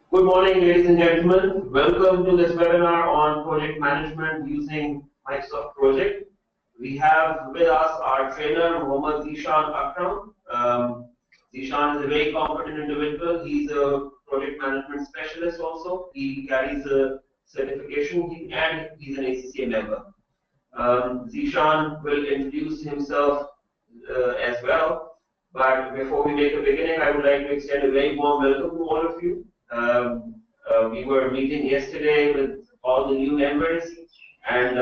Good morning, ladies and gentlemen. Welcome to this webinar on project management using Microsoft Project. We have with us our trainer, Mohammad Zishan Akram. Zishan is a very competent individual. He's a project management specialist also. He carries a certification and he's an ACCA member. Zishan will introduce himself as well. But before we make a beginning, I would like to extend a very warm welcome to all of you. We were meeting yesterday with all the new members, and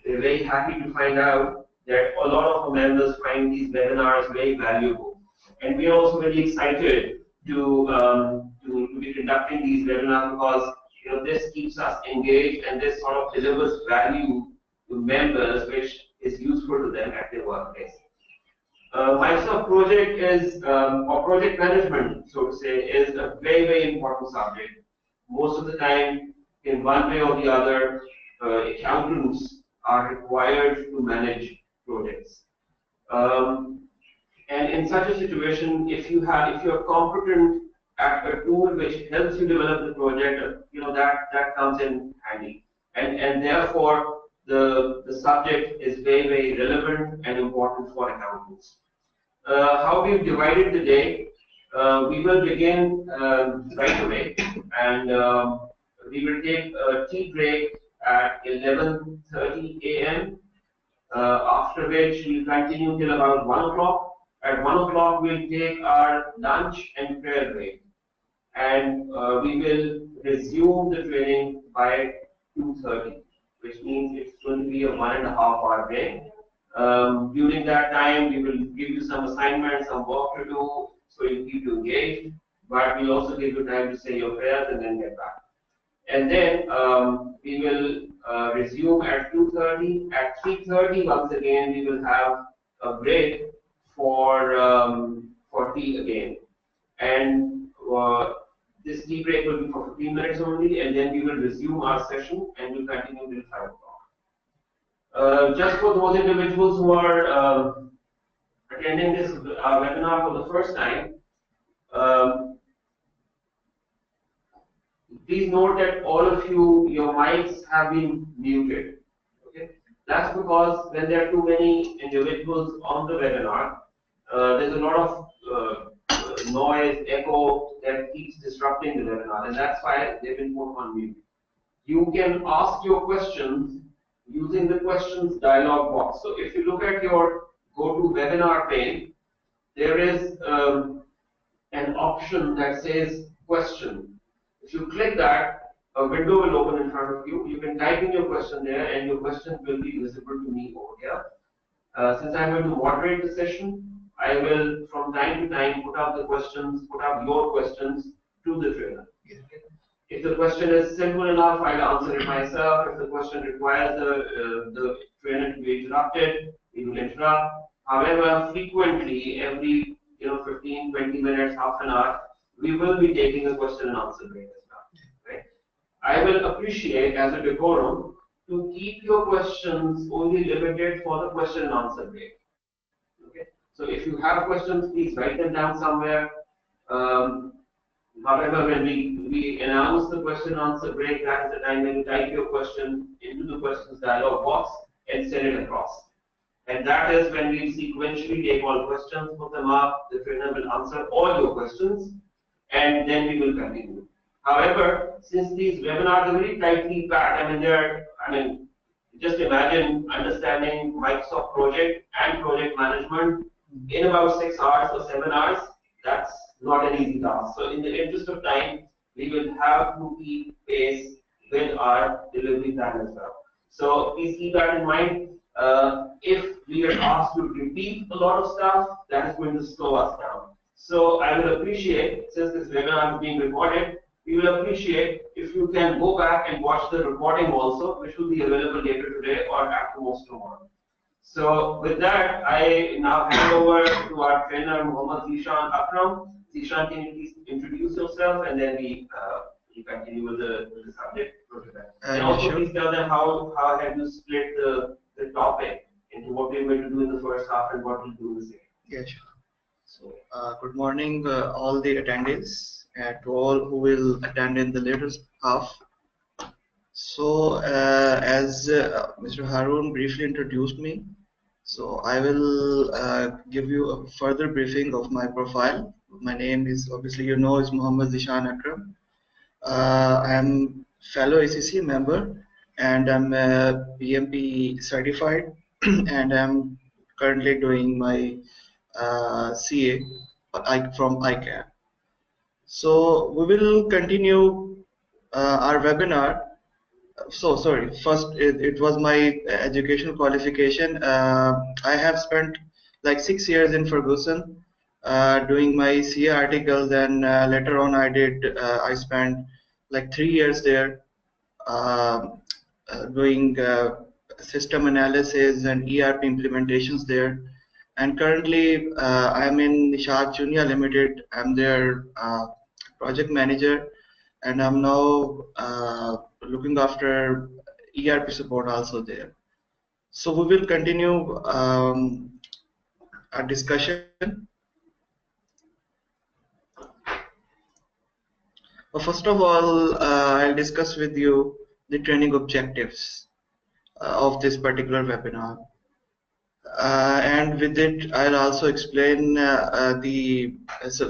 we're very happy to find out that a lot of our members find these webinars very valuable. And we are also very excited to be conducting these webinars because this keeps us engaged and this sort of delivers value to members, which is useful to them at their workplace. Microsoft Project is, or project management, so to say, is a very, very important subject. Most of the time, in one way or the other, accountants are required to manage projects. And in such a situation, if you're competent at a tool which helps you develop the project, that comes in handy. And therefore, the subject is very, very relevant and important for accountants. How we've divided the day, we will begin right away, and we will take a tea break at 11:30 a.m., after which we'll continue till about 1 o'clock. At 1 o'clock, we'll take our lunch and prayer break, and we will resume the training by 2:30, which means it's going to be a 1.5-hour break. During that time, we will give you some assignments, some work to do, so you keep you engaged. But we'll also give you time to say your prayers and then get back. And then we will resume at 2:30. At 3:30, once again, we will have a break for tea again. And this tea break will be for 15 minutes only, and then we will resume our session and we'll continue till 5 o'clock. Just for those individuals who are attending this webinar for the first time, please note that all of you, your mics have been muted. Okay? That's because when there are too many individuals on the webinar, there's a lot of noise, echo that keeps disrupting the webinar, and that's why they've been put on mute. You can ask your questions using the questions dialog box. So if you look at your GoToWebinar pane, there is an option that says question. If you click that, a window will open in front of you. You can type in your question there, and your question will be visible to me over here. Since I'm going to moderate the session, I will from time to time put up your questions to the trainer. If the question is simple enough, I'll answer it myself. If the question requires the trainer to be interrupted, we will interrupt. However, frequently, every 15, 20 minutes, half an hour, we will be taking a question and answer break as well. Right? I will appreciate, as a decorum, to keep your questions only limited for the question and answer break. Okay? So if you have questions, please write them down somewhere. However, when we announce the question and answer break, that is the time when you type your question into the questions dialog box and send it across. And that is when we sequentially take all questions, put them up, the trainer will answer all your questions, and then we will continue. However, since these webinars are very tightly packed, just imagine understanding Microsoft Project and project management in about 6 hours or 7 hours. That's not an easy task. So in the interest of time, we will have to keep pace with our delivery time as well. So please keep that in mind. If we are asked to repeat a lot of stuff, that is going to slow us down. So I will appreciate, since this webinar is being recorded, we will appreciate if you can go back and watch the recording also, which will be available later today or at most tomorrow. So with that, I now hand over to our trainer, Mohammad Zishan Akram. Zishan, can you please introduce yourself, and then we continue with the subject. And also, please tell them how have you split the topic into what we're going to do in the first half and what we'll do in the second. Yeah, sure. So, good morning, all the attendees, to all who will attend in the later half. So, as Mr. Harun briefly introduced me, so I will give you a further briefing of my profile. My name is, obviously you know, is Muhammad Zishan Akram. I am fellow ACC member and I'm PMP certified and I'm currently doing my CA from ICANN. So we will continue our webinar. So sorry, first it was my educational qualification. I have spent like 6 years in Ferguson doing my CA articles, and later on I spent like 3 years there um doing system analysis and ERP implementations there. And currently, I'm in Nishad Junior Limited. I'm their project manager, and I'm now looking after ERP support also there. So we will continue our discussion. First of all, I'll discuss with you the training objectives of this particular webinar. And with it, I'll also explain the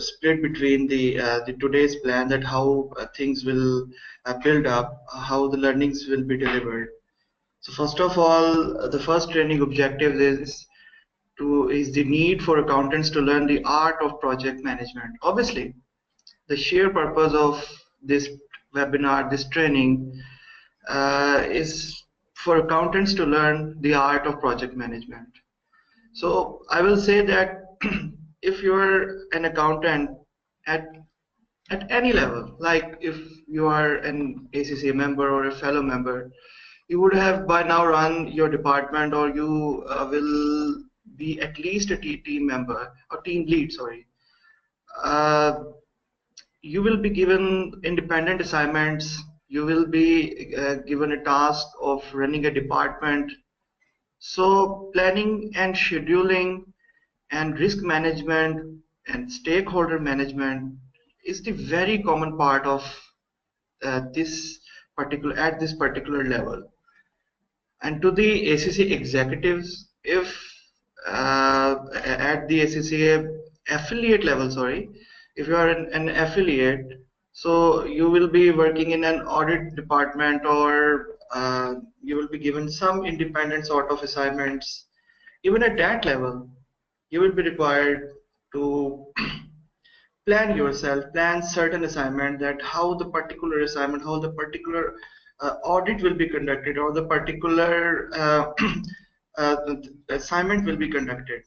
split between the today's plan, that how things will build up, how the learnings will be delivered. So first of all, the first training objective is the need for accountants to learn the art of project management. Obviously, the sheer purpose of this webinar, this training, is for accountants to learn the art of project management. So I will say that if you're an accountant at any level, like if you are an ACCA member or a fellow member, you would have by now run your department, or you will be at least a team member or team lead, sorry. Uh, you will be given independent assignments. You will be given a task of running a department. So planning and scheduling and risk management and stakeholder management is the very common part of this particular level. And to the ACC executives, if at the ACCA affiliate level, sorry, if you are an affiliate, so you will be working in an audit department, or you will be given some independent sort of assignments. Even at that level, you will be required to plan yourself, plan certain assignment, that how the particular assignment, how the particular audit will be conducted, or the particular assignment will be conducted.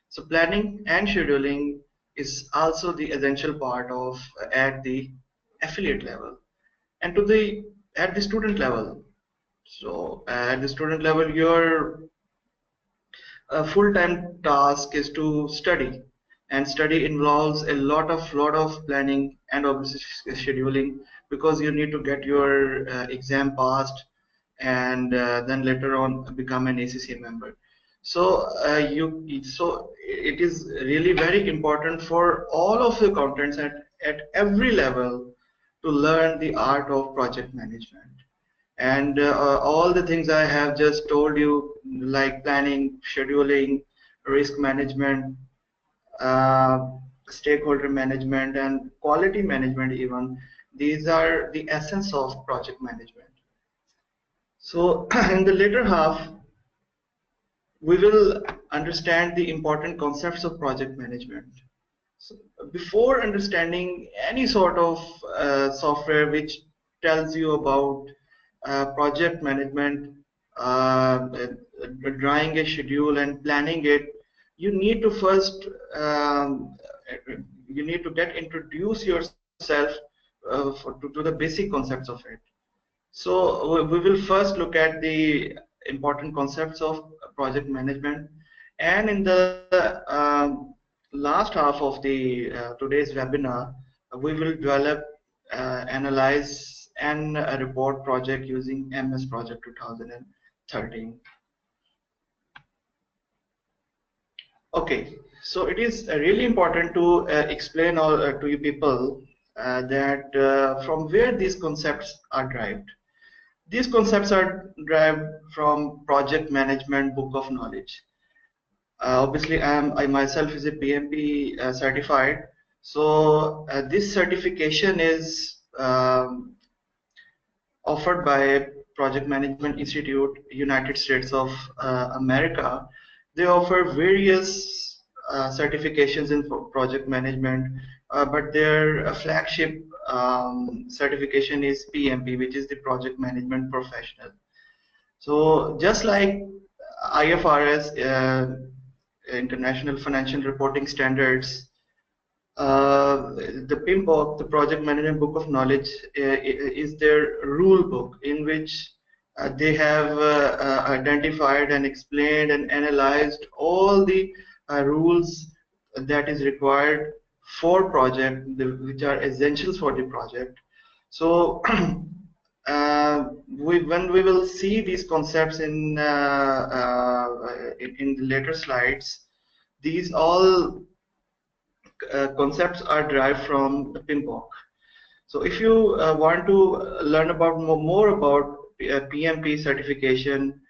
So planning and scheduling is also the essential part of at the affiliate level. And to the at the student level, so at the student level, your full-time task is to study, and study involves a lot of planning and obviously scheduling, because you need to get your exam passed, and then later on become an ACCA member. So so it is really very important for all of the accountants at every level to learn the art of project management. And all the things I have just told you, like planning, scheduling, risk management, uh, stakeholder management, and quality management, even these are the essence of project management. So in the later half, we will understand the important concepts of project management. So before understanding any sort of software which tells you about project management, drawing a schedule and planning it, you need to first you need to get introduce yourself to the basic concepts of it. So we will first look at the important concepts of project management, and in the last half of the today's webinar, we will develop, analyze, and report project using MS Project 2013. Okay, so it is really important to explain all to you people from where these concepts are derived. These concepts are derived from project management book of knowledge. Obviously, I myself is a PMP certified. So this certification is offered by Project Management Institute, United States of America. They offer various certifications in project management, but their flagship certification is PMP, which is the Project Management Professional. So just like IFRS, International Financial Reporting Standards, the PIMBOK, the Project Management Book of Knowledge, is their rule book in which they have identified and explained and analyzed all the rules that is required for project, which are essentials for the project. So when we will see these concepts in the later slides, these all concepts are derived from the PIMBOK. So if you want to learn about more about PMP certification,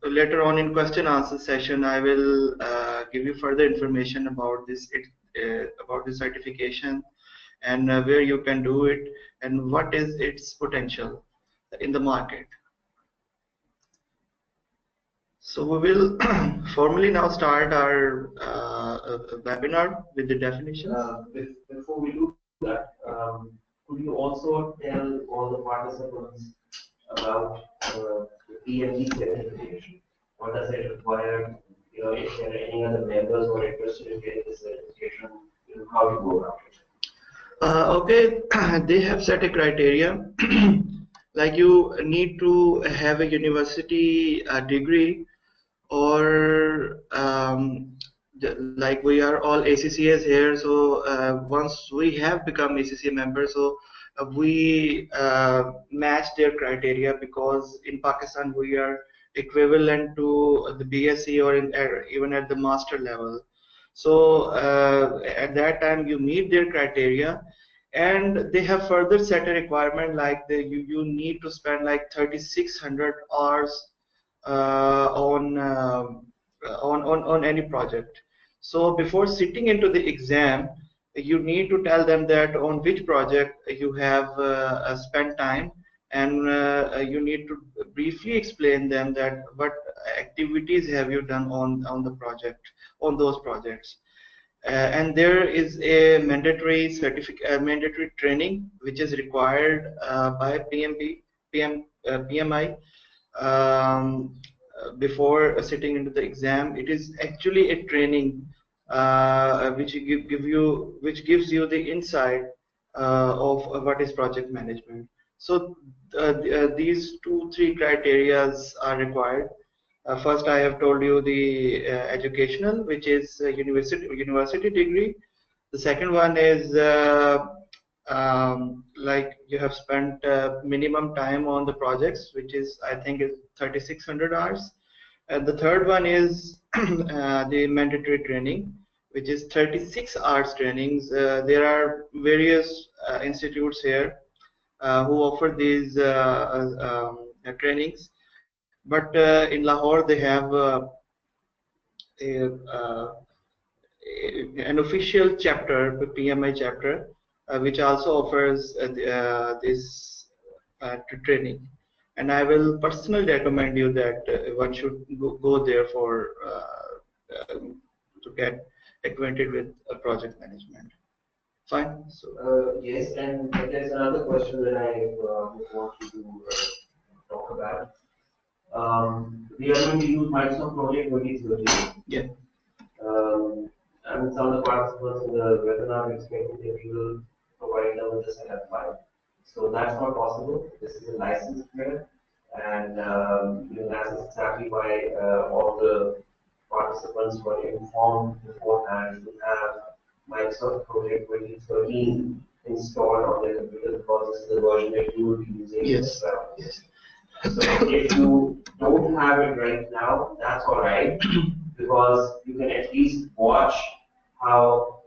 later on in question answer session, I will give you further information about this certification and where you can do it and what is its potential in the market. So we will formally now start our webinar with the definitions. Before we do that, could you also tell all the participants about the PMP certification? What does it require? If there are any other members who are interested in getting this certification, how to go about it? Okay, they have set a criteria. Like you need to have a university degree, or like we are all ACCAs here, so once we have become ACCA members, so we match their criteria, because in Pakistan we are equivalent to the BSc or even at the master level. So at that time you meet their criteria, and they have further set a requirement like you need to spend like 3,600 hours on any project. So before sitting into the exam, you need to tell them that on which project you have spent time, and you need to briefly explain them that what activities have you done on the project, on those projects. And there is a mandatory mandatory training which is required by PMI before sitting into the exam. It is actually a training which gives you the insight of what is project management. So these 2-3 criterias are required. First, I have told you the educational, which is university degree. The second one is like you have spent minimum time on the projects, which is I think is 3,600 hours. And the third one is the mandatory training, which is 36 hours trainings. There are various institutes here who offer these trainings, but in Lahore they have a, uh, an official chapter, the PMI chapter, which also offers this training. And I will personally recommend you that one should go there for to get acquainted with project management. Fine. So yes, and there's another question that I want you to talk about. We are going to use Microsoft Project 2013. yeah. And some of the participants in the webinar are expecting that we will provide them with the setup file. So that's not possible. This is a licensed player, and that's exactly why all the participants were informed beforehand to have Microsoft Project 2013 installed on their computer, because this is the version that you will be using Yes. as well. Yes. So if you don't have it right now, that's all right, because you can at least watch how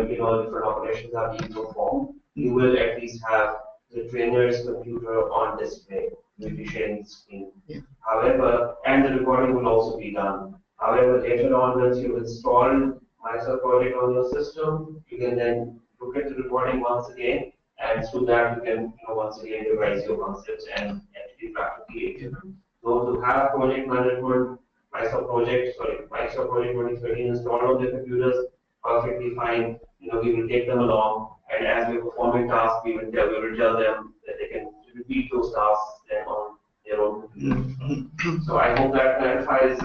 different operations are being performed, you will at least have the trainer's computer on display. You'll be sharing the screen. Yeah. However, and the recording will also be done. However, later on, once you've installed Microsoft Project on your system, you can then look at the recording once again, and through that you can once again revise your concepts and actually practically it. So to have project management, Microsoft Project 2013 installed on their computers, perfectly fine. We will take them along, and as we're performing tasks, we will tell them that they can repeat those tasks then on their own computer. So I hope that clarifies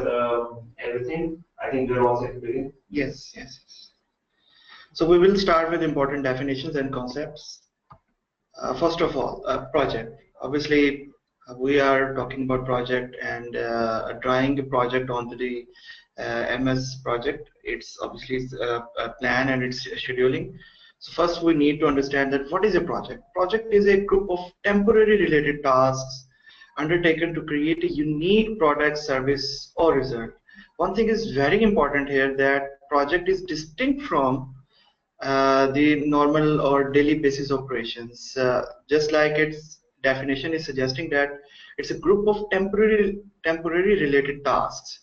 everything. I think we're all set to begin. Yes, yes, yes. So we will start with important definitions and concepts. First of all, a project. Obviously, we are talking about project and drawing a project onto the MS project. It's obviously a plan and it's scheduling. So first we need to understand that what is a project? Project is a group of temporary related tasks undertaken to create a unique product, service or result. One thing is very important here, that project is distinct from the normal or daily basis operations. Just like its definition is suggesting that it's a group of temporary related tasks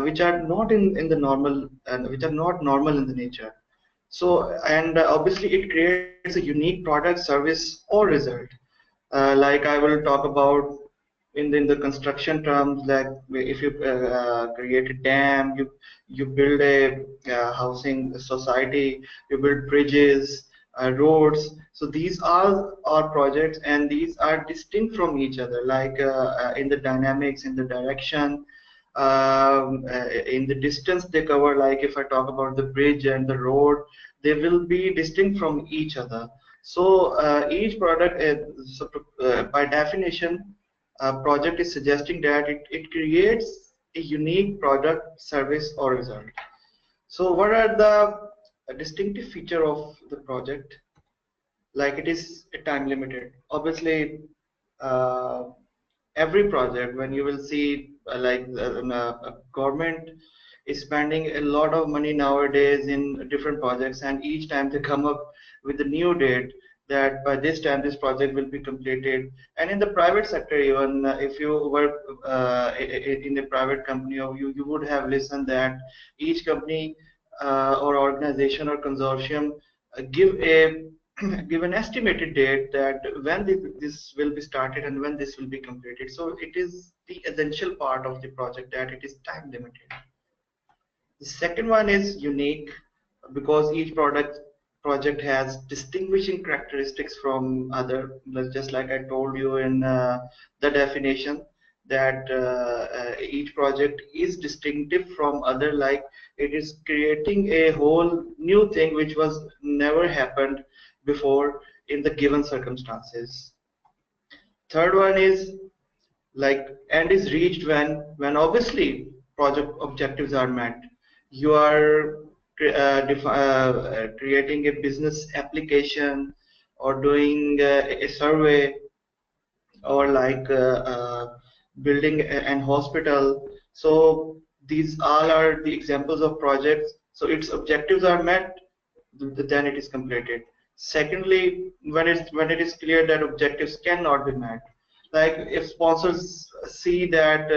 which are not in the normal and which are not normal in the nature. So and obviously it creates a unique product, service or result. Like I will talk about in the construction terms, like if you create a dam, you build a housing society, you build bridges, roads. So these are our projects, and these are distinct from each other, like in the dynamics, in the direction, in the distance they cover. Like if I talk about the bridge and the road, they will be distinct from each other. So each product, by definition, a project is suggesting that it creates a unique product, service or result. So what are the distinctive feature of the project? Like it is time limited. Obviously, uh, every project, when you will see government is spending a lot of money nowadays in different projects, and each time they come up with a new date that by this time this project will be completed. And in the private sector, even if you work in a private company, or you would have listened that each company or organization or consortium give a give an estimated date that when this will be started and when this will be completed. So it is the essential part of the project that it is time limited. The second one is unique, because each project has distinguishing characteristics from other. Just like I told you in the definition, that each project is distinctive from other, like it is creating a whole new thing which was never happened before in the given circumstances. Third one is like end is reached when obviously project objectives are met. You are creating a business application, or doing a survey, or like building an hospital. So these all are the examples of projects. So its objectives are met, then it is completed. Secondly, when it is clear that objectives cannot be met, like if sponsors see that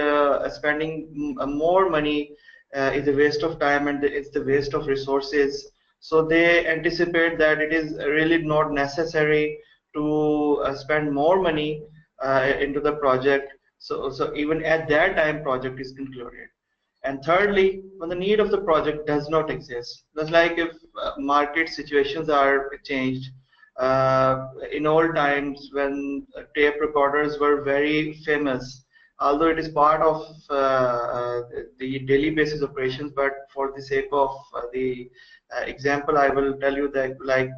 spending more money is a waste of time and it's the waste of resources, so they anticipate that it is really not necessary to spend more money into the project. So even at that time, project is concluded. And thirdly, when the need of the project does not exist, that's like if market situations are changed. In old times, when tape recorders were very famous, although it is part of the daily basis operations, but for the sake of the example, I will tell you that like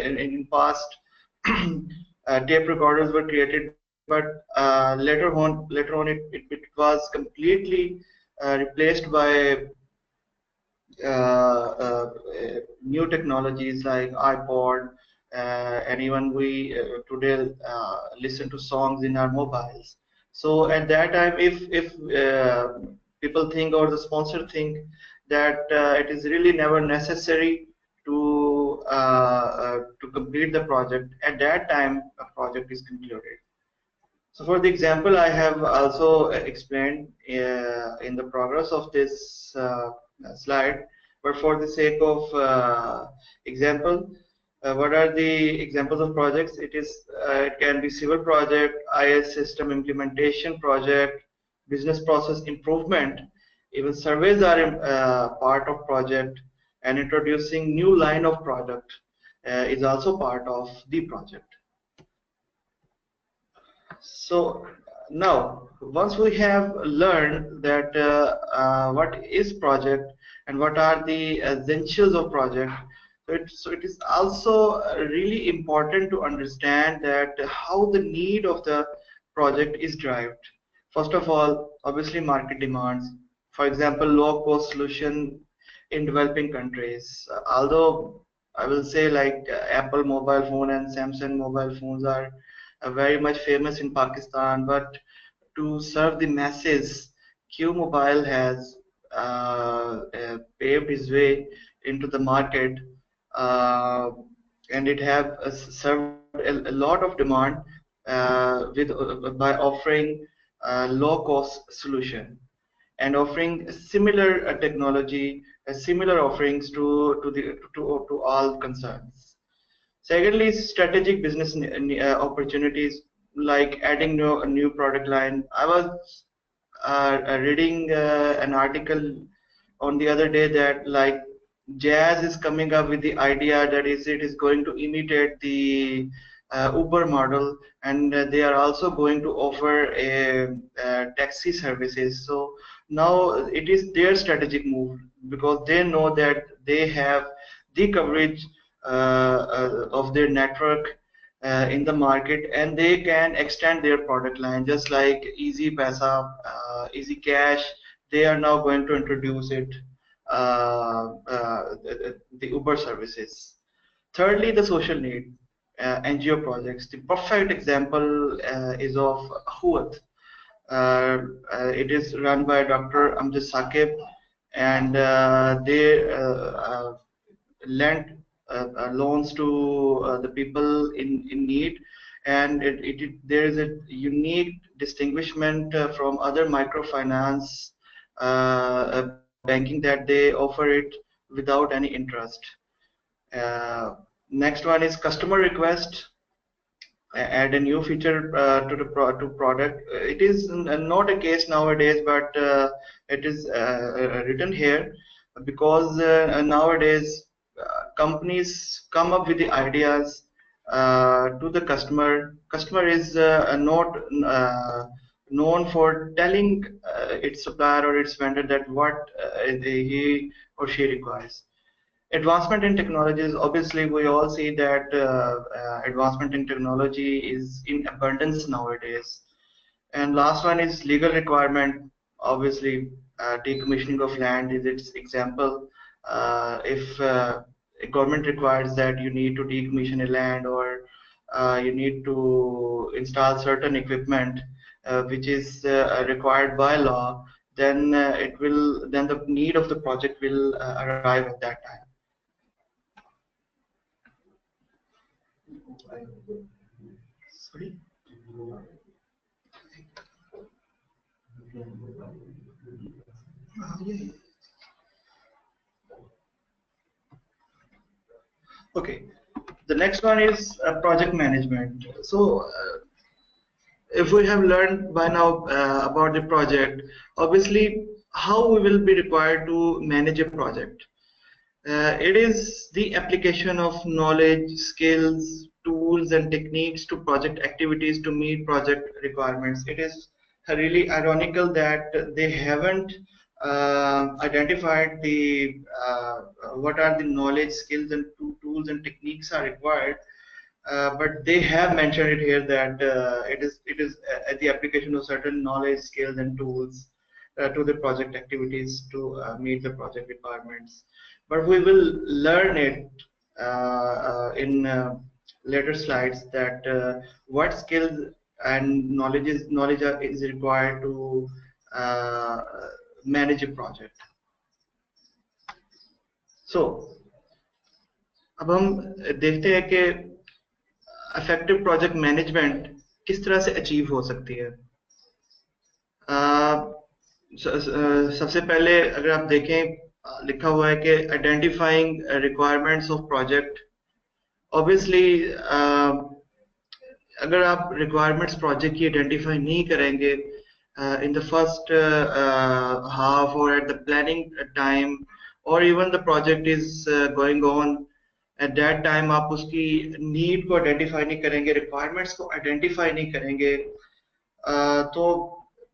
in past tape recorders were created, but later on it was completely replaced by new technologies like iPod, and even we today listen to songs in our mobiles. So at that time, if people think, or the sponsor think that it is really never necessary to complete the project. At that time, a project is concluded. So for the example, I have also explained in the progress of this slide, but for the sake of example, what are the examples of projects? It can be civil project, IS system implementation project, business process improvement. Even surveys are part of project, and introducing new line of product is also part of the project. So now, once we have learned that what is project and what are the essentials of project, so it is also really important to understand that how the need of the project is derived. First of all, obviously market demands. For example, low cost solution in developing countries. Although I will say like Apple mobile phone and Samsung mobile phones are very much famous in Pakistan, but to serve the masses, Q Mobile has paved its way into the market, uh, and it have served a lot of demand by offering low cost solution and offering similar technology, similar offerings to all concerns. Secondly, strategic business opportunities like adding a new product line. I was reading an article on the other day that like Jazz is coming up with the idea that it is going to imitate the Uber model, and they are also going to offer taxi services. So now it is their strategic move because they know that they have the coverage of their network in the market, and they can extend their product line just like Easy Paisa, Easy Cash. They are now going to introduce it, the Uber services. Thirdly, the social need, NGO projects. The perfect example is of Huat. It is run by Dr. Amjad Saqib, and they lent loans to the people in need, and there is a unique distinguishment from other microfinance banking that they offer it without any interest. Next one is customer request. Add a new feature to the product. It is not a case nowadays, but it is written here because nowadays companies come up with the ideas to the customer. Customer is not known for telling its supplier or its vendor that what he or she requires. Advancement in technologies, obviously we all see that advancement in technology is in abundance nowadays. And last one is legal requirement. Obviously decommissioning of land is its example. If a government requires that you need to decommission a land, or you need to install certain equipment which is required by law, then then the need of the project will arrive at that time. Sorry. Okay. The next one is project management. So, if we have learned by now about the project, obviously how we will be required to manage a project. It is the application of knowledge, skills, tools, and techniques to project activities to meet project requirements. It is really ironical that they haven't identified the what are the knowledge, skills, and tools and techniques are required. But they have mentioned it here that it is the application of certain knowledge, skills, and tools to the project activities to meet the project requirements. But we will learn it in later slides that what skills and knowledge is required to uh, manage a project. So अब हम देखते हैं कि effective project management किस तरह से achieve हो सकती है। सबसे पहले अगर आप देखें, लिखा हुआ है कि identifying requirements of project. Obviously अगर आप रिक्वायरमेंट्स प्रोजेक्ट की आइडेंटिफाई नहीं करेंगे इन द फर्स्ट हाफ और एट द प्लानिंग टाइम, और even the project is going on, at that time आप उसकी नीड को आइडेंटिफाई नहीं करेंगे, रिक्वायरमेंट्स को आइडेंटिफाई नहीं करेंगे, तो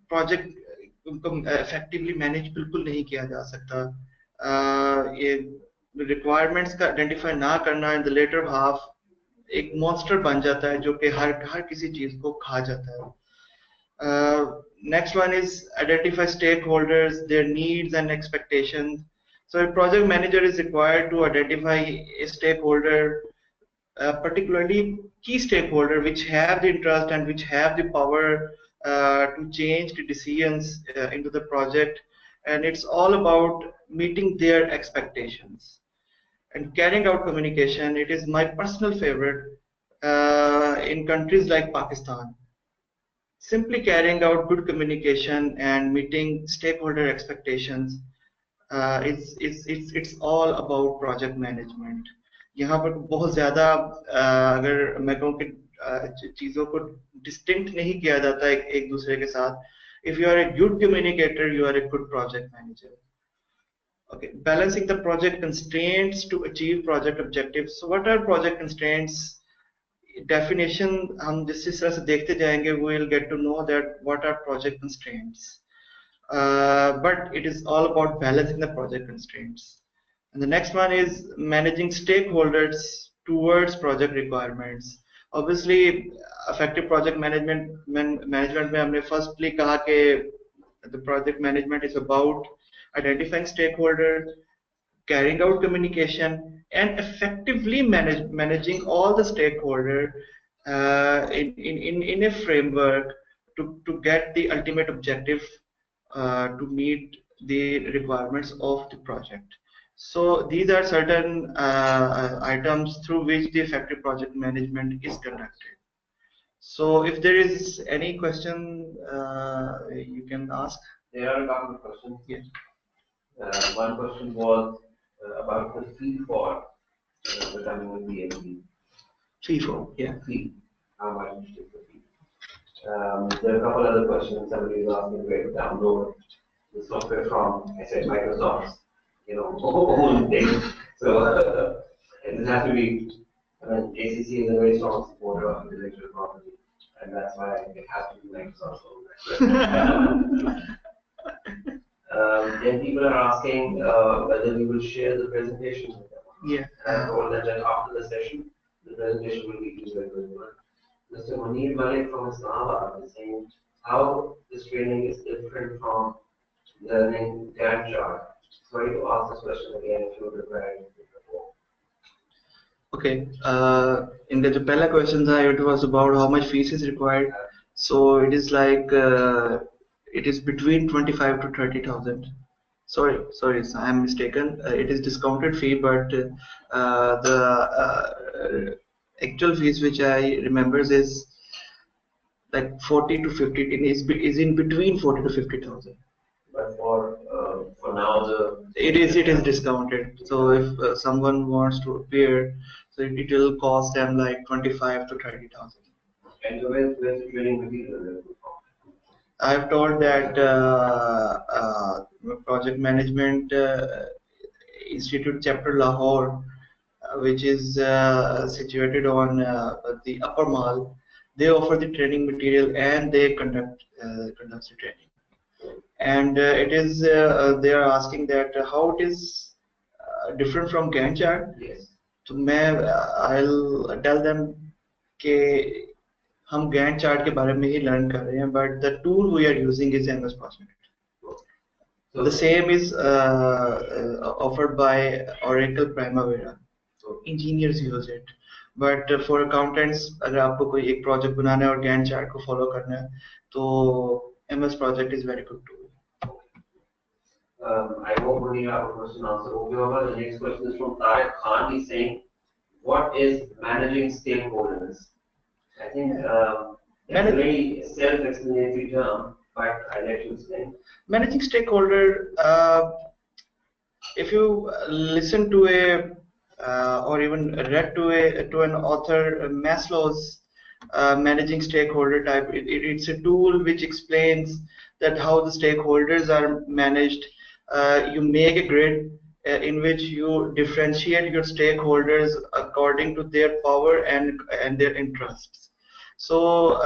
प्रोजेक्ट को इफेक्टिवली मैनेज बिल्कुल नहीं किया जा सकता। ये रिक्वायरमेंट्स का आइडेंटिफाई ना करना इन द लेटर हाफ एक मॉन्स्टर बन जाता है जो कि हर किसी चीज को खा जाता है। Next one is identify stakeholders, their needs and expectations. So a project manager is required to identify a stakeholder, particularly key stakeholder, which have the interest and which have the power to change the decisions into the project, and it's all about meeting their expectations and carrying out communication. It is my personal favorite in countries like Pakistan. Simply carrying out good communication and meeting stakeholder expectations, it's all about project management. यहाँ पर बहुत ज़्यादा अगर मैं कहूँ कि चीज़ों को डिस्टिंक्ट नहीं किया जाता एक दूसरे के साथ. If you are a good communicator, you are a good project manager. Okay, balancing the project constraints to achieve project objectives. So what are project constraints? Definition हम जिस तरह से देखते जाएंगे, we will get to know that what are project constraints. But it is all about balancing the project constraints. And the next one is managing stakeholders towards project requirements. Obviously, effective project management में हमने firstly कहा कि the project management is about identifying stakeholders, carrying out communication, and effectively managing all the stakeholders in a framework to get the ultimate objective, to meet the requirements of the project. So these are certain items through which the effective project management is conducted. So if there is any question, you can ask. There are a couple of questions. Yes. One question was about the fee for becoming a PhD. Fee for, yeah. Fee. How much is the fee? There are a couple other questions. Somebody is asking where to download the software from. I said Microsoft's, own thing. So it has to be. ACC is a very strong supporter of intellectual property, and that's why it has to be Microsoft's own. Then people are asking whether we will share the presentation with them. Yeah. I told them that after the session, the presentation will be given to everyone. Mr. Munir Malik from Islamabad is saying how this training is different from learning Gantt chart. Sorry to ask this question again if you prepared before. Okay. In the Pella question, it was about how much fees is required. So it is like it is between 25 to 30,000. Sorry, I'm mistaken. It is discounted fee, but the actual fees which I remember is like 40 to 50. Is in between 40 to 50,000. But for now it is discounted. So if someone wants to appear, so it will cost them like 25 to 30,000. And where's the training material? I've told that Project Management Institute Chapter Lahore, which is situated on the Upper Mall, they offer the training material and they conduct the training. And it is they are asking that how it is different from Gantt chart. Yes. So I'll tell them कि हम Gantt chart के बारे में ही learn कर रहे हैं, but the tool we are using is MS Project. So the same is offered by Oracle Primavera. So engineers use it, but for accountants, अगर आपको कोई एक project बनाना है और Gantt chart को follow करना है, तो MS Project is very good tool. I hope we have a question answer. The next question is from Tariq Khan. He's saying, what is managing stakeholders? I think that's a Manage, very self-explanatory term, but I'll let you explain. Managing stakeholder, if you listen to a or even read to an author Maslow's managing stakeholder type, it's a tool which explains that how the stakeholders are managed. You make a grid in which you differentiate your stakeholders according to their power and their interests. So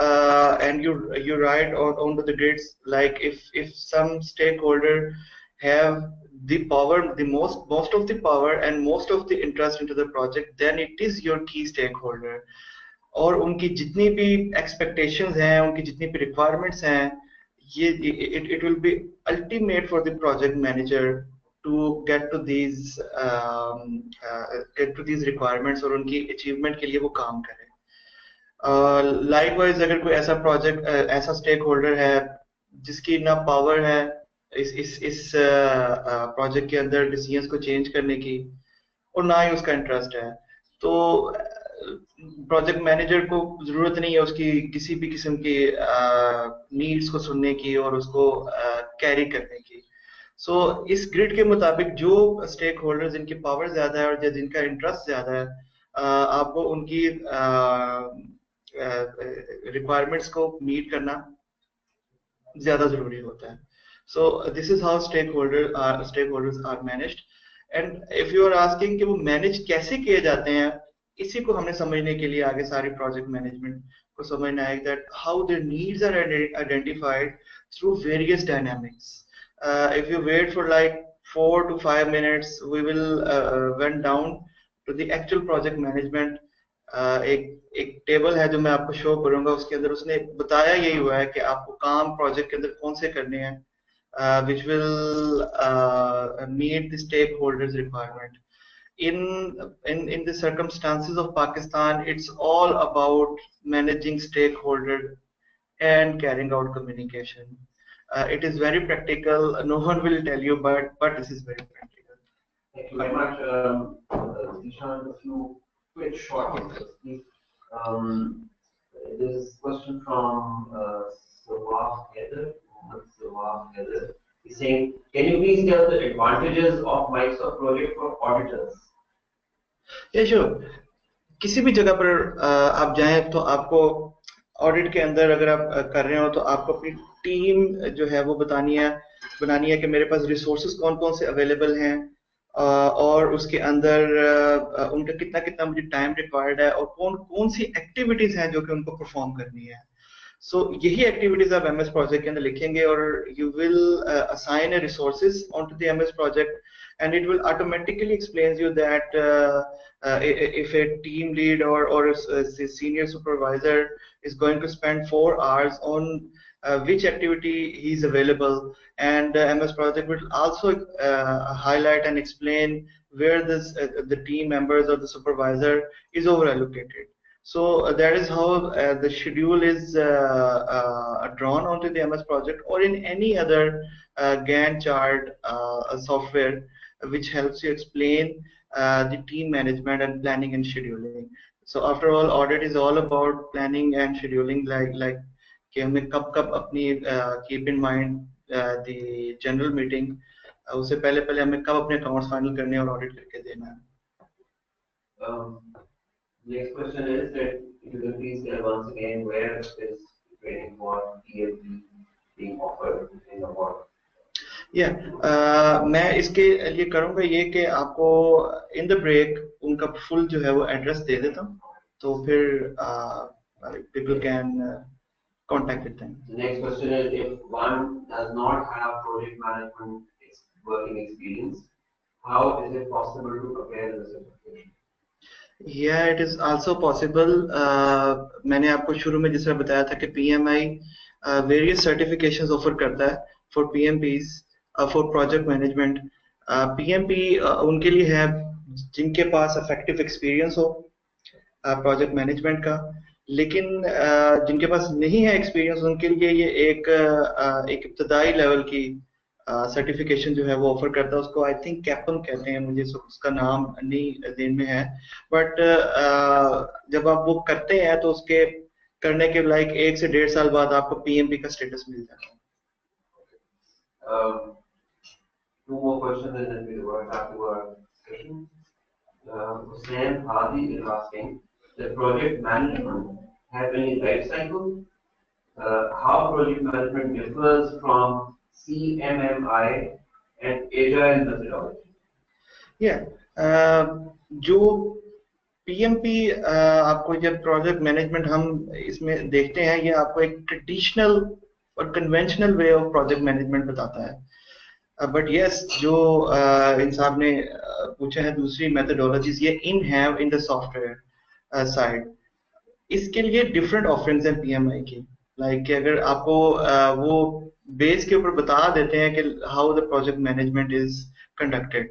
and you write onto the grids, like if some stakeholder have the power, the most of the power and most of the interest into the project, then it is your key stakeholder. और उनकी जितनी भी expectations हैं, उनकी जितनी भी requirements हैं, ये it will be ultimate for the project manager to get to these requirements और उनकी achievement के लिए वो काम करे. लाइकवाइज अगर कोई ऐसा प्रोजेक्ट ऐसा स्टेक होल्डर है जिसकी ना पावर है इस प्रोजेक्ट के अंदर डिसीजंस को चेंज करने की और ना ही उसका इंटरेस्ट है, तो प्रोजेक्ट मैनेजर को जरूरत नहीं है उसकी किसी भी किस्म की नीड्स को सुनने की और उसको कैरी करने की. सो इस ग्रिड के मुताबिक जो स्टेक होल्डर जिनकी पावर ज्यादा है और जिनका इंटरेस्ट ज्यादा है, आपको उनकी रिक्वायरमेंट्स को मीट करना ज्यादा जरूरी होता है. So this is how stakeholders are managed. And if you are asking कि वो मैनेज कैसे किए जाते हैं, इसी को हमने समझने के लिए आगे सारी प्रोजेक्ट मैनेजमेंट को समझना है that how their needs are identified through various dynamics. If you wait for like 4 to 5 minutes, we will went down to the actual project management. एक टेबल है जो मैं आपको शो करूंगा, उसके अंदर उसने बताया यही हुआ है कि आपको काम प्रोजेक्ट के अंदर कौन से करने हैं, which will meet the stakeholders requirement. In the circumstances of Pakistan, it's all about managing stakeholder and carrying out communication. It is very practical. No one will tell you, but this is very practical. Thank you very much, Zishan. A few quick short answers, please. There's a question from Sawaf Heather. Sawaf Heather. He's saying, can you please tell the advantages of Microsoft Project for auditors? Yeah, sure. किसी भी जगह पर आप जाएं तो आपको audit के अंदर अगर आप कर रहे हो तो आपको अपनी टीम जो है वो बनानी है कि मेरे पास रिसोर्सेज कौन कौन से अवेलेबल हैं और उसके अंदर उनका कितना कितना मुझे टाइम रिक्वायर्ड है और कौन कौन सी एक्टिविटीज हैं जो कि उनको परफॉर्म करनी है. सो यही एक्टिविटीज आप एमएस प्रोजेक्ट के अंदर लिखेंगे और you will assign a resources on to the MS project and it will automatically explains you that if a team lead or a senior supervisor is going to spend 4 hours on which activity he is available, and MS Project will also highlight and explain where the team members or the supervisor is over allocated. So that is how the schedule is drawn onto the MS Project or in any other Gantt chart software which helps you explain the team management and planning and scheduling. So after all, audit is all about planning and scheduling, like कि हमें कब अपनी keep in mind the general meeting, उससे पहले हमें कब अपने accounts final करने और audit करके देना है. Next question is that if you can please tell once again where is training for PhD being offered in the world. मैं इसके लिए करूंगा ये कि आपको इन द ब्रेक उनका फुल जो है वो एड्रेस दे देता हूँ, तो फिर people can contact with them. The next question is, if one does not have project management working experience, how is it possible to prepare the certification? Yeah, it is also possible. मैंने आपको शुरू में जिस तरह बताया था कि PMI various certifications offer करता है for PMPs. For project management, PMP उनके लिए है जिनके पास effective experience हो project management का, लेकिन जिनके पास नहीं है experience उनके लिए ये एक इब्तदाई लेवल की सर्टिफिकेशन जो है वो ऑफर करता है, उसको आई थिंक कैपम कहते हैं, मुझे उसका नाम नहीं ध्यान में है, बट जब आप वो करते हैं तो उसके करने के लाइक 1 से 1.5 साल बाद आपको पीएमपी का स्टेटस मिल जाता है। Two more questions and then we'll go back to our discussion. Hussain Hadi is asking, the project management have any life cycle? How project management differs from CMMI and agile methodology? Yeah, जो PMP आपको जब project management हम इसमें देखते हैं, ये आपको एक ट्रेडिशनल और conventional way of project management बताता है। बट यस, जो इन साहब ने पूछा है दूसरी मेथोडोलॉजीज, ये in have in the software side, इसके लिए डिफरेंट ऑफरिंग्स हैं पीएमआई की। लाइक अगर आपको वो बेस के ऊपर बता देते हैं कि how the project management is conducted,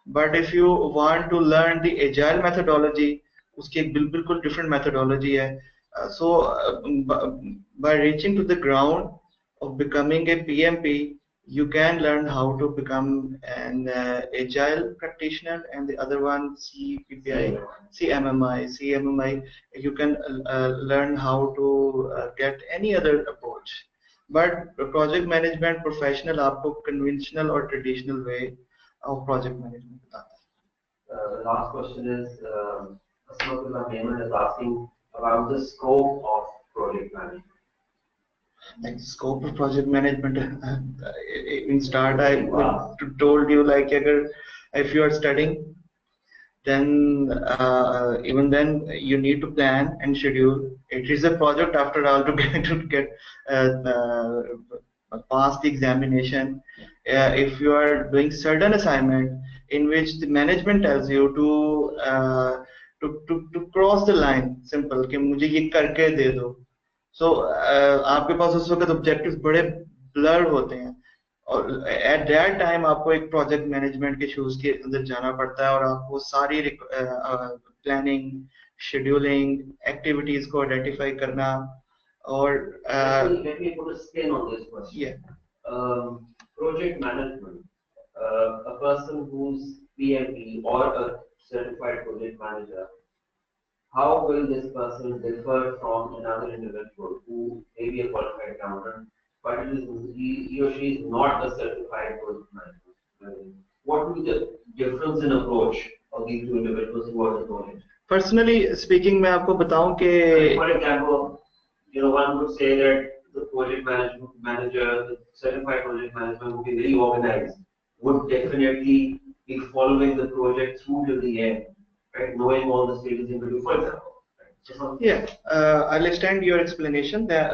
but if you want to learn the agile methodology, उसकी एक बिल्कुल डिफरेंट मेथोडोलॉजी है। So by reaching to the ground of becoming a PMP, you can learn how to become an agile practitioner, and the other one CPPI, CMMI. You can learn how to get any other approach. But project management professional आपको conventional or traditional way of project management बताता है। The last question is, Asmatullah Mehman is asking about the scope of project management. Like scope of project management, in start I told you, like if you are studying, then even then you need to plan and schedule. It is a project after all to get pass the examination. If you are doing certain assignment in which the management tells you to cross the line, simple कि मुझे ये करके दे दो, सो आपके पास उस वक्त objectives बड़े blur होते हैं, और एट दैट टाइम आपको एक प्रोजेक्ट मैनेजमेंट के शूज के अंदर जाना पड़ता है, और आपको सारी प्लानिंग, शेड्यूलिंग, एक्टिविटीज को आइडेंटिफाई करना, और let me put a spin on this question. Yeah. Project management, a person who's PMP or a certified project manager, how will this person differ from another individual who may be a qualified accountant, but he or she is not a certified project manager? What would be the difference in approach of these two individuals who are the project? Personally speaking, मैं आपको बताऊं कि, for example, one would say that the project manager, the certified project manager would be very organized, would definitely be following the project through to the end, right? Knowing all the stages in between, for example. Right? Yeah, I'll extend your explanation. That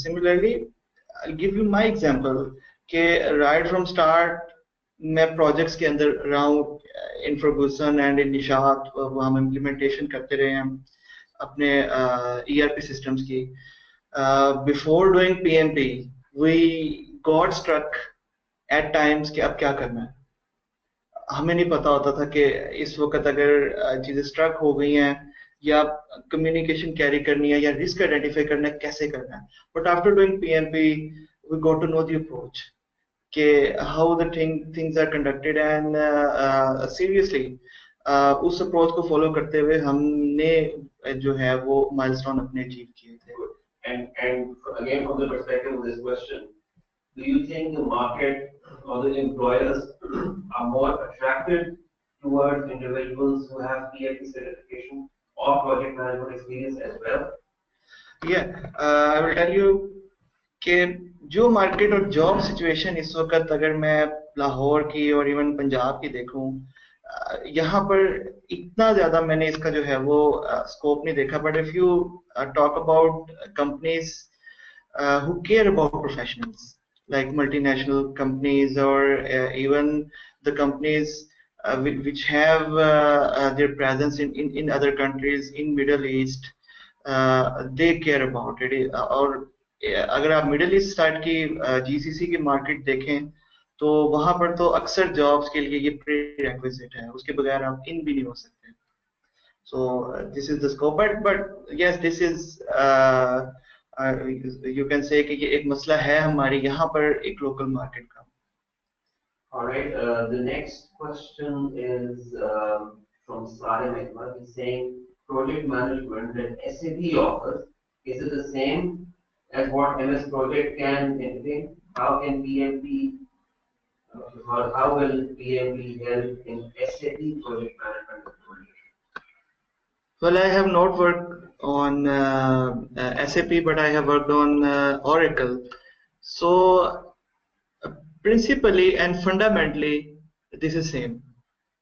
similarly, I'll give you my example कि right from start मैं projects के अंदर रहा हूँ, in Ferguson and in Nishat, वो हम implementation करते रहे हैं अपने ERP systems की. Before doing PMP, we got struck at times कि अब क्या करना है. हमें नहीं पता होता था कि इस वक्त अगर चीजें स्ट्रक हो गई हैं, या कम्युनिकेशन कैरी करनी है, या रिस्क आइडेंटिफाई करना है, कैसे करना है. But after doing PMP we got to know the approach कि how the things are conducted, and seriously उस अप्रोच को फॉलो करते हुए हमने जो है वो माइलस्टोन अपने अचीव किए थे. And again, from the perspective of this question, do you think the market or the employers are more attracted towards individuals who have PMP certification or project management experience as well? Yeah, I will tell you कि जो market और job situation इस वक्त अगर मैं लाहौर की और even Punjab की देखूं, यहाँ पर इतना ज्यादा मैंने इसका जो है वो स्कोप नहीं देखा. But if you talk about companies who care about professionals, like multinational companies, or even the companies which have their presence in other countries in Middle East, they care about it. और अगर आप middle east side की GCC की market देखें तो वहां पर तो अक्सर जॉब्स के लिए ये प्रीरेक्विजिट है, उसके बगैर आप इन भी नहीं हो सकते. So this is the scope, but yes, this is you can say कि ये एक मसला है हमारे यहाँ पर एक लोकल मार्केट का. All right. The next question is from Salim Ahmed. He's saying project management that SAP offers, is it the same as what MS Project can entertain? How can PMP or how will PMP help in SAP project management implementation? Well, I have not worked on SAP, but I have worked on Oracle. So principally and fundamentally, this is same.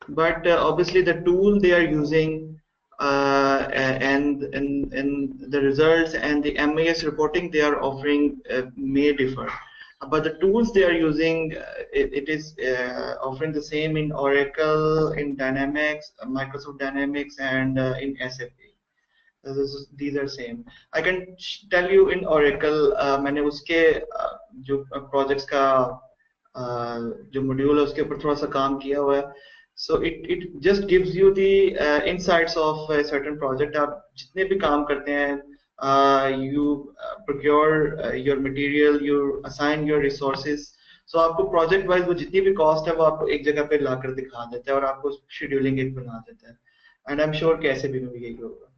But obviously, the tool they are using and the results and the MAS reporting they are offering may differ. But the tools they are using, it is offering the same in Oracle, in Dynamics, Microsoft Dynamics, and in SAP. These are same. I can tell you in Oracle मैंने उसके जो projects का जो module है उसके ऊपर थोड़ा सा काम किया हुआ है. So it just gives you the insights of a certain project. आप जितने भी काम करते हैं you procure your material, you assign your resources. So आपको project wise वो जितनी भी cost है वो आपको एक जगह पे लाकर दिखा देता है और आपको scheduling एक बना देता है. And I'm sure कि ऐसे भी यही होगा.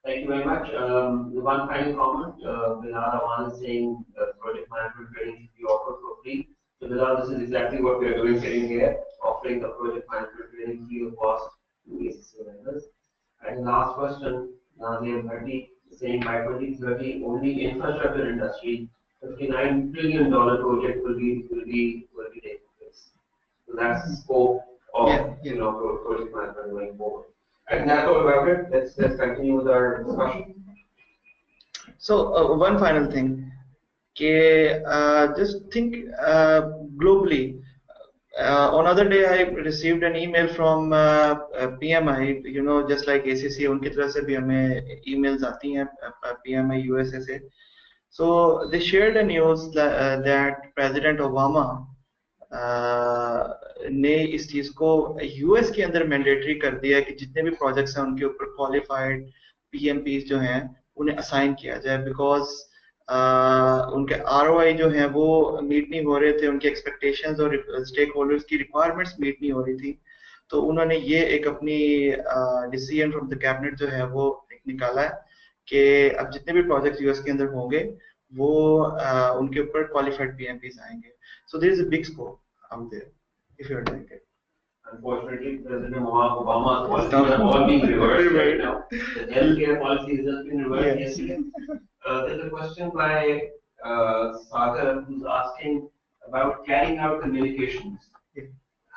Thank you very much. The one final comment, Bilal Awan is saying project management training should be offered for free. So Bilal, this is exactly what we are doing sitting here, offering the project management training free of cost to ACC members. And last question, Nazir Bhatti saying by 2030, only infrastructure industry, $59 billion project will be taking place. So that's the scope of project management going forward. And that's all about it. Let's continue with our discussion. So one final thing, just think globally. On other day, I received an email from PMI. You know, just like ACC, उनकी तरफ से भी हमें emails आती हैं PMI USA से. So they shared a news that President Obama ने इस चीज को यूएस के अंदर मैंडेटरी कर दिया है कि जितने भी प्रोजेक्ट्स हैं उनके ऊपर क्वालिफाइड पीएमपीज जो हैं उन्हें असाइन किया जाए बिकॉज उनके आरओआई जो हैं वो मीट नहीं हो रहे थे, उनके एक्सपेक्टेशंस और स्टेक होल्डर्स की रिक्वायरमेंट्स मीट नहीं हो रही थी. तो उन्होंने ये एक अपनी डिसीजन फ्रॉम द कैबिनेट जो है वो निकाला है कि अब जितने भी प्रोजेक्ट्स यूएस के अंदर होंगे वो उनके ऊपर क्वालिफाइड पीएमपीज आएंगे. So there is a big scope out there if you're doing it. Unfortunately, President Obama's policies are all being reversed right now. The healthcare policies have been reversed yesterday. There's a question by Sagar who's asking about carrying out communications.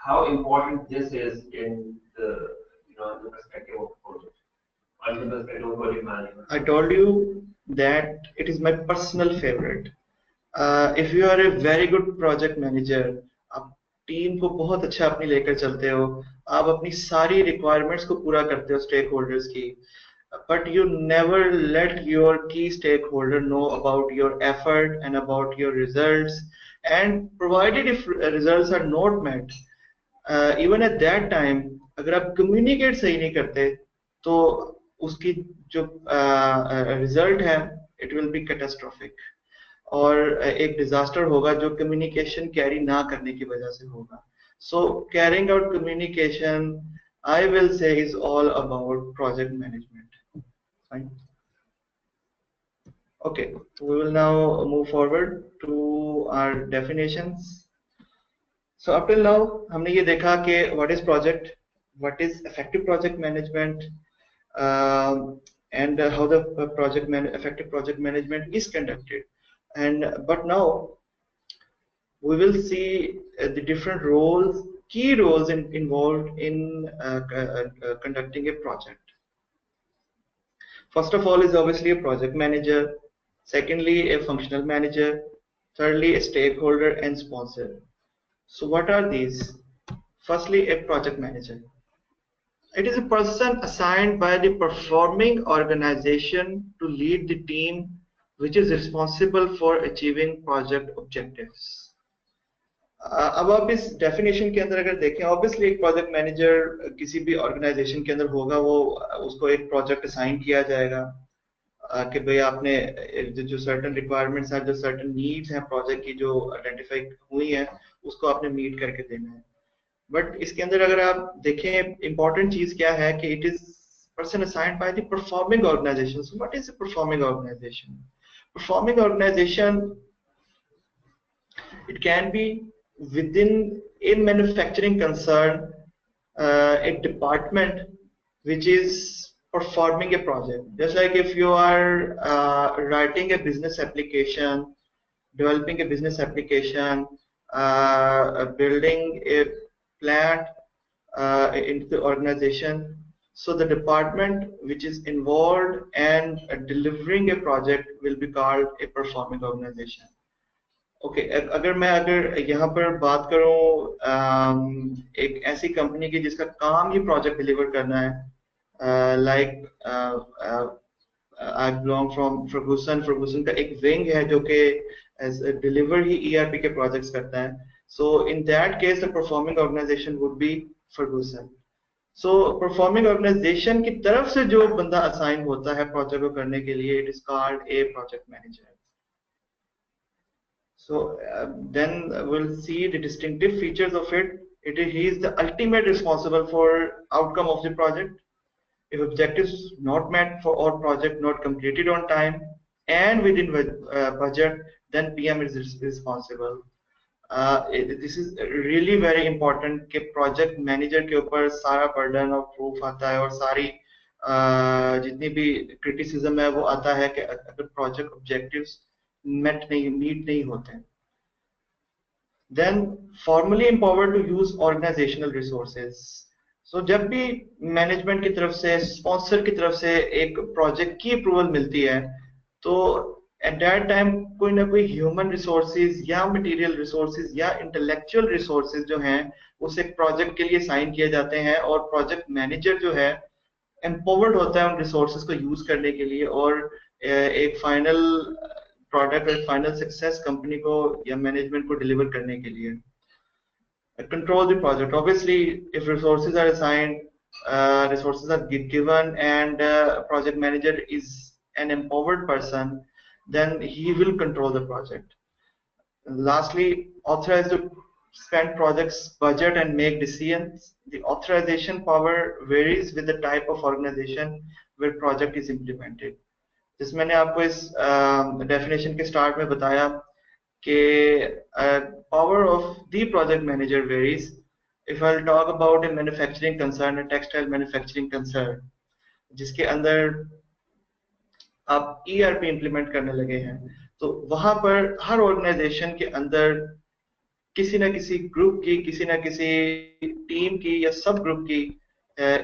How important this is in the the perspective of the project, or the perspective of project management. I told you that it is my personal favorite. If you are a very good project manager, आप team को बहुत अच्छा अपनी लेकर चलते हो, आप अपनी सारी रिक्वायरमेंट्स को पूरा करते हो स्टेक होल्डर्स की, but you never let your key stakeholder know about your effort and about your results, and provided if results are not met, even at that time अगर आप communicate सही नहीं करते तो उसकी जो result है it will be catastrophic. और एक डिजास्टर होगा जो कम्युनिकेशन कैरी ना करने की वजह से होगा. So carrying out communication I will say is all about project management. Fine. Okay, we will now move forward to our definitions. So up till now हमने ये देखा कि what is project, what is effective project management, and how the effective project management is conducted. But now we will see the different roles, key roles involved in conducting a project. First of all is obviously a project manager, secondly a functional manager, thirdly a stakeholder and sponsor. So what are these? Firstly, a project manager. It is a person assigned by the performing organization to lead the team which is responsible for achieving project objectives. अब आप इस definition के अंदर अगर देखें, obviously एक project manager किसी भी ऑर्गेनाइजेशन के अंदर होगा, वो उसको एक प्रोजेक्ट असाइन किया जाएगा. कि भाई आपने जो सर्टन रिक्वायरमेंट्स हैं, जो सर्टन नीड्स हैं प्रोजेक्ट की जो आइडेंटिफाई हुई हैं, उसको आपने मीट करके देना है। बट इसके अंदर अगर आप देखें, इंपॉर्टेंट चीज क्या है कि it is person assigned by the performing organisation. So what is a performing organisation? Performing organization, it can be within a manufacturing concern, a department which is performing a project. Just like if you are writing a business application, developing a business application, building a plant into the organization. So the department which is involved and delivering a project will be called a performing organization. Okay अगर यहाँ पर बात करूँ एक ऐसी company की जिसका काम ही प्रोजेक्ट डिलीवर करना है, like I belong from Ferguson. Ferguson का एक विंग है जो कि डिलीवर ही ईआरपी के प्रोजेक्ट्स करता है। So in that case the performing organization would be Ferguson. So performing organization की तरफ से जो बंदा असाइन होता है प्रोजेक्ट को करने के लिए, it is called a project manager. So then we'll see the distinctive features of it. He is the ultimate responsible for outcome of the project. If objectives not met for or project not completed on time and within budget, then PM is responsible. This is really very important कि project manager के ऊपर सारा burden of proof आता है और सारी जितनी भी criticism है वो आता है कि अगर project objectives meet नहीं होते हैं। Then formally empowered to use organizational resources. So जब भी मैनेजमेंट की तरफ से, स्पॉन्सर की तरफ से एक प्रोजेक्ट की अप्रूवल मिलती है, तो एट दैट टाइम कोई ना कोई ह्यूमन रिसोर्सेज या मटेरियल रिसोर्सेज या इंटेलेक्चुअल रिसोर्सेज जो हैं उस एक प्रोजेक्ट के लिए साइन किए जाते हैं, और प्रोजेक्ट मैनेजर जो है एम्पावर्ड होता है उन रिसोर्सेज को यूज करने के लिए और एक फाइनल प्रोडक्ट और फाइनल सक्सेस कंपनी को या मैनेजमेंट को डिलीवर करने के लिए। Control the project. Obviously, if resources are assigned, resources are given, and project manager is an empowered person, then he will control the project. And lastly, authorized to spend project's budget and make decisions. The authorization power varies with the type of organization where project is implemented. जिस मैंने आपको इस definition के start में बताया कि power of the project manager varies. If I'll talk about a manufacturing concern, a textile manufacturing concern, जिसके अंदर आप ERP implement करने लगे हैं, तो वहां पर हर ऑर्गेनाइजेशन के अंदर किसी ना किसी ग्रुप की, किसी ना किसी टीम की या सब ग्रुप की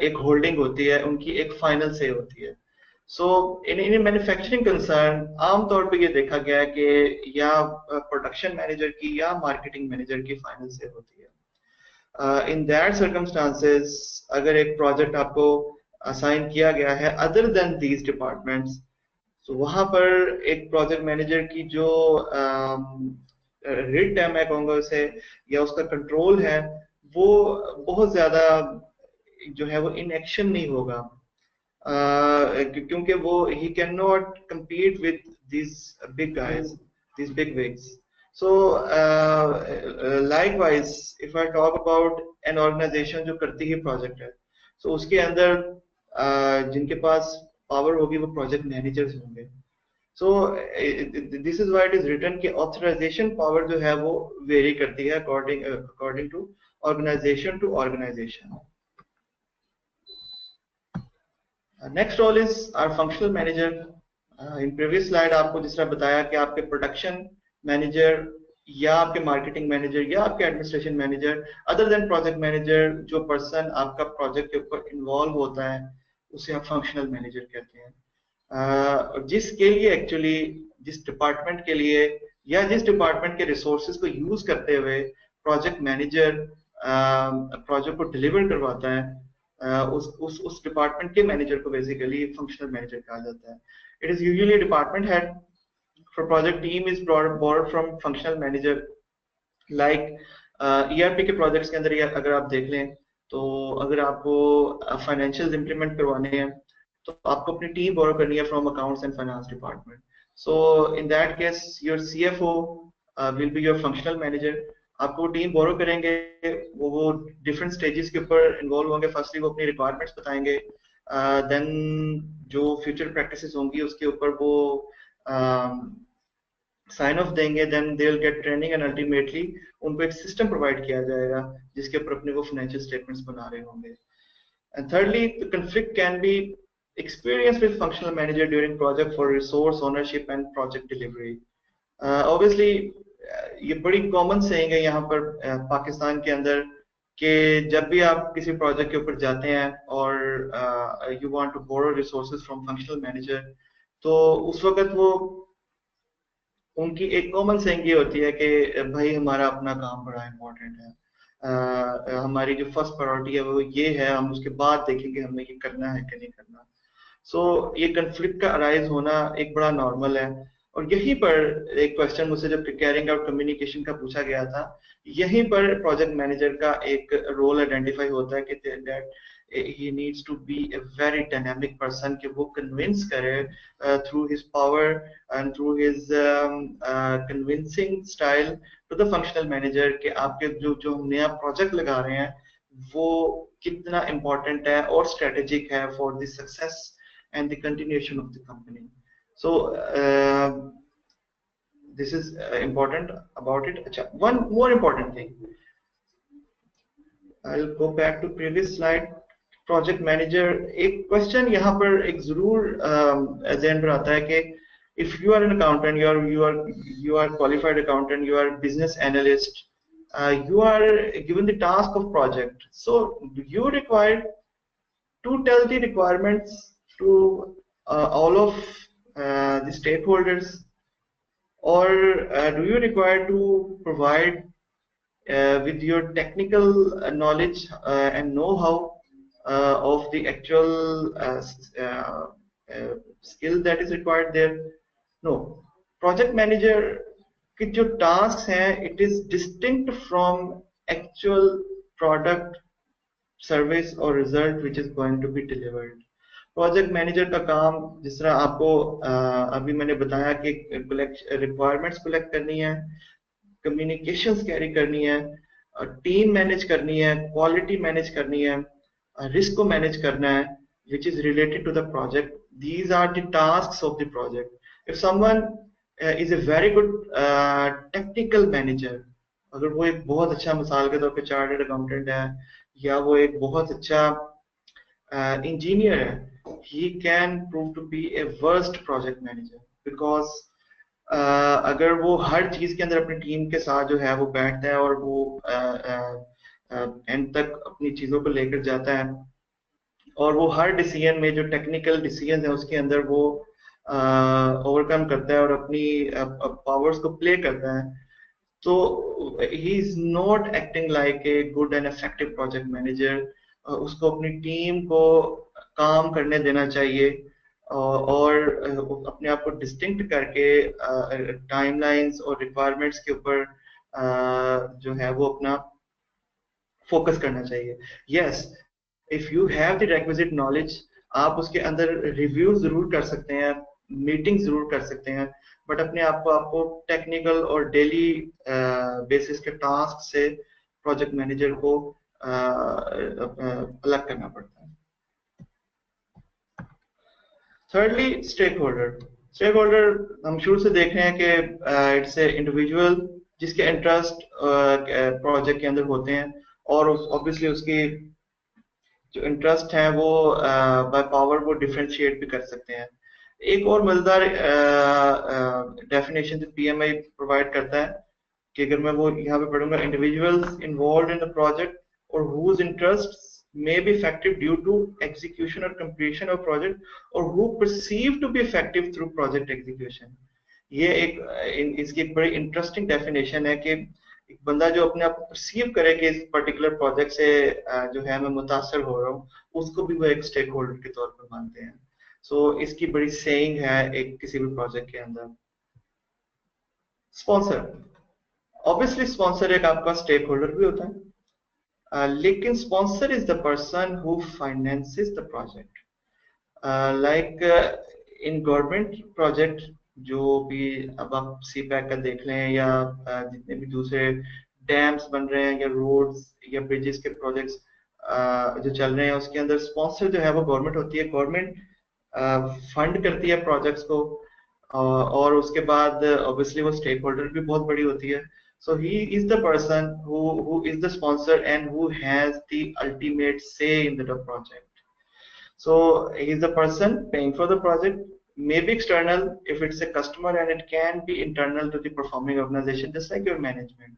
एक होल्डिंग होती है, उनकी एक फाइनल से होती है। सो इन मैन्युफैक्चरिंग कंसर्न आमतौर पे ये देखा गया है कि या प्रोडक्शन मैनेजर की या मार्केटिंग मैनेजर की फाइनल से होती है। इन दैट सर्कमस्टांसेस अगर एक प्रोजेक्ट आपको असाइन किया गया है अदर देन दीज डिपार्टमेंट्स, तो वहां पर एक प्रोजेक्ट मैनेजर की जो रिट है मैं कहूँगा उसे, या उसका कंट्रोल है, वो बहुत ज्यादा जो है वो इन एक्शन नहीं होगा, क्योंकि वो he cannot compete with these big guys, these big wigs. So likewise if I talk about an organization जो करती ही प्रोजेक्ट है, so उसके अंदर जिनके पास पावर होगी वो प्रोजेक्ट मैनेजर्स होंगे। So this is why it is written कि authorization power जो है वो वेरी करती है according to organization to organization. Next role is our functional manager. In previous slide आपको जिस तरह बताया कि आपके प्रोडक्शन मैनेजर या आपके मार्केटिंग मैनेजर या आपके administration manager other than project manager जो पर्सन आपका प्रोजेक्ट के ऊपर इन्वॉल्व होता है उसे आप फंक्शनल मैनेजर कहते हैं। जिसके लिए एक्चुअली जिस डिपार्टमेंट के लिए या जिस डिपार्टमेंट के रिसोर्सेज को यूज करते हुए प्रोजेक्ट मैनेजर प्रोजेक्ट को डिलीवर करवाता है, उस डिपार्टमेंट के मैनेजर को बेसिकली फंक्शनल मैनेजर कहा जाता है। It is usually department head for project team is board from functional manager. Like ERP के प्रोजेक्ट्स के अंदर अगर आप देख लें तो अगर आपको फाइनेंशियल इंप्लीमेंट करवाने हैं तो आपको अपनी टीम बोरो करनी है from accounts and finance department. So in that case your CFO will be your functional manager. आपको टीम बोरो करेंगे, वो डिफरेंट स्टेजेस के ऊपर इन्वॉल्व होंगे. फर्स्टली वो अपनी रिक्वायरमेंट्स बताएंगे, देन जो फ्यूचर प्रैक्टिसेस होंगी उसके ऊपर वो साइन ऑफ देंगे. Then they will get training and ultimately उनको एक सिस्टम प्रोवाइड किया जाएगा जिसके ऊपर अपने वो फाइनेंशियल स्टेटमेंट्स बना रहे होंगे. And thirdly, the conflict can be experienced with functional manager during project for resource ownership and project delivery. Obviously, ये बड़ी कॉमन सेइंग है यहाँ पर पाकिस्तान के अंदर कि जब भी आप किसी प्रोजेक्ट के ऊपर जाते हैं और you want to borrow resources from functional manager, तो उस वक्त वो उनकी एक कॉमन सेइंग ये होती है कि भाई हमारा अपना काम बड़ा इम्पोर्टेंट है, हमारी जो फर्स्ट प्रायोरिटी है वो ये है, हम उसके बाद देखेंगे हमें ये करना है कि नहीं करना. सो ये कंफ्लिक्ट का अराइज होना एक बड़ा नॉर्मल है. और यहीं पर एक क्वेश्चन मुझसे जब कैरिंग आउट कम्युनिकेशन का पूछा गया था, यहीं पर प्रोजेक्ट मैनेजर का एक रोल आइडेंटिफाई होता है कि that he needs to be a very dynamic person कि वो convince करे through his power and through his convincing style to the functional manager कि आपके जो नया प्रोजेक्ट लगा रहे हैं वो कितना important है और strategic है for the success and the continuation of the company. So this is important about it. अच्छा, one more important thing, I'll go back to previous slide. Project manager, एक क्वेश्चन यहाँ पर एक जरूर ज़हन पर आता है कि if you are an accountant, you are qualified accountant, you are business analyst, you are given the task of project, so do you require to tell the requirements to all of the stakeholders, or do you require to provide with your technical knowledge and know-how of the actual skill that is required there? No, project manager के जो tasks हैं, it is distinct from actual product, service or result which is going to be delivered. Project manager का काम, जिस तरह आपको अभी मैंने बताया कि रिक्वायरमेंट्स कलेक्ट करनी है, कम्युनिकेशंस कैरी करनी है, टीम मैनेज करनी है, क्वालिटी मैनेज करनी है, रिस्क को मैनेज करना है which is related to the project. These are the tasks of the project. If someone is a very good technical manager, अगर वो एक बहुत अच्छा, मिसाल के तौर पे चार्टर्ड अकाउंटेंट है या वो एक बहुत अच्छा इंजीनियर है, he can prove to be a worst project manager because अगर वो हर चीज के अंदर अपनी टीम के साथ जो है वो बैठता है और वो एंड तक अपनी चीजों को लेकर जाता है और वो हर डिसीजन में जो टेक्निकल डिसीजन है उसके अंदर वो ओवरकम करता है और अपनी पावर्स को प्ले करता है, तो he is not acting like a good and effective project manager. उसको अपनी टीम को काम करने देना चाहिए और अपने आप को डिस्टिंक्ट करके टाइमलाइंस और रिक्वायरमेंट्स के ऊपर जो है वो अपना फोकस करना चाहिए. Yes, if you have the requisite knowledge, आप उसके अंदर रिव्यू जरूर कर सकते हैं, मीटिंग जरूर कर सकते हैं, बट अपने आप को आपको टेक्निकल और डेली बेसिस के टास्क से प्रोजेक्ट मैनेजर को अलग करना पड़ता है. Thirdly, stakeholder. Stakeholder हम शुरू से देख रहे हैं कि इट्स ए इंडिविजुअल जिसके इंटरेस्ट प्रोजेक्ट के अंदर होते हैं और ऑब्वियसली उसकी जो इंटरेस्ट है वो बाय पावर वो डिफरेंशिएट भी कर सकते हैं. एक और मजेदार डेफिनेशन जो पीएमआई प्रोवाइड करता है कि अगर मैं वो यहाँ पे पढ़ूंगा, individuals involve in the project और whose interest may be effective due to execution or completion of project or who perceive to be effective through project execution. ये इसकी एक बड़ी इंटरेस्टिंग डेफिनेशन है कि एक बंदा जो अपने आप को परसीव करे कि इस पर्टिकुलर प्रोजेक्ट से जो है मैं मुतासर हो रहा हूँ, उसको भी वो एक स्टेक होल्डर के तौर पर मानते हैं. सो इसकी बड़ी सेइंग है एक किसी भी प्रोजेक्ट के अंदर. स्पॉन्सर, ऑब्वियसली स्पॉन्सर एक आपका स्टेक होल्डर भी होता है, लेकिन sponsor is the person who finances the project. Like in government project जो भी अब आप सी पैक का देख लें या जितने भी दूसरे डैम्स बन रहे हैं या रोड्स या ब्रिजेस के प्रोजेक्ट्स जो चल रहे हैं उसके अंदर स्पॉन्सर जो है वो गवर्नमेंट होती है। गवर्नमेंट फंड करती है प्रोजेक्ट्स को और उसके बाद ऑब्वियसली वो स्टेक होल्डर भी बहुत बड़ी होती है। So he is the person who is the sponsor and who has the ultimate say in the project. So he's the person paying for the project, maybe external if it's a customer, and it can be internal to the performing organization, just like your management.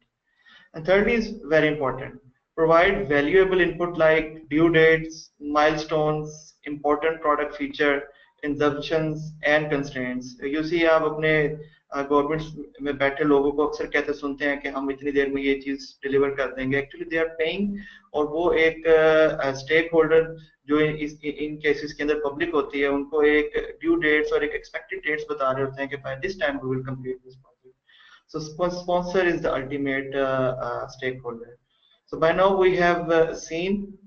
And third is very important. Provide valuable input like due dates, milestones, important product feature, assumptions and constraints. You see आप अपने government में बैठे लोगों को अक्सर कहते सुनते हैं कि हम इतनी देर में ये चीज डिलीवर कर देंगे। एक्चुअली दे आर पेइंग और वो एक स्टेक होल्डर जो इन केसेस के अंदर पब्लिक होती है उनको एक ड्यू डेट्स और एक एक्सपेक्टेड डेट्स बता रहे होते हैं कि by this time we will complete this project. So sponsor is the ultimate stakeholder. So by now we have seen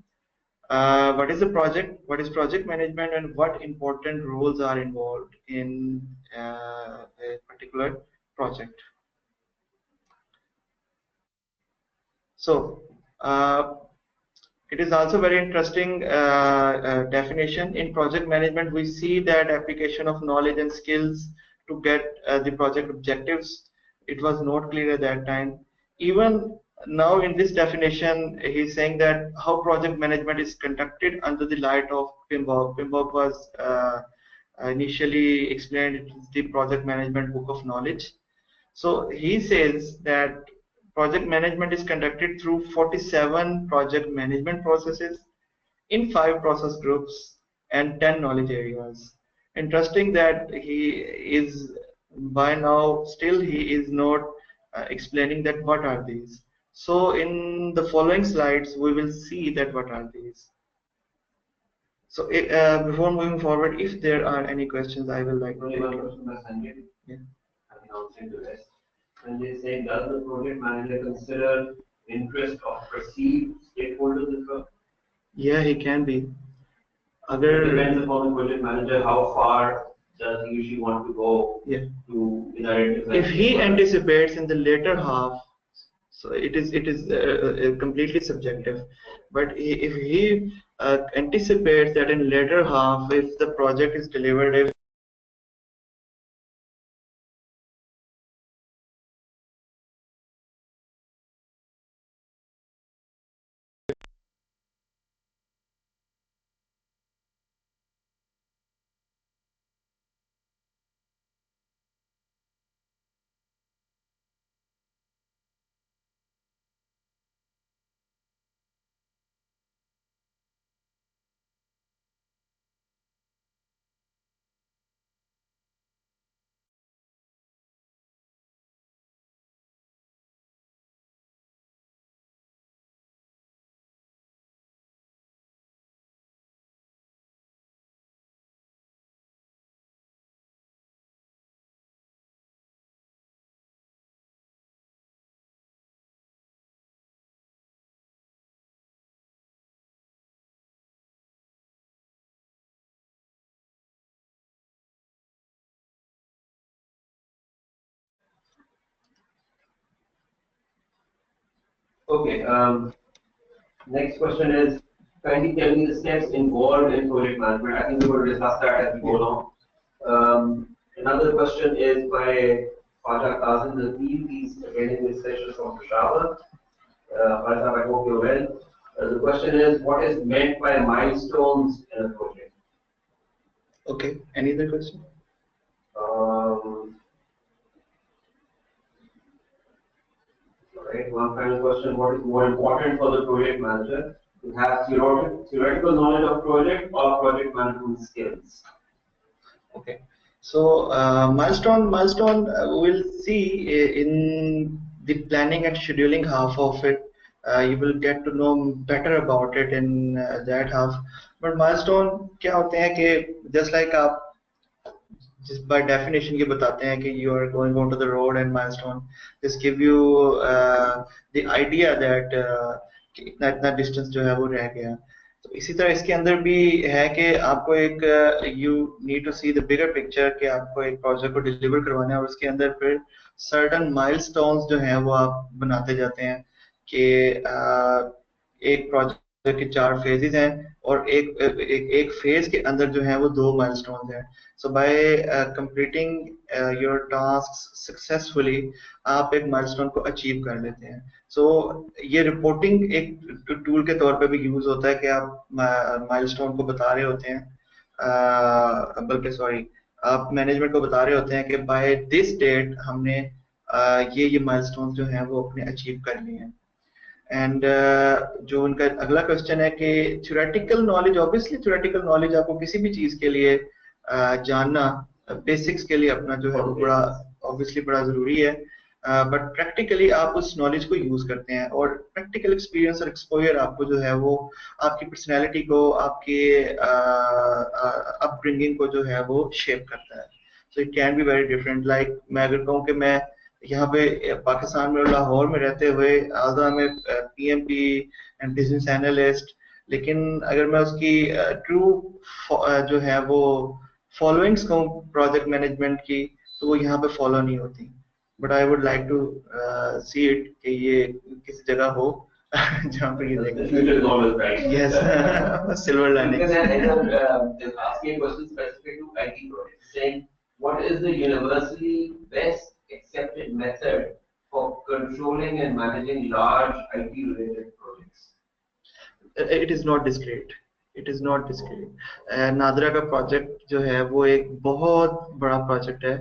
what is the project, what is project management, and what important roles are involved in a particular project. So it is also very interesting definition in project management. We see that application of knowledge and skills to get the project objectives. It was not clear at that time. Even now in this definition, he's saying that how project management is conducted under the light of PMBOK. PMBOK was initially explained as the project management book of knowledge. So he says that project management is conducted through 47 project management processes in 5 process groups and 10 knowledge areas. Interesting that he is by now still he is not explaining that what are these. So in the following slides we will see that what are these. So before moving forward, if there are any questions, I will like to take it. Yeah. Announcing to this. And they say, does the project manager consider interest of perceived stakeholders as well? Yeah, he can be. It depends upon the project manager how far does he usually want to go to identify. If he anticipates in the later half, so it is completely subjective. But if he anticipates that in later half, if the project is delivered, if okay. Next question is, kindly tell me the steps involved in project management. I think we will discuss that as we go along. Another question is by Faja Kazim, the team. He's attending this session from Peshawar. Faja, I hope you're well. The question is, what is meant by milestones in a project? Okay. Any other question? Right. One final question: what is more important for the project manager? To have theoretical knowledge of project or project management skills? Okay. So milestone we'll see in the planning and scheduling half of it. You will get to know better about it in that half. But milestone क्या होते हैं कि just like आप just by definition ये बताते हैं कि you are going onto the road and milestone just give you the idea that कि इतना इतना distance जो है वो रह गया. तो इसी तरह इसके अंदर भी है कि आपको एक you need to see the bigger picture कि आपको एक प्रोजेक्ट को डिलीवर करवाना है और उसके अंदर फिर सर्टन माइलस्टोन्स जो हैं वो आप बनाते जाते हैं कि एक प्रोजेक्ट के 4 फेजेस हैं और एक फेज के अंदर जो है वो 2 माइलस्टोन्स हैं. So by completing your task successfully आप एक माइलस्टोन को अचीव कर लेते हैं. सो ये रिपोर्टिंग एक टूल के तौर पे भी यूज होता है कि आप माइलस्टोन को बता रहे होते हैं, बल्कि सॉरी, आप मैनेजमेंट को बता रहे होते हैं कि बाय दिस डेट हमने ये माइलस्टोन जो हैं वो अपने अचीव कर लिए हैं. एंड जो उनका अगला क्वेश्चन है कि theoretical knowledge, obviously theoretical knowledge आपको किसी भी चीज के लिए जानना, बेसिक्स के लिए अपना जो है वो बड़ा ऑब्वियसली बड़ा जरूरी है. बट प्रैक्टिकली आप उस नॉलेज को यूज करते हैं और प्रैक्टिकल एक्सपीरियंस और एक्सपोजर आपको जो है वो आपकी पर्सनैलिटी को, आपके अपब्रिंगिंग को जो है वो शेप करता है. So it can be very different. Like मैं अगर कहूँ कि मैं यहाँ पे पाकिस्तान में लाहौर में रहते हुए आजा में पीएमपी एंड बिजनेस एनालिस्ट, लेकिन अगर मैं उसकी ट्रू जो है वो फॉलोइंग्स कहूँ प्रोजेक्ट मैनेजमेंट की, तो वो यहाँ पे फॉलो नहीं होती. But I would like to see it कि ये किसी जगह हो जहाँ पे ये The future is always bright. Yes silver lining. Because they're asking a question specific to IT projects, saying what is the universally best accepted method for controlling and managing large IT related projects? It is not discrete. It is not discrete. NADRA का project जो है वो एक बहुत बड़ा project है,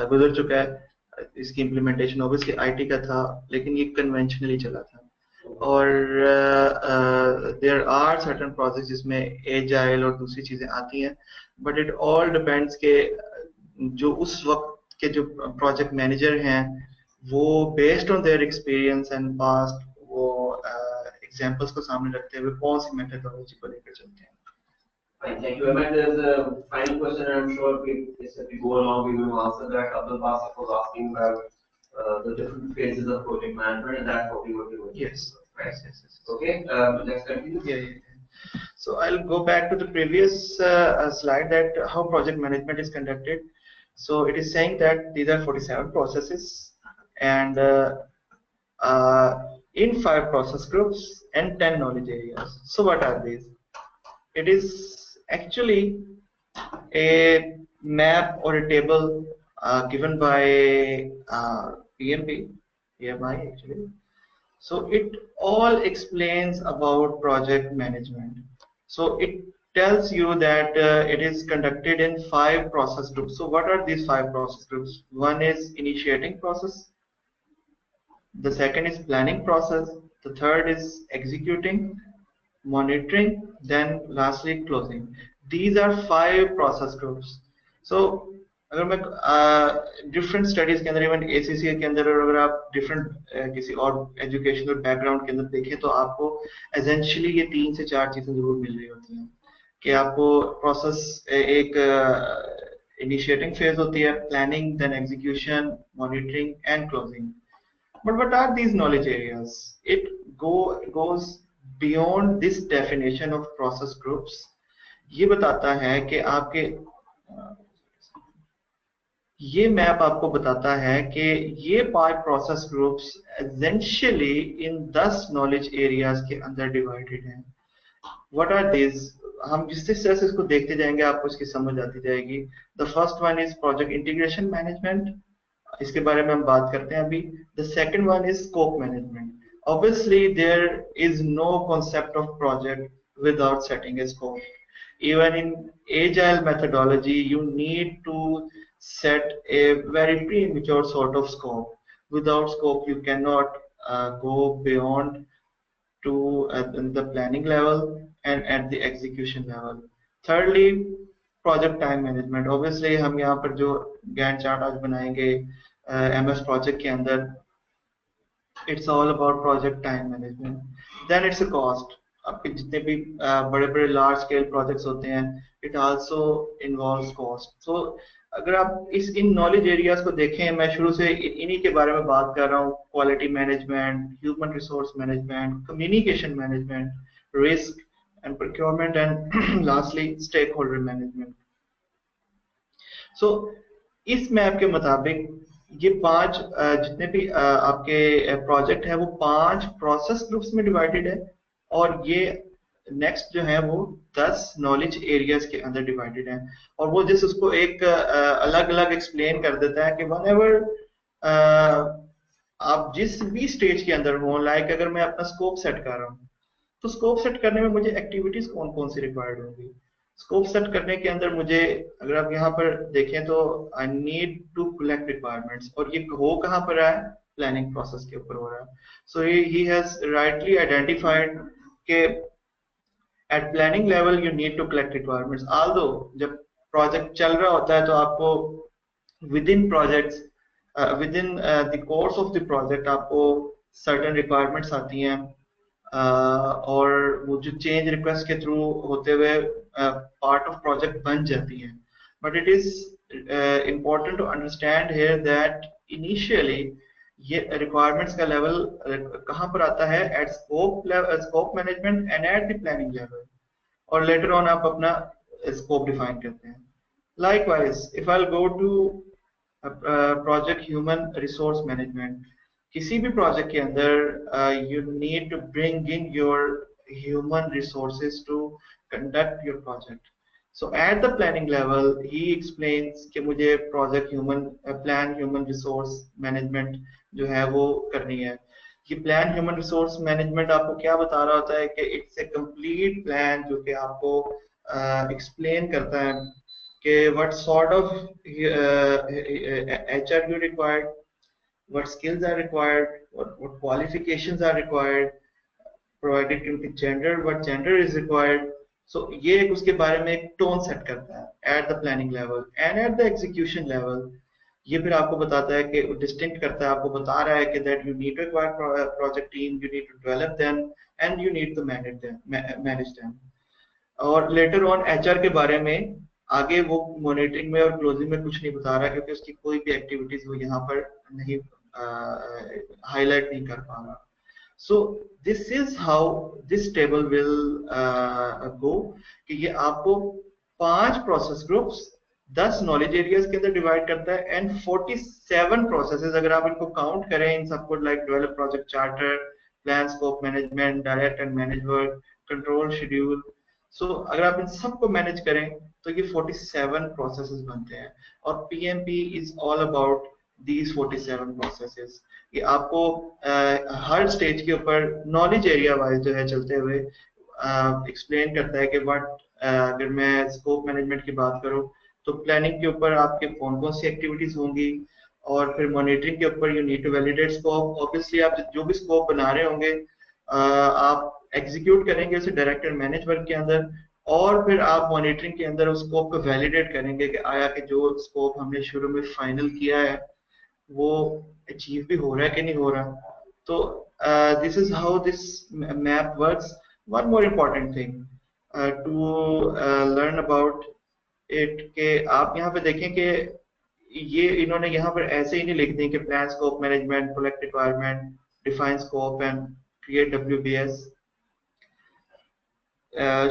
गुजर चुका है. इसकी इम्प्लीमेंटेशन ऑब्वियसली आईटी का था, लेकिन ये कन्वेंशनली चला था. और देयर आर सर्टेन प्रोजेक्ट्स जिसमें एजाइल और दूसरी चीजें आती हैं, बट इट ऑल डिपेंड्स के जो उस वक्त के जो प्रोजेक्ट मैनेजर हैं वो based on their experience and past वो एग्जांपल्स को सामने रखते हुए कौन सी मेथोडोलॉजी को लेकर चलते हैं. Fine, thank you. Ahmed, there's a final question, and I'm sure as we go along, we will answer that. Abdul Basit was asking about the different phases of project management, and that's what we were doing. Yes. Right. Yes. Okay, let's continue. Yeah. So I'll go back to the previous slide, that how project management is conducted. So it is saying that these are 47 processes, and in 5 process groups and 10 knowledge areas. So what are these? It is actually a map or a table given by PMI actually. So it all explains about project management. So it tells you that it is conducted in 5 process groups. So what are these 5 process groups? One is initiating process. The second is planning process. The third is executing, monitoring, then lastly closing. These are 5 process groups. So अगर मैं different studies के अंदर, even ACC के अंदर, और अगर आप different किसी और एजुकेशनल बैकग्राउंड के अंदर देखें तो आपको एसेंशियली ये 3 से 4 चीजें जरूर मिल रही होती हैं कि आपको प्रोसेस एक इनिशिएटिंग फेज होती है, planning, then execution, monitoring and closing. But what are these knowledge areas? It goes beyond this definition of process groups. ये बताता है कि आपके ये मैप आपको बताता है कि ये 5 process groups essentially in 10 knowledge areas के अंदर डिवाइडेड हैं. What are these? हम जिस तरह से इसको देखते जाएंगे आपको इसकी समझ आती जाएगी. The first one is project integration management. इसके बारे में हम बात करते हैं अभी. The second one is scope management. Obviously there is no concept of project without setting a scope. Even in agile methodology, you need to set a very premature sort of scope. Without scope, you cannot go beyond to the planning level and at the execution level. Thirdly, project time management. Obviously, हम यहाँ पर जो Gantt chart आज बनाएंगे MS project के अंदर, it's all about project time management. Then it's a cost. आपके जितने भी बड़े बड़े लार्ज स्केल प्रोजेक्ट्स होते हैं, इट आल्सो इन्वॉल्व्स कॉस्ट. सो अगर आप इन नॉलेज एरियाज को देखें, मैं शुरू से इन्हीं के बारे में बात कर रहा हूँ. Quality management, human resource management, communication management, risk and procurement, and lastly stakeholder management. सो इस मैप के मुताबिक ये पांच जितने भी आपके प्रोजेक्ट है वो पांच प्रोसेस ग्रुप्स में डिवाइडेड है, और ये नेक्स्ट जो है वो 10 नॉलेज एरियाज के अंदर डिवाइडेड है। और वो जिस उसको एक अलग अलग एक्सप्लेन कर देता है कि वन एवर आप जिस भी स्टेज के अंदर हो, लाइक अगर मैं अपना स्कोप सेट कर रहा हूँ तो स्कोप सेट करने में मुझे एक्टिविटीज कौन कौन सी रिक्वायर्ड होंगी। स्कोप सेट करने के अंदर मुझे, अगर आप यहाँ पर देखें तो I need to collect requirements, और ये हो कहाँ पर है, प्लानिंग प्रोसेस के ऊपर हो रहा है। So he has rightly identified के at planning level you need to collect requirements. Although जब प्रोजेक्ट चल रहा होता है तो आपको within projects within the course of the project आपको certain requirements आती हैं, और वो जो चेंज रिक्वेस्ट के थ्रू होते हुए पार्ट ऑफ प्रोजेक्ट बन जाती हैं। But it is important to understand here that initially ये रिक्वायरमेंट्स का लेवल कहाँ पर आता है, at scope management and at the planning level, और लेटर ऑन आप अपना स्कोप डिफाइन करते हैं। Likewise, if I'll go to project human resource management, किसी भी प्रोजेक्ट के अंदर you need to bring in your human resources to conduct your project. So at the planning level, he explains कि मुझे project human plan human resource management जो है वो करनी है। कि प्लान ह्यूमन रिसोर्स मैनेजमेंट आपको क्या बता रहा होता है कि इट्स ए कंप्लीट प्लान जो कि आपको एक्सप्लेन करता है कि what sort of HR you required, what skills are required, what qualifications are required, provided उनकी gender, what gender is required. So ये एक उसके बारे में एक टोन सेट करता है at the planning level and at the execution level। ये फिर आपको बताता है कि डिस्टिंक्ट करता है, आपको बता रहा है कि that you need to acquire project team, you need to develop them and you need to manage them। और लेटर ऑन एचआर के बारे में आगे वो मॉनिटरिंग में और क्लोजिंग में कुछ नहीं बता रहा, क्योंकि उसकी कोई भी एक्टिविटीज वो यहाँ पर नहीं हाईलाइट नहीं कर पा रहा। सो this is how this table will go, कि ये आपको 5 प्रोसेस ग्रुप्स 10 नॉलेज एरियाज के अंदर डिवाइड करता है एंड 47 प्रोसेसेस, अगर आप इनको काउंट करें इन सबको, like develop project charter, plan scope management, direct and manage work, control schedule. So अगर आप इन सबको मैनेज करें तो ये 47 प्रोसेसेस बनते हैं, और PMP is all about these 47 processes. ये आपको हर स्टेज के ऊपर नॉलेज एरिया वाइज जो है चलते हुए एक्सप्लेन करता है कि व्हाट, अगर मैं स्कोप मैनेजमेंट की बात करूं तो प्लानिंग के ऊपर आपके कौन कौन सी एक्टिविटीज होंगी, और फिर मॉनिटरिंग के ऊपर you need to validate scope. Obviously आप जो भी स्कोप बना रहे होंगे आप एग्जीक्यूट करेंगे उसे डायरेक्ट एंड मैनेज वर्क के अंदर, और फिर आप मॉनिटरिंग के अंदर उस स्कोप को वैलिडेट करेंगे कि आया कि जो स्कोप हमने शुरू में फाइनल किया है वो अचीव भी हो रहा है कि नहीं हो रहा। तो this is how this map works. One more important thing to learn about it, के आप यहाँ पे देखें कि ये इन्होंने यहाँ पर ऐसे ही नहीं लिख दी कि plan scope management, collect requirement, define scope and create WBS।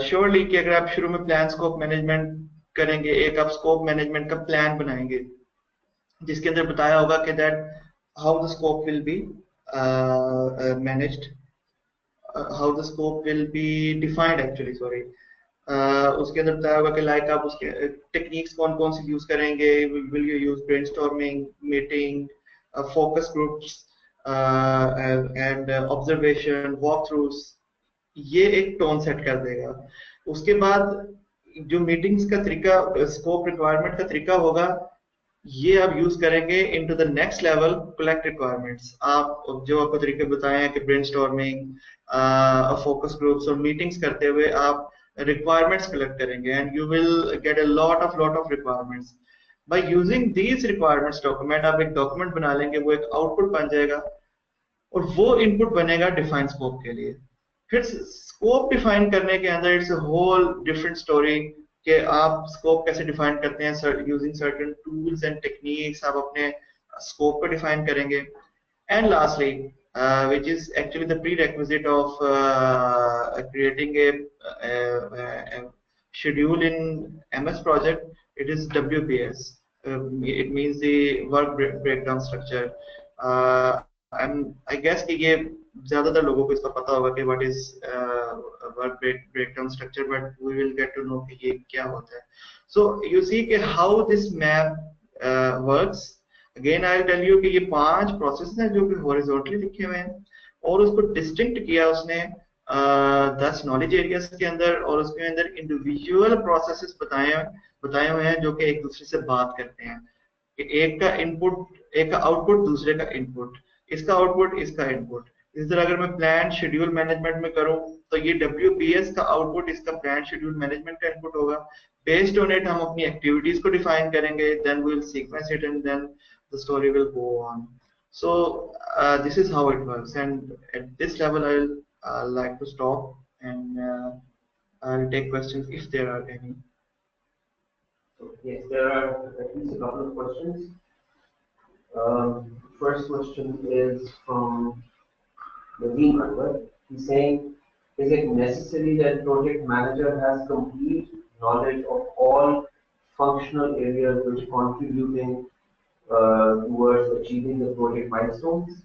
Surely कि अगर आप शुरू में प्लान स्कोप मैनेजमेंट करेंगे, एक आप स्कोप मैनेजमेंट का प्लान बनाएंगे जिसके अंदर बताया होगा कि that how the scope will be managed, how the scope will be defined actually, sorry. उसके अंदर बताया होगा कि लाइक आप उसके टेक्निक्स कौन कौन सी यूज करेंगे, will you use brainstorming, meeting, focus groups and observation, walk throughs. ये एक टोन सेट कर देगा। उसके बाद जो मीटिंग्स का तरीका, स्कोप रिक्वायरमेंट का तरीका होगा, ये आप यूज करेंगे into the next level collect requirements. आप जो आपको तरीके बताए हैं कि ब्रेनस्टॉर्मिंग, फोकस ग्रुप्स और मीटिंग्स करते हुए आप रिक्वायरमेंट्स कलेक्ट करेंगे and you will get a lot of requirements. By using these requirements document, आप एक डॉक्यूमेंट बना लेंगे, वो एक आउटपुट बन जाएगा और वो इनपुट बनेगा डिफाइन स्कोप के लिए। फिर स्कोप डिफाइन करने के अंदर it's a whole different story कि आप स्कोप कैसे डिफाइन करते हैं, using certain tools and techniques आप अपने स्कोप को डिफाइन करेंगे। And lastly which is actually the prerequisite of creating a schedule in MS project. It is WBS. It means the work breakdown structure. I guess कि ये ज़्यादातर लोगों को इसका पता होगा कि what is work breakdown structure, but we will get to know कि ये क्या होता है. So you see कि how this map works. Again I tell you कि ये 5 प्रोसेस हैं जो कि हॉरिजॉन्टली लिखे हुए हैं और उसको डिस्टिंक्ट किया उसने 10 नॉलेज एरियाज के अंदर और उसके अंदर इंडिविजुअल प्रोसेसेस बताए हुए हैं जो कि एक दूसरे से बात करते हैं कि एक का इनपुट एक का आउटपुट दूसरे का इनपुट इसका आउटपुट इसका इनपुट इस तरह अगर मैं प्लान शेड्यूल मैनेजमेंट में करूं तो ये WBS का आउटपुट इसका प्लान शेड्यूल मैनेजमेंट का इनपुट होगा बेस्ड ऑन इट हम अपनी एक्टिविटीज को डिफाइन करेंगे then we will sequence it and then the story will go on. So this is how it works, and at this level, I'll like to stop and I'll take questions if there are any. So yes, there are at least a couple of questions. First question is from Nadeem Anwar. He's saying, is it necessary that project manager has complete knowledge of all functional areas which contributing towards achieving the project milestones?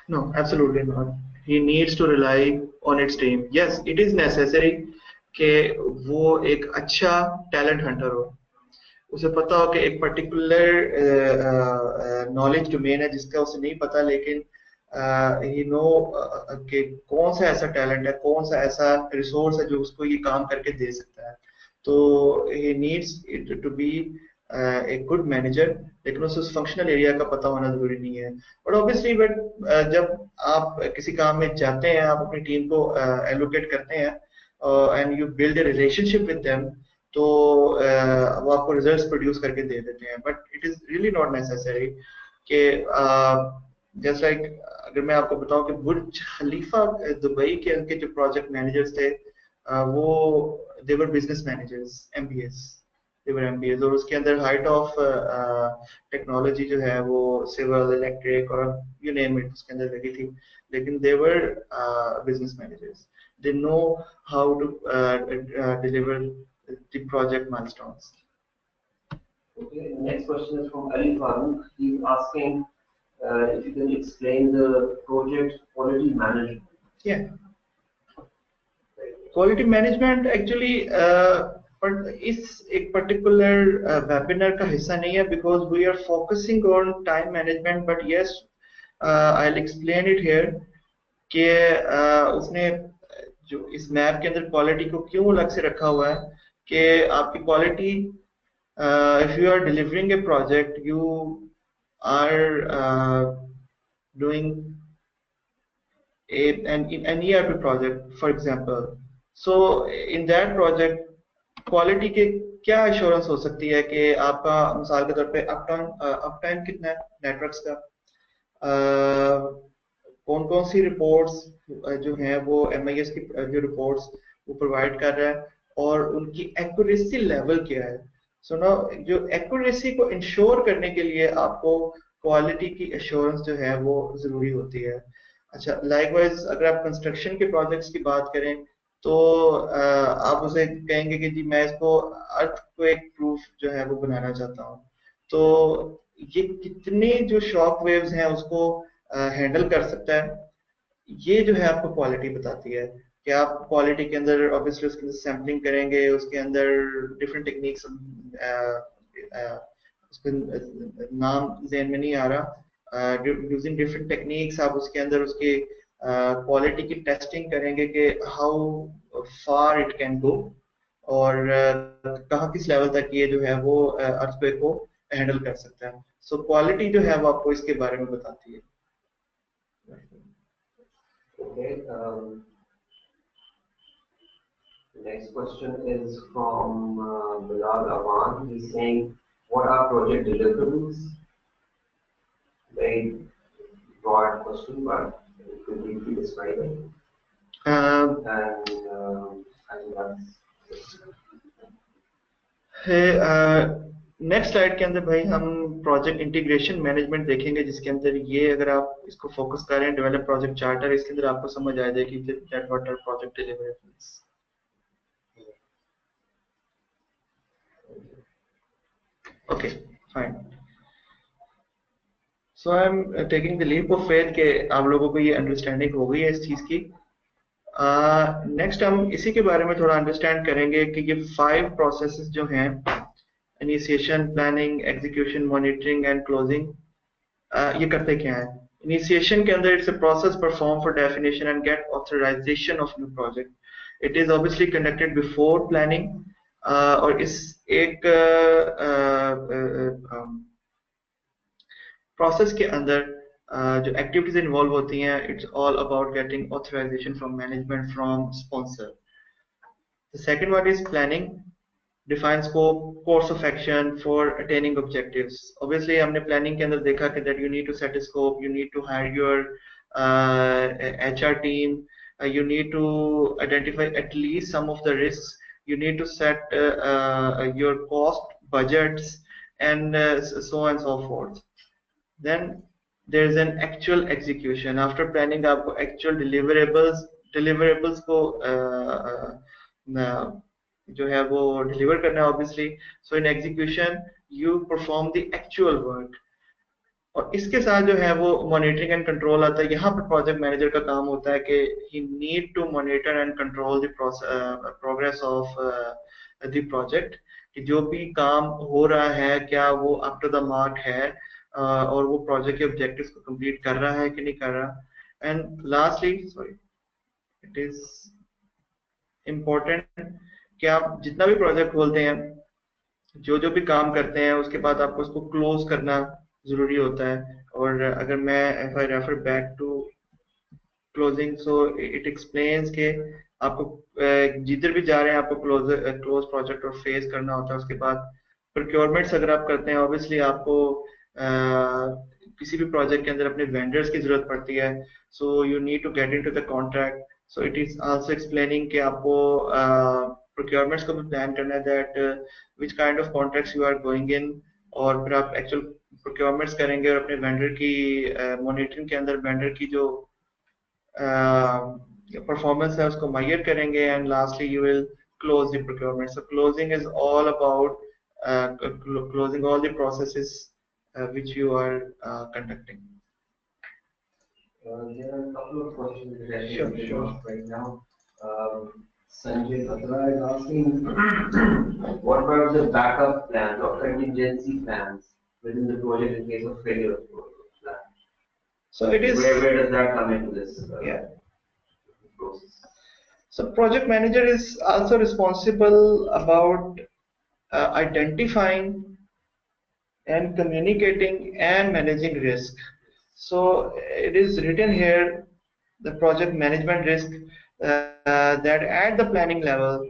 No, absolutely not. He needs to rely on its team. Yes, it is necessary कि वो एक अच्छा talent Hunter हो उसे पता हो कि एक पर्टिकुलर नॉलेज डोमेन है जिसका उसे नहीं पता लेकिन ही नो कि कौन सा ऐसा टैलेंट है कौन सा ऐसा रिसोर्स है जो उसको ये काम करके दे सकता है तो he needs it to be a good manager लेकिन उसे उस फंक्शनल एरिया का पता होना जरूरी नहीं है बट ऑब्वियसली बट जब आप किसी काम में जाते हैं आप अपनी टीम को एलोकेट करते हैं and you build a relationship with them तो वो आपको रिजल्ट्स प्रोड्यूस करके दे देते हैं but it is really not necessary कि जस्ट लाइक अगर मैं आपको बताऊं कि बुर्ज खलीफा दुबई के उनके जो प्रोजेक्ट मैनेजर्स थे वो देवर बिजनेस मैनेजर्स MBAs देवर MBAs और उसके अंदर हाइट ऑफ टेक्नोलॉजी जो है वो सिविल इलेक्ट्रिक और यू नेम इट उसके अंदर लगी थी लेकिन their business managers they know how to deliver the project milestones. Okay, next question is from Ali Farooq. He's asking if you can explain the project quality management. Yeah. Quality management actually but इस एक particular webinar का हिस्सा नहीं है because we are focusing on time management but yes I'll explain it here कि उसने जो इस मैप के अंदर क्वालिटी को क्यों अलग से रखा हुआ है कि आपकी quality if you are delivering a project you are doing an ERP project for example so in that project quality के क्या एश्योरेंस हो सकती है कि आपका मिसाल के तौर पे अप टाइम कितना है नेटवर्क्स का कौन कौन सी रिपोर्ट्स जो हैं वो MIS की जो रिपोर्ट्स वो प्रोवाइड कर रहा है और उनकी एक्यूरेसी लेवल क्या है सो ना जो एक्यूरेसी को इंश्योर करने के लिए आपको क्वालिटी की एश्योरेंस जो है वो जरूरी होती है अच्छा लाइकवाइज अगर आप कंस्ट्रक्शन के प्रोजेक्ट्स की बात करें तो आप उसे कहेंगे कि जी मैं इसको अर्थक्वेक प्रूफ जो है वो बनाना चाहता हूँ तो ये कितने जो शॉक वेव्स हैं उसको हैंडल कर सकता है ये जो है आपको क्वालिटी बताती है कि आप क्वालिटी के अंदर ऑब्वियसली उसके अंदर सैम्पलिंग करेंगे उसके अंदर डिफरेंट टेक्निक्स उसके नाम ज़हन में नहीं आ रहा यूजिंग डिफरेंट टेक्निक्स आप उसके अंदर उसके क्वालिटी की टेस्टिंग करेंगे कि how far it can go और कहाँ किस लेवल तक ये जो है वो अर्थक्वेक को हैंडल कर सकता है सो क्वालिटी जो है वो आपको इसके बारे में बताती है Okay. The next question is from Bilal Awan. He's saying, what are project deliverables? Very broad question, but it could briefly describe it. And I think that's hey, next slide के अंदर भाई हम प्रोजेक्ट इंटीग्रेशन मैनेजमेंट देखेंगे, जिसके अंदर ये अगर आप इसको फोकस करें डेवलप प्रोजेक्ट चार्टर, इसके अंदर आपको समझ आ जाए कि that what are project deliverables. Okay fine. So I am taking the leap of faith कि आप लोगों को ये अंडरस्टैंडिंग हो गई है इस चीज की. नेक्स्ट हम इसी के बारे में थोड़ा अंडरस्टैंड करेंगे कि ये 5 प्रोसेसेस जो हैं, initiation, planning, execution, monitoring and closing, ये करते क्या है. इनिशिएशन के अंदर it's a process perform for definition and get authorization of new project. It is obviously conducted before planning. और इस एक प्रोसेस के अंदर जो एक्टिविटीज इन्वॉल्व होती हैं, it's all about getting authorization from management, from sponsor. The second one is planning. Define scope, course of action for attaining objectives. Obviously हमने planning के अंदर देखा कि that you need to set a scope, you need to hire your HR team, you need to identify at least some of the risks, you need to set your cost budgets, and so on and so forth. Then there is an actual execution. After planning आपको actual deliverables को जो है वो deliver करना है obviously. So in execution you perform the actual work. और इसके साथ जो है वो मॉनिटरिंग एंड कंट्रोल आता है. यहाँ पर प्रोजेक्ट मैनेजर का काम होता है कि he need to monitor and control the progress of the project, कि जो भी काम हो रहा है क्या वो अप टू द मार्क है, और वो प्रोजेक्ट के ऑब्जेक्टिव्स को कंप्लीट कर रहा है कि नहीं कर रहा. And lastly, sorry, it is important कि आप जितना भी प्रोजेक्ट खोलते हैं, जो जो भी काम करते हैं, उसके बाद आपको उसको क्लोज करना जरूरी होता है. और अगर मैं if I refer back to closing, so it explains के आपको जिधर भी जा रहे हैं आपको क्लोज प्रोजेक्ट और फेस करना होता है. उसके बाद प्रोक्योरमेंट्स अगर आप करते हैं, ऑब्वियसली आपको किसी भी प्रोजेक्ट के अंदर अपने वेंडर्स की जरूरत पड़ती है. So you need to get into the contract. So it is also explaining कि आपको प्रोक्योरमेंट्स को भी प्लान करना है, that which kind of contracts you are going in. और फिर आप एक्चुअल प्रोक्योरमेंट्स करेंगे और अपने वेंडर की मॉनिटरिंग के अंदर वेंडर की जो परफॉर्मेंस है उसको मेजर करेंगे. And lastly you will close the procurement. So closing is all about closing all the processes which you are conducting. There are a couple of questions that I Sure, think we can sure. ask right now. Sanjay Batra is asking, what about the backup plans or contingency plans within the project in case of failure of the plan? So it is. Where does that come into this Yeah. process? So project manager is also responsible about identifying and communicating and managing risk. So it is written here, the project management risk, that at the planning level,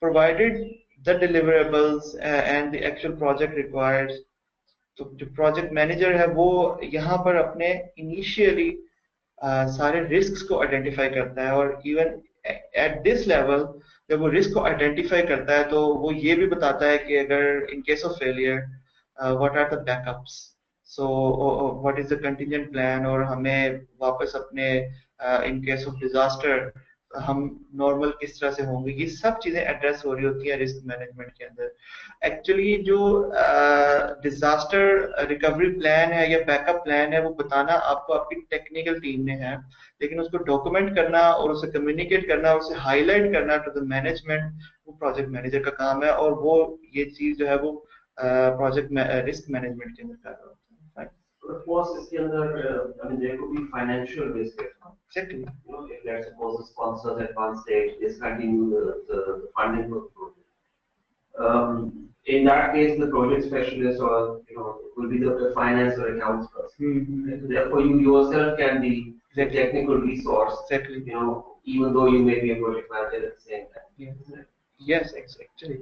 provided the deliverables and the actual project requires. तो जो project manager है वो यहाँ पर अपने initially सारे risks को identify करता है. और इवन एट दिस लेवल जब वो रिस्क को आइडेंटिफाई करता है तो वो ये भी बताता है कि अगर in case of failure what are the backups, so what is the contingent plan, और हमें वापस अपने इन केस ऑफ डिजास्टर हम नॉर्मल किस तरह से होंगे. ये सब चीजें एड्रेस हो रही होती है रिस्क मैनेजमेंट के अंदर. एक्चुअली जो डिजास्टर रिकवरी प्लान है या बैकअप प्लान है वो बताना आपको आपकी टेक्निकल टीम ने है, लेकिन उसको डॉक्यूमेंट करना और उसे कम्युनिकेट करना, उसे हाईलाइट करना टू द मैनेजमेंट, वो प्रोजेक्ट मैनेजर का काम है. और वो ये चीज जो है वो प्रोजेक्ट रिस्क मैनेजमेंट के अंदर कर रहा होता है. Of course, इसके अंदर, I mean, there could be financial risk. Exactly. You know, if let's suppose the sponsors at one stage discontinue the funding for the project. In that case, the project specialist or will be the finance or accounts person. Mm-hmm. So therefore, you yourself can be the technical resource. Exactly. Even though you may be a project manager at the same time. Yeah. Yes, actually.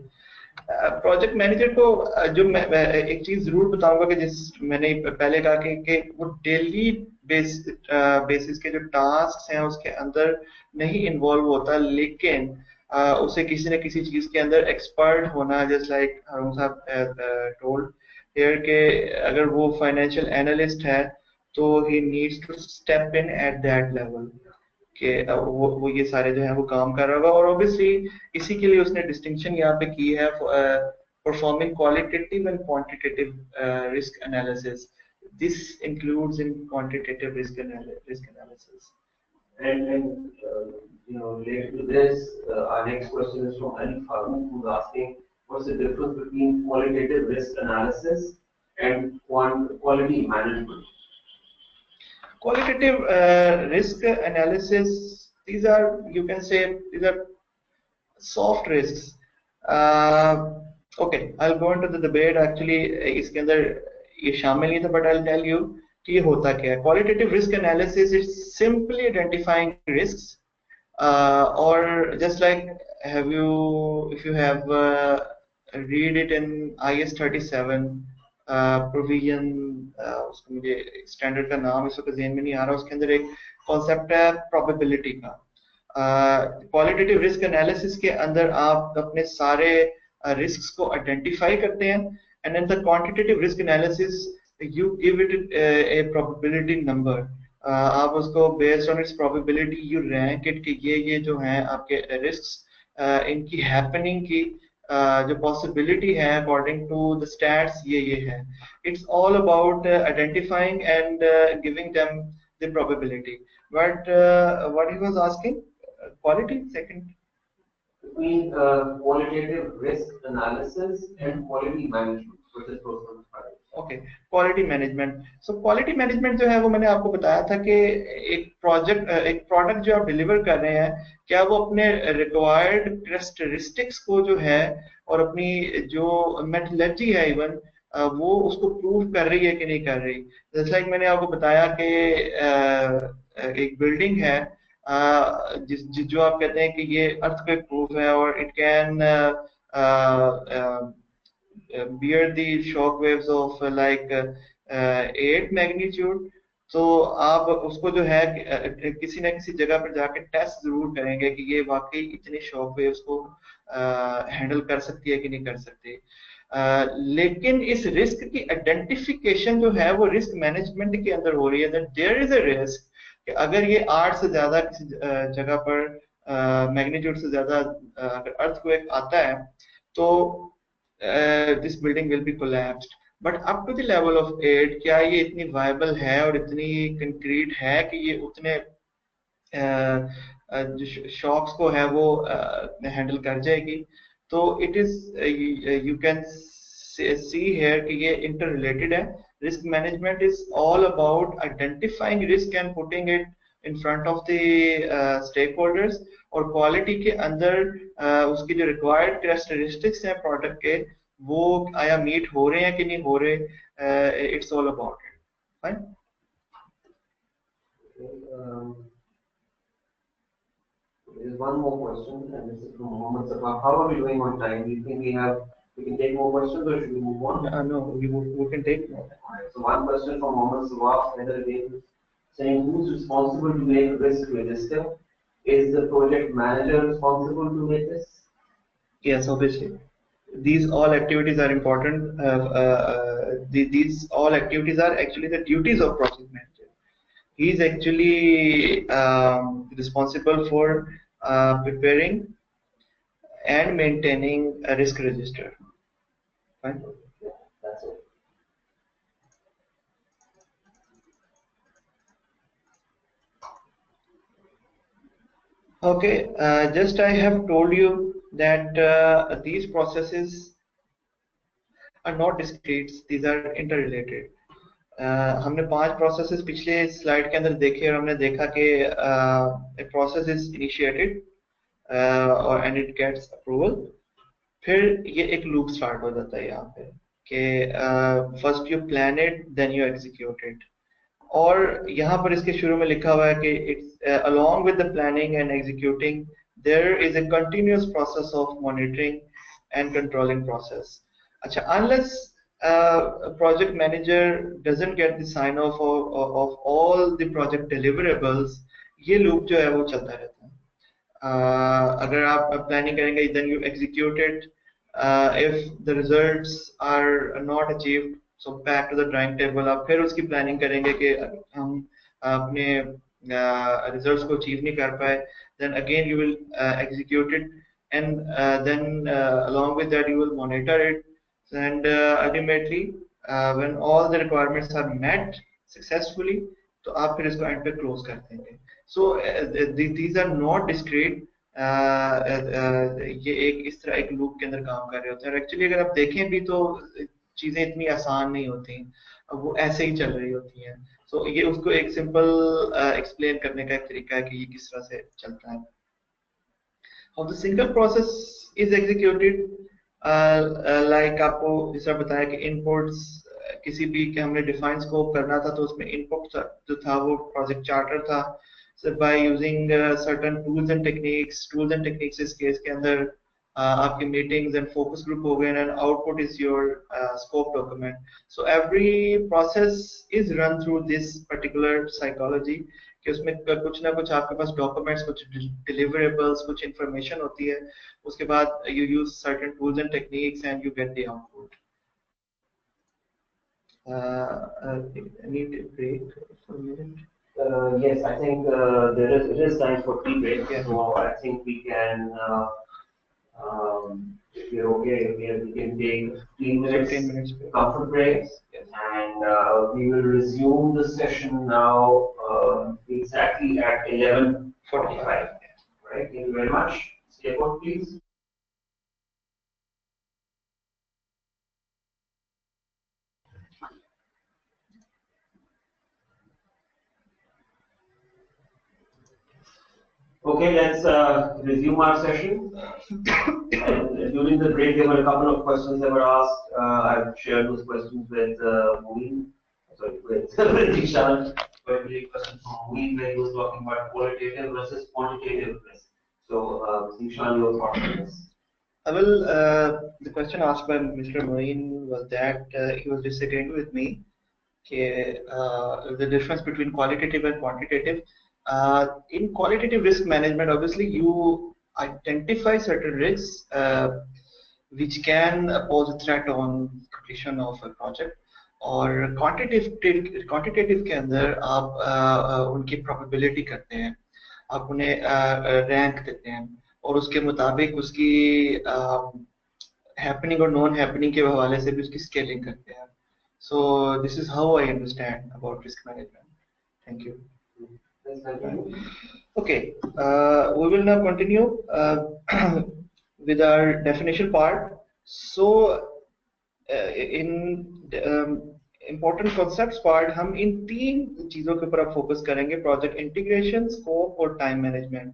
Project manager को जो मैं एक चीज जरूर बताऊंगा कि जिस मैंने पहले कहा कि वो डेली बेसिस के जो टास्क हैं उसके अंदर नहीं इन्वॉल्व होता, लेकिन उसे किसी न किसी चीज के अंदर एक्सपर्ट होना, जस्ट लाइक हारून साहब टोल्ड हियर के अगर वो फाइनेंशियल एनालिस्ट है तो he needs to step in at that level कि वो ये सारे जो है वो काम कर रहा होगा। और ऑब्वियसली इसी के लिए उसने डिस्टिंक्शन यहाँ पे की है performing qualitative and quantitative risk analysis. This includes in quantitative risk analysis. And related to this, our next question is from Ali Farooq, who's asking, what's the difference between qualitative risk analysis and quality management? Qualitative risk analysis, these are, you can say, these are soft risks. Okay, I'll go into the debate. Actually, इसके अंदर ये शामिल नहीं था, but I'll tell you कि ये होता क्या है. Qualitative risk analysis is simply identifying risks, or just like if you have read it in IS 37 provision, उसको मुझे स्टैंडर्ड का नाम इस वक्त ज़हन में नहीं आ रहा, उसके अंदर एक कॉन्सेप्ट है प्रोबेबिलिटी का। क्वालिटेटिव रिस्क एनालिसिस के अंदर आप अपने सारे रिस्क्स को आइडेंटिफाई करते हैं, and in the quantitative risk analysis you give it A probability number. आप उसको based on it's probability you rank it कि ये जो हैं आपके रिस्क्स, इनकी हैपनिंग की जो पॉसिबिलिटी है अकॉर्डिंग टू द स्टैट्स ये है। It's all about identifying and giving them the probability. But what he was asking, quality second, between qualitative risk analysis and quality management, which is personal finance. Okay, quality management. So quality management जो है वो मैंने आपको बताया था कि एक product जो आप डिलीवर कर रहे हैं, क्या वो अपने रिक्वायर्ड कैरेक्टरिस्टिक्स को जो है और अपनी जो मेथोडोलॉजी है इवन वो उसको प्रूव कर रही है कि नहीं कर रही। जैसे लाइक मैंने आपको बताया कि एक बिल्डिंग है जो आप कहते हैं कि ये अर्थक्वेक प्रूफ है और it can bear the shock waves of like 8 magnitude। तो आप उसको जो है किसी न किसी जगह पर जाके टेस्ट जरूर करेंगे कि ये वाकई इतने शॉक वेव्स को हैंडल कर सकती है कि नहीं कर सकती। लेकिन इस रिस्क की आइडेंटिफिकेशन जो है वो रिस्क मैनेजमेंट के अंदर हो रही है। That there is a risk कि अगर ये 8 से ज्यादा किसी जगह पर मैग्नीट्यूड से ज्यादा अगर अर्थक्वेक आता है तो this building will be collapsed, but up to the level of 8 क्या ये इतनी viable है और इतनी concrete है कि ये उतने जो शॉक्स को है वो हैंडल कर जाएगी। तो it is you can see here कि ये इंटर रिलेटेड है। Risk management is all about identifying risk and putting it in front of the stakeholders, और क्वालिटी के अंदर उसकी जो रिक्वायर्ड कैरेक्टरिस्टिक्स हैं प्रोडक्ट के वो आया मीट हो रहे हैं कि नहीं हो रहे। It's all about it. Fine. There's one more question, and this is from Mohammed Safa. How are we doing on time? Do you think we can take more questions, or should we move on? No, we can take more. Right, so one question from Mohammed Safa, whether it is saying who's responsible to make risk register? Is the project manager responsible to make this? Yes, obviously. These all activities are important. These all activities are actually the duties of project manager. He is actually responsible for preparing and maintaining a risk register. Fine. That's it. Okay, just I have told you that these processes are not discrete, these are interrelated. हमने 5 processes पिछले slide के अंदर देखे और हमने देखा कि a process is initiated और and it gets approval, फिर ये एक लूप स्टार्ट हो जाता है यहाँ पे कि first you plan it then you execute it. और यहाँ पर इसके शुरू में लिखा हुआ है कि it's along with the planning and executing there is a continuous process of monitoring and controlling process. अच्छा, unless project manager doesn't get the sign off of all the project deliverables, ये लूप जो है वो चलता रहता है। अगर आप प्लानिंग करेंगे then you execute it. If the results are not achieved, so back to the drawing table. आप फिर उसकी प्लानिंग करेंगे कि हम अपने results को achieve नहीं कर पाए, then again you will execute it, and then along with that you will monitor it, and ultimately when all the requirements are met successfully, तो आप फिर इसको end पे close कर देंगे. So these are not discrete. ये एक इस तरह एक लूप के अंदर काम कर रहे होते हैं, और एक्चुअली अगर आप देखें भी तो चीजें इतनी आसान नहीं होती, अब वो ऐसे ही चल रही होती हैं. So ये उसको एक सिंपल एक्सप्लेन करने का एक तरीका है कि ये किस तरह से चलता है. How the single process is executed, like आपको जैसा बताया कि inputs किसी भी कि हमने डिफाइन स्कोप करना था, तो उसमें इनपुट जो था वो प्रोजेक्ट चार्टर था. So by using certain tools and techniques इस केस के अंदर आपकी मीटिंग्स एंड फोकस ग्रुप हो गए, and output is your scope document. So every process is run through this particular psychology, कि उसमें कुछ ना कुछ आपके पास डॉक्यूमेंट्स, कुछ डिलीवरेबल्स, कुछ इंफॉर्मेशन होती है. उसके बाद you use certain tools and techniques and you get the output. I need a break for a minute. Yes, I think it is time for tea break. Yeah. So I think we can, if you're okay, we can take 15 minutes break. comfort break, Yes. and we will resume the session now exactly at 11:45. Right. Thank you very much. Stay put, please. Okay, let's resume our session. And during the break, there were a couple of questions that were asked. I've shared those questions with Moeen, sorry, with Dishan. Very question from Moeen, where he was talking about qualitative versus quantitative risk. So, Dishan, your thoughts on this? Well, the question asked by Mr. Moeen was that he was disagreeing with me. The difference between qualitative and quantitative. In qualitative risk management, obviously you identify certain risks which can pose a threat on completion of a project, और quantitative के अंदर आप उनकी probability करते हैं, आप उन्हें rank देते हैं, और उसके मुताबिक उसकी happening और non happening के हवाले से भी उसकी scaling करते हैं. So this is how I understand about risk management. Thank you. Okay, we will now continue with our definition part. So in important concepts part, हम इन तीन चीजों के ऊपर फोकस करेंगे: प्रोजेक्ट इंटीग्रेशन, स्कोप और टाइम मैनेजमेंट.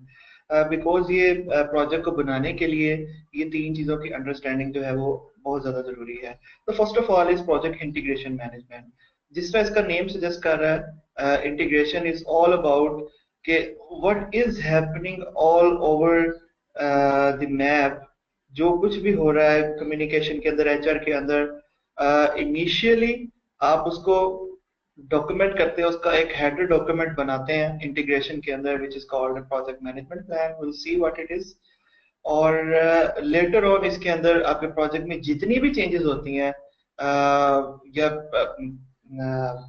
बिकॉज ये project को बनाने के लिए ये तीन चीजों की अंडरस्टैंडिंग जो है वो बहुत ज्यादा जरूरी है. तो first of all is project integration management. जिस तरह इसका नेम सजेस्ट कर रहा है, इंटीग्रेशन इज ऑल अबाउट के what is happening all over the map. जो कुछ भी हो रहा है कम्युनिकेशन के अंदर, एचआर के अंदर, इनिशियली आप उसको डॉक्यूमेंट करते हैं, उसका एक हेडर डॉक्यूमेंट बनाते हैं इंटीग्रेशन के अंदर, विच is called project management plan. Will see what it is. और लेटर ऑन इसके अंदर आपके प्रोजेक्ट में जितनी भी चेंजेस होती हैं या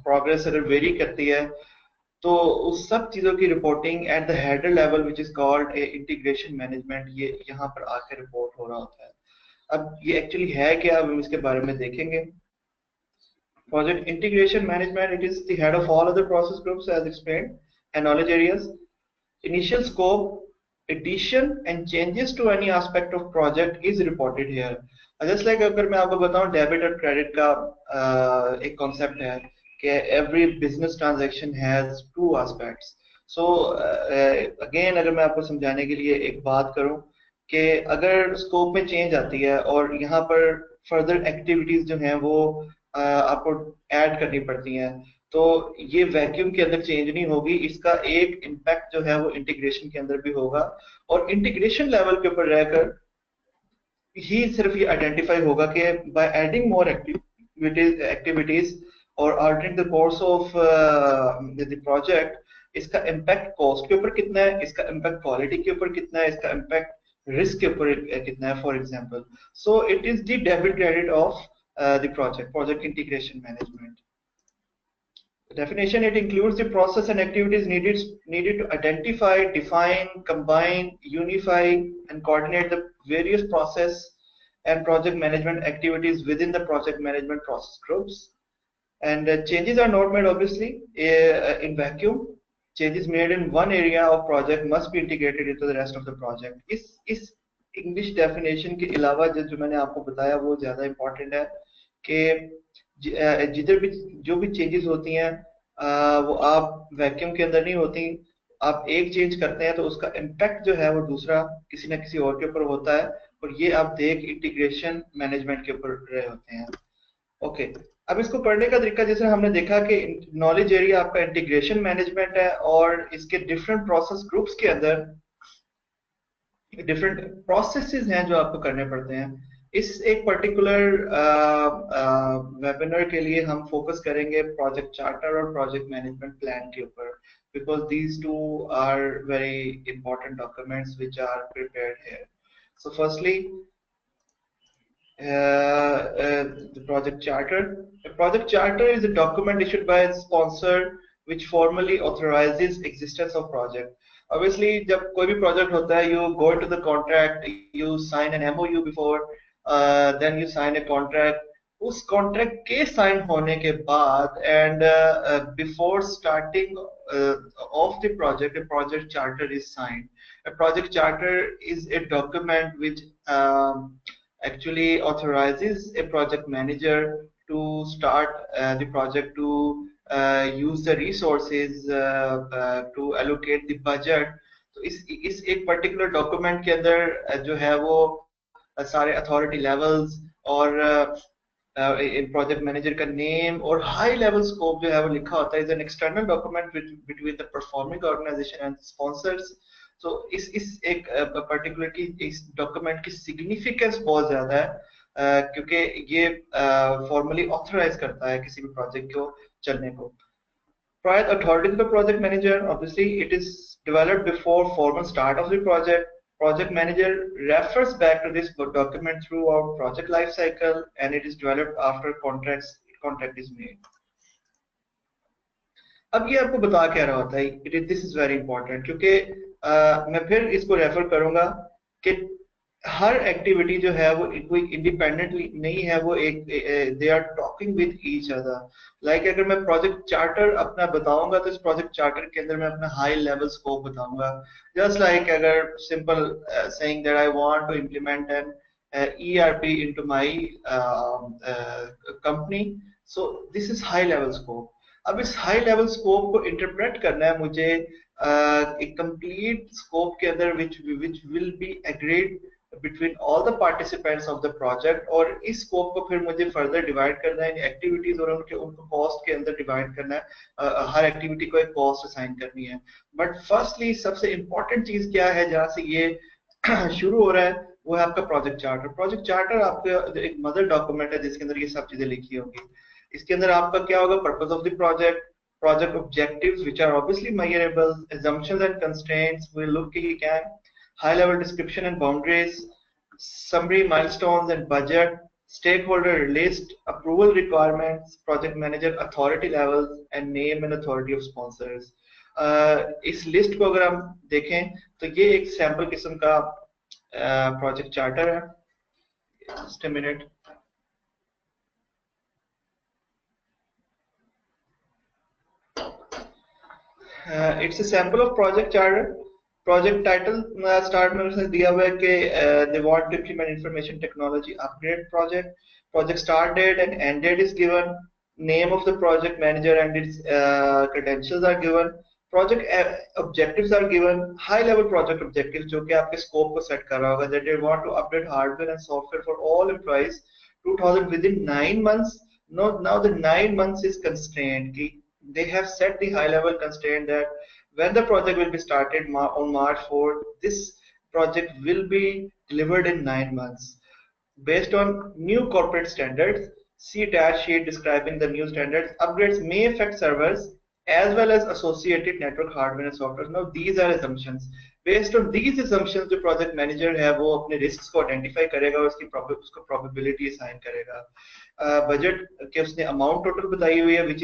प्रोग्रेस अगर वेरी करती है, तो उस सब चीजों की reporting at the header level which is called integration management, ये यहाँ पर आकर रिपोर्ट हो रहा होता है. अब ये एक्चुअली है क्या, अब हम इसके बारे में देखेंगे. Project integration management, it is the head of all other process groups as explained, and knowledge areas. Initial scope, addition and changes to any aspect of project is reported here. Just like अगर मैं आपको बताऊं debit और credit का एक concept है कि every business transaction has two aspects. So again अगर मैं आपको समझाने के लिए एक बात करूं कि अगर स्कोप में चेंज आती है और यहाँ पर फर्दर एक्टिविटीज जो हैं वो आपको ऐड करनी पड़ती हैं, तो ये वैक्यूम के अंदर चेंज नहीं होगी, इसका एक इम्पैक्ट जो है वो इंटीग्रेशन के अंदर भी होगा. और इंटीग्रेशन लेवल के ऊपर रहकर ही सिर्फ ये आइडेंटिफाई होगा कि बाय एडिंग मोर एक्टिविटीज और altering the course of the project, इसका इम्पैक्ट कॉस्ट के ऊपर कितना है, इसका इम्पैक्ट क्वालिटी के ऊपर कितना है, इसका इम्पैक्ट रिस्क के ऊपर कितना है, for example. So it is the debit credit of the project integration management. Definition: it includes the process and activities needed to identify, define, combine, unify, and coordinate the various process and project management activities within the project management process groups. And changes are not made obviously in vacuum. Changes made in one area of project must be integrated into the rest of the project. इस English definition के अलावा जो मैंने आपको बताया वो ज्यादा important है कि जिधर भी जो भी चेंजेस होती हैं वो आप वैक्यूम के अंदर नहीं होती. आप एक चेंज करते हैं तो उसका इम्पैक्ट जो है वो दूसरा किसी ना किसी और के ऊपर होता है, और ये आप देख इंटीग्रेशन मैनेजमेंट के ऊपर रहे होते हैं. ओके, अब इसको पढ़ने का तरीका जैसे हमने देखा कि नॉलेज एरिया आपका इंटीग्रेशन मैनेजमेंट है, और इसके डिफरेंट प्रोसेस ग्रुप्स के अंदर डिफरेंट प्रोसेसेस हैं जो आपको करने पड़ते हैं. इस एक पर्टिकुलर वेबिनार के लिए हम फोकस करेंगे प्रोजेक्ट चार्टर और प्रोजेक्ट मैनेजमेंट प्लान के ऊपर, because these two are very important documents which are prepared here. So firstly, the project charter. A project charter is a document issued by a sponsor which formally authorizes existence of project. Obviously, जब कोई भी project होता है, you go into the contract, you sign an MOU before, then you sign a contract. उस contract के sign होने के बाद and before starting of the project, a project charter is signed. A project charter is a document which actually authorizes a project manager to start the project, to use the resources, to allocate the budget. तो इस एक particular document के अंदर जो है वो सारे authority levels और project manager का name और high level scope जो है वो लिखा होता है. is an external document between the performing organization and sponsors. तो इस एक पर्टिकुलर की इस डॉक्यूमेंट की सिग्निफिकेंस बहुत ज्यादा है क्योंकि ये फॉर्मली ऑथराइज करता है किसी भी प्रोजेक्ट को चलने को. Prior authority to the project manager, obviously it is developed before formal start of the project. Project manager refers back to this document throughout project life cycle, and it is developed after contract is made. अब ये आपको बता क्या रहा होता है, this is very important, क्योंकि मैं फिर इसको रेफर करूंगा कि हर एक्टिविटी जो है वो कोई इंडिपेंडेंटली नहीं है, वो एक they are talking with each other. Like अगर मैं प्रोजेक्ट चार्टर अपना बताऊंगा तो इस प्रोजेक्ट चार्टर के अंदर मैं अपना हाई लेवल स्कोप बताऊंगा. जस्ट लाइक अगर simple saying that I want to implement an ERP into my company, so this is high level scope. अब इस हाई लेवल स्कोप को इंटरप्रेट करना है मुझे एक कंप्लीट स्कोप के अंदर which will be agreed between all the participants of the project, और इस स्कोप को फिर मुझे फर्दर डिवाइड करना है एक्टिविटीज और उनको कॉस्ट के अंदर डिवाइड करना है. हर एक्टिविटी को एक कॉस्ट असाइन करनी है. बट फर्स्टली सबसे इंपॉर्टेंट चीज क्या है जहाँ से ये शुरू हो रहा है वो है आपका प्रोजेक्ट चार्टर. प्रोजेक्ट चार्टर आपका एक मदर डॉक्यूमेंट है जिसके अंदर ये सब चीजें लिखी होंगी. इसके अंदर आपका क्या होगा, purpose of the project, project objectives which are obviously measurable, assumptions and constraints, we'll look at high level description and boundaries, summary, milestones and budget, stakeholder list, approval requirements, project manager authority levels, and name and authority of sponsors. इस list को अगर हम देखें तो ये एक sample किस्म का प्रोजेक्ट चार्टर है. Just a minute. It's a sample of project charter. Project title start में दिया हुआ है कि they want to implement information technology upgrade project. Project start date and end date is given. Name of the project manager and its credentials are given. Project objectives are given. High level project objectives जो कि आपके scope को set कर रहा होगा, that they want to update hardware and software for all employees 2000 within 9 months. Now the 9 months is constrained. They have set the high level constraint that when the project will be started on March 4th, this project will be delivered in 9 months. Based on new corporate standards, see dash sheet describing the new standards. Upgrades may affect servers, as well as associated network hardware and software. Now these are assumptions. Based on these assumptions, जो project manager है वो अपने risks को identify करेगा और उसको probability assign करेगा. Budget के उसने amount total बताई हुई है which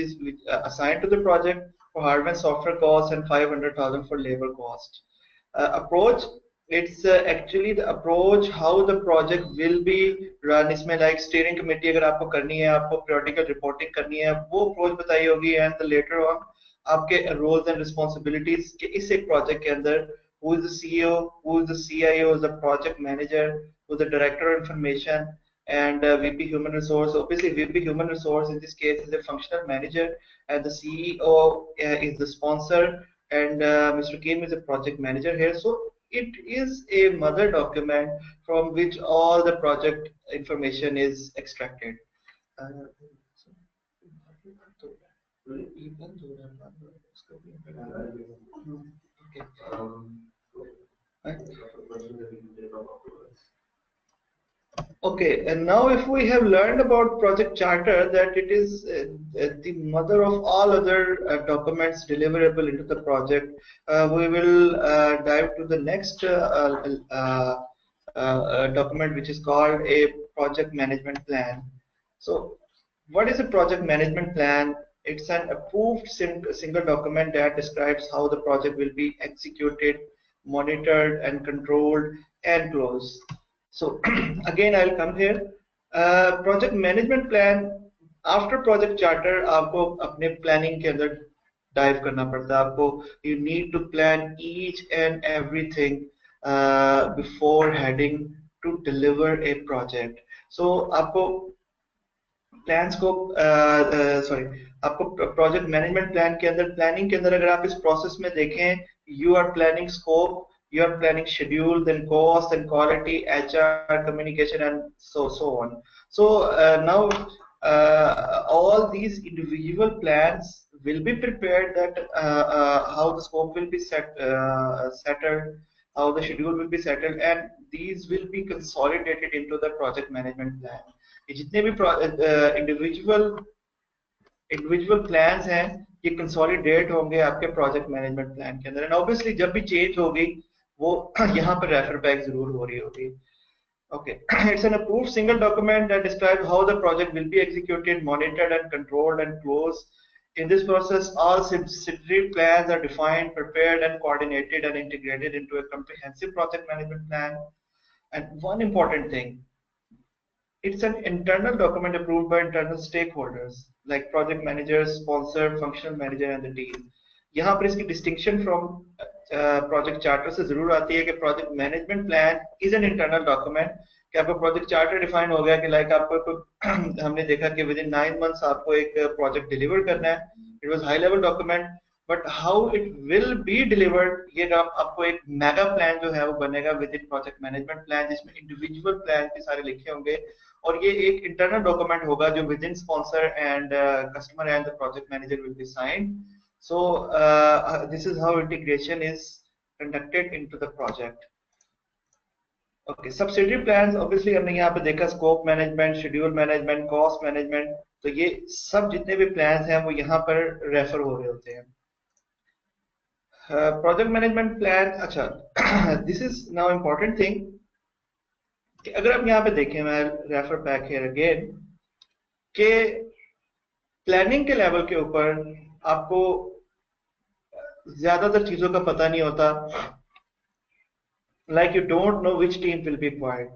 assigned to the project for hardware and software costs and 500,000 for labor cost. Approach, it's actually the approach how the project will be run. इसमें like steering committee अगर आपको करनी है, आपको periodical reporting करनी है, वो approach बताई होगी. And the later on आपके roles and responsibilities कि इस एक project के अंदर who is the CEO, who is the CIO, who is the project manager, who is the director of information, and VP Human Resource. Obviously, VP Human Resource in this case is a functional manager, and the CEO is the sponsor, and Mr. Kim is a project manager here. So it is a mother document from which all the project information is extracted. Okay, and now if we have learned about project charter, that it is the mother of all other documents deliverable into the project, we will dive to the next document, which is called a project management plan. So what is a project management plan? It's an approved single document that describes how the project will be executed, monitored and controlled and closed. So again, I'll come here. Project management plan, after project charter, आपको अपने planning के अंदर dive करना पड़ता है. आपको you need to plan each and everything before heading to deliver a project. So आपको plans को सॉरी आपको प्रोजेक्ट मैनेजमेंट प्लान के अंदर प्लानिंग के अंदर अगर आप इस प्रोसेस में देखें, you are planning scope, you are planning schedule, then cost and quality, HR, communication, and so on. So now all these individual plans will be prepared, that how the scope will be settled, how the schedule will be settled, and these will be consolidated into the project management plan. जितने भी individual plans हैं ये consolidate होंगे आपके project management plan के अंदर. And obviously जब भी चेंज होगी वो यहाँ पर रेफर बैक जरूर हो रही होगी. Okay, it's an approved single document that describes how the project will be executed, monitored and controlled and closed. In this process, all subsidiary plans are defined, prepared and coordinated and integrated into a comprehensive project management plan. And one important thing, it's an internal document approved by internal stakeholders like project managers, sponsor, functional manager, and the team. यहाँ पर इसकी distinction from project charter से जरूर आती है कि project management plan is an internal document. कि आपका project charter define हो गया कि like आपको हमने देखा कि within 9 months आपको एक project deliver करना है. It was high level document, but how it will be delivered ये आपको एक mega plan जो है वो बनेगा within project management plan, जिसमें individual plan के सारे लिखे होंगे. और ये एक internal document होगा जो within sponsor and customer and the project manager will be signed. So this is how integration is conducted into the project. Okay, subsidiary plans, obviously हमने यहाँ पे देखा scope management, schedule management, cost management. तो ये सब जितने भी plans हैं वो यहाँ पर refer हो रहे होते हैं. Project management plan, अच्छा this is now important thing. अगर आप यहाँ पे देखें, मैं रेफर बैक हियर अगेन, के प्लानिंग के लेवल के ऊपर आपको ज्यादातर चीजों का पता नहीं होता. Like you don't know which team will be required,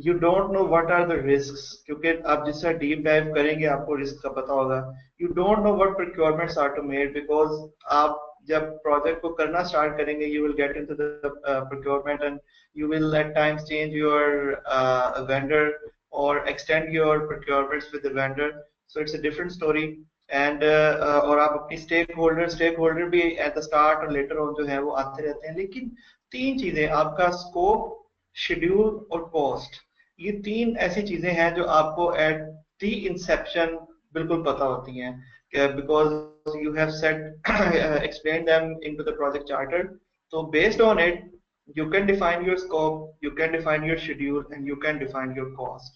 you don't know what are the risks, क्योंकि आप जिस तरह डीप डाइव करेंगे आपको रिस्क का पता होगा. You don't know what procurements are to made, because आप जब प्रोजेक्ट को करना स्टार्ट करेंगे you will get into the procurement and you will at times change your vendor or extend your procurements with the vendor, so it's a different story. And और आप अपनी stakeholder भी at the start और later on जो है वो आते रहते हैं. लेकिन तीन चीजें, आपका scope, schedule और cost, ये तीन ऐसी चीजें हैं जो आपको at the inception बिल्कुल पता होती हैं, because you have said explained them into the project charter. So based on it you can define your scope, you can define your schedule, and you can define your cost.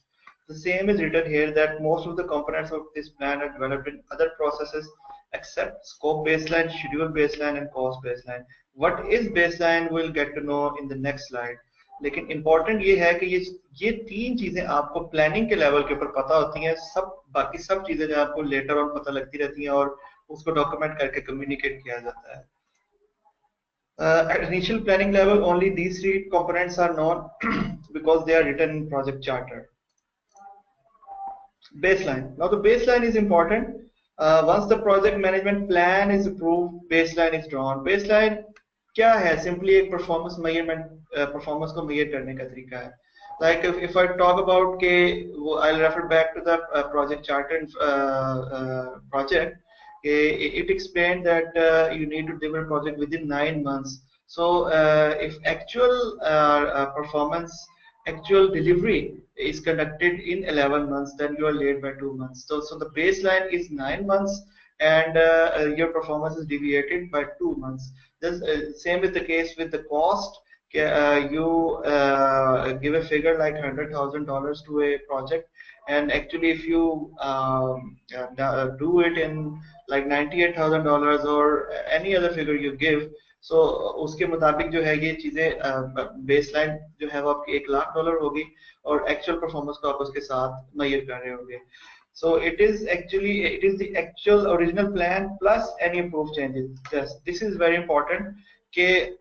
The same is written here that most of the components of this plan are developed in other processes except scope baseline, schedule baseline and cost baseline. What is baseline we'll get to know in the next slide. लेकिन important ये है कि ये तीन चीजें आपको planning के level के ऊपर पता होती हैं, सब बाकी सब चीजें जो आपको लेटर ऑन पता लगती रहती हैं और उसको डॉक्यूमेंट करके कम्युनिकेट किया जाता है. At initial planning level, only these three components are known because they are written in project charter. Baseline. Now the baseline is important. Once the project management plan is approved, baseline is drawn. Baseline क्या है? Simply एक performance measurement, performance को measure करने का तरीका है. Like if I talk about के, I'll refer back to the project charter project. It explained that you need to deliver project within 9 months. So if actual performance, actual delivery is conducted in 11 months, then you are late by 2 months. So the baseline is 9 months and your performance is deviated by 2 months. This same with the case with the cost. You give a figure like $100,000 to a project, and actually if you do it in like $98,000 or any other figure you give, so उसके मुताबिक जो है ये चीजें baseline जो है वो आपकी $1,00,000 होगी और एक्चुअल परफॉर्मेंस को आप उसके साथ मेजर कर रहे होंगे. So it is the actual original plan plus any approved changes. Yes, this is very important कि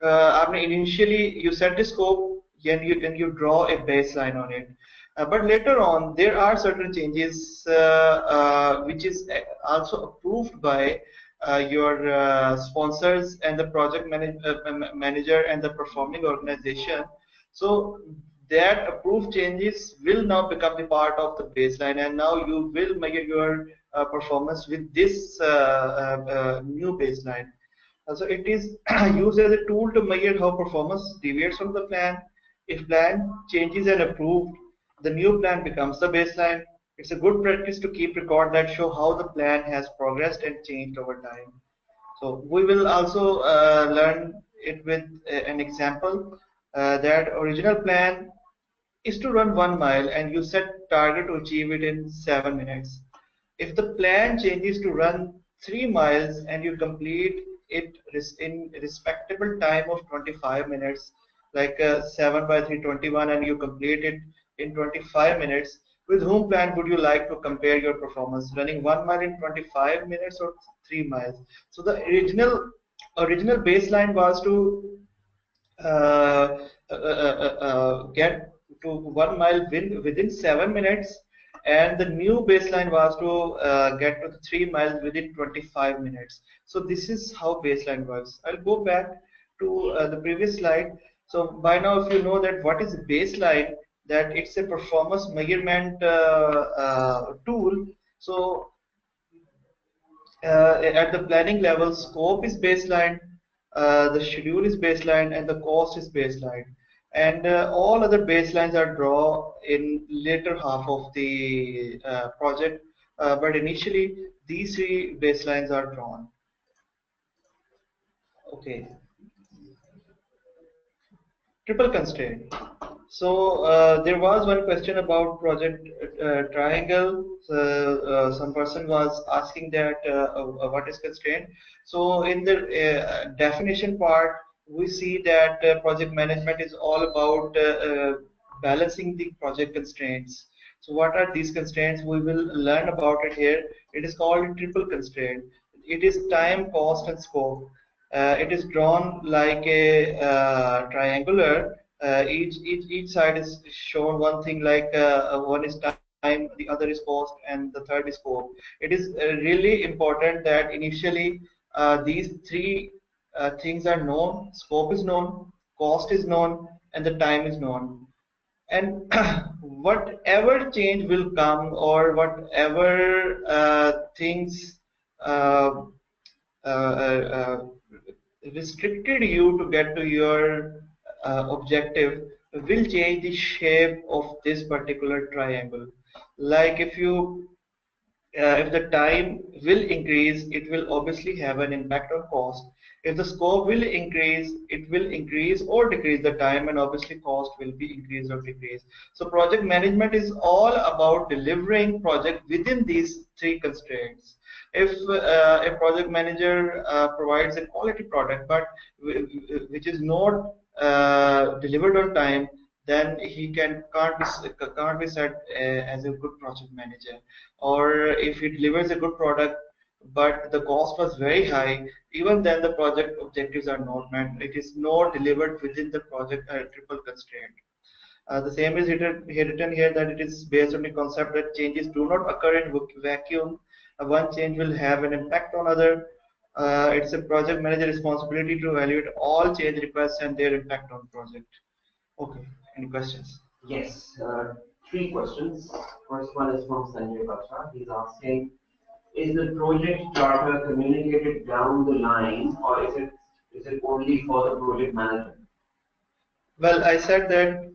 आपने initially you set the scope and you draw a baseline on it. But later on there are certain changes which is also approved by your sponsors and the project manager and the performing organization. So that approved changes will now become the part of the baseline, and now you will measure your performance with this new baseline. So it is used as a tool to measure how performance deviates from the plan. If plan changes and approved, the new plan becomes the baseline. It's a good practice to keep record that show how the plan has progressed and changed over time. So we will also learn it with an example. That original plan is to run 1 mile and you set target to achieve it in 7 minutes. If the plan changes to run 3 miles and you complete it in respectable time of 25 minutes, like 7 by 321, and you complete it in 25 minutes, with whom plan would you like to compare your performance, running 1 mile in 25 minutes or 3 miles? So the original baseline was to get to 1 mile within 7 minutes, and the new baseline was to get to the 3 miles within 25 minutes. So this is how baseline works. I'll go back to the previous slide. So by now, if you know that what is baseline, that it's a performance measurement tool. So at the planning level, scope is baseline, the schedule is baseline, and the cost is baseline. And all other baselines are drawn in later half of the project, but initially these three baselines are drawn. Okay. Triple constraint. So there was one question about project triangle. Some person was asking that what is constraint. So in the definition part, we see that project management is all about balancing the project constraints. So what are these constraints? We will learn about it here. It is called triple constraint. It is time, cost, and scope. It is drawn like a triangular. Each side is shown one thing, like one is time, the other is cost, and the third is scope. It is really important that initially these three things are known. Scope is known, cost is known, and the time is known. And whatever change will come, or whatever things restricted you to get to your objective will change the shape of this particular triangle. Like if the time will increase, it will obviously have an impact on cost. If the scope will increase, it will increase or decrease the time, and obviously cost will be increased or decreased. So project management is all about delivering project within these three constraints. If a project manager provides a quality product, but which is not delivered on time, then he can't be said as a good project manager. Or if he delivers a good product, but the cost was very high, even then the project objectives are not met. It is not delivered within the project triple constraint. The same is written here that it is based on the concept that changes do not occur in vacuum. One change will have an impact on other. It's a project manager responsibility to evaluate all change requests and their impact on project. Okay, any questions? Yes, three questions. First one is from Sanjay Batra. He's asking, is the project charter communicated down the line, or is it only for the project manager? Well, I said that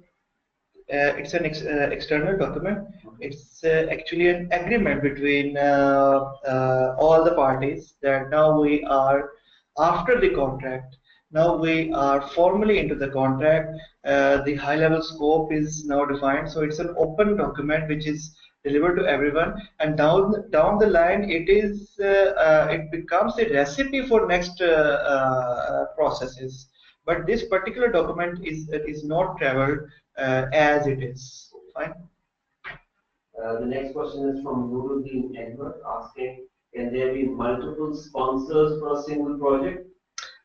it's an external document. It's actually an agreement between all the parties that now we are after the contract. Now we are formally into the contract. The high-level scope is now defined, so it's an open document which is delivered to everyone. And down the line, it becomes a recipe for next processes. But this particular document is not traveled as it is. Fine. The next question is from Nuruddin Edward asking, can there be multiple sponsors for a single project?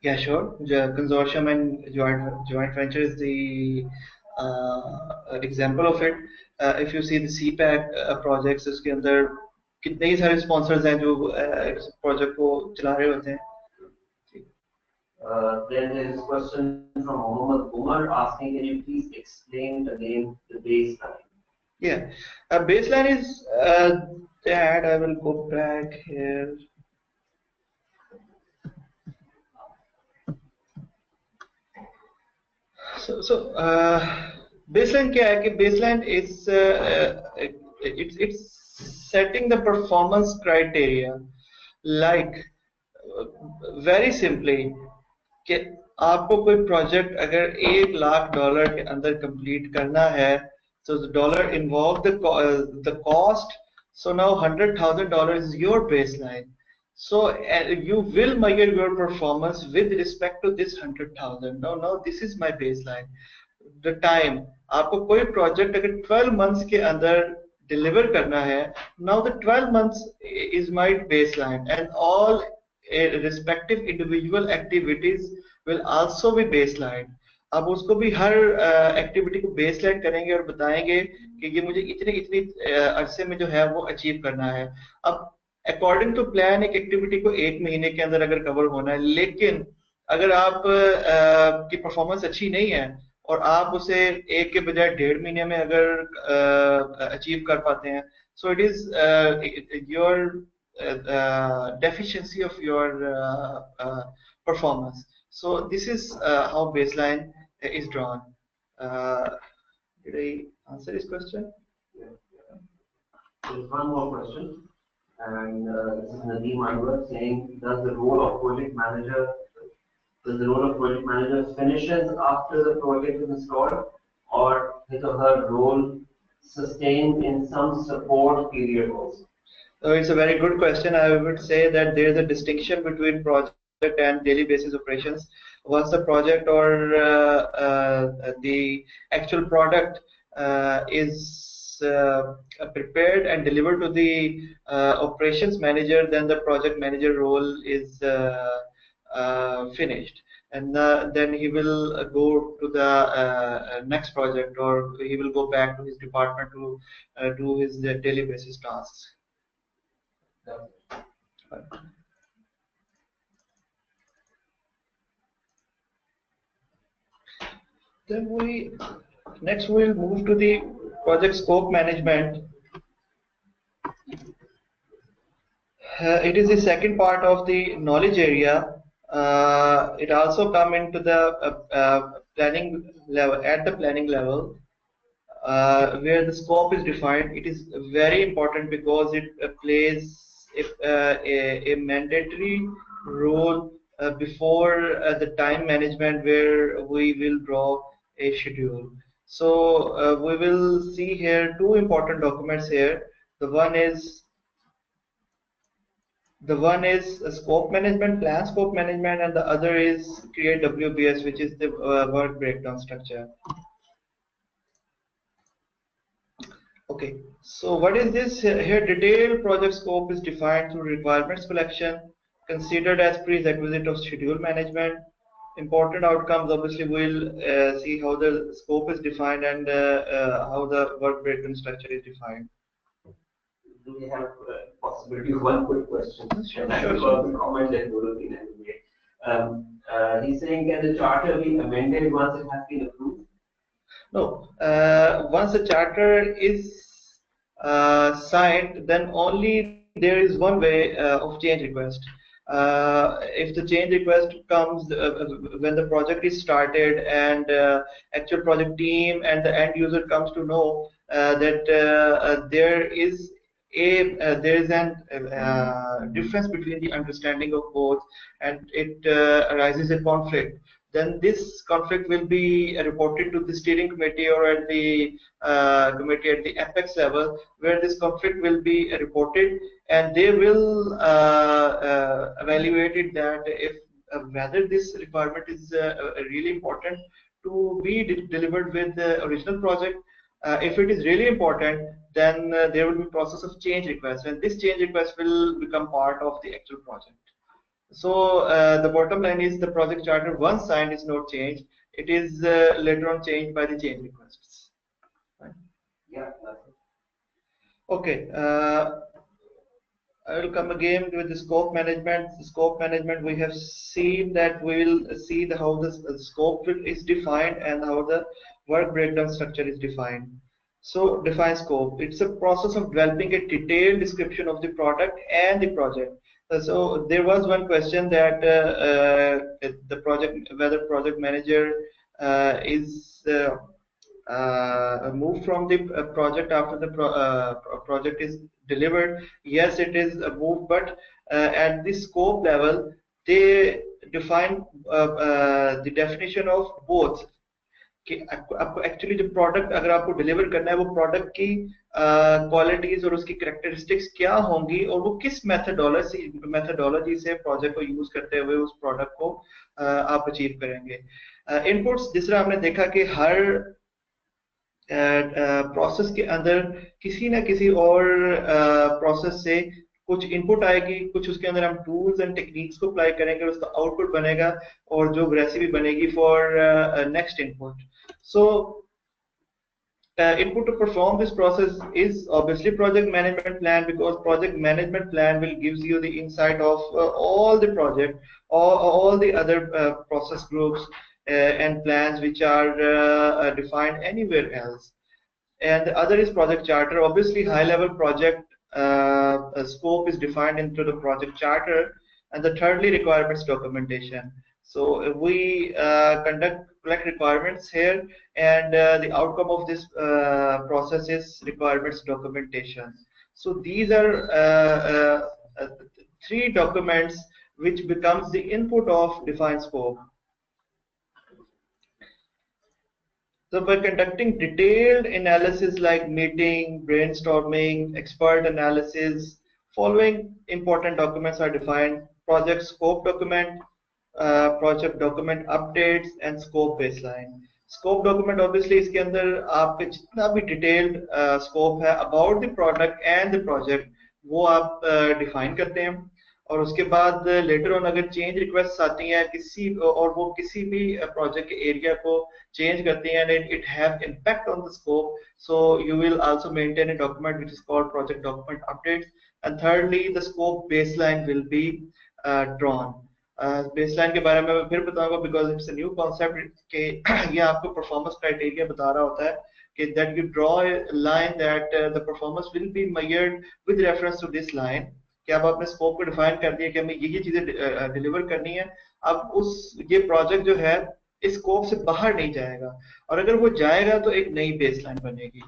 Yeah, sure. Consortium and joint venture is the example of it. If you see the CPAC projects, इसके अंदर कितने ही सारे sponsors हैं जो इस project को चला रहे होते हैं. Then there is a question from Mohammed Umar asking, can you please explain again the baseline? Yeah, baseline is that I will go back here. So baseline क्या है कि baseline is it's setting the performance criteria, like very simply कि आपको कोई project अगर $1,00,000 के अंदर complete करना है, so the dollar involved the cost, so now $100,000 is your baseline. So you will measure your performance with respect to this 100,000. Now this is my baseline. The time आपको कोई प्रोजेक्ट अगर 12 months के अंदर deliver करना है, now the 12 months is my baseline, and all respective individual activities will also be baseline. अब उसको भी हर एक्टिविटी को बेसलाइन करेंगे और बताएंगे कि ये मुझे इतने इतने अरसे में जो है वो अचीव करना है. अब अकॉर्डिंग टू प्लान एक एक्टिविटी को 1 महीने के अंदर अगर कवर होना है, लेकिन अगर आप की परफॉर्मेंस अच्छी नहीं है और आप उसे 1 के बजाय 1.5 महीने में अगर अचीव कर पाते हैं, सो it is your deficiency of your performance. So this is how baseline is drawn. Did I answer this question? Yeah. There's one more question, and this is Nadeem Anwar saying, does the role of project manager finishes after the project is installed, or his or her role sustained in some support period also? So it's a very good question. I would say that there is a distinction between project and daily basis operations. Once the project or the actual product is prepared and delivered to the operations manager, then the project manager role is finished, and then he will go to the next project, or he will go back to his department to do his daily basis tasks. Then next we'll move to the project scope management. It is the second part of the knowledge area. It also come into the planning level, at the planning level, where the scope is defined. It is very important because it plays a mandatory role before the time management, where we will draw a schedule. So we will see here two important documents here. The one is The one is scope management, plan scope management, and the other is create WBS, which is the work breakdown structure. Okay, so what is this? Here, detailed project scope is defined through requirements collection, considered as prerequisite of schedule management. Important outcomes, obviously, we'll see how the scope is defined and how the work breakdown structure is defined. Do we have possibility of one quick question? Sure, Thank sure, you for sure. the comment that Nuruddin has made. He's saying, can the charter be amended once it has been approved? No, once a charter is signed, then only there is one way of change request. If the change request comes when the project is started and actual project team and the end user comes to know that there is an difference between the understanding of both, and it arises a conflict, then this conflict will be reported to the steering committee or at the committee at the apex level, where this conflict will be reported, and they will evaluate it that if whether this requirement is really important to be delivered with the original project. If it is really important, then there will be process of change request, and this change request will become part of the actual project. So the bottom line is the project charter once signed is not changed. It is later on changed by the change requests. Right? Yeah, that's it. Okay. I will come again with the scope management. The scope management, we have seen that we will see how the scope is defined and how the work breakdown structure is defined. So define scope. It's a process of developing a detailed description of the product and the project. So there was one question that the project, whether project manager is moved from the project after the project is delivered. Yes, it is moved, but at the scope level, they define the definition of both. कि आपको actually जो product अगर आपको deliver करना है वो product की qualities और उसकी कैरेक्टरिस्टिक्स क्या होंगी और वो किस मेथडोलॉजी से प्रोजेक्ट को यूज करते हुए उस प्रोडक्ट को आप अचीव करेंगे इनपुट्स जिस तरह हमने देखा कि हर प्रोसेस के अंदर किसी ना किसी और प्रोसेस से कुछ इनपुट आएगी कुछ उसके अंदर हम टूल्स एंड टेक्निक्स को अप्लाई करेंगे उसका आउटपुट बनेगा और जो रेसिपी बनेगी for next input so input to perform this process is obviously project management plan because project management plan will gives you the insight of all the project all the other process groups and plans which are defined anywhere else. And the other is project charter. Obviously, high-level project scope is defined into the project charter, and the thirdly, requirements documentation. So we collect requirements here, and the outcome of this process is requirements documentation. So these are three documents which becomes the input of defined scope. So by conducting detailed analysis like meeting, brainstorming, expert analysis, following important documents are defined: project scope document, project document updates, and scope baseline. Scope document obviously इसके अंदर आपके जितना भी detailed scope है about the product and the project वो आप define करते हैं और उसके बाद लेटर ऑन अगर चेंज रिक्वेस्ट आती हैं किसी और वो किसी भी प्रोजेक्ट के एरिया को चेंज करती हैं and it have impact on the scope so you will also maintain a document which is called project document updates and thirdly the scope baseline will be drawn baseline के बारे में मैं फिर बताऊंगा because it's a new concept के ये आपको performance criteria बता रहा होता है कि that you draw a line that the performance will be measured with reference to this line कि अब आपने स्कोप को डिफाइन कर दिया कि हमें ये चीजें डिलीवर करनी है अब उस ये प्रोजेक्ट जो है इस स्कोप से बाहर नहीं जाएगा और अगर वो जाएगा तो एक नई बेसलाइन बनेगी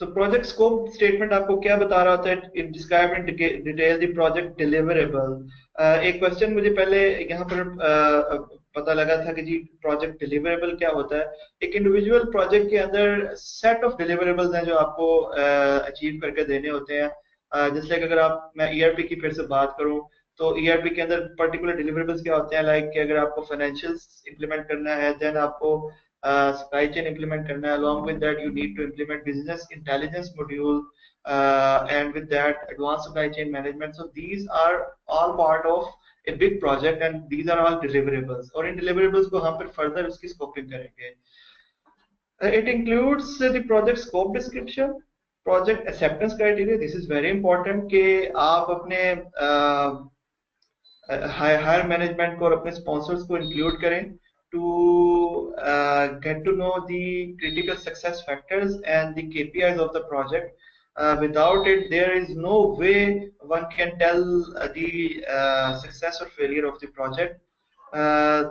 So project scope statement आपको क्या बता रहा होता है? It describe in detail the project deliverable. एक क्वेश्चन मुझे पहले यहाँ पर पता लगा था कि जी प्रोजेक्ट डिलीवरेबल क्या होता है एक इंडिविजुअल प्रोजेक्ट के अंदर सेट ऑफ डिलीवरेबल्स हैं जो आपको अचीव करके देने होते हैं जैसे अगर आप मैं ईआरपी की फिर से बात करूं तो ईआरपी के अंदर पर्टिकुलर डिलीवरेबल्स क्या होते हैं, लाइक कि अगर आपको फाइनेंशियल्स इंप्लीमेंट करना है, देन आपको सप्लाई चेन इंप्लीमेंट करना है, along with that you need to implement business intelligence module, and with that advanced supply chain management. So these are all part of a big project and these are all deliverables, और इन deliverables को हम फिर further उसकी scoping करेंगे. It includes the project scope description, project acceptance criteria. This is very important कि आप अपने higher management को और अपने स्पॉन्सर्स को इंक्लूड करें to get to know the critical success factors and the KPIs of the project. Without it, there is no way one can tell the success or failure of the project.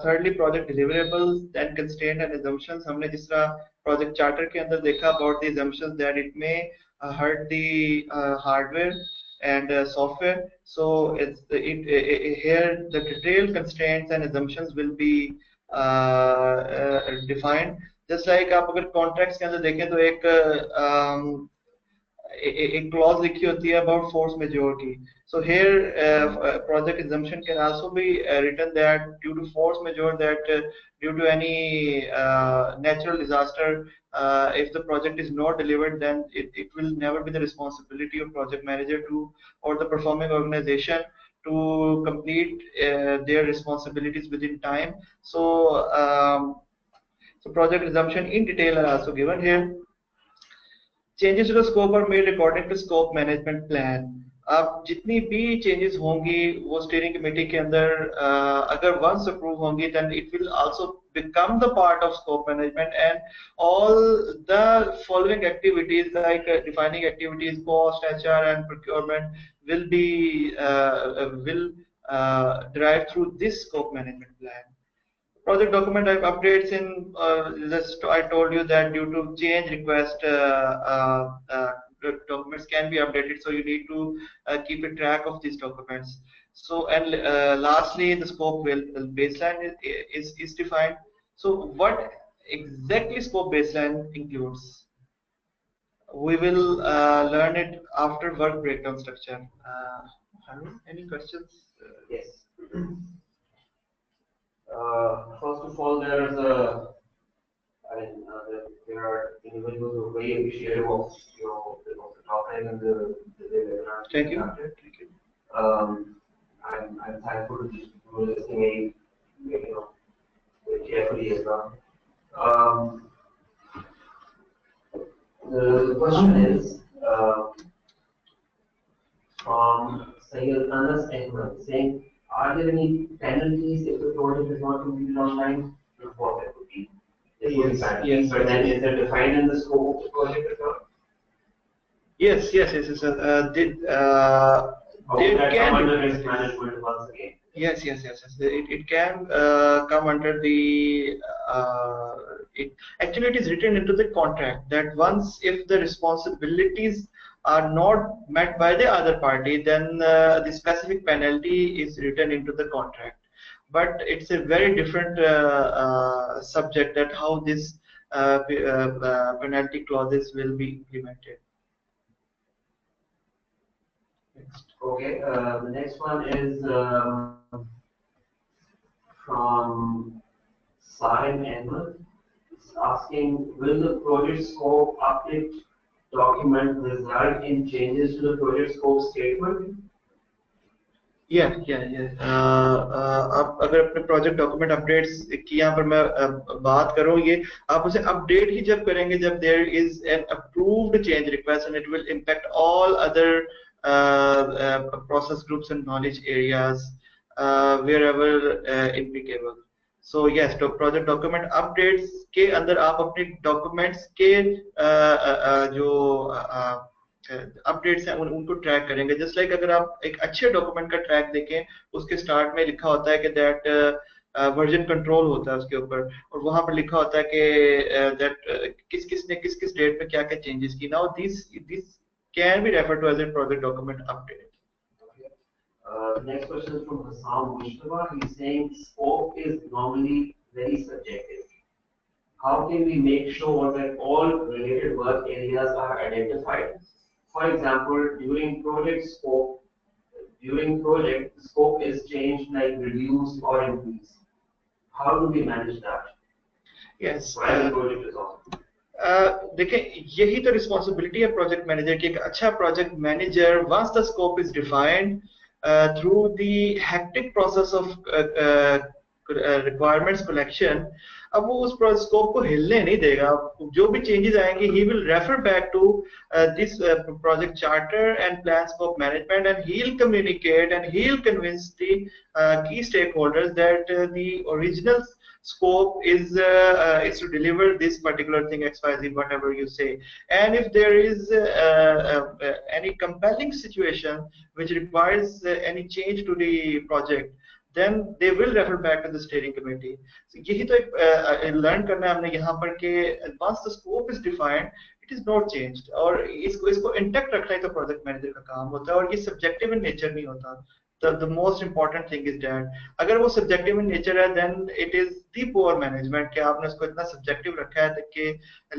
Thirdly, project deliverables, then constraint and assumptions. हमने जिस तरह project charter के अंदर देखा about the assumptions that it may hurt the hardware and software. So here the detailed constraints and assumptions will be defined. Just like आप अगर contracts के अंदर देखें तो एक clause लिखी होती है about force majority. So here project assumption can also be written that due to force majeure, that due to any natural disaster, if the project is not delivered, then it will never be the responsibility of project manager to or the performing organization to complete their responsibilities within time. So project assumption in detail are also given here. Changes to the scope are made according to scope management plan. अब जितनी भी changes होंगी वो steering committee के अंदर अगर once approve होंगी, then it will also become the part of scope management, and all the following activities like defining activities, cost, HR and procurement will derive through this scope management plan. Project document updates in just I told you that due to change request, the documents can be updated, so you need to keep a track of these documents. So and lastly, the scope baseline is defined. So what exactly scope baseline includes, we will learn it after work breakdown structure. Any questions? Yes. First of all, there's there are individuals who are very appreciative of the topic and the webinar. Thank you. Thank you. I'm thankful to you listening, very carefully as well. The question is from Sayyid Anas Ahmed saying, are there any penalties if the project is not completed on time? What that would be? Yes. But then is it defined in the scope of the project as well? Yes. There can come under risk management once again. Yes. It can come under the. Actually, it is written into the contract that once if the responsibilities are not met by the other party, then the specific penalty is written into the contract. But it's a very different subject that how this penalty clauses will be implemented. Next. Okay, the next one is from Sarim Ahmed. It's asking, will the project scope update document result in changes to the project scope statement? Yeah. अब अगर अपने project document updates की यहाँ पर मैं बात करूँ, ये आप उसे अपडेट ही जब करेंगे जब there is an approved change request and it will impact all other process groups and knowledge areas wherever applicable. So yes, तो project document updates के अंदर आप अपने documents के जो अपडेट्स हैं उनको ट्रैक करेंगे. जस्ट लाइक अगर आप एक अच्छे डॉक्यूमेंट का ट्रैक देखें, उसके स्टार्ट में लिखा होता है कि दैट वर्जन कंट्रोल होता है उसके ऊपर, और वहां पर लिखा होता है कि दैट किस किस डेट में क्या क्या चेंजेस की. Now this can be referred to as a project document update. Okay. Next question is from Hassan Mustafa. He's saying scope is normally very subjective. How can we make sure that all related work areas are identified? for example, during project, the scope is changed, like reduced or increased. How do we manage that Yes. while the project is on? देखिए यही तो responsibility है project manager की। एक अच्छा project manager once the scope is defined through the hectic process of requirements collection, अब वो उस स्कोप को हिलने नहीं देगा। जो भी चेंजेस आएंगे he will refer back to this project charter and plan scope management, and he will communicate and he will convince the key stakeholders that the original scope is to deliver this particular thing XYZ, whatever you say. And if there is any compelling situation which requires any change to the project, then they will refer back to the steering committee. So यही तो एक learn करना है हमने यहाँ पर कि once the scope is defined, it is not changed, और इसको intact रखना ही तो project manager का काम होता है, और ये subjective in nature नहीं होता। The most important thing is that अगर वो subjective in nature है, then it is the poor management कि आपने उसको इतना subjective रखा है कि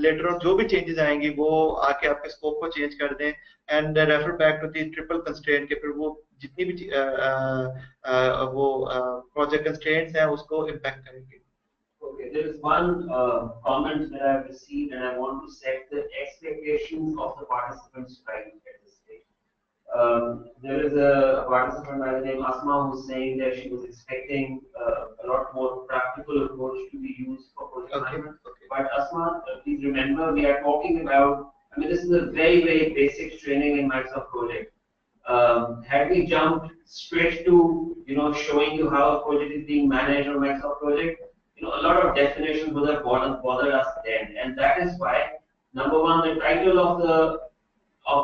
later on जो भी changes आएंगी वो आके आपके scope को change कर दें and refer back to the triple constraint के फिर वो जितनी भी वो project constraints हैं उसको impact करेंगे। Okay, there is one comment that I have received, and I want to set the expectations of the participants right at this stage. There is a participant by the name Asma who's saying that she was expecting a lot more practical approach to be used for project management. Okay. But Asma, please remember, we are talking about, I mean, this is a very, very basic training in Microsoft Project. Had we jumped straight to, showing you how a project is being managed on Microsoft Project, a lot of definitions would have bothered us then. And that is why, number one, the title of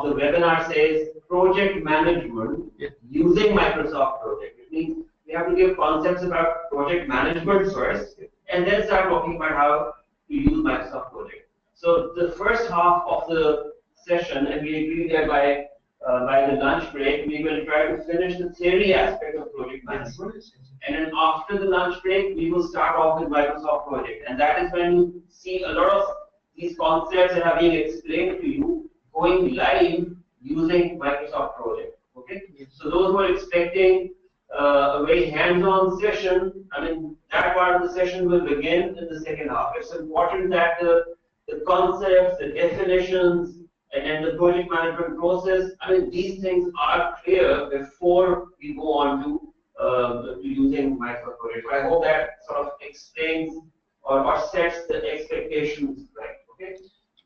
the webinar says project management using Microsoft Project. It means we have to give concepts about project management first, and then start talking about how to use Microsoft Project. So the first half of the session, and we agree that by the lunch break, we will try to finish the theory aspect of project management. And then after the lunch break, we will start off with Microsoft Project. And that is when you see a lot of these concepts that are being explained to you going live using Microsoft Project. Okay? So those who are expecting a very hands-on session, I mean, that part of the session will begin in the second half. It's important that the concepts, the definitions, and then the project management process, I mean, these things are clear before we go on to using Microsoft Project. I hope that sort of explains or sets the expectations right. Okay.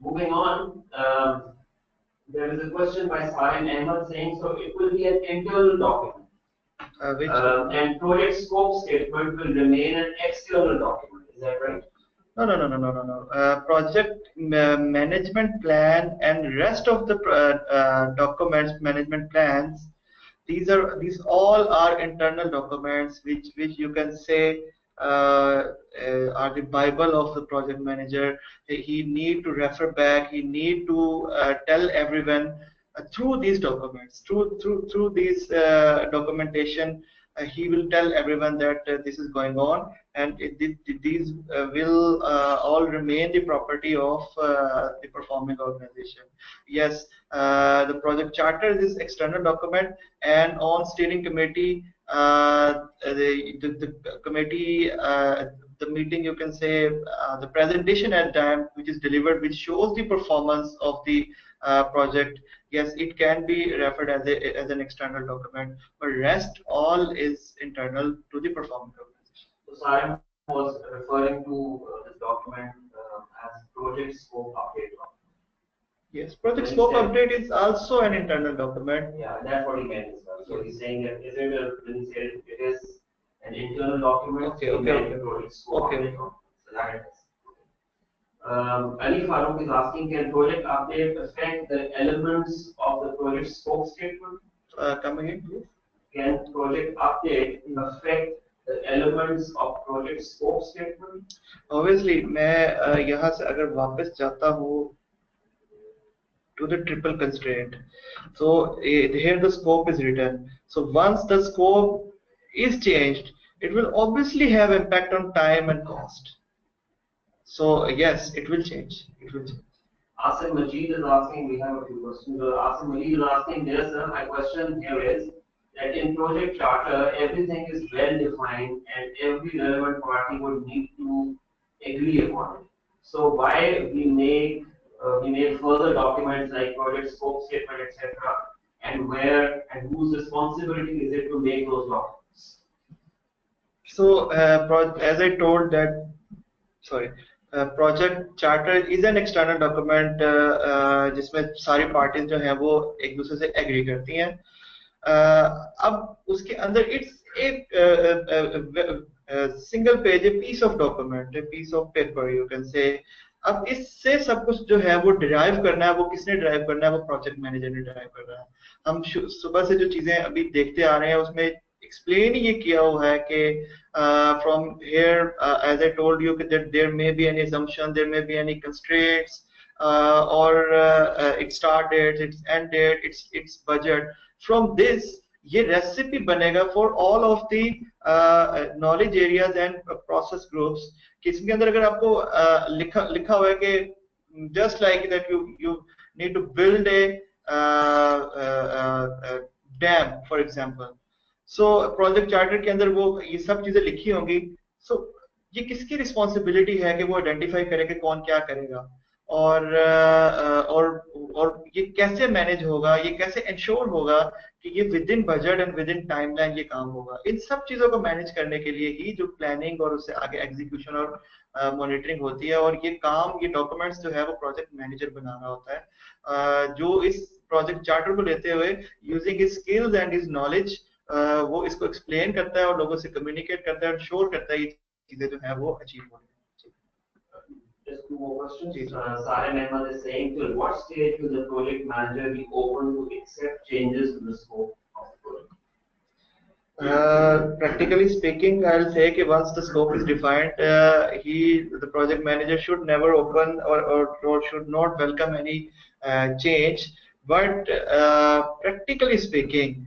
Moving on, there is a question by Sarin Ahmed saying, so it will be an internal document. And project scope statement will remain an external document. Is that right? No. Project management plan and rest of the documents, management plans, these all are internal documents which you can say are the Bible of the project manager. He need to refer back. He need to tell everyone through these documents, through these documentation. He will tell everyone that this is going on, and these will all remain the property of the performing organization. Yes, the project charter is external document, and on steering committee, the committee, the meeting, you can say, the presentation at time which is delivered, which shows the performance of the project. Yes, it can be referred as an external document, but rest all is internal to the performing organization. So Sarim was referring to this document as project scope update document. Yes, project scope update is also an internal document. Yeah, that's what he meant as well. So he's saying that when he said it is an internal document, project scope update document. So that is. Ali Farooq is asking, can project update affect the elements of the project scope statement? Come again, please. Can project update affect the elements of project scope statement? Obviously, मैं यहाँ से अगर वापस जाता हूँ to the triple constraint. So here the scope is written. So once the scope is changed, it will obviously have impact on time and cost. So yes, it will change. It will change. Asim Majid is asking, we have a few questions. Asim Majid is asking, dear sir, my question here is that in project charter, everything is well defined and every relevant party would need to agree upon it. So why we make further documents like project scope statement, etc., and where and whose responsibility is it to make those documents? So, as I told that, sorry, project charter is an external document जिसमें सारी parties जो हैं वो एक दूसरे से agree करती हैं. अब उसके अंदर इट्स एक single page, a piece of document, a piece of paper you can say. अब इससे सब कुछ जो है वो डिराइव करना है, वो किसने ड्राइव करना है, वो प्रोजेक्ट मैनेजर ने ड्राइव करना है. हम सुबह से जो चीजें अभी देखते आ रहे हैं उसमें एक्सप्लेन ये किया हुआ है कि from here, as I told you that there may be any assumption, there may be any constraints, or its start date, its end date, its budget. From this ये रेसिपी बनेगा for all of the knowledge areas and process groups. कि इसके अंदर अगर आपको लिखा हुआ है कि just like that you need to build a dam for example. So project charter के अंदर वो ये सब चीजें लिखी होंगी. सो ये किसकी रिस्पॉन्सिबिलिटी है कि वो आइडेंटिफाई करे कि कौन क्या करेगा, और ये कैसे मैनेज होगा, ये कैसे इंश्योर होगा कि ये with in budget and with in timeline ये काम होगा. इन सब चीजों को मैनेज करने के लिए ही जो प्लानिंग और उससे आगे एग्जीक्यूशन और मॉनिटरिंग होती है, और ये काम, ये डॉक्यूमेंट्स जो है वो प्रोजेक्ट मैनेजर बना रहा होता है, जो इस प्रोजेक्ट चार्टर को लेते हुए using his skills and his knowledge वो इसको एक्सप्लेन करता है और लोगों से कम्युनिकेट करता है और श्योर करता है ये चीजें जो है वो अचीव हो रही है. Just two more questions. Sare Mehmet is saying, till what stage will the project manager be open to accept changes in the scope of the project? Practically speaking, I'll say that once the scope is defined, the project manager should never open or should not welcome any change. But practically speaking,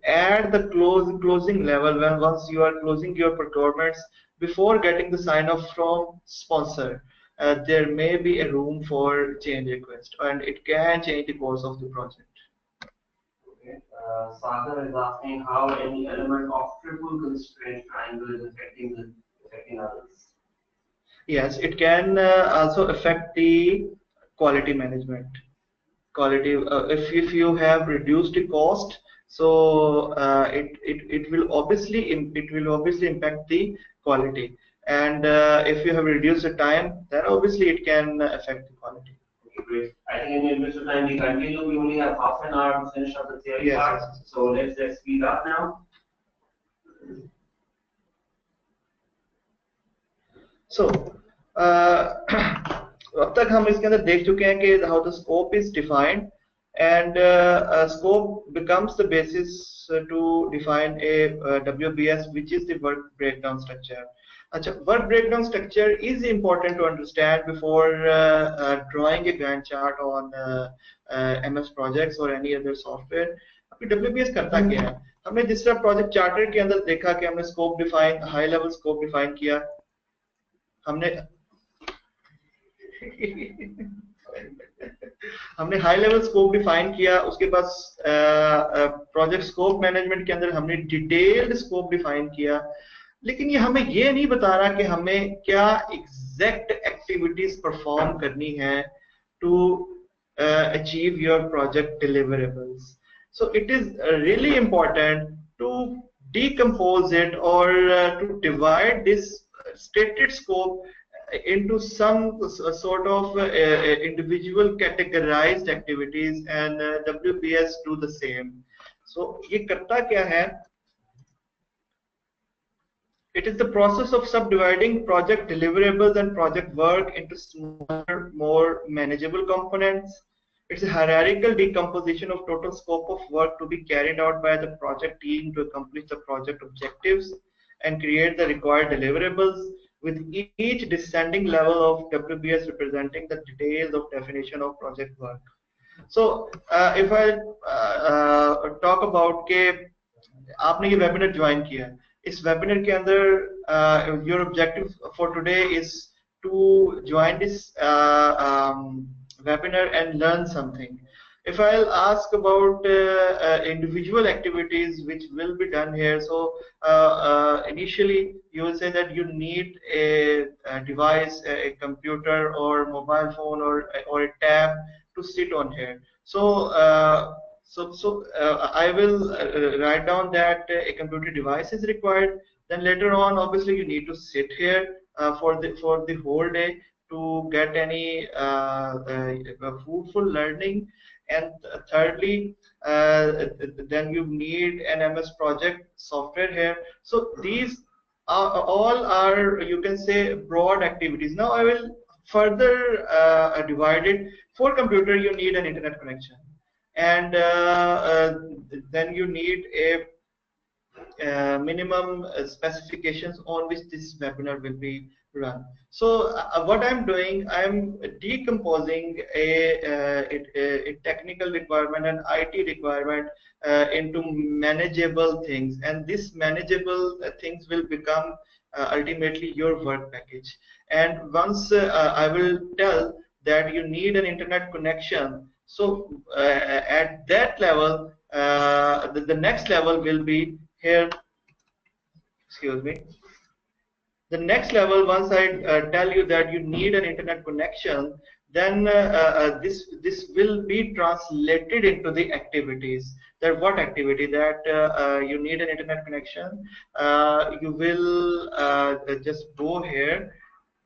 at the closing level, when once you are closing your procurements, before getting the sign off from sponsor, there may be a room for change request, and it can change the course of the project. Okay. Sagar is asking how any element of triple constraint triangle is affecting others. Yes, it can also affect the quality management. Quality, if you have reduced the cost, so it will obviously impact the quality, and if you have reduced the time, then obviously it can affect the quality. Okay, great. I think in the interest of time we continue. We only have half an hour to finish up the theory part, so let's speed up now. So अब तक हम इसके अंदर देख चुके हैं कि how the scope is defined, and scope becomes the basis to define a WBS, which is the work breakdown structure. Work breakdown structure is important to understand before drawing a Gantt chart on MS projects or any other software. अभी WBS करता क्या है? हमने जिस तरह project charter के अंदर देखा कि हमने scope define, high level scope define किया, हमने हाई लेवल स्कोप डिफाइन किया, उसके बाद प्रोजेक्ट स्कोप मैनेजमेंट के अंदर हमने डिटेल्ड स्कोप डिफाइन किया. लेकिन ये हमें ये नहीं बता रहा कि हमें क्या एग्जैक्ट एक्टिविटीज परफॉर्म करनी है to achieve your project deliverables. So it is really important to decompose it or to divide this stated scope into some sort of individual categorized activities, and WBS do the same. So ये करता क्या है? It is the process of subdividing project deliverables and project work into smaller, more manageable components. It's a hierarchical decomposition of total scope of work to be carried out by the project team to accomplish the project objectives and create the required deliverables, with each descending level of WBS representing the details of definition of project work. So if I talk about के आपने ये webinar join किया, इस webinar के अंदर your objective for today is to join this webinar and learn something. If I'll ask about individual activities which will be done here, so initially you will say that you need a device, a computer or mobile phone or a tab to sit on here. So I will write down that a computer device is required. Then later on, obviously, you need to sit here for the whole day to get any fruitful learning. And thirdly, then you need an MS Project software here. So these all are, you can say, broad activities. Now I will further divide it. For computer, you need an internet connection, and then you need a minimum specifications on which this webinar will be run. So what I'm doing, I'm decomposing a technical requirement and IT requirement into manageable things, and this manageable things will become ultimately your work package. And once I will tell that you need an internet connection, so at that level, the next level will be here, excuse me, the next level, once I tell you that you need an internet connection, then this will be translated into the activities. That what activity? That you need an internet connection. You will just go here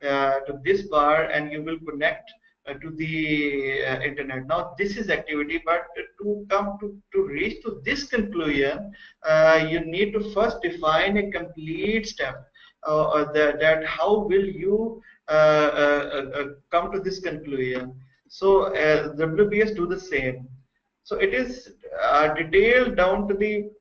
to this bar and you will connect to the internet. Now this is activity, but to come to reach to this conclusion, you need to first define a complete step. That how will you come to this conclusion. So WBS do the same. So it is detailed down to the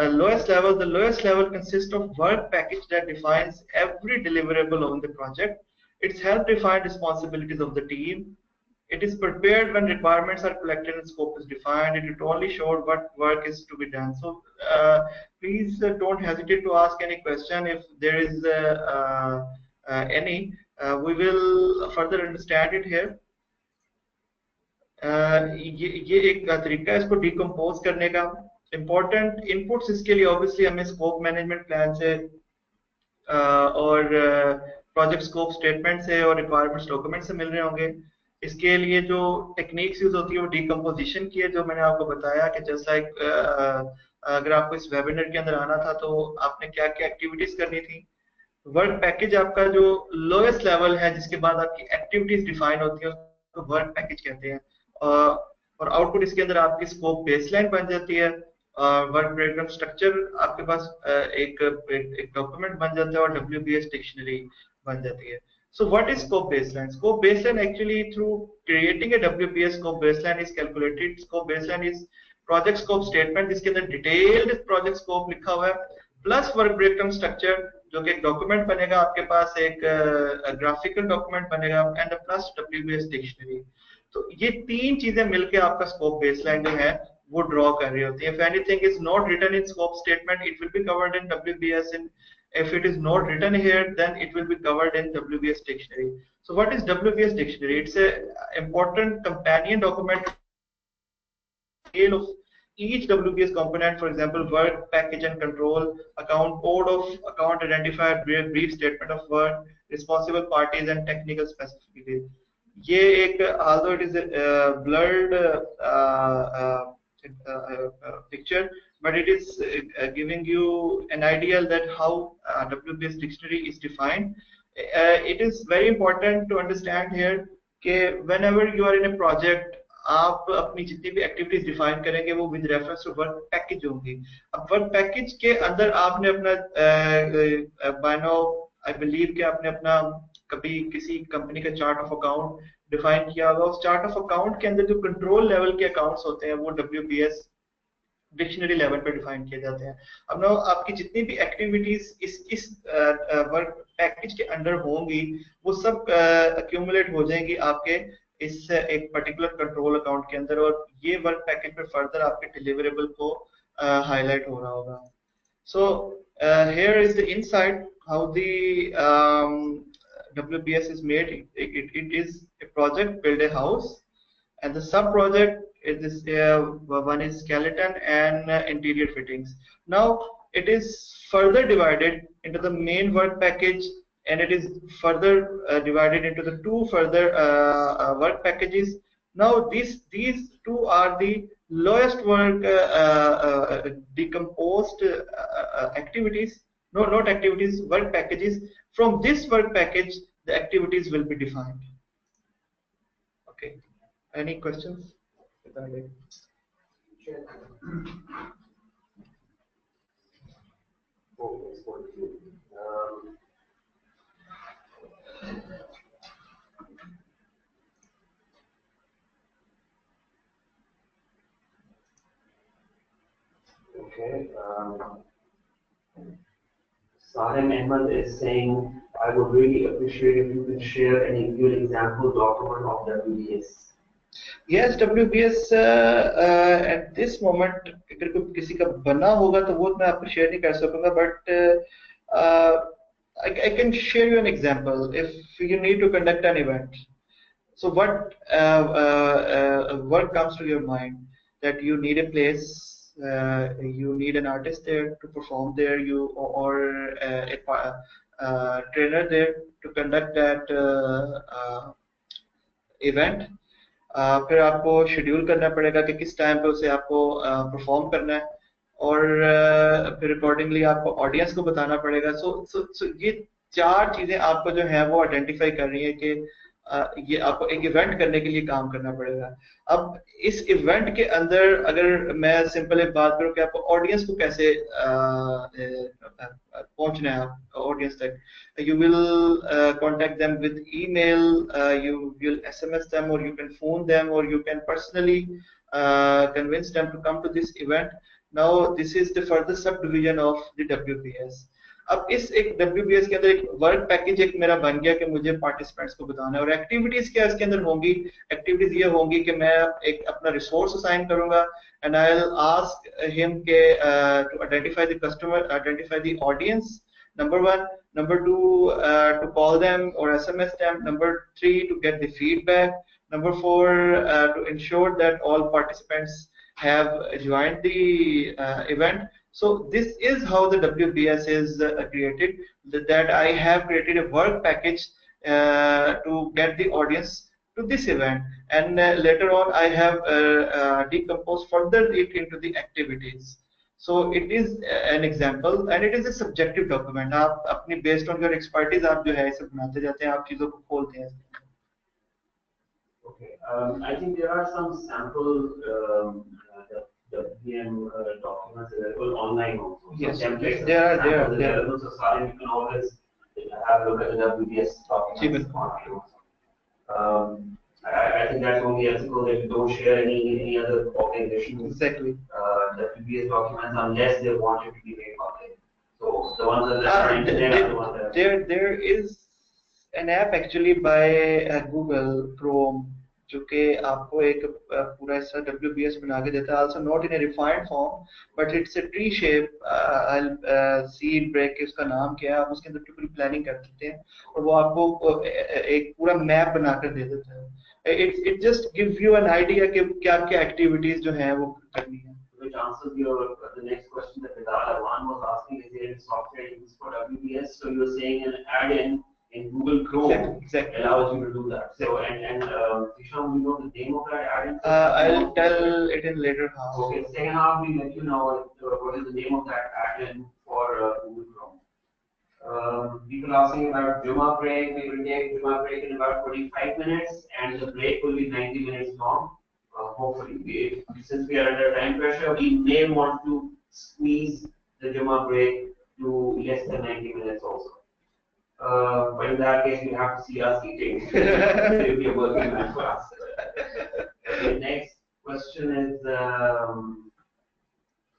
lowest level. The lowest level consists of work package that defines every deliverable on the project. It's help define responsibilities of the team. It is prepared when requirements are collected and scope is defined. It only showed what work is to be done. So please don't hesitate to ask any question if there is any. We will further understand it here. ये एक तरीका है इसको decompose करने का. Important inputs इसके लिए obviously हमें स्कोप मैनेजमेंट प्लान से और प्रोजेक्ट स्कोप स्टेटमेंट से और रिक्वायरमेंट्स डॉक्यूमेंट से मिल रहे होंगे. इसके लिए जो टेक्निक्स यूज होती है वो डिकम्पोजिशन की है, जो मैंने आपको बताया कि जस्ट लाइक अगर आपको इस वेबिनार के अंदर आना था तो आपने क्या क्या एक्टिविटीज करनी थी. वर्क पैकेज आपका जो लोएस्ट लेवल है जिसके बाद आपकी एक्टिविटीज डिफाइन होती है उसको वर्क पैकेज कहते हैं. और आउटपुट इसके अंदर आपकी स्कोप बेसलाइन बन जाती है. वर्क डायग्राम स्ट्रक्चर आपके पास एक डॉक्यूमेंट बन जाता है और WBS डिक्शनरी बन जाती है. So what is scope baseline? Scope baseline actually through creating a WBS scope baseline is calculated. Scope baseline is project scope statement जिसके अंदर detailed project scope लिखा हुआ है, प्लस वर्क ब्रेकडाउन स्ट्रक्चर जो कि एक डॉक्यूमेंट बनेगा आपके पास, एक ग्राफिकल डॉक्यूमेंट बनेगा, एंड प्लस WBS डिक्शनरी. तो ये तीन चीजें मिलके आपका स्कोप बेसलाइन जो है वो ड्रॉ कर रही होती है. If anything is not written in scope statement, it will be covered in WBS. And if it is not written here, then it will be covered in WBS dictionary. So what is WBS dictionary? It's a important companion document of each WBS component. For example, work package and control, account code of account identifier, brief statement of work, responsible parties and technical specifications. ये एक although it is a blurred picture, but it is giving you an idea that how WBS dictionary is defined. It is very important to understand here कि whenever you are in a project, आप अपनी जितनी भी activities define करेंगे वो with reference to work package होंगी. अब work package के अंदर आपने अपना बाय नाउ आई बिलीव कि आपने अपना कभी किसी कंपनी का चार्ट ऑफ अकाउंट डिफाइन किया होगा. उस चार्ट ऑफ अकाउंट के अंदर जो कंट्रोल लेवल के अकाउंट्स होते हैं वो WBS डिक्शनरी लेवल पे डिफाइन किए जाते हैं. अब ना आपकी जितनी भी एक्टिविटीज इस वर्क पैकेज के अंडर होंगी वो सब अक्यूमुलेट हो जाएंगी आपके इस एक पर्टिकुलर कंट्रोल अकाउंट के अंदर, और ये वर्क पैकेज पे फर्दर आपके डिलीवरेबल को हाईलाइट हो रहा होगा. So here is the insight how the WBS is made, it is a project, build a house, and the sub project is one is skeleton and interior fittings. Now it is further divided into the main work package, and it is further divided into the two further work packages. Now these two are the lowest work decomposed activities. No, not activities, work packages. From this work package, the activities will be defined. Okay. Any questions? Okay. Salim Ahmed is saying, I would really appreciate if you could share any good example document of WBS. Yes, WBS at this moment अगर कोई किसी का बना होगा तो वो मैं आपको शेयर नहीं कर सकूंगा, but I can share you an example if you need to conduct an event. So what comes to your mind? That you need a place, you need an artist there to perform there, you or a trainer there to conduct that event. फिर आपको schedule करना पड़ेगा कि किस time पे उसे आपको perform करना है, और फिर अकॉर्डिंगली आपको ऑडियंस को बताना पड़ेगा. सो ये चार चीजें आपको जो है वो आइडेंटिफाई कर रही है कि ये आपको एक इवेंट करने के लिए काम करना पड़ेगा. अब इस इवेंट के अंदर अगर मैं सिंपल एक बात करूं कि आपको ऑडियंस को कैसे पहुंचना है ऑडियंस तक, you will contact them with email, you will SMS them, or you can phone them, or you can personally convince them to come to this event. Now this is the further subdivision of the WBS. अब इस एक WBS के अंदर एक work package एक मेरा बन गया कि मुझे पार्टिसिपेंट्स को बताना है, और एक्टिविटीज क्या इसके अंदर होंगी. एक्टिविटीज ये होंगी कि मैं एक अपना रिसोर्स असाइन करूंगा, and I will ask him के to identify the customer, identify the audience, number one. Number two, to call them or SMS them. Number three, to get the feedback. Number four, to ensure that all participants have joined the event. So this is how the WBS is created, that I have created a work package to get the audience to this event, and later on I have decomposed further it into the activities. So it is an example, and it is a subjective document. आप अपनी based on your expertise आप जो है इसे बनाते जाते हैं, आप चीजों को खोलते हैं. Okay, I think there are some sample WPM documents available online also. Yes, so templates, they are available. So Salim, you can always have a look at the WPS documents online. I think that's only ethical that you don't share any other organizations. Exactly. WPS documents unless they want it to be made public. So the ones that are internet are the ones that there is an app actually by Google Chrome जो कि आपको एक पूरा ऐसा WBS बना के देता है. Also not in a refined form, but it's a tree shape. I'll see break उसका नाम क्या है, आप उसके अंदर पूरी प्लानिंग कर सकते हैं, और वो आपको एक पूरा मैप बनाकर दे देता है. It just gives you an idea कि क्या क्या एक्टिविटीज जो हैं वो करनी है. Which answers the next question that Vidal Awan was asking, is there any software used for WBS? So you're saying an add-in in Google Chrome exactly. allows you to do that. So and Hisham, we know the name of that add-in? I'll tell it in later half. Okay, second half we let you know what is the name of that add-in for Google Chrome. People asking about Juma break. We will take Juma break in about 45 minutes, and the break will be 90 minutes long. Hopefully, since we are under time pressure, we may want to squeeze the Juma break to less than 90 minutes also. But in that case, you have to see us eating. It will be a working man for us. Okay, next question is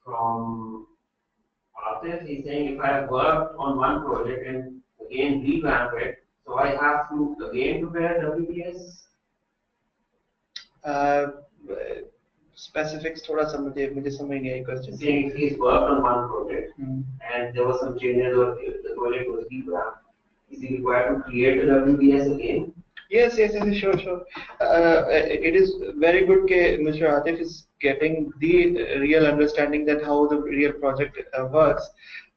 from Arthur. He's saying, if I have worked on one project and again revamp it, so I have to again prepare WBS? Specifics थोड़ा सा मुझे समझ नहीं आई question. Saying if he's worked on one project and there were some changes or the project was revamped, Is he required to create a WBS again? Yes, sure, sure. It is very good that Mr. Atif is getting the real understanding that how the real project works.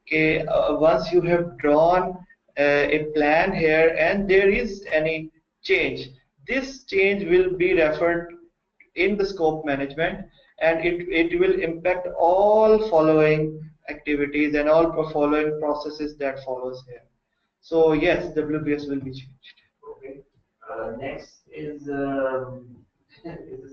Okay, once you have drawn a plan here and there is any change, this change will be referred in the scope management, and it will impact all following activities and all following processes that follows here. So yes, WBS will be changed. Okay. Next is is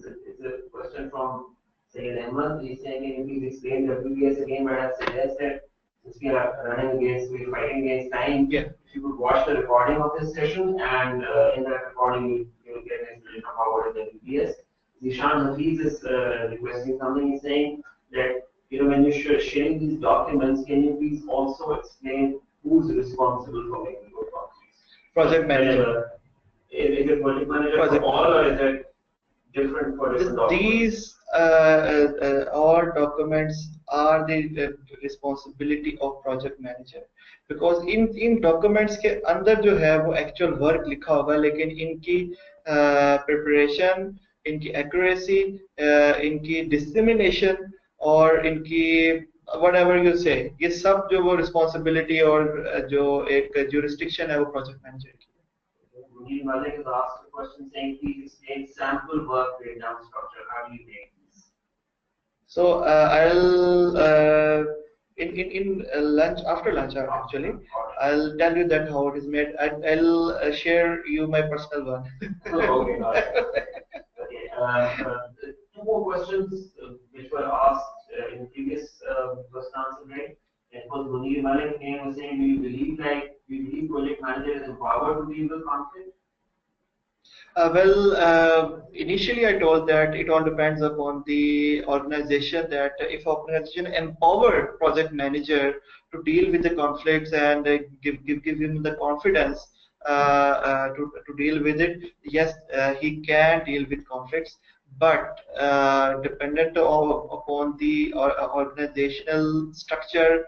a question from Sayed Ahmed. He's saying, can you please explain WBS again? But I suggested since we are we're fighting against time. Yeah. If you could watch the recording of this session, and in that recording you'll get an explanation of what is WBS. Zishan Hafiz is requesting something. He's saying that when you're sharing these documents, can you please also explain who's responsible for making those documents? Project manager. Is it project manager for all, or is it different for different documents? These all documents are the responsibility of project manager, because in documents के अंदर जो है वो actual work लिखा होगा, लेकिन इनकी preparation, इनकी accuracy, इनकी dissemination और इनकी whatever you say, ये सब जो वो responsibility और जो एक jurisdiction है वो project manager की. Munir Malik has asked a question saying, please explain sample work breakdown structure. How do you make this? So I'll in lunch, after lunch actually, I'll tell you that how it is made. I'll share you my personal one. Okay, got it. Okay, two more questions which were asked in the previous question answer grade. It was Munir Malik came was saying, do you believe project manager is empowered to deal with conflict? Initially I told that it all depends upon the organization, that if organization empower project manager to deal with the conflicts and give him the confidence to deal with it, yes, he can deal with conflicts, but dependent upon the organizational structure,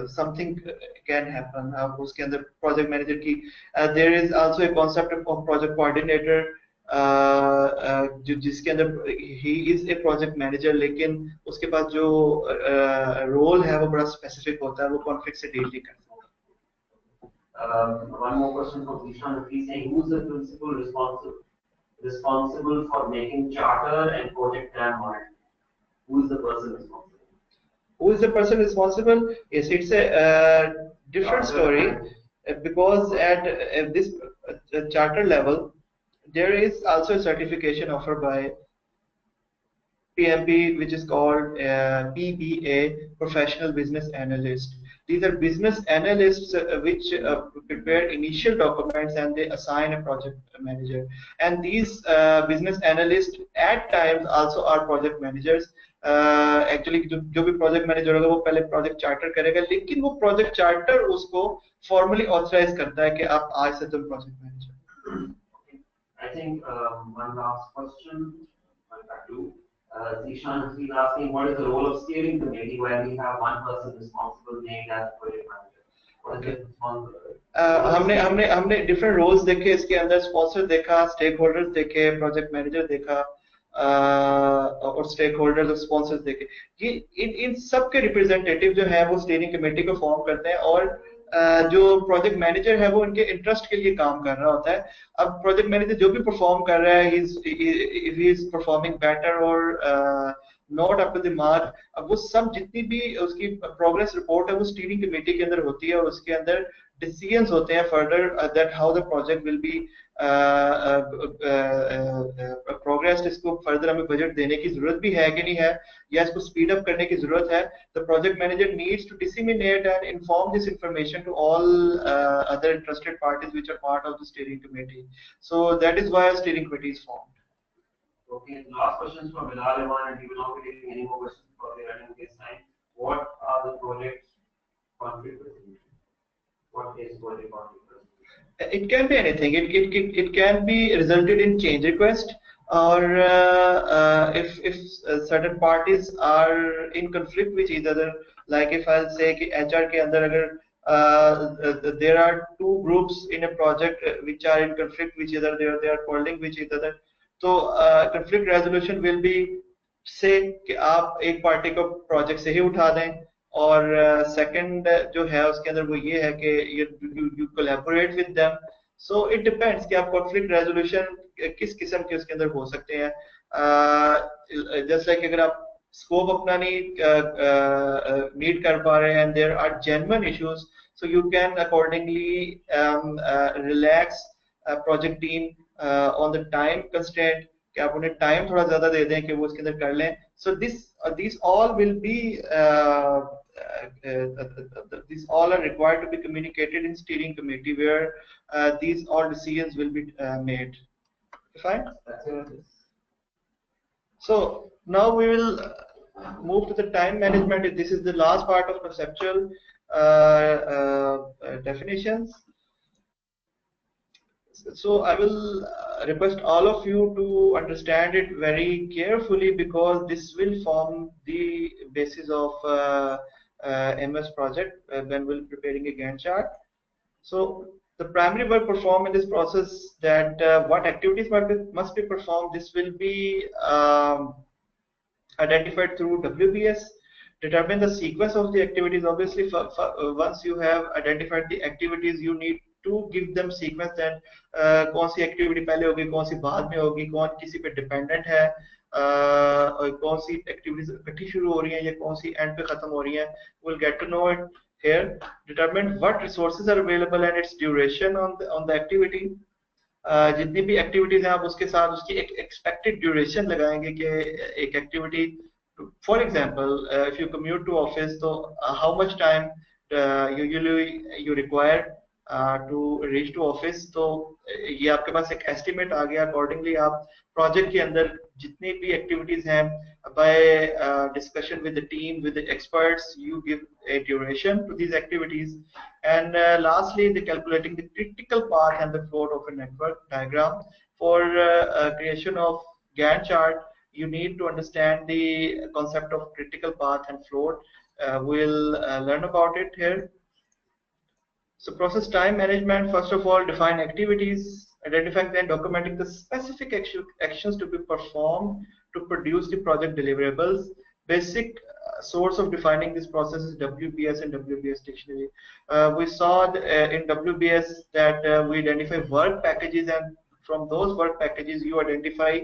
something can happen. उसके अंदर project manager की there is also a concept of project coordinator, जिसके अंदर he is a project manager, लेकिन उसके पास जो role है वो बड़ा specific होता है, वो conflict से deal नहीं करता. One more question from Zishan. He's saying, who's the principal responsible for making charter and project plan monitoring? Who is the person responsible? Who is the person responsible? Yes, it's a different story, because at this charter level, there is also a certification offered by PMP, which is called PBA, Professional Business Analyst. These are business analysts which prepare initial documents and they assign a project manager. And these business analysts at times also are project managers. Actually जो भी project manager होगा वो पहले project charter करेगा, लेकिन वो project charter उसको formally authorize करता है कि आप आज से तुम project manager. I think one last question. Zishan is asking, what is the role of steering committee when we have one person responsible named as project manager? What is the responsibility? हमने different roles देखे इसके अंदर, sponsor देखा, stakeholders देखे, project manager देखा, और stakeholders और sponsors देखे. ये इन सब के representative जो है वो steering committee को form करते हैं, और जो प्रोजेक्ट मैनेजर है वो उनके इंटरेस्ट के लिए काम कर रहा होता है. अब प्रोजेक्ट मैनेजर जो भी परफॉर्म कर रहा है, ही इज परफॉर्मिंग बेटर और not up to the mark, अब वो सब जितनी भी उसकी प्रोग्रेस रिपोर्ट है वो स्टीयरिंग कमेटी के अंदर होती है, और उसके अंदर डिसीजंस होते हैं further that how the project will be progress. इसको फर्दर हमें बजट देने की जरूरत भी है कि नहीं है, या इसको स्पीड अप करने की जरूरत है. The project manager needs to disseminate and inform this information to all other interested parties which are part of the steering committee. So that is why steering committee is formed. Okay, last questions from Bilal Iman, and we will not be taking any more questions because we are running this time. What are the project conflict resolution? What is project conflict resolution? It can be anything. It can be resulted in change request, or if certain parties are in conflict with each other, like if I'll say कि HR के अंदर अगर there are two groups in a project which are in conflict with each other, they are quarreling with each other, तो conflict resolution will be से कि आप एक party को प्रोजेक्ट से ही उठा दें, और सेकंड जो है उसके अंदर वो ये है कि you collaborate with them. So it depends कि आप कॉन्फ्लिक्ट रेजोल्यूशन किस किस्म के उसके अंदर हो सकते हैं. जस्ट लाइक अगर आप स्कोप अपना नहीं मीट कर पा रहे हैं, there are genuine issues, so you can accordingly relax project team on the time constraint, कि आप उन्हें टाइम थोड़ा ज्यादा दे दें कि वो उसके अंदर कर लें. सो these all will be these all are required to be communicated in steering committee, where these all decisions will be made. Fine. So now we will move to the time management. This is the last part of conceptual definitions. So I will request all of you to understand it very carefully, because this will form the basis of MS project when we're preparing a Gantt chart. So the primary work performed in this process, that what activities must be performed, this will be identified through WBS. Determine the sequence of the activities. Obviously, once you have identified the activities, you need to give them sequence. Then कौन सी activity पहले होगी, कौन सी बाद में होगी, कौन किसी पे dependent है, और कौन सी activities इकट्ठी शुरू हो रही हैं या कौन सी end पे खत्म हो रही हैं. We'll get to know it here. Determine what resources are available and its duration on the activity. जितनी भी एक्टिविटीज हैं आप उसके साथ उसकी एक एक्सपेक्टेड ड्यूरेशन लगाएंगे कि एक activity, for example if you commute to office, तो how much time usually you require to reach to office. तो ये आपके पास एक एस्टिमेट आ गया. अकॉर्डिंगली आप प्रोजेक्ट के अंदर जितनी भी एक्टिविटीज हैं, by discussion with the team, with the experts, you give a duration to these activities. And lastly, the calculating the critical path and the float of a network diagram. For creation of Gantt chart, you need to understand the concept of critical path and float. We'll learn about it here. So process time management, first of all, define activities, identifying and documenting the specific actions to be performed to produce the project deliverables. Basic source of defining this process is WBS and WBS dictionary. We saw in WBS that we identify work packages, and from those work packages you identify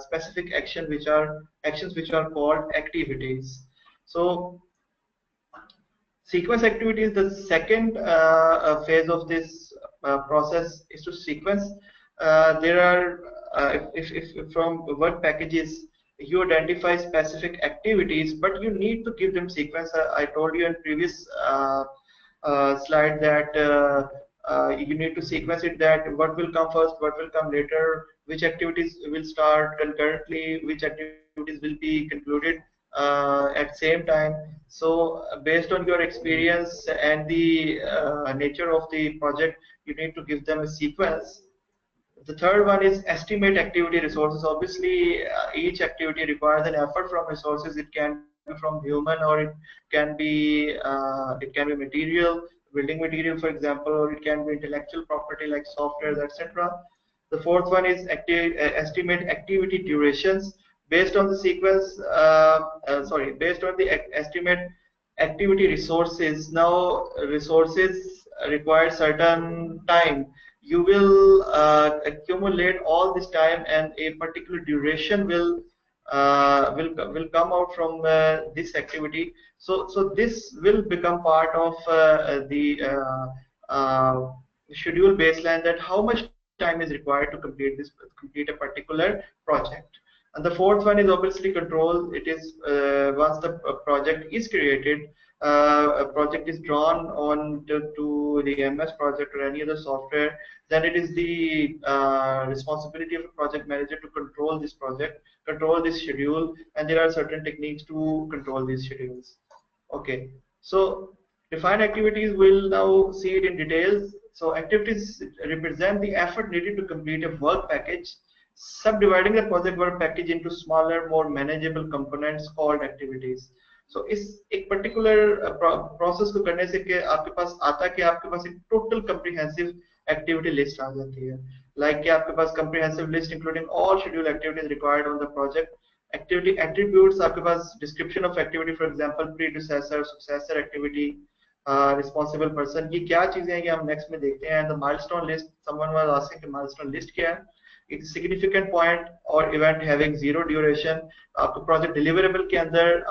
specific actions which are called activities. So sequence activities, the second phase of this process is to sequence. There are, if from work packages you identify specific activities, but you need to give them sequence. I told you in previous slide that you need to sequence it, that what will come first, what will come later, which activities will start concurrently, which activities will be concluded at same time. So based on your experience and the nature of the project, you need to give them a sequence. The third one is estimate activity resources. Obviously, each activity requires an effort from resources. It can be from human, or it can be material, building material, for example, or it can be intellectual property like software, etc. The fourth one is estimate activity durations based on the sequence. Based on the estimate activity resources. Now, resources require certain time. You will accumulate all this time, and a particular duration will come out from this activity. So this will become part of the schedule baseline, that how much time is required to complete a particular project. And the fourth one is obviously control. It is once the project is created, a project is drawn on to the MS project or any other software, then it is the responsibility of a project manager to control this project, control this schedule, and there are certain techniques to control these schedules. Okay, so define activities, we'll now see it in details. So activities represent the effort needed to complete a work package. subdividing the project work package into smaller, more manageable components called activities. So इस एक particular process को करने से कि आपके पास आता कि आपके पास एक total comprehensive activity list आ जाती है, like कि आपके पास comprehensive list including all schedule activities required on the project. Activity attributes आपके पास description of activity, for example predecessor, successor activity, responsible person, ये क्या चीजें हैं ये हम next में देखते हैं. The milestone list, someone was asking कि milestone list क्या है. It's significant point or event having zero duration. आपको project deliverable के अंदर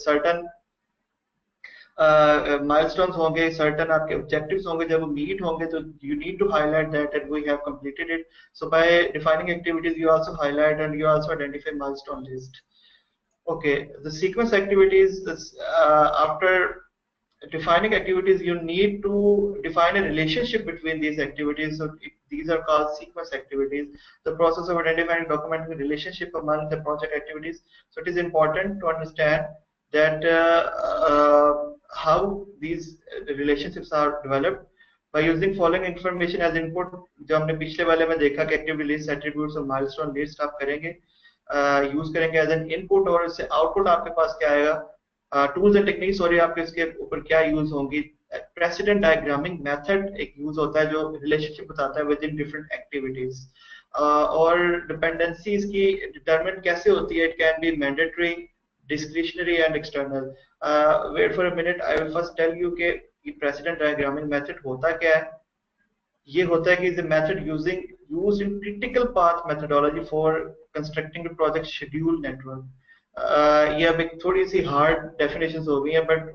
certain milestones होंगे, certain आपके objectives होंगे, जब वो meet होंगे तो you need to highlight that we have completed it. So by defining activities you also highlight and you also identify milestone list. Okay, the sequence activities is, after defining activities you need to define a relationship between these activities, so these are called sequence activities. The process of identifying and documenting the relationship among the project activities, so it is important to understand that how these relationships are developed by using following information as input. जो हमने पिछले वाले में देखा कि activity list, attributes और milestone list आप करेंगे, यूज करेंगे as an input, और इससे output आपके पास क्या आएगा, टूल्स एंड टेक्निक्स, और आपके इसके ऊपर क्या यूज होंगी. प्रेसिडेंट डायग्रामिंग मेथड एक यूज होता है जो रिलेशनशिप बताता है विद इन डिफरेंट एक्टिविटीज. और डिपेंडेंसीज की डिटरमिन कैसे होती है, it can be mandatory, discretionary and external. Wait for a minute, I will first tell you कि प्रेसिडेंट डायग्रामिंग मेथड होता क्या है. ये होता है कि is a method used in critical path methodology for constructing the project schedule network. ये अब एक थोड़ी सी हार्ड डेफिनेशंस हो गई हैं, but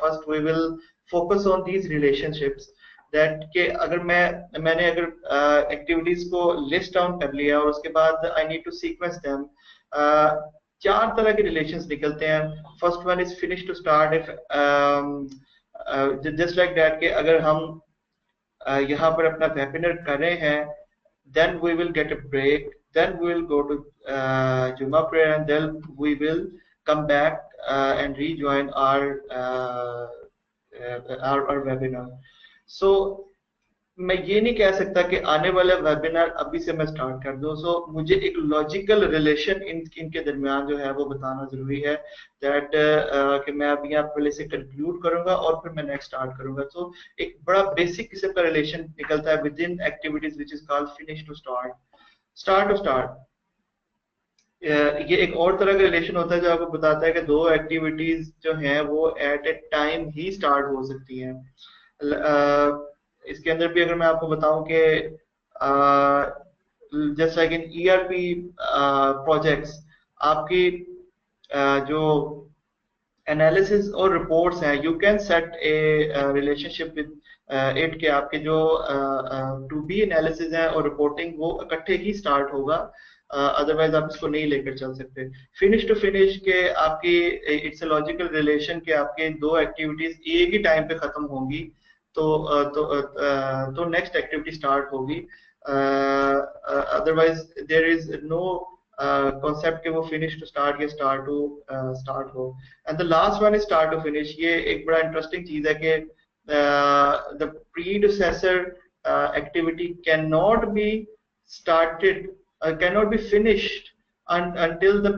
first we will focus on these relationships that के अगर मैंने अगर एक्टिविटीज को लिस्ट डाउन कर लिया और उसके बाद I need to sequence them, चार तरह के रिलेशंस निकलते हैं. First one is finish to start. If just like that के अगर हम यहाँ पर अपना वेबिनार कर रहे हैं, then we will get a break, then we will go to Juma prayer, and then we will come back and rejoin our webinar. So मैं ये नहीं कह सकता कि आने वाला वेबिनार अभी से मैं स्टार्ट कर दूं. सो मुझे एक लॉजिकल रिलेशन इनके दरमियान जो है वो बताना जरूरी है, दैट कि मैं अभी यहाँ पहले से कंक्लूड करूंगा और फिर मैं नेक्स्ट स्टार्ट करूंगा. तो एक बड़ा बेसिक किस्म का रिलेशन निकलता है within activities which is called finish to start, start to start. ये एक और तरह का रिलेशन होता है जो आपको बताता है कि दो एक्टिविटीज जो हैं वो एट ए टाइम ही स्टार्ट हो सकती हैं. इसके अंदर भी अगर मैं आपको बताऊं कि just like in ERP projects, आपकी जो एनालिसिस और रिपोर्ट्स हैं, you can set A relationship with it, के आपके जो टू बी एनालिसिस हैं और रिपोर्टिंग वो इकट्ठे ही स्टार्ट होगा, अदरवाइज आप इसको नहीं लेकर चल सकते. फिनिश टू फिनिश के आपकी इट्स ए लॉजिकल रिलेशन के आपके दो एक्टिविटीज एक ही टाइम पे खत्म होंगी तो नेक्स्ट एक्टिविटी स्टार्ट होगी. Otherwise there is no concept कि वो फिनिश टू स्टार्ट या स्टार्ट टू स्टार्ट हो. And the last one is start to finish. ये एक बड़ा इंटरेस्टिंग चीज है कि the predecessor activity can not be started, cannot be finished until the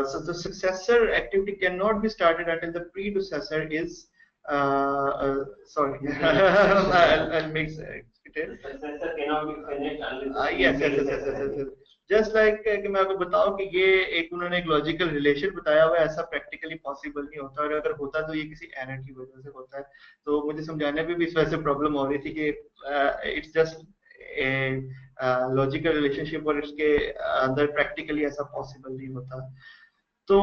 so the successor activity cannot be started until the predecessor is sorry I'll make it. Successor cannot be finished until yes. Just like कि मैं आपको बताऊं कि ये एक उन्होंने एक logical relation बताया हुआ है, ऐसा प्रैक्टिकली पॉसिबल नहीं होता, और अगर होता तो ये किसी एरर की वजह से होता है. तो मुझे समझाने में भी इस वजह से प्रॉब्लम हो रही थी कि इट्स जस्ट लॉजिकल रिलेशनशिप और इसके अंदर प्रैक्टिकली ऐसा पॉसिबल नहीं होता. तो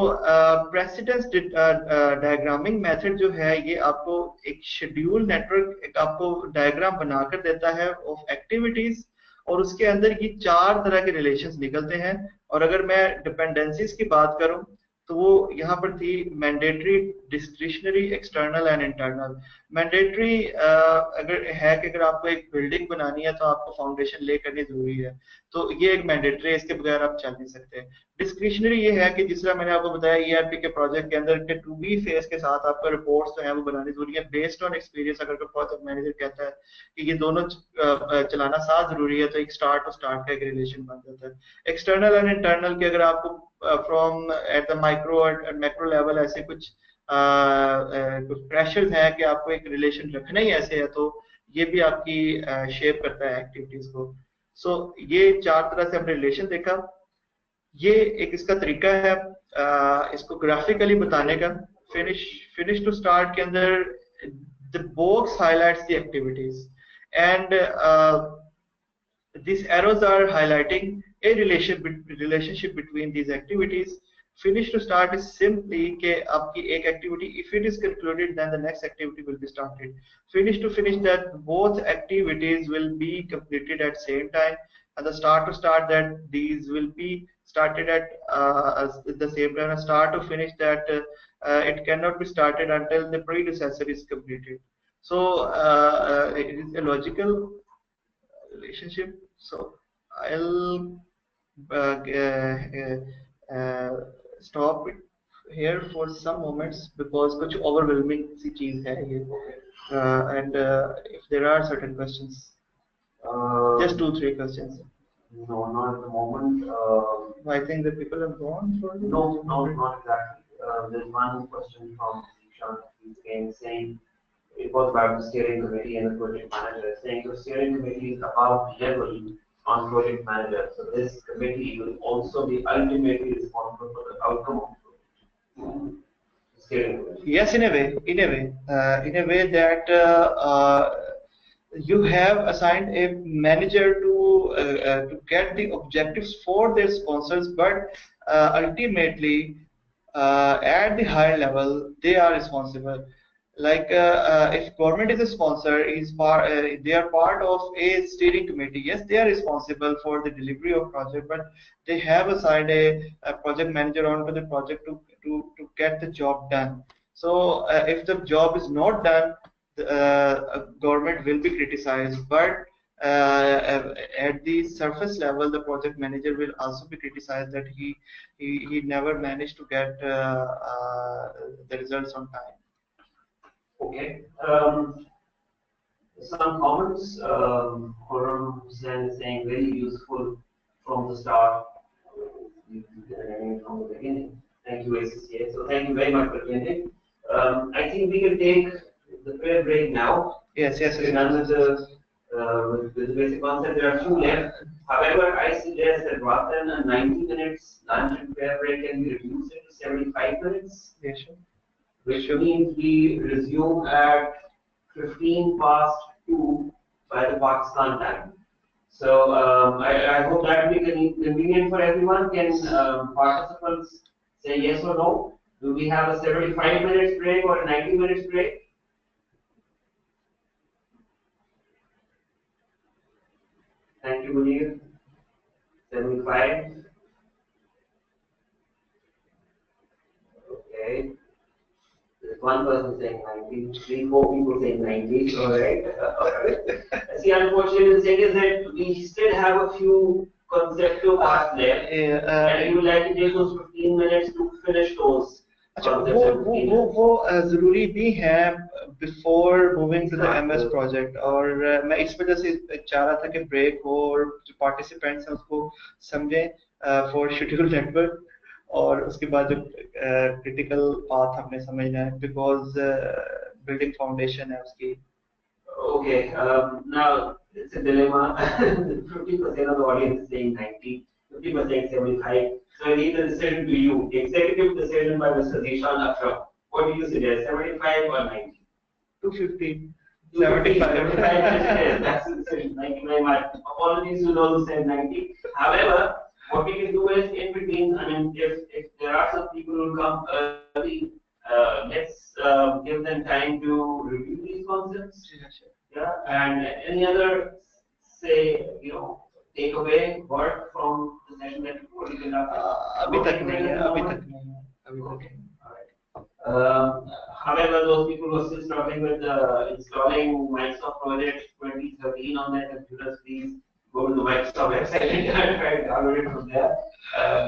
प्रेसिडेंस डायग्रामिंग मेथड जो है ये आपको एक शेड्यूल नेटवर्क, एक आपको डायग्राम बनाकर देता है ऑफ एक्टिविटीज, और उसके अंदर ये चार तरह के रिलेशंस निकलते हैं. और अगर मैं डिपेंडेंसीज की बात करूं तो वो यहाँ पर थी mandatory, discretionary, external and internal. Mandatory अगर है कि अगर आपको एक बिल्डिंग बनानी है तो आपको फाउंडेशन ले करनी जरूरी है, तो ये एक मैंडेटरी है, इसके बगैर आप चल नहीं सकते। डिस्क्रिशनरी ये है कि जिस तरह मैंने आपको बताया ईआरपी के प्रोजेक्ट के अंदर के टू बी फेज के साथ आपको रिपोर्ट्स जो है वो बनानी जरूरी है बेस्ड ऑन एक्सपीरियंस। अगर कोई प्रोजेक्ट मैनेजर कहता है कि ये दोनों चलाना साथ जरूरी है, तो एक स्टार्ट टू स्टार्ट का एक रिलेशन बन जाता है। एक्सटर्नल एंड इंटरनल की अगर आपको from at the micro and macro level ऐसे कुछ कुछ प्रेशर्स हैं कि आपको एक रिलेशन रखना ही ऐसे है, तो ये भी आपकी शेप करता है एक्टिविटीज को। सो ये चार तरह से हमने रिलेशन देखा। ये एक इसका तरीका है इसको ग्राफिकली बताने का। फिनिश टू स्टार्ट के अंदर the box highlights the activities and these arrows are highlighting a relationship between these activities. Finish to start is simply कि आपकी एक activity, if it is concluded, then the next activity will be started. Finish to finish, that both activities will be completed at same time, and the start to start, that these will be started at the same time. And start to finish, that it cannot be started until the predecessor is completed. So it is a logical relationship. So I'll uh, uh, uh, stop it here for some moments because कुछ overwhelming सी चीज है ये, and if there are certain questions, just 2-3 questions. No, not at the moment. I think the people have gone for No, no, not exactly. There's one question from Sean. He's saying it was about the steering committee and the project manager, saying the steering committee is above level on project manager. So this committee will also be ultimately responsible for the outcome of the project. Steering committee. Yes, in a way, in a way that you have assigned a manager to get the objectives for their sponsors, but ultimately at the higher level they are responsible. Like if government is a sponsor, they are part of a steering committee. Yes, they are responsible for the delivery of project, but they have assigned a project manager onto the project to get the job done. So if the job is not done, government will be criticized, but at the surface level, the project manager will also be criticized that he never managed to get the results on time. Okay. Some comments. Khurram Hussain is saying very useful from the start. From the beginning. Thank you, ACCA. So thank you very much for attending. I think we can take the prayer break now. Yes. We're done with the basic concept. There are few left. However, I suggest that rather than a 90 minutes lunch and prayer break, can we reduce it to 75 minutes? Yes, sure. Which means we resume at 15 past 2 by the Pakistan time. So I hope that will be convenient for everyone. Can participants say yes or no? Do we have a 75 minutes break or a 90 minutes break? Thank you, Munir. 75. Okay. There's one person saying 90, 3-4 people saying 90. All right. See, unfortunately, the thing is that we still have a few conceptual parts left, and we would like to take those 15 minutes to finish those. अच्छा वो जरूरी भी है before moving to the MS project, और मैं इस वजह से चाह रहा था कि ब्रेक हो और जो पार्टिसिपेंट्स हैं उसको समझें फॉर शेड्यूल नेटवर्क, और उसके बाद जो क्रिटिकल पाथ हमने समझना है बिकॉज बिल्डिंग फाउंडेशन है उसकी. Okay, now it's a dilemma. 50% of the audience is saying 90, 50% saying 75. So I leave the decision to you. Executive decision by Mr. Zishan Akram. What do you suggest, 75 or 90? 250. 75. That's the decision. Thank you very much. Apologies to those who said 90. However, what we can do is in between, I mean, if there are some people who come early, let's give them time to review these concepts. Yeah, and any other, say, takeaway work from the session that we conducted? अभी तक नहीं है. However, those people who are still struggling with installing Microsoft Project 2013 on their computers, please go to the Microsoft website and try to download it from there.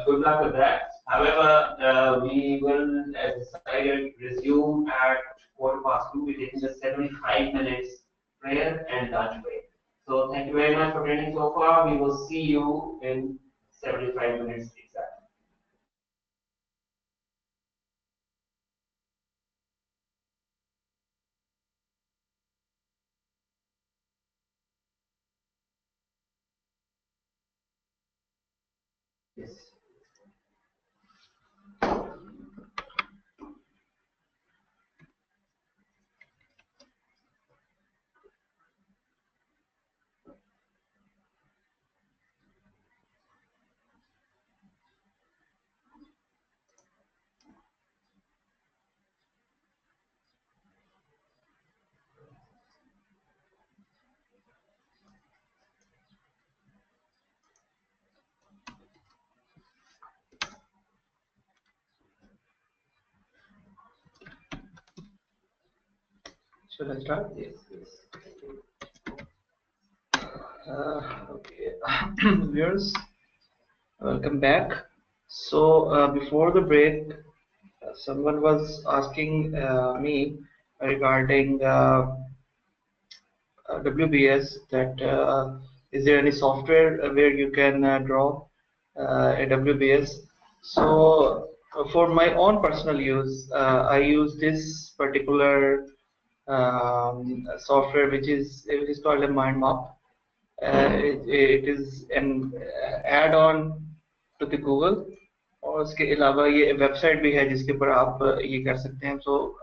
Good luck with that. However, we will, as decided, resume at 2:15. We're taking a 75 minutes prayer and lunch break. So thank you very much for attending so far. We will see you in 75 minutes exactly. Yes. Should I start? Yes, yes. Okay. Viewers, welcome back. So before the break, someone was asking me regarding WBS that is there any software where you can draw a WBS? So for my own personal use, I use this particular software which is called a mind map. It is an add-on to the Google और उसके अलावा ये website भी है जिसके ऊपर आप ये कर सकते हैं सो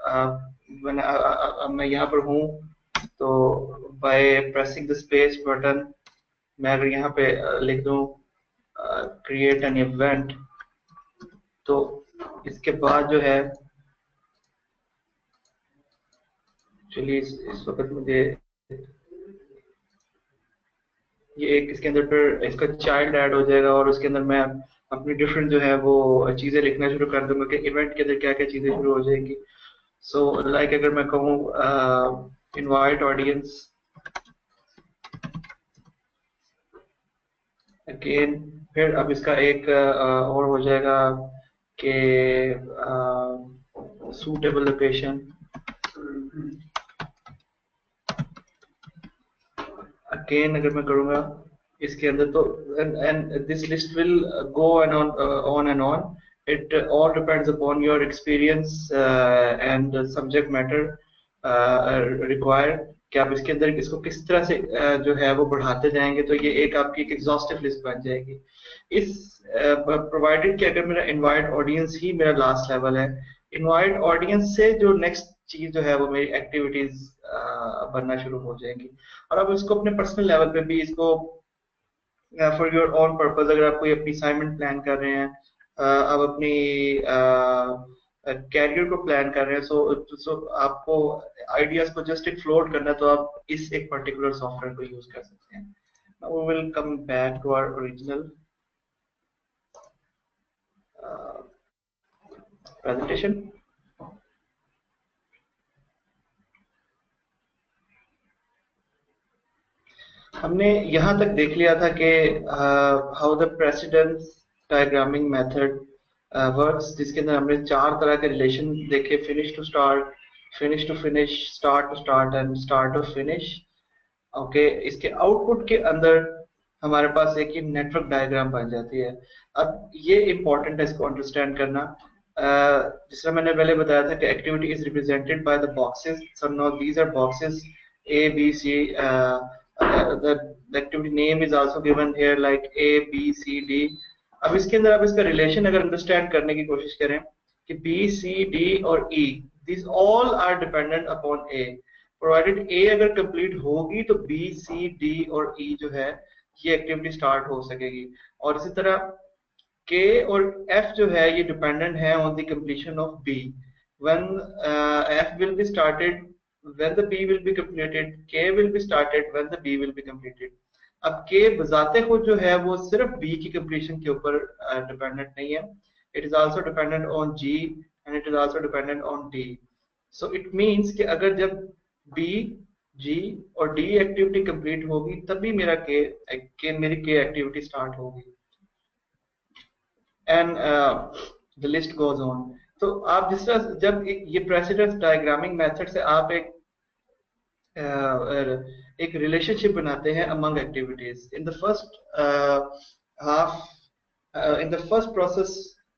मैं यहाँ पर हूँ तो by pressing the space button मैं अगर यहाँ पे लिख दूँ क्रिएट एन इवेंट तो इसके बाद जो है चलिए इस वक्त मुझे ये एक इसके अंदर फिर इसका चाइल्ड ऐड हो जाएगा और उसके अंदर मैं अपनी डिफरेंट जो है वो चीजें लिखना शुरू कर दूंगा कि इवेंट के अंदर क्या क्या चीजें शुरू हो जाएंगी सो लाइक अगर मैं कहूँ इनवाइट ऑडियंस अगेन फिर अब इसका एक और हो जाएगा कि सूटेबल लोकेशन अगेन अगर मैं करूँगा इसके अंदर तो and this list will go and on and on it all depends upon your experience and subject matter required कि आप इसके अंदर इसको किस तरह से जो है वो बढ़ाते जाएंगे तो ये एक आपकी एक एग्जॉस्टिव लिस्ट बन जाएगी इस प्रोवाइडेड कि अगर मेरा इनवाइट ऑडियंस ही मेरा लास्ट लेवल है इनवाइट ऑडियंस से जो नेक्स्ट चीज जो है वो मेरी एक्टिविटीज बनना शुरू हो जाएंगी और अब इसको अपने पर्सनल लेवल पे भी इसको फॉर योर ओन पर्पस अगर आप कोई अपनी असाइनमेंट प्लान कर रहे हैं आप अपनी कैरियर को प्लान कर रहे हैं सो आपको आइडियाज को जस्ट एक फ्लोट करना है तो आप इस एक पर्टिकुलर सॉफ्टवेयर को यूज कर सकते हैं Now we will come back to our original presentation. हमने यहाँ तक देख लिया था कि how the precedence diagramming method works जिसके अंदर हमने 4 तरह के रिलेशन देखे finish to start finish to finish start to start and start to finish okay इसके आउटपुट के अंदर हमारे पास एक ही नेटवर्क डायग्राम बन जाती है अब ये इम्पोर्टेंट है इसको अंडरस्टैंड करना जिस तरह मैंने पहले बताया था कि activity is represented by the boxes so now these are boxes A B C the activity name is also given here like A B C D अब इसके अंदर आप इसका रिलेशन अगर अंडरस्टैंड करने की कोशिश करें कि B C D और E these all are dependent upon A provided A अगर कंप्लीट होगी तो B C D और E जो है ये एक्टिविटी स्टार्ट हो सकेगी और इसी तरह K और F जो है ये डिपेंडेंट है on the completion of B when F will be started when the B will be completed K will be started when the B will be completed अब K बजाते खुद जो है वो सिर्फ B की कंप्लीशन के ऊपर डिपेंडेंट नहीं है it is also dependent on G and it is also dependent on D. So it means कि अगर जब B, G और D एक्टिविटी कंप्लीट होगी तभी मेरा मेरी K एक्टिविटी स्टार्ट होगी, and the list goes on. तो आप जिस तरह जब ये प्रेसिडेंस डायग्रामिंग मेथड से आप एक रिलेशनशिप बनाते हैं among activities. In the first half, in the first process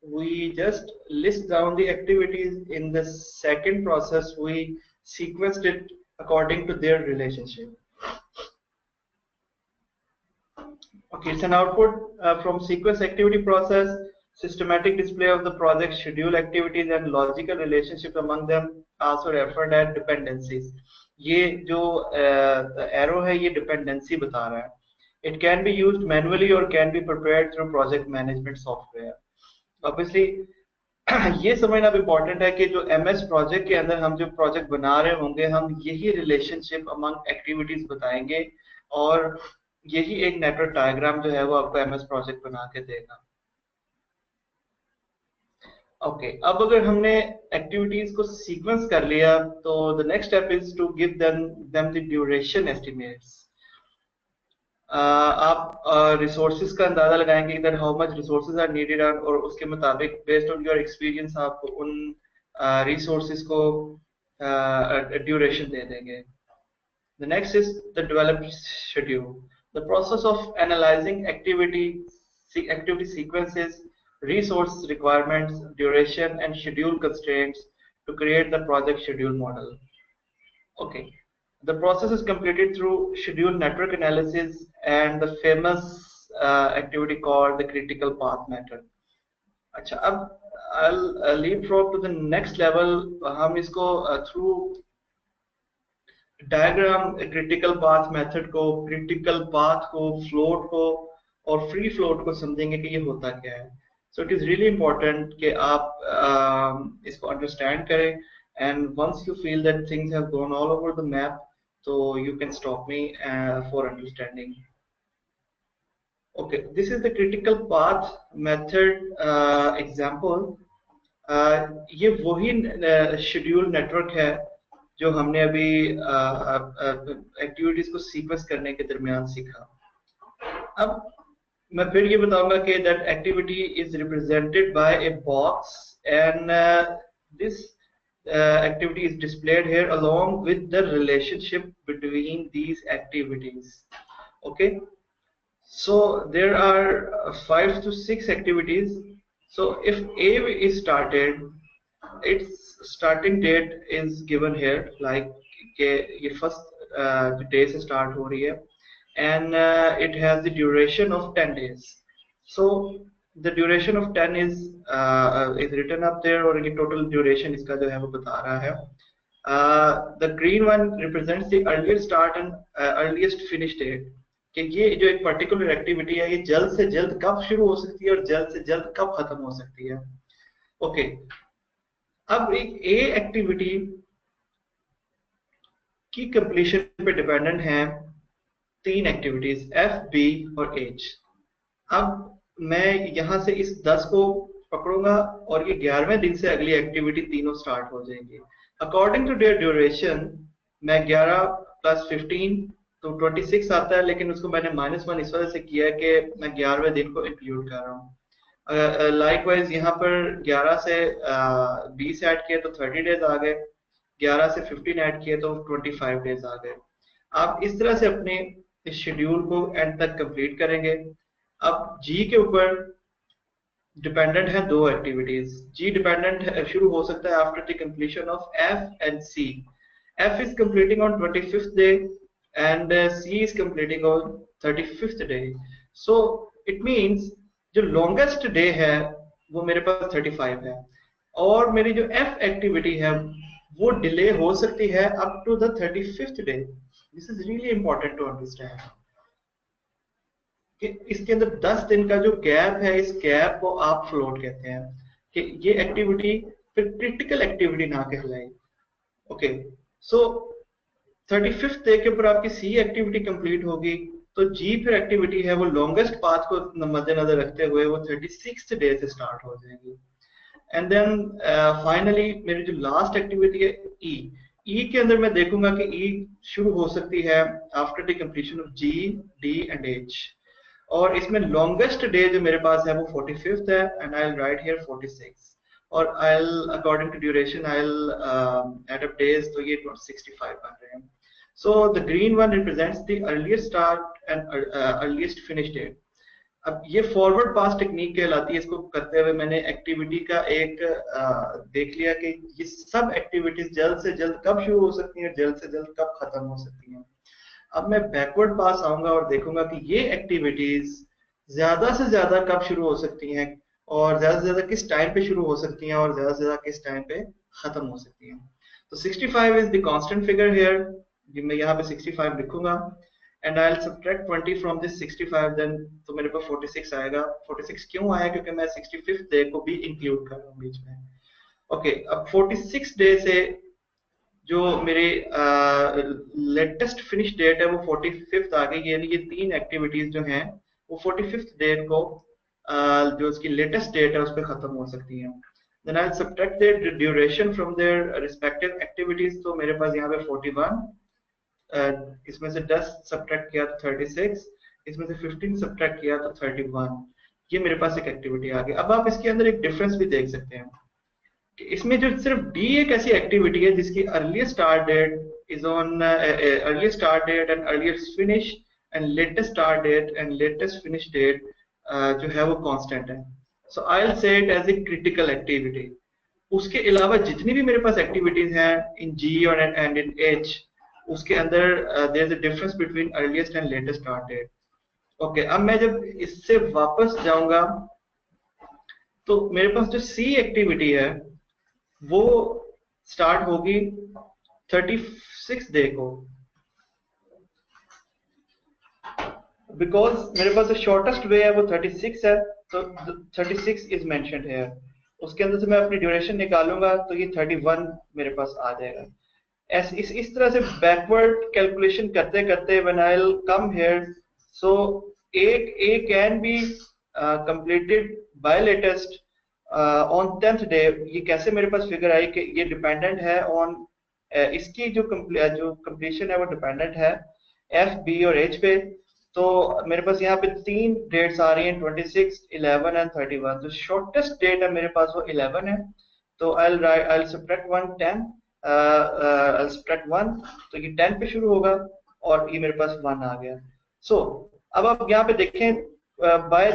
we just list down the activities. In the second process we sequenced it according to their relationship. Okay, it's an output from sequence activity process, systematic display of the project schedule activities and logical relationships among them, also referred as dependencies. ये जो arrow है ये dependency बता रहा है. It can be used manually or can be prepared through project management software. Obviously ये समझना भी इम्पोर्टेंट है कि जो MS प्रोजेक्ट के अंदर हम जो प्रोजेक्ट बना रहे होंगे हम यही रिलेशनशिप अमंग एक्टिविटीज बताएंगे और यही एक नेटवर्क डायग्राम जो है वो आपको MS प्रोजेक्ट बना के देगा. ओके, अब अगर हमने एक्टिविटीज को सीक्वेंस कर लिया तो the next step is to give them the duration estimates. आप रिसोर्सेज का अंदाजा लगाएंगे इधर how much resources are needed और उसके मुताबिक बेस्ड ऑन योर एक्सपीरियंस आप उन रिसोर्सेज को ड्यूरेशन दे देंगे. The next is the developed schedule. The process of analyzing activity sequences, resource requirements, duration, and schedule constraints to create the project schedule model. Okay, the process is completed through schedule network analysis and the famous activity called the critical path method. अच्छा, अब I'll leapfrog to the next level. हम इसको through diagram critical path method को, critical path को, float को और free float को समझेंगे कि ये होता क्या है. So it is really important कि आप इसको अंडरस्टैंड करें and once you feel that things have gone all over the map तो you can stop me for understanding. Okay, this is the critical path method example. ये वही schedule network है जो हमने अभी एक्टिविटीज को सीक्वेंस करने के दरमियान सीखा. अब मैं फिर ये बताऊंगा कि that activity is represented bye a box and this activity is displayed here along with the relationship between these activities. Okay, so there are 5 to 6 activities. So if A is started, its starting date is given here, like ये first day से start हो रही है and it has the duration of 10 days. So the duration of 10 is written up there और ये total duration इसका जो है वो बता रहा है. The green one represents the earliest start and earliest finish date. कि ये जो एक particular activity है ये जल्द से जल्द कब शुरू हो सकती है और जल्द से जल्द कब खत्म हो सकती है. Okay, अब एक A एक्टिविटी की कंप्लीशन पे डिपेंडेंट है 3 एक्टिविटीज F, B और H. अब मैं यहां से इस 10 को पकड़ूंगा और ये 11वें दिन से अगली एक्टिविटी तीनों स्टार्ट हो जाएंगी. अकॉर्डिंग टू देयर ड्यूरेशन मैं 11 प्लस 15 तो 26 आता है, लेकिन उसको मैंने -1 इस वजह से किया है कि मैं 11वें दिन को इंक्लूड कर रहा हूँ. लाइकवाइज यहाँ पर 11 से 20 ऐड किए तो 30 डेज आ गए, 11 से 15 ऐड किए तो 25 डेज आ गए. आप इस तरह से अपने इस शेड्यूल को एंड तक कंप्लीट करेंगे. अब G के ऊपर डिपेंडेंट है 2 एक्टिविटीज. G डिपेंडेंट शुरू हो सकता है after the completion of F and C. F is completing on 25th day and C is completing on 35th day. So it means जो longest day है वो मेरे पास 35 है और मेरी जो F एक्टिविटी है वो डिले हो सकती है up to the 35th day. This is really important to understand. कि इसके अंदर 10 दिन का जो गैप है इस गैप को आप फ्लोट कहते हैं कि ये एक्टिविटी फिर क्रिटिकल एक्टिविटी ना कहलाए. ओके, सो 35th डे के ऊपर आपकी सी एक्टिविटी कंप्लीट होगी तो जी फिर एक्टिविटी है वो लॉन्गेस्ट पाथ को मद्देनजर रखते हुए वो 36th डे से स्टार्ट हो जाएगी. एंड देन फाइनली मेरी जो लास्ट एक्टिविटी है ई के अंदर मैं देखूंगा कि ई शुरू हो सकती है after the completion of G, D and H, और इसमें लॉन्गेस्ट डे जो मेरे पास है वो 45th है, and I will write here 46, और I will according to duration I will add up days, तो ये 65 बन रहे हैं. So the green one represents the earliest start and earliest finish date. अब ये फॉरवर्ड पास टेक्निक कहलाती है. इसको करते हुए मैंने एक्टिविटी का एक देख लिया कि ये सब एक्टिविटीज जल्द से जल्द कब शुरू हो सकती हैं, जल्द से जल्द कब खत्म हो सकती हैं. अब मैं बैकवर्ड पास आऊंगा और देखूंगा कि ये एक्टिविटीज ज्यादा से ज्यादा कब शुरू हो सकती हैं, और ज्यादा से ज्यादा किस टाइम पे शुरू हो सकती हैं, और ज्यादा से ज्यादा किस टाइम पे खत्म हो सकती हैं. तो 65 is the constant figure here. मैं यहाँ पे 65 लिखूंगा, and I will subtract 20 from this 65, then तो मेरे पास 46 आएगा. 46 क्यों आया? क्योंकि मैं 65th डे को भी इंक्लूड कर रहा हूँ बीच में. ओके, अब 46 डे से जो मेरे लेटेस्ट फिनिश डेट है वो 45th आ गई, यानी ये तीन एक्टिविटीज जो हैं वो 45th डेट को जो उसकी लेटेस्ट डेट है उस पर खत्म हो सकती हैं. Then I'll subtract their duration from their respective activities. तो मेरे पास यहाँ पे 41, इसमें से 10 सब्ट्रैक्ट किया तो 36, इसमें से 15 सब्ट्रैक्ट किया तो 31. ये मेरे पास एक एक्टिविटी आ गई. अब आप इसके अंदर एक डिफरेंस भी देख सकते हैं कि इसमें जो सिर्फ डी एक ऐसी एक्टिविटी है जिसकी earliest start date is on earliest start date and earliest finish and latest start date and latest finish date जो है वो कांस्टेंट है. So I will say it as a critical activity. उसके अलावा जितनी भी मेरे पास एक्टिविटीज हैं इन जी और एंड इन एच, उसके अंदर there is a difference between earliest and latest start date. Okay, अब मैं जब इससे वापस जाऊंगा तो मेरे पास जो सी एक्टिविटी है वो स्टार्ट होगी 36 डे को, बिकॉज मेरे पास जो शॉर्टेस्ट वे है वो 36 है, तो 36 इज मेंशन्ड हियर. उसके अंदर से मैं अपनी ड्यूरेशन निकालूंगा तो ये 31 मेरे पास आ जाएगा. इस तरह से बैकवर्ड कैलकुलेशन करते करते when I will come here, so A can be completed by latest on 10th day. ये कैसे मेरे पास फिगर आई कि ये डिपेंडेंट है ऑन इसकी जो कंप्लीशन है वो डिपेंडेंट है एफ, बी और एच पे. तो मेरे पास यहाँ पे तीन डेट्स आ रही हैं 26, 11 एंड 31. जो शॉर्टेस्ट डेट है मेरे पास वो 11 है, तो I'll subtract 1 10, I'll subtract 1, तो ये 10 पे शुरू होगा और ये मेरे पास 1 आ गया. सो अब आप यहाँ पे देखें, बाय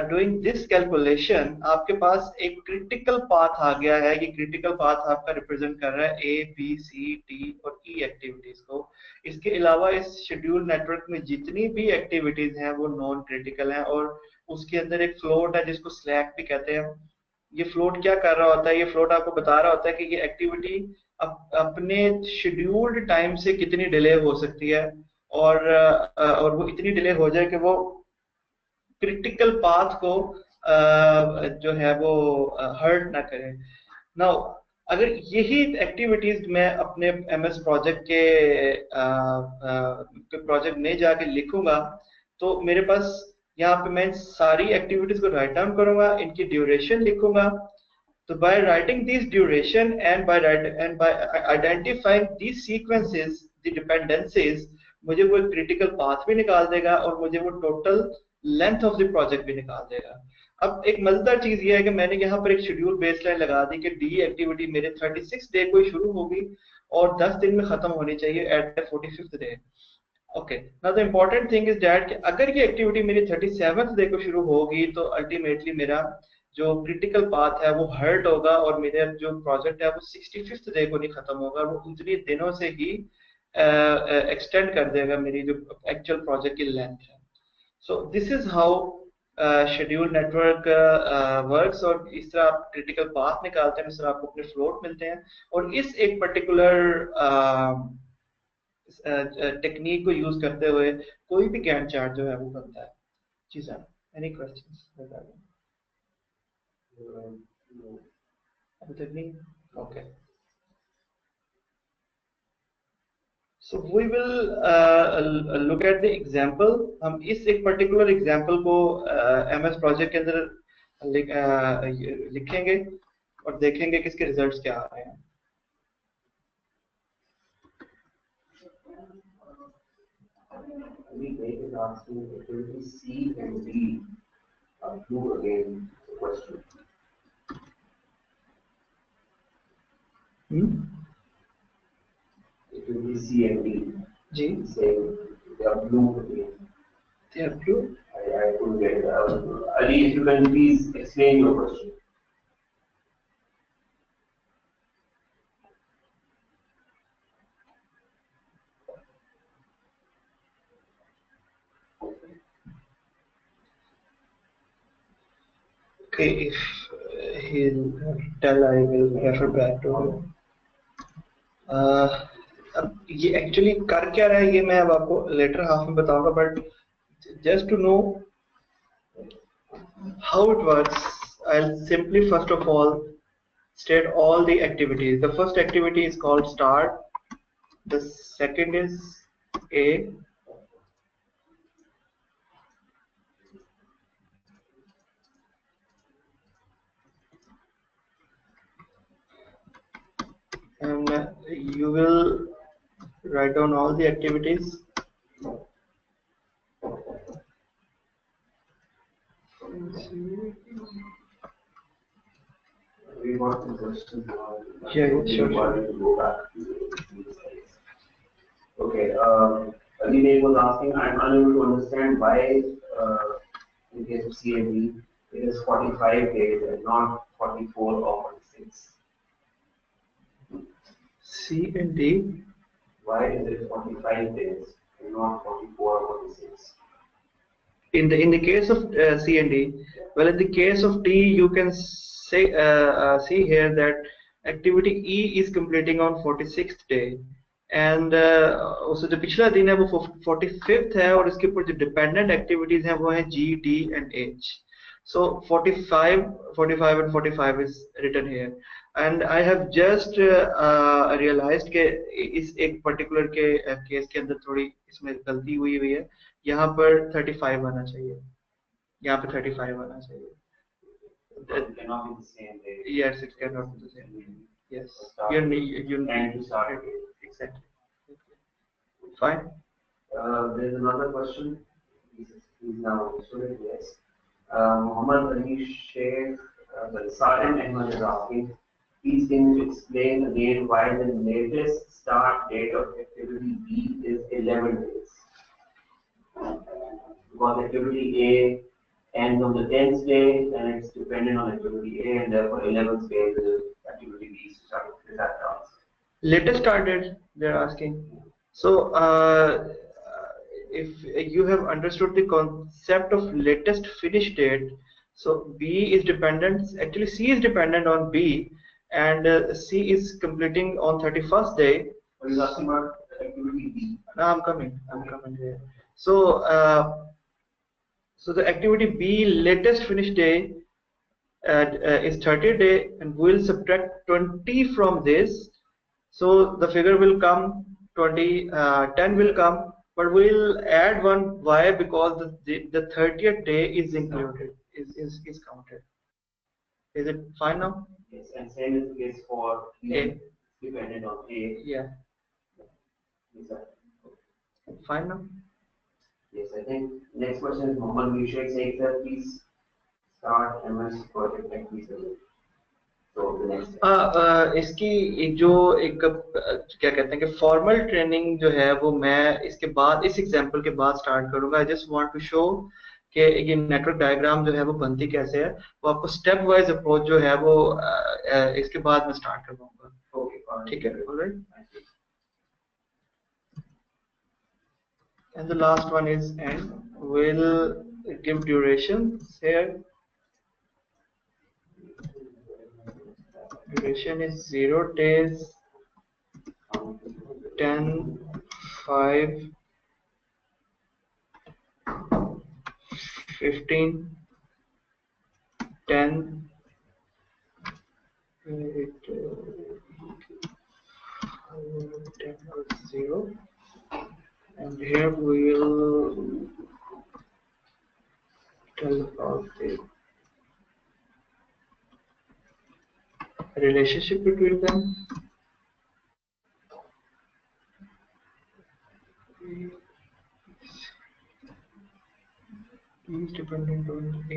डूइंग दिस कैलकुलेशन आपके पास एक क्रिटिकल पाथ आ गया है. ये क्रिटिकल पाथ आपका रिप्रेजेंट कर रहा है ए, बी, सी, डी और ई एक्टिविटीज को. इसके अलावा इस शेड्यूल नेटवर्क में जितनी भी एक्टिविटीज हैं वो नॉन क्रिटिकल हैं, और उसके अंदर एक फ्लोट है जिसको स्लैक भी कहते हैं. ये फ्लोट क्या कर रहा होता है? ये फ्लोट आपको बता रहा होता है कि ये एक्टिविटी अपने शेड्यूल्ड टाइम से कितनी डिले हो सकती है, और वो इतनी डिले हो जाए कि वो क्रिटिकल पाथ को जो है वो हर्ट ना करे. नाउ अगर यही एक्टिविटीज मैं अपने एमएस प्रोजेक्ट के प्रोजेक्ट में जाके लिखूंगा तो मेरे पास यहाँ पे मैं सारी एक्टिविटीज को राइट डाउन करूंगा, इनकी ड्यूरेशन लिखूंगा. तो by writing this duration and bye identifying this sequences, the dependencies, मुझे वो क्रिटिकल पाथ भी निकाल देगा और मुझे वो total length of the project भी निकाल देगा. अब एक मजेदार चीज ये है कि मैंने यहाँ पर एक शेड्यूल बेसलाइन लगा दी कि डी एक्टिविटी मेरे 36 डे को ही शुरू होगी और 10 दिन में खत्म होनी चाहिए at the 45th day. Okay, now the important thing is that अगर ये एक्टिविटी मेरी 37th डे को शुरू होगी तो अल्टीमेटली मेरा जो क्रिटिकल पाथ है वो हर्ट होगा और मेरा जो प्रोजेक्ट है वो 65th डे को नहीं खत्म होगा, वो उतनी दिनों से ही एक्सटेंड कर देगा मेरी जो एक्चुअल प्रोजेक्ट की लेंथ है. So this is how schedule network works, और इस तरह आप क्रिटिकल पाथ निकालते हैं, इस तरह आपको अपने फ्लोट मिलते हैं, और इस एक पर्टिकुलर टेक्निक को यूज करते हुए कोई भी गैंट चार्ट जो है वो बनता है. जी सर, एनी क्वेश्चंस अभी तक नहीं? Okay, so we will look at the example. हम इस एक पर्टिकुलर एग्जाम्पल को एमएस प्रोजेक्ट के अंदर लिखेंगे. और देखेंगे कि इसके रिजल्ट्स क्या आ रहे हैं। Dave is asking activity C and D are blue again. Question. Activity C and D. Ji Saying they are blue again. they are blue. I couldn't get it. Ali, if you can please explain your question. Okay, if he'll tell, I will refer back to him. अब ये actually कर क्या रहा है ये मैं अब आपको लेटर हाफ में बताऊंगा, but just to know how it works, I'll simply first of all state all the activities. The first activity is called start, the second is A, and you will write down all the activities. We want to question. Yeah, sure. Go back to these slides. Okay. Ali Dave was asking, I'm unable to understand why, in case of C and D, it is 45 days and not 44 or 46. C and D. Why is it 45 days and not 44 or 46? In the case of C and D, well, in the case of D, you can say see here that activity E is completing on 46th day, and उससे जो पिछला दिन है वो 45th है, और इसके ऊपर जो dependent activities हैं वो हैं G, D and H. So 45, 45 and 45 is written here, and I have just realized कि इस एक particular के case के अंदर थोड़ी इसमें गलती हुई है. यहाँ पर 35 आना चाहिए, यहाँ पे 35 आना चाहिए. It cannot be the same day. Yes, it cannot be the same. Yes, You need to start. Exactly. Fine. There's another question. He's now student. Yes. Muhammad Ali Sheikh, the Sergeant Ahmed is asking, please can you explain again why the latest start date of activity B is 11 days? Because activity A ends on the 10th day, and it's dependent on activity A, and therefore 11th day the activity B is started. Is that the answer? Latest start date, they're asking. So, if you have understood the concept of latest finish date, so B is dependent, actually C is dependent on B, and C is completing on 31st day. What is asking about activity B? No, I'm coming here. So, so the activity B latest finish day is 30 day, and we'll subtract 20 from this. So the figure will come 20, 10 will come, but we'll add one. Why? Because the 30th day is included, is counted. Is it fine now? Yes, and same is the case for A. Dependent on A. Yeah. Exactly. Fine now? Yes, I think next question is Mohammed Mishak saying that please start MS project at P7. So the next इसकी एक जो एक क्या कहते हैं कि formal training जो है वो मैं इसके बाद इस एग्जांपल के बाद स्टार्ट करूंगा. I just want to show कि ये नेटवर्क डायग्राम जो है वो बनती कैसे है, वो आपको स्टेप वाइज अप्रोच जो है वो इसके बाद मैं स्टार्ट करवाऊंगा. ठीक है, alright. And the last one is end. We'll give durations here. Duration is 0 days, 10, 5, 15, 10, 8, 10 or 0. And here we will tell about the relationship between them. E is dependent on A,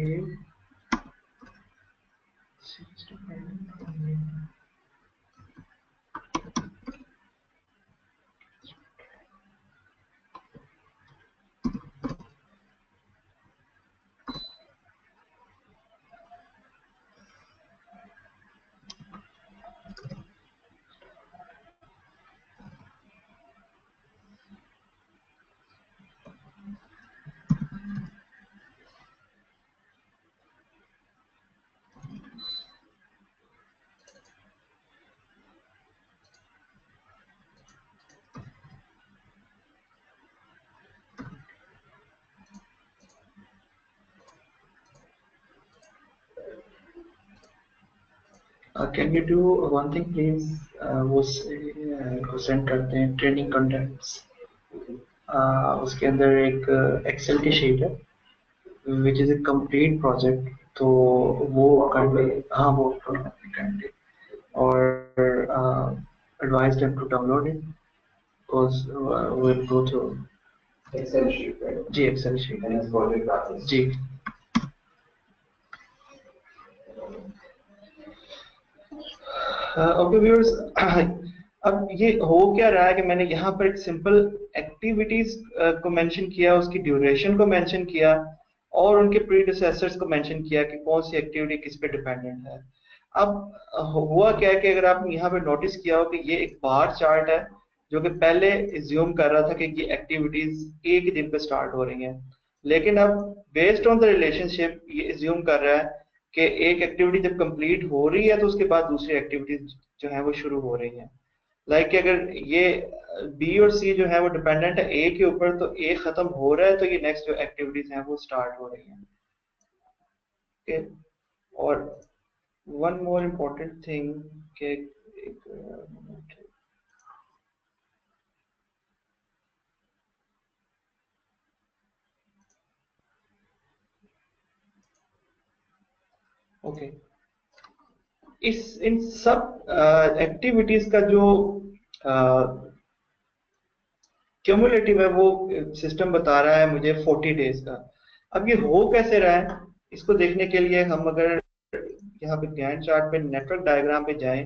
C is dependent on B. Can you do one thing please? वो send करते हैं training contents, उसके अंदर एक Excel की sheet है which is a complete project, तो वो काइंडली, हाँ वो काइंडली, और advise them to download it because we'll go through Excel sheet, right? जी Excel sheet And it's project practice. जी। ओके व्यूअर्स, अब ये हो क्या रहा है कि मैंने यहाँ पर एक सिंपल एक्टिविटीज को मेंशन किया, उसकी ड्यूरेशन को मेंशन किया और उनके प्रीडिसेसर्स को मेंशन किया कि कौन सी एक्टिविटी किस पे डिपेंडेंट है। अब हुआ क्या है कि अगर आपने यहाँ पे नोटिस किया हो कि ये एक बार चार्ट है जो कि पहले एज्यूम कर रहा था कि ये एक्टिविटीज एक ही दिन पे स्टार्ट हो रही हैं, लेकिन अब बेस्ड ऑन द रिलेशनशिप ये एज्यूम कर रहा है कि एक एक्टिविटी जब कंप्लीट हो रही है तो उसके बाद दूसरी एक्टिविटीज जो है वो शुरू हो रही हैं। लाइक अगर ये बी और सी जो है वो डिपेंडेंट है ए के ऊपर, तो ए खत्म हो रहा है तो ये नेक्स्ट जो एक्टिविटीज हैं वो स्टार्ट हो रही हैं। ओके, और वन मोर इम्पोर्टेंट थिंग के ओके, इस इन सब एक्टिविटीज का जो क्यूमुलेटिव है वो सिस्टम बता रहा है मुझे 40 डेज का। अब ये हो कैसे रहा है इसको देखने के लिए हम अगर यहाँ पे गैंट चार्ट पे नेटवर्क डायग्राम पे जाएं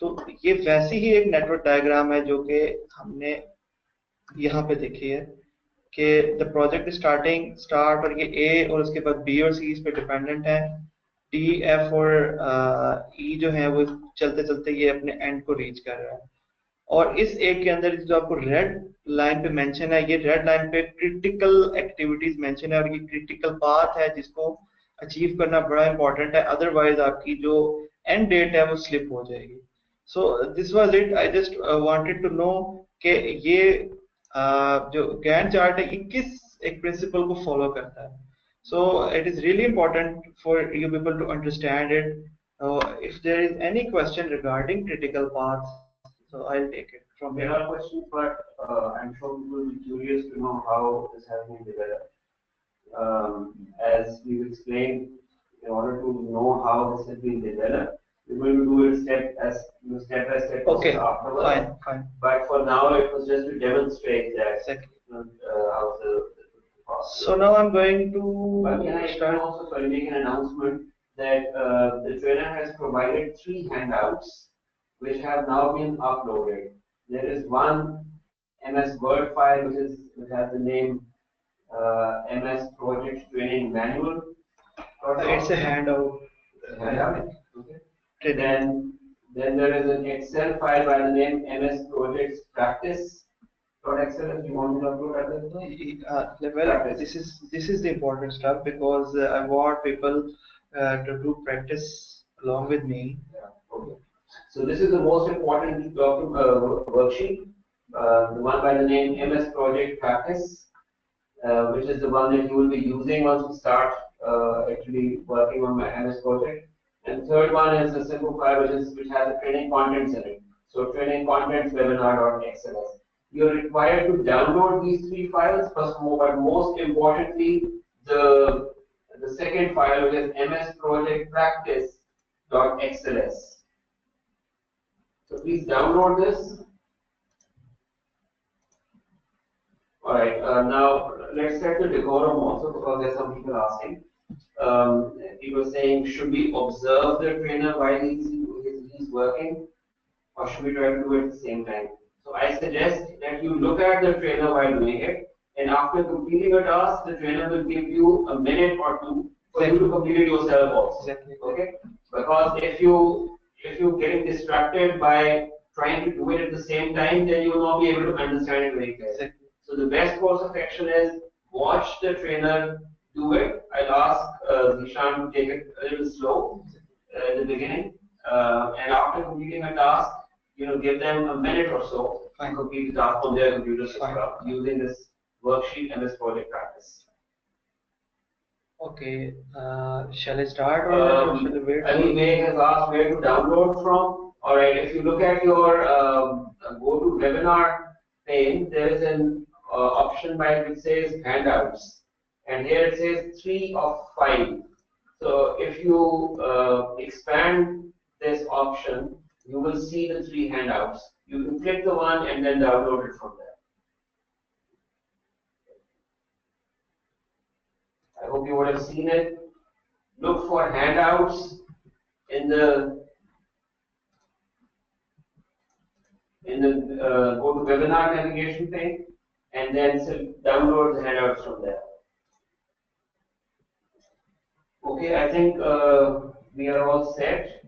तो ये वैसी ही एक नेटवर्क डायग्राम है जो कि हमने यहाँ पे देखी है कि द प्रोजेक्ट स्टार्ट और ये ए और उसके बाद बी और सी इस पे डिपेंडेंट है, डी एफ और ई जो है वो चलते चलते ये अपने एंड को रीच कर रहा है। और इस एक के अंदर जो आपको रेड लाइन पे मेंशन है, ये रेड लाइन पे क्रिटिकल एक्टिविटीज मेंशन है और ये क्रिटिकल पाथ है जिसको अचीव करना बड़ा इंपॉर्टेंट है, अदरवाइज आपकी जो एंड डेट है वो स्लिप हो जाएगी। So this was it, I just wanted to know कि ये जो गैंट चार्ट है ये किस एक प्रिंसिपल को फॉलो करता है। So it is really important for you people to understand it. If there is any question regarding critical paths, so I'll take it from There here. are questions, but I'm sure people will be curious to know how this has been developed. As we've explained, in order to know how this has been developed, we're going to do it step by step Okay, afterwards. fine. But for now, it was just to demonstrate that Exactly. how the process. So now I'm going to But can I also make an announcement that the trainer has provided 3 handouts which have now been uploaded. There is one MS Word file which has the name MS Project Training Manual. it's a handout. Okay. Then there is an Excel file by the name MS Projects Practice. Excel, you want to upload that? Well, this is the important stuff because I want people to do practice along with me. Yeah. Okay. So this is the most important worksheet, the one by the name MS Project Practice, which is the one that you will be using once you start actually working on my MS project. And third one is a simple file which has the training contents in it. So training contents webinar.xls. You are required to download these 3 files, but most importantly, the second file which is MS Project Practice.xls. So please download this. Alright, now let's set the decorum also because there's some people asking. People saying, should we observe the trainer while he's working, or should we try to do it at the same time? So I suggest that you look at the trainer while doing it, and after completing a task, the trainer will give you a minute or two for you to complete it yourself also. Exactly. Okay? Because if you're getting distracted by trying to do it at the same time, then you will not be able to understand it very clearly. Exactly. So the best course of action is watch the trainer do it. I'll ask Zishan to take it a little slow in the beginning, and after completing a task, give them a minute or so to complete the task on their computers as well, using this worksheet and this project practice. Okay, shall I start or shall I wait? Ali Beg has asked where to download from. All right, if you look at your go to webinar pane, there is an option by which says handouts, and here it says 3 of 5. So if you expand this option, you will see the 3 handouts. You can click the one and then download it from there. I hope you would have seen it. Look for handouts in the go to webinar navigation pane, and then download the handouts from there. Okay, I think we are all set.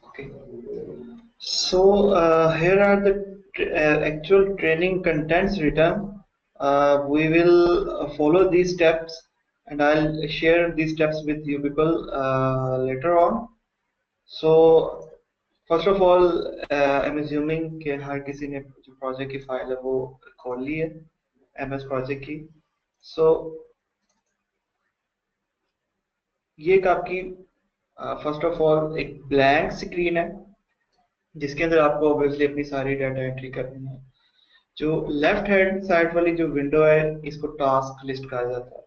Okay. So here are the actual training contents written. We will follow these steps, and I'll share these steps with you people later on. So first of all, I'm assuming कि हर किसी ने जो project की file है वो खोल ली है MS project की. So ये एक आपकी फर्स्ट ऑफ ऑल एक ब्लैंक स्क्रीन है जिसके अंदर आपको ऑब्वियसली अपनी सारी डाटा एंट्री करनी है. जो लेफ्ट हैंड साइड वाली जो विंडो है इसको टास्क लिस्ट कहा जाता है,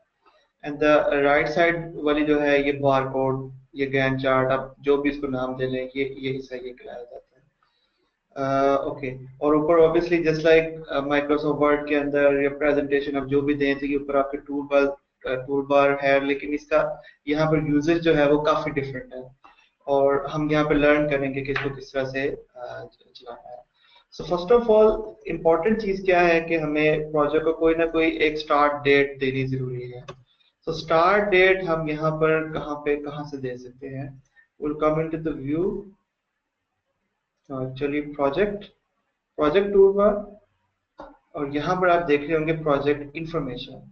एंड द राइट साइड वाली जो है ये बार कोड, ये गैन चार्ट, आप जो भी इसको नाम दे लें, ये हिस्सा ये कहलाया जाता है. ओके, और ऊपर obviously just like Microsoft word के अंदर या प्रेजेंटेशन आप जो भी दें तो ये ऊपर आपके टूल बार है, लेकिन इसका यहाँ पर यूजेज जो है वो काफी डिफरेंट है और हम यहाँ पे लर्न करेंगे कि इसको किस तरह से चलाना है. So first of all important चीज क्या है कि हमें प्रोजेक्ट को कोई ना कोई एक स्टार्ट डेट देनी जरूरी है. सो स्टार्ट डेट हम यहाँ पर कहाँ से दे सकते हैं. Will come into the view, actually project tool bar, और यहाँ पर आप देख रहे होंगे प्रोजेक्ट इंफॉर्मेशन.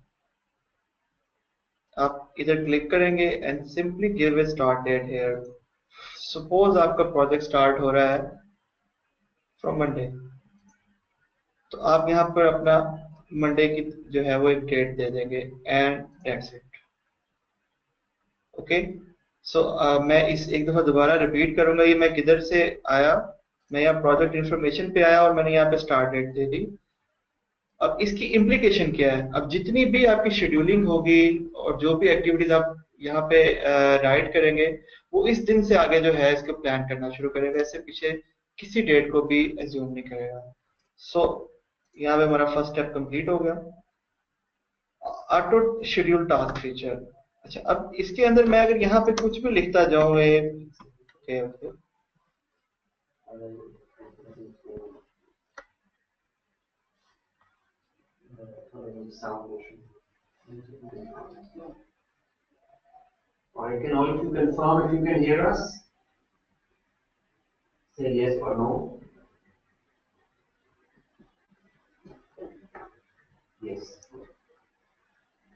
आप इधर क्लिक करेंगे and simply give a start date here. Suppose आपका प्रोजेक्ट स्टार्ट हो रहा है फ्रॉम मंडे, तो आप यहाँ पर अपना मंडे की जो है वो एक डेट दे देंगे एंड दैट्स इट. ओके, सो मैं इस एक दफा दोबारा रिपीट करूंगा. ये मैं किधर से आया, मैं यहाँ प्रोजेक्ट इंफॉर्मेशन पे आया और मैंने यहाँ पे स्टार्ट डेट दे दी. अब इसकी इम्प्लीकेशन क्या है, अब जितनी भी आपकी शेड्यूलिंग होगी और जो भी एक्टिविटीज आप यहाँ पे राइट करेंगे वो इस दिन से आगे जो है इसको प्लान करना शुरू करेगा, इससे पीछे किसी डेट को भी एज्यूम नहीं करेगा. सो यहाँ पे हमारा फर्स्ट स्टेप कंप्लीट हो गया, ऑटो शेड्यूल टास्क फीचर. अच्छा, अब इसके अंदर मैं अगर यहाँ पे कुछ भी लिखता जाऊँ okay okay, Or you can all of you confirm if you can hear us. Say yes or no. Yes.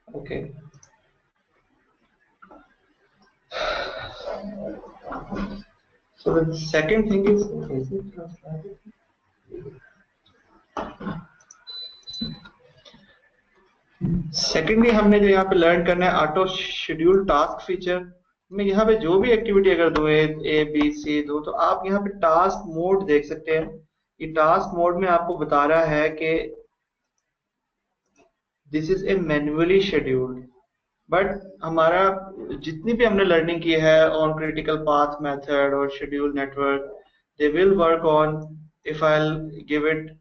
okay. So the second thing is secondly हमने जो यहाँ पे लर्न करना है ऑटो शेड्यूल टास्क फीचर में यहाँ पे जो भी एक्टिविटी अगर दो ए बी सी दो तो आप यहाँ पे टास्क मोड देख सकते हैं। ये टास्क मोड में आपको बता रहा है कि this is a manually scheduled but हमारा जितनी भी हमने लर्निंग की है ऑन क्रिटिकल पाथ मेथड और schedule network they will work on if I give it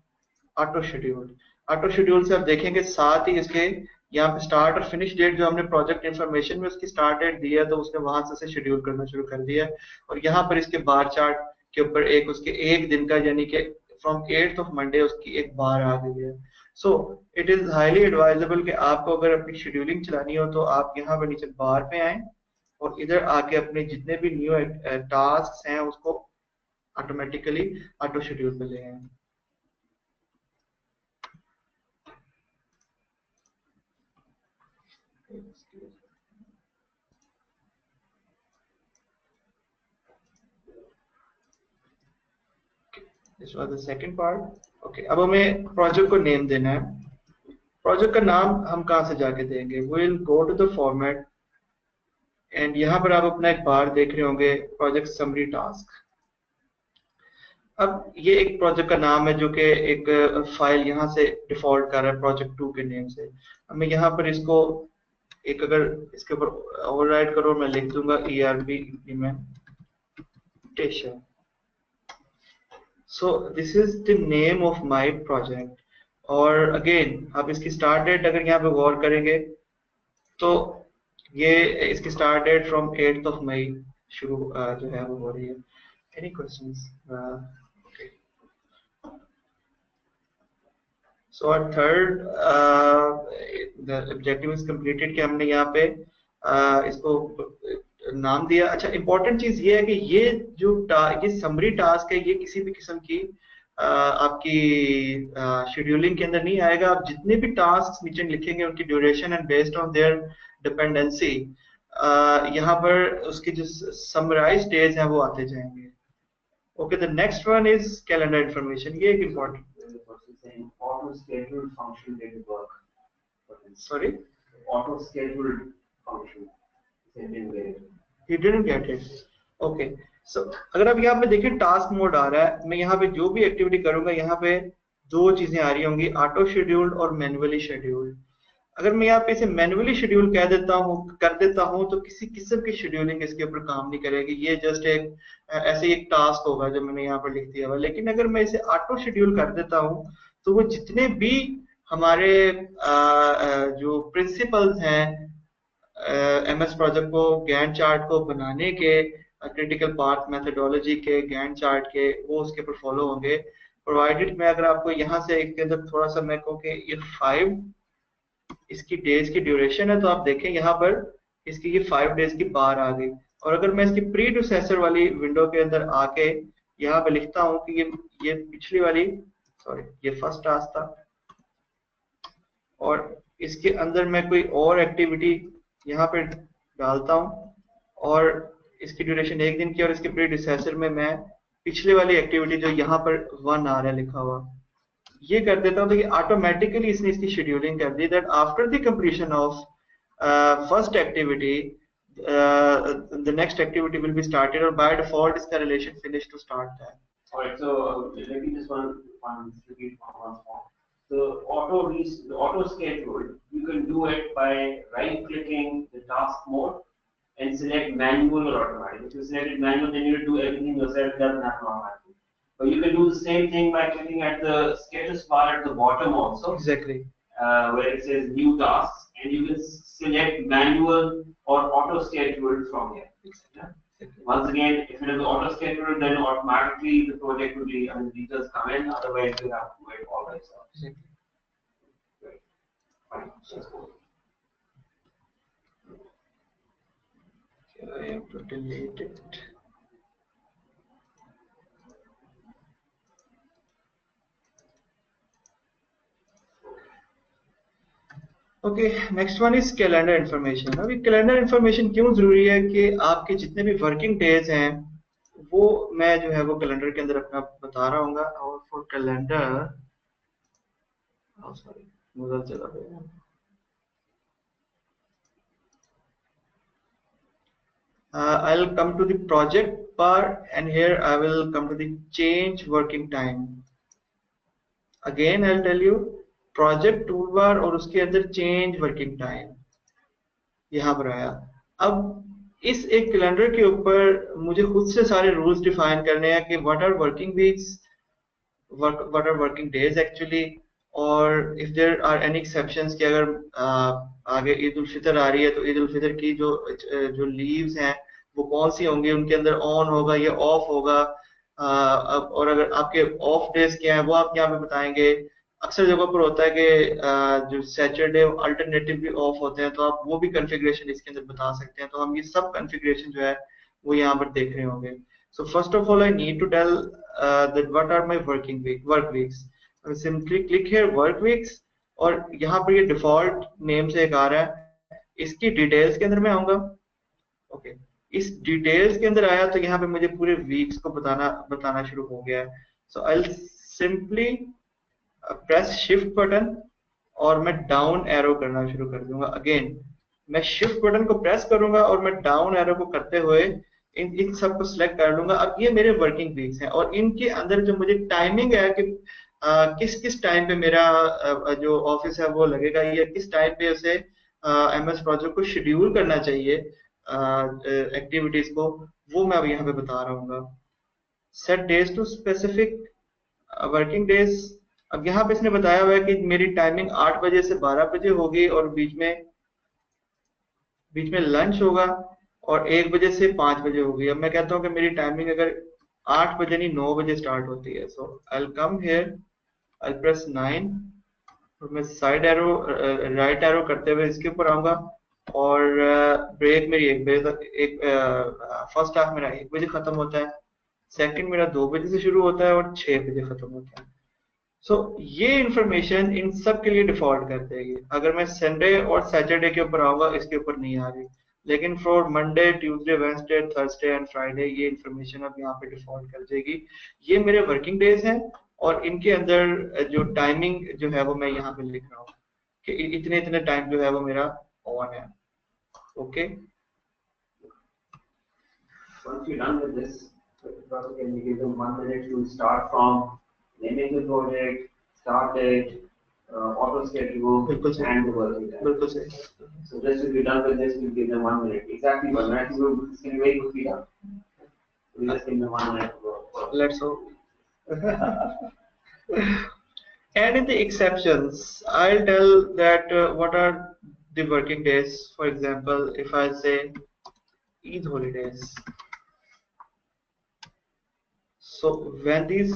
auto schedule. Auto schedule से आप देखेंगे साथ ही इसके यहाँ पे स्टार्ट और फिनिश डेट जो हमने प्रोजेक्ट इन्फॉर्मेशन में उसकी स्टार्ट डेट दी है तो उसने वहां से शेड्यूल करना शुरू कर दिया है। और यहाँ पर इसके बार चार्ट के ऊपर एक उसके एक दिन का यानी कि फ्रॉम 8th ऑफ मंडे उसकी एक बार आ गई है। So it is highly advisable कि आपको अगर अपनी शेड्यूलिंग चलानी हो तो आप यहाँ पर नीचे बार पे आए और इधर आके अपने जितने भी न्यू टास्क हैं उसको ऑटोमेटिकली ऑटो शेड्यूल पे ले आए। This was the second part. Okay, अब हमें प्रोजेक्ट को नेम देना है। प्रोजेक्ट का नाम हम कहाँ से जाके देंगे? We'll go to the format and यहाँ पर आप अपना एक बार देख रहे होंगे प्रोजेक्ट समरी टास्क। अब ये एक प्रोजेक्ट का नाम है जो कि एक फाइल यहाँ से डिफॉल्ट कर रहा है प्रोजेक्ट 2 के नेम से। अब मैं यहाँ पर इसको एक अगर इसके ऊपर ओवरराइड करो मैं लिख दूंगा ERB implementation. So this is the name of my project और अगेन आप इसकी स्टार्ट डेट अगर यहाँ पे गौर करेंगे तो ये इसकी start date from 8th of May शुरू जो है वो हो रही है। Any questions? Okay. So our third the objective is completed कि हमने यहाँ पे इसको नाम दिया। अच्छा इंपॉर्टेंट चीज ये है कि ये जो ये समरी टास्क है ये किसी भी किस्म की आपकी शेड्यूलिंग के अंदर नहीं आएगा। आप जितने भी टास्क नीचे लिखेंगे उनकी duration and based on their dependency यहाँ पर उसके जो समराइज डेज हैं वो आते जाएंगे। Okay the next one is calendar information. ये एक important auto scheduled function didn't work. Sorry? Auto scheduled function. He didn't get it. Okay. So अगर आप यहाँ पे देखिए टास्क मोड आ रहा है मैं यहाँ पे जो भी एक्टिविटी करूंगा यहाँ पे दो चीजें आ रही होंगी ऑटो शेड्यूल्ड और मैन्युअली शेड्यूल्ड। अगर मैं यहाँ पे इसे मैन्युअली शेड्यूल कर देता हूँ तो किसी किस्म की शेड्यूलिंग इसके ऊपर काम नहीं करेगी। ये जस्ट एक ऐसे एक टास्क होगा जो मैंने यहाँ पर लिख दिया हुआ। लेकिन अगर मैं इसे ऑटो शेड्यूल कर देता हूँ तो वो जितने भी हमारे जो प्रिंसिपल्स हैं MS प्रोजेक्ट को गैंट चार्ट को बनाने के क्रिटिकल पाथ मेथोडोलॉजी के गैंट चार्ट के वो उसके ऊपर फॉलो होंगे प्रोवाइडेड। मैं अगर आपको यहाँ से इसके अंदर थोड़ा सा मैं कहूँ कि ये 5 इसकी डेज की ड्यूरेशन है तो आप देखें यहाँ पर इसकी ये 5 डेज की बार आ गई। और अगर मैं इसकी प्रीडिसेसर वाली विंडो के अंदर आके यहाँ पे लिखता हूँ कि ये पिछली वाली सॉरी ये फर्स्ट टास्क था और इसके अंदर मैं कोई और एक्टिविटी यहाँ पे डालता हूँ और इसकी ड्यूरेशन 1 दिन की और इसके प्रीडिसेसर में मैं पिछले वाली एक्टिविटी जो यहाँ पर 1 आ रहा है लिखा हुआ ये कर देता हूँ तो ये ऑटोमेटिकली इसने इसकी शेड्यूलिंग कर दी that after the completion of first activity the next activity will be started or by default इसका relation finish to start that. Alright, so let me just repeat once more. The auto schedule you can do it by right clicking the task mode and select manual or automatic. If you select it manual then you do everything yourself, doesn't happen automatically. But you can do the same thing by clicking at the status bar at the bottom also. Exactly. Where it says new tasks and you can select manual or auto scheduled from here. Yeah? Once again, if it is auto scheduled, then automatically the project will be, details come in, otherwise you have to wait all that stuff. Exactly. Great. Fine. Let's go. Okay, I have to delete it. Okay next one is calendar information. अभी calendar information क्यों जरूरी है कि आपके जितने भी working days हैं वो मैं जो है वो कैलेंडर के अंदर अपना बता रहा हूँ। और फॉर कैलेंडर, सॉरी मुझे चला गया। I'll come to the project part, and here I will come to the change working time. Again I'll tell you project toolbar और उसके अंदर change working time यहाँ पर आया। अब इस एक कैलेंडर के ऊपर मुझे खुद से सारे रूल्स डिफाइन करने हैं कि what are working weeks, what are working days actually, और if there are any exceptions कि अगर आगे ईद उल फितर आ रही है तो ईद उल फितर की जो लीव्स हैं वो कौन सी होंगी, उनके अंदर ऑन होगा या ऑफ होगा। और अगर आपके ऑफ डेज क्या है वो आप यहाँ पे बताएंगे। अक्सर जगहों पर होता है कि जो सैटरडे अल्टरनेटिव भी ऑफ होते हैं, तो आप वो भी कॉन्फ़िगरेशन इसके अंदर बता सकते हैं। तो हम ये सब कॉन्फ़िगरेशन जो है वो यहाँ पर देख रहे होंगे। So first of all, I need to tell that what are my work weeks. I simply click here work weeks, और यहाँ पर ये default name से एक आ रहा है। इसकी डिटेल्स के अंदर मैं आऊंगा। ओके, इस डिटेल्स के अंदर आया तो यहाँ पे मुझे पूरे वीक्स को बताना शुरू हो गया है। So I'll simply press shift button और मैं डाउन एरो करना शुरू कर दूंगा। अगेन मैं शिफ्ट बटन को प्रेस करूंगा और मैं डाउन एरो को करते हुए इन सब को सिलेक्ट कर लूंगा। अब ये मेरे वर्किंग वीक्स हैं और इनके अंदर जो मुझे टाइमिंग है कि किस किस टाइम पे मेरा जो ऑफिस है वो लगेगा, या किस टाइम पे उसे एमएस प्रोजेक्ट को शेड्यूल करना चाहिए एक्टिविटीज को, वो मैं अब यहाँ पे बता रहा हूँ। Set days to specific working days. अब यहाँ पे इसने बताया हुआ है कि मेरी टाइमिंग 8 बजे से 12 बजे होगी और बीच में लंच होगा, और 1 बजे से 5 बजे होगी। अब मैं कहता हूँ कि मेरी टाइमिंग अगर 8 बजे नहीं 9 बजे स्टार्ट होती है। So I come here, I press 9 और मैं साइड एरो राइट एरो करते हुए इसके ऊपर आऊंगा, और ब्रेक मेरी 1 बजे तक, एक फर्स्ट हाफ मेरा 1 बजे खत्म होता है, सेकंड मेरा 2 बजे से शुरू होता है और 6 बजे खत्म होता है। सो ये इंफॉर्मेशन इन सब के लिए डिफॉल्ट कर देगी। अगर मैं संडे और सैटरडे के ऊपर आऊंगा इसके ऊपर नहीं आ रही, लेकिन for Monday, Tuesday, Wednesday, Thursday and Friday ये इंफॉर्मेशन अब यहाँ पे डिफॉल्ट कर देगी। ये मेरे वर्किंग डेज हैं और इनके अंदर जो टाइमिंग जो है वो मैं यहाँ पे लिख रहा हूँ कि इतने इतने टाइम जो है वो मेरा ऑन है। Okay, Once you're done with this, can you give them 1 minute to start from naming the project, start date, auto schedule, and the working time. So just if you're done with this, we'll give them 1 minute. Exactly 1 minute. This can be very quickly done. We'll just give them 1 minute. Let's hope. And in the exceptions, I'll tell that what are the working days. For example, if I say Eid holidays. So when these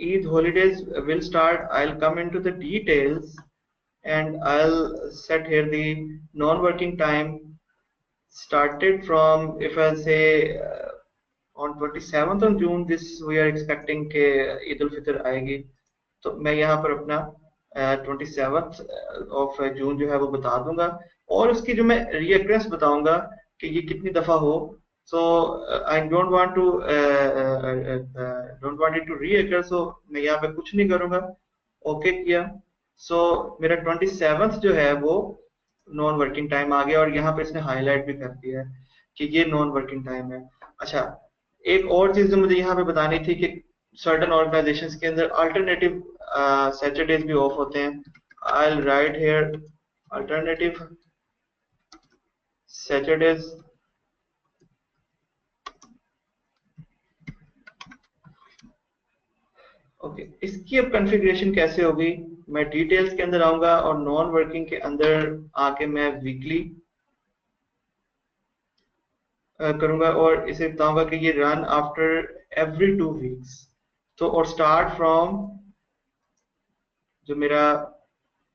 Eid holidays will start, I'll come into the details and I'll set here the non-working time started from, if I say on 27th of June, this we are expecting के ईद उल फितर आएगी, तो मैं यहाँ पर अपना 27th of जून जो है वो बता दूंगा, और उसकी जो मैं रीअक्रेंस बताऊंगा कि ये कितनी दफा हो। So I don't want it to reoccur, so मैं यहाँ पे कुछ नहीं करूंगा। ओके किया, सो मेरा 27th जो है वो नॉन वर्किंग टाइम आ गया, और यहाँ पे इसने हाईलाइट भी कर दिया है कि ये नॉन वर्किंग टाइम है। अच्छा, एक और चीज जो मुझे यहाँ पे बतानी थी कि सर्टेन ऑर्गेनाइजेशंस के अंदर अल्टरनेटिव सैटरडेज भी ऑफ होते हैं। आई will write here alternative Saturdays. Okay, इसकी अब कॉन्फ़िगरेशन कैसे होगी, मैं डिटेल्स के अंदर आऊंगा और नॉन वर्किंग के अंदर आके मैं वीकली करूंगा और इसे बताऊंगा कि ये रन आफ्टर एवरी 2 वीक्स। तो और स्टार्ट फ्रॉम जो मेरा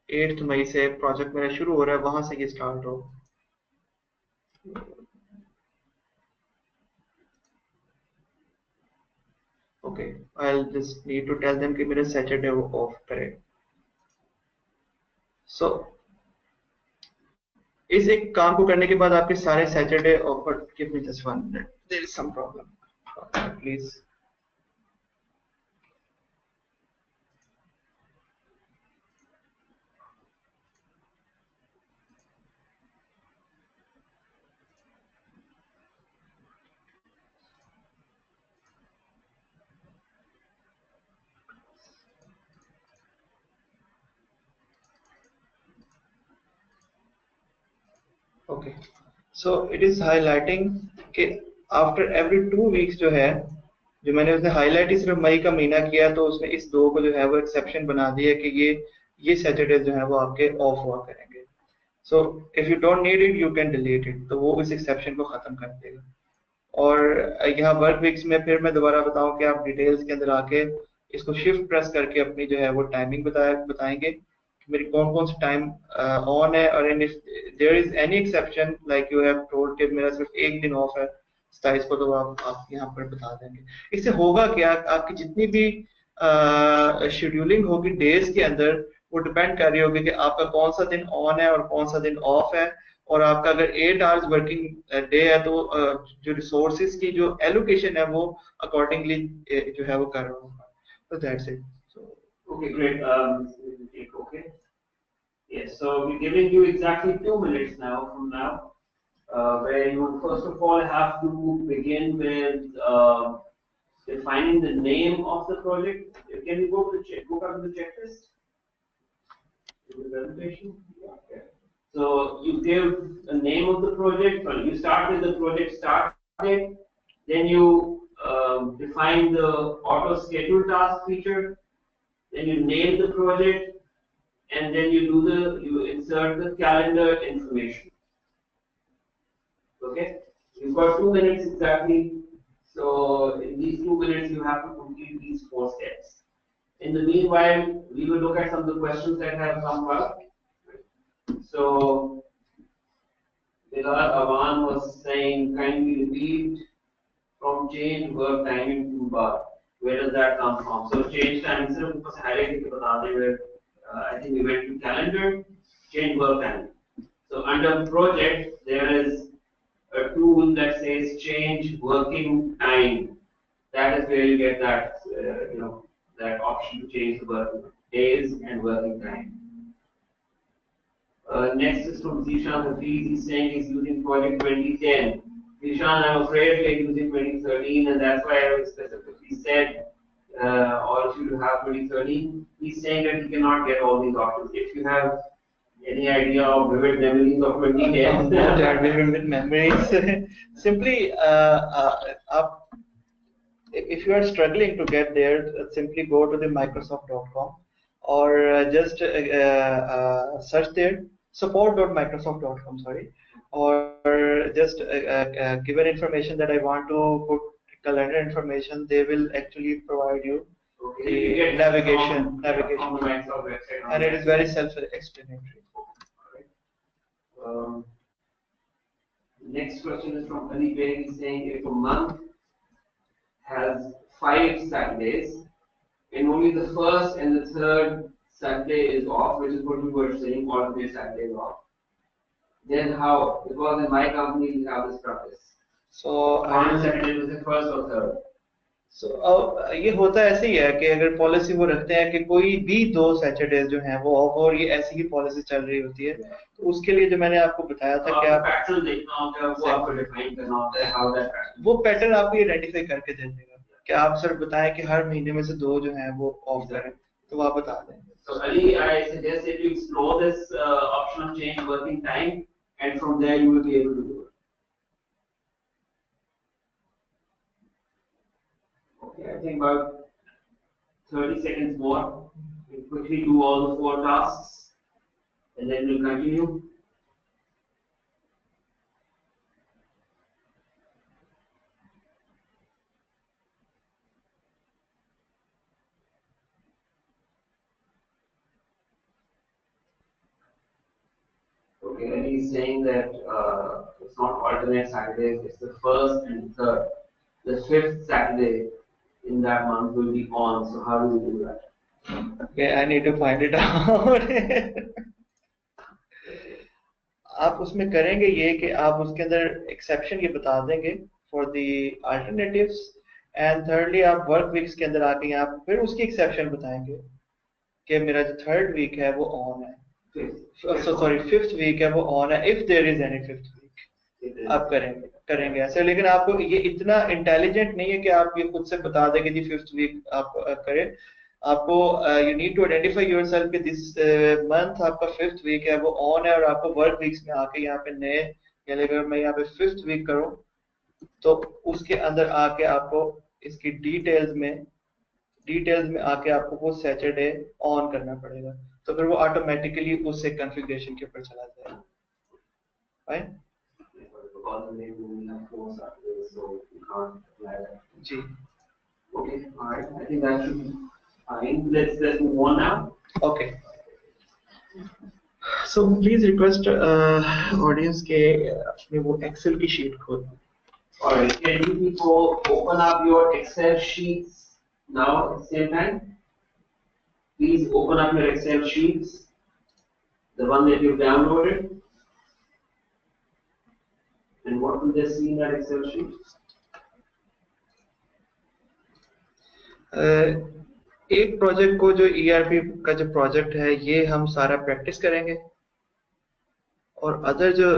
8 मई से प्रोजेक्ट मेरा शुरू हो रहा है वहां से ये स्टार्ट हो। Okay, I just need to tell them कि मेरे सैटरडे वो ऑफ करे। सो इस एक काम को करने के बाद आपके सारे Saturday off, give me just 1 minute, there is some problem. Please. Okay so it is highlighting कि आफ्टर एवरी 2 वीक्स जो है, जो मैंने उसने हाईलाइट ही सिर्फ मई का महीना किया, तो उसने इस 2 को जो है वो एक्सेप्शन बना दिया कि ये सैटरडे जो है वो आपके ऑफ हुआ करेंगे। So if you don't need it you can delete it, तो वो इस एक्सेप्शन को खत्म कर देगा। और यहाँ वर्क वीक्स में फिर मैं दोबारा बताऊं कि आप डिटेल्स के अंदर आके इसको शिफ्ट प्रेस करके अपनी जो है वो टाइमिंग बताएंगे कि मेरी कौन कौन सी टाइम ऑन है, और in their is any exception like you have told कि मेरा सिर्फ एक दिन ऑफ है 27 को, तो आप यहाँ पर बता देंगे। इससे होगा क्या, आपकी जितनी भी शेड्यूलिंग होगी डेज के अंदर, वो डिपेंड कर रही होगी कि आपका कौन सा दिन ऑन है और कौन सा दिन ऑफ है। और आपका अगर 8 आवर्स वर्किंग डे है तो जो रिसोर्सेज की जो एलोकेशन है वो अकॉर्डिंगली जो है वो कर रहा होगा। तो that's it. Okay, great. Okay. Yes, so we're giving you exactly 2 minutes now from now, where you first of all have to begin with defining the name of the project. Can you go back to the checklist? In the presentation? Yeah, okay. So you give the name of the project, or you start with the project start date, then you define the auto schedule task feature, then you name the project, and then you insert the calendar information. Okay, you've got 2 minutes exactly. So in these 2 minutes, you have to complete these 4 steps. In the meanwhile, we will look at some of the questions that have come up. So Bilal Awan was saying, kindly repeat from change work timing to bar. Where does that come from? So change timing, सिर्फ ऊपर से highlight करके बता दें, I think we went to calendar, change work timing. So under project, there is a tool that says change working time. That is where you get that, that option to change the working days and working time. Next is from Zishan Hafiz. He's saying he's using project 2010. Zishan, I'm afraid we're using 2013, and that's why I specifically said all of you to have 2013. He's saying that he cannot get all these options. If you have any idea of vivid memories of 2010, vivid memories. Simply, if you are struggling to get there, simply go to the Microsoft.com or just search there support.microsoft.com, sorry, or just given information that I want to put calendar information, they will actually provide you the navigation, on the Microsoft website, and it is very self-explanatory. Next question is from Ali Bey. He's saying if a month has 5 Saturdays and only the first and the third Saturday is off, which is what you were saying, alternate Saturday is off, then how? Because in my company we have this practice. So one Saturday was the first or third. ये होता ऐसे ही है कि अगर policy वो रखते हैं कि कोई भी 2 सैटरडेज जो हैं वो ऑफ, और ये ऐसी ही पॉलिसी चल रही होती है, तो उसके लिए जो मैंने आपको बताया था कि आप पैटर्न देखना होता है, वो आपको डिफाइन करना होता है, हाउ दैट वो पैटर्न आपको आइडेंटिफाई करके दे देगा कि आप सिर्फ बताएं कि हर महीने में से 2 जो हैं वो ऑफ करें, तो आप बता दें. So Ali, I suggest that you explore this option of change working time, and from there you will be able to do it. Okay, I think about 30 seconds more. We'll quickly do all the 4 tasks, and then we'll continue. Okay, and he's saying that it's not alternate Saturdays, it's the first and third. The 5th Saturday in that month will be on, so how do we do that? Okay, I need to find it out. आप उसमें करेंगे ये कि आप उसके अंदर exception ये बता देंगे फॉर द अल्टरनेटिव्स, एंड थिर्डली आप वर्क वीक्स के अंदर आके यहाँ पे फिर उसकी एक्सेप्शन बताएंगे कि मेरा जो थर्ड वीक है वो ऑन है, सॉरी फिफ्थ वीक है वो ऑन है, if there is any fifth week आप करेंगे ऐसे। लेकिन आपको ये इतना इंटेलिजेंट नहीं है कि आप ये खुद से बता दें कि जी फिफ्थ वीक आप करें। आपको you need to identify yourself कि दिस मंथ आपका फिफ्थ वीक है वो ऑन है, और आपको वर्क वीक्स में आके यहाँ पे नए, यानी अगर मैं यहाँ पे फिफ्थ वीक करूँ तो उसके अंदर आके आपको इसकी डिटेल्स में आके आपको वो सैटरडे ऑन करना पड़ेगा, तो फिर वो ऑटोमेटिकली उससे कॉन्फ़िगरेशन के ऊपर चला जाएगा। Right ji. Okay, all right. I think that should be fine. Let's move on now. Okay. So please request audience के अपने वो Excel की sheet खोल। All right. Can you people open up your Excel sheets now at the same time? Please open up your Excel sheets, the one that you've downloaded. And what will they see in that Excel sheet? एक project को जो ERP का जो project है ये हम सारा practice करेंगे, और अदर जो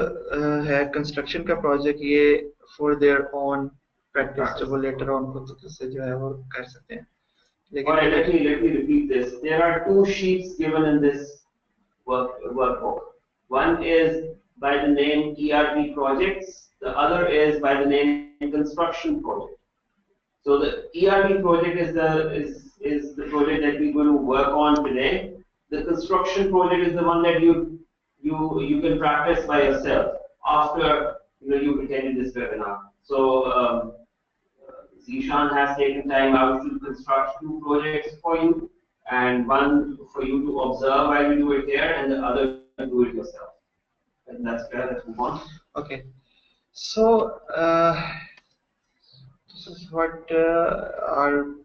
है कंस्ट्रक्शन का प्रोजेक्ट ये फॉर देयर ऑन प्रैक्टिस, जो वो लेटर ऑन खुद से जो है वो कर सकते हैं। All right, let me repeat this. There are two sheets given in this workbook. One is by the name ERP projects. The other is by the name construction project. So the ERP project is the project that we're going to work on today. The construction project is the one that you can practice by yourself after you've attended this webinar. So Zishan has taken time out to construct two projects for you, and one for you to observe while you do it here, and the other to do it yourself. And that's fair. Let's move on. Okay. So this is what our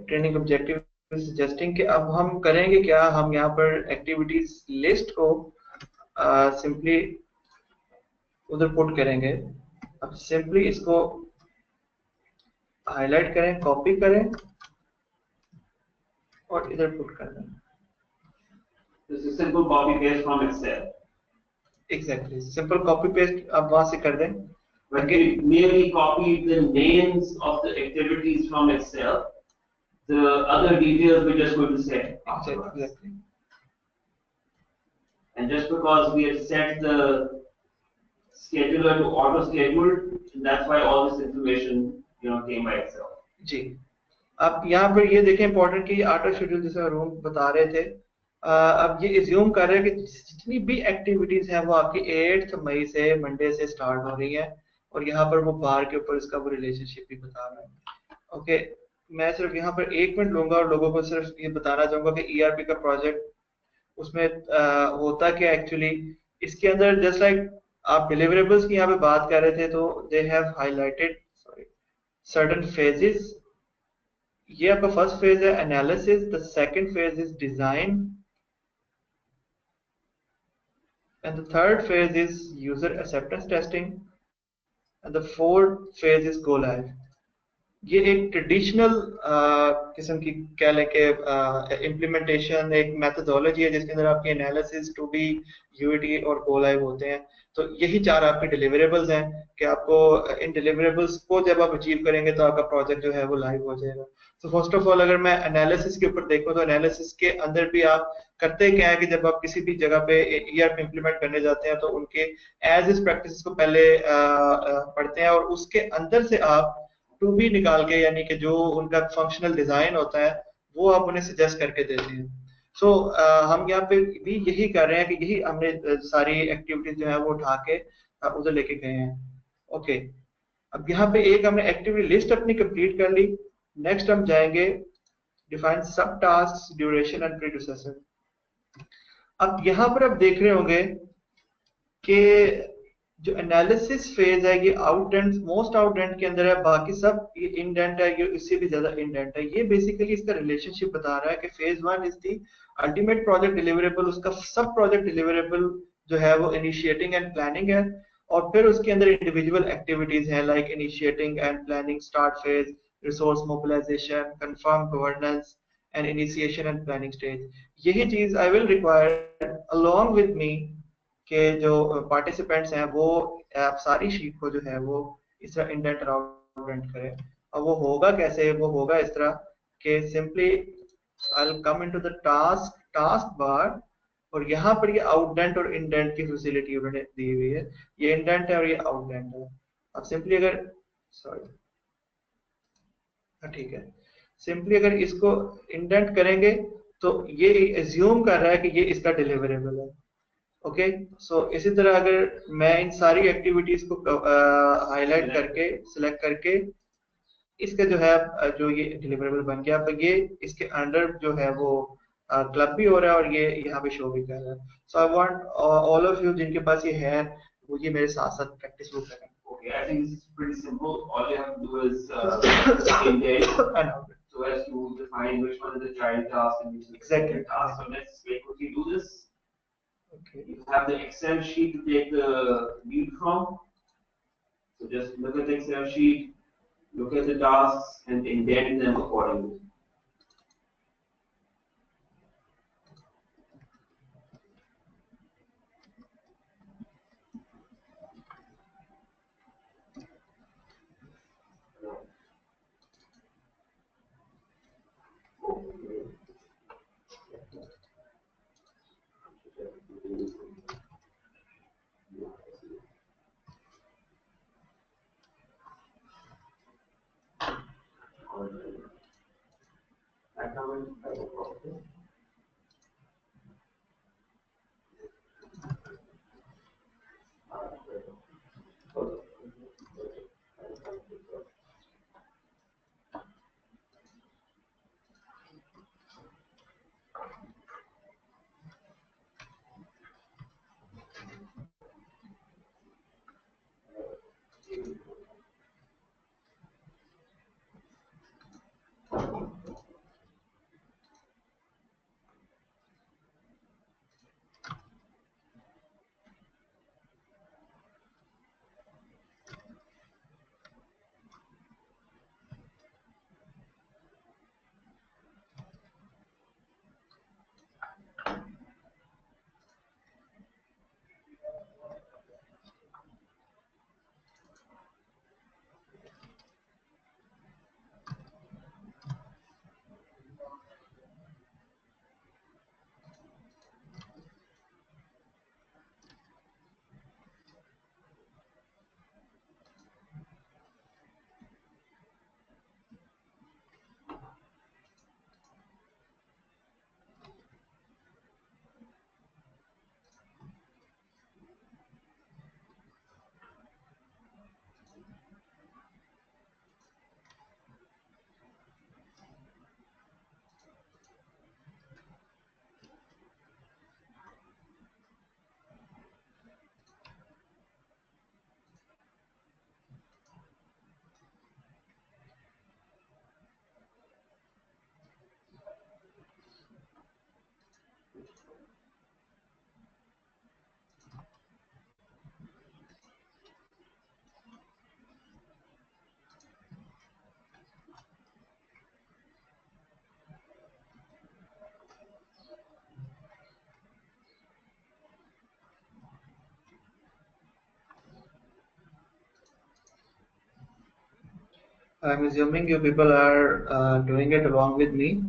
training objective is suggesting कि अब हम करेंगे क्या, हम यहाँ पर activities list को simply उधर पुट करेंगे। अब सिंपली इसको हाईलाइट करें, कॉपी करें और इधर पुट कर दें। This is simple copy paste from Excel. Exactly, simple copy paste आप वहां से कर दें। But we merely copied the names of the activities from Excel. The other details we're just going to set. Exactly. And just because we have set the scheduler to auto schedule, that's why all this information came by Excel. जी, अब यहाँ पर ये देखें important कि auto schedule जैसे room बता रहे थे, अब ये इज्यूम कर रहे हैं कि जितनी भी एक्टिविटीज हैं वो आपकी 8 मई से मंडे से स्टार्ट हो रही हैं, और यहाँ पर वो बार के ऊपर इसका वो रिलेशनशिप भी बता रहा है। ओके, मैं सिर्फ यहाँ पर 1 मिनट लूंगा और लोगों को सिर्फ ये बताना चाहूंगा कि ERP का प्रोजेक्ट उसमें होता क्या एक्चुअली। इसके अंदर जस्ट लाइक आप डिलीवरेबल्स की यहाँ पे बात कर रहे थे, तो they have highlighted certain phases. ये आपका फर्स्ट फेज है analysis, the second phase is design, and the third phase is user acceptance testing, and the fourth phase is go live. ये एक ट्रेडिशनल किस्म की कह लें कि इम्प्लीमेंटेशन एक मेथोडोलॉजी है जिसके अंदर आपकी एनालिसिस, टू बी, यूएटी और गो लाइव होते हैं। तो यही 4 आपके डिलीवरेबल्स हैं कि आपको इन डिलीवरेबल्स को जब आप अचीव करेंगे तो आपका प्रोजेक्ट जो है वो लाइव हो जाएगा। तो फर्स्ट ऑफ ऑल अगर मैं एनालिसिस के ऊपर देखूं तो एनालिसिस के अंदर भी आप करते क्या है कि जब आप किसी भी जगह पे ERP इंप्लीमेंट करने जाते हैं तो उनके एज इज प्रैक्टिस को पहले पढ़ते हैं, और उसके अंदर से आप टू बी निकाल के, यानी कि जो उनका फंक्शनल डिजाइन होता है वो आप उन्हें सजेस्ट करके देते हैं। सो हम यहाँ पे भी यही कर रहे हैं कि यही हमने सारी एक्टिविटीज जो है वो उठा के उधर लेके गए हैं। ओके, अब यहाँ पे एक हमने एक्टिविटी लिस्ट अपनी कंप्लीट कर ली। नेक्स्ट हम जाएंगे डिफाइन सब टास्क, ड्यूरेशन एंड प्रीडिसेसर। अब यहाँ पर आप देख रहे होंगे कि जो एनालिसिस फेज है ये आउटडेंट, मोस्ट आउटडेंट के अंदर है, बाकी सब ये इंडेंट है, ये इससे भी ज्यादा इंडेंट है। ये बेसिकली इसका रिलेशनशिप बता रहा है कि phase 1 is the ultimate project deliverable, उसका सब प्रोजेक्ट डिलीवरेबल जो है वो इनिशिएटिंग एंड प्लानिंग है, और फिर उसके अंदर इंडिविजुअल एक्टिविटीज हैं like initiating and planning start phase, resource mobilization, confirm governance and initiation and planning stage. यही चीज I will require along with me के जो पार्टिसिपेंट्स हैं वो आप सारी शीट को जो है वो इस तरह इंडेंट और आउटडेंट करें। अब वो होगा कैसे, वो होगा इस तरह कि simply I come into the task bar, और यहाँ पर ये आउटडेंट और इंडेंट की फैसिलिटी उन्होंने दी हुई है। ये इंडेंट है और ये आउटडेंट है। अब सिंपली अगर सॉरी ठीक है, सिंपली अगर इसको इंडेंट करेंगे तो ये एज्यूम कर रहा है कि ये इसका डिलीवरेबल है। ओके, सो इसी तरह अगर मैं इन सारी एक्टिविटीज को हाईलाइट करके सिलेक्ट करके इसका जो है जो ये डिलीवरेबल बन गया, अब ये इसके अंडर जो है वो क्लब भी हो रहा है और ये यहाँ पे शो भी कर रहा है। So I want all of you जिनके पास ये है वो ये मेरे साथ साथ प्रैक्टिस वो करें। Okay, I think it's pretty simple. All you have to do is indent And so as to define which one is the child task and which is the exactly parent task. So let's quickly do this. okay. You have the Excel sheet to take the lead from. So just look at the Excel sheet, look at the tasks, and indent them accordingly. I'm assuming you people are doing it along with me.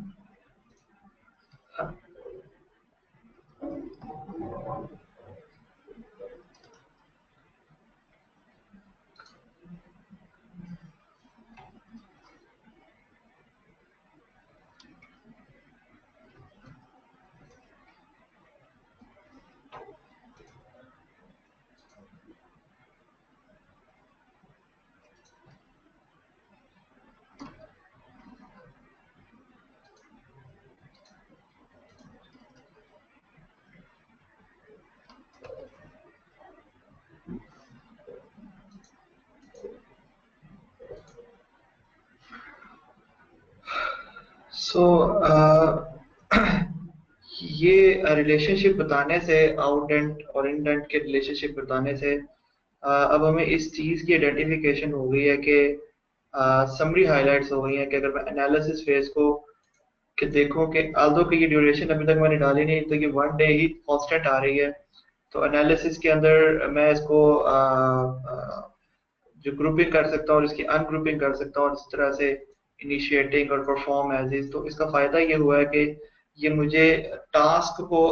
सो ये relationship बताने से, आउटडेंट और indent के relationship बताने से अब हमें इस चीज की आइडेंटिफिकेशन हो गई है कि समरी हाइलाइट्स हो गई हैं कि अगर मैं एनालिसिस फेज को कि देखो कि आल्दो की ये ड्यूरेशन अभी तक मैंने डाली नहीं, तो ये 1 डे ही कांस्टेंट आ रही है। तो एनालिसिस के अंदर मैं इसको जो ग्रुपिंग कर सकता हूँ और इसकी अनग्रुपिंग कर सकता हूँ, और इस तरह से इनिशिएटिंग और परफॉर्म एज इज। तो इसका फायदा ये हुआ है कि ये मुझे टास्क को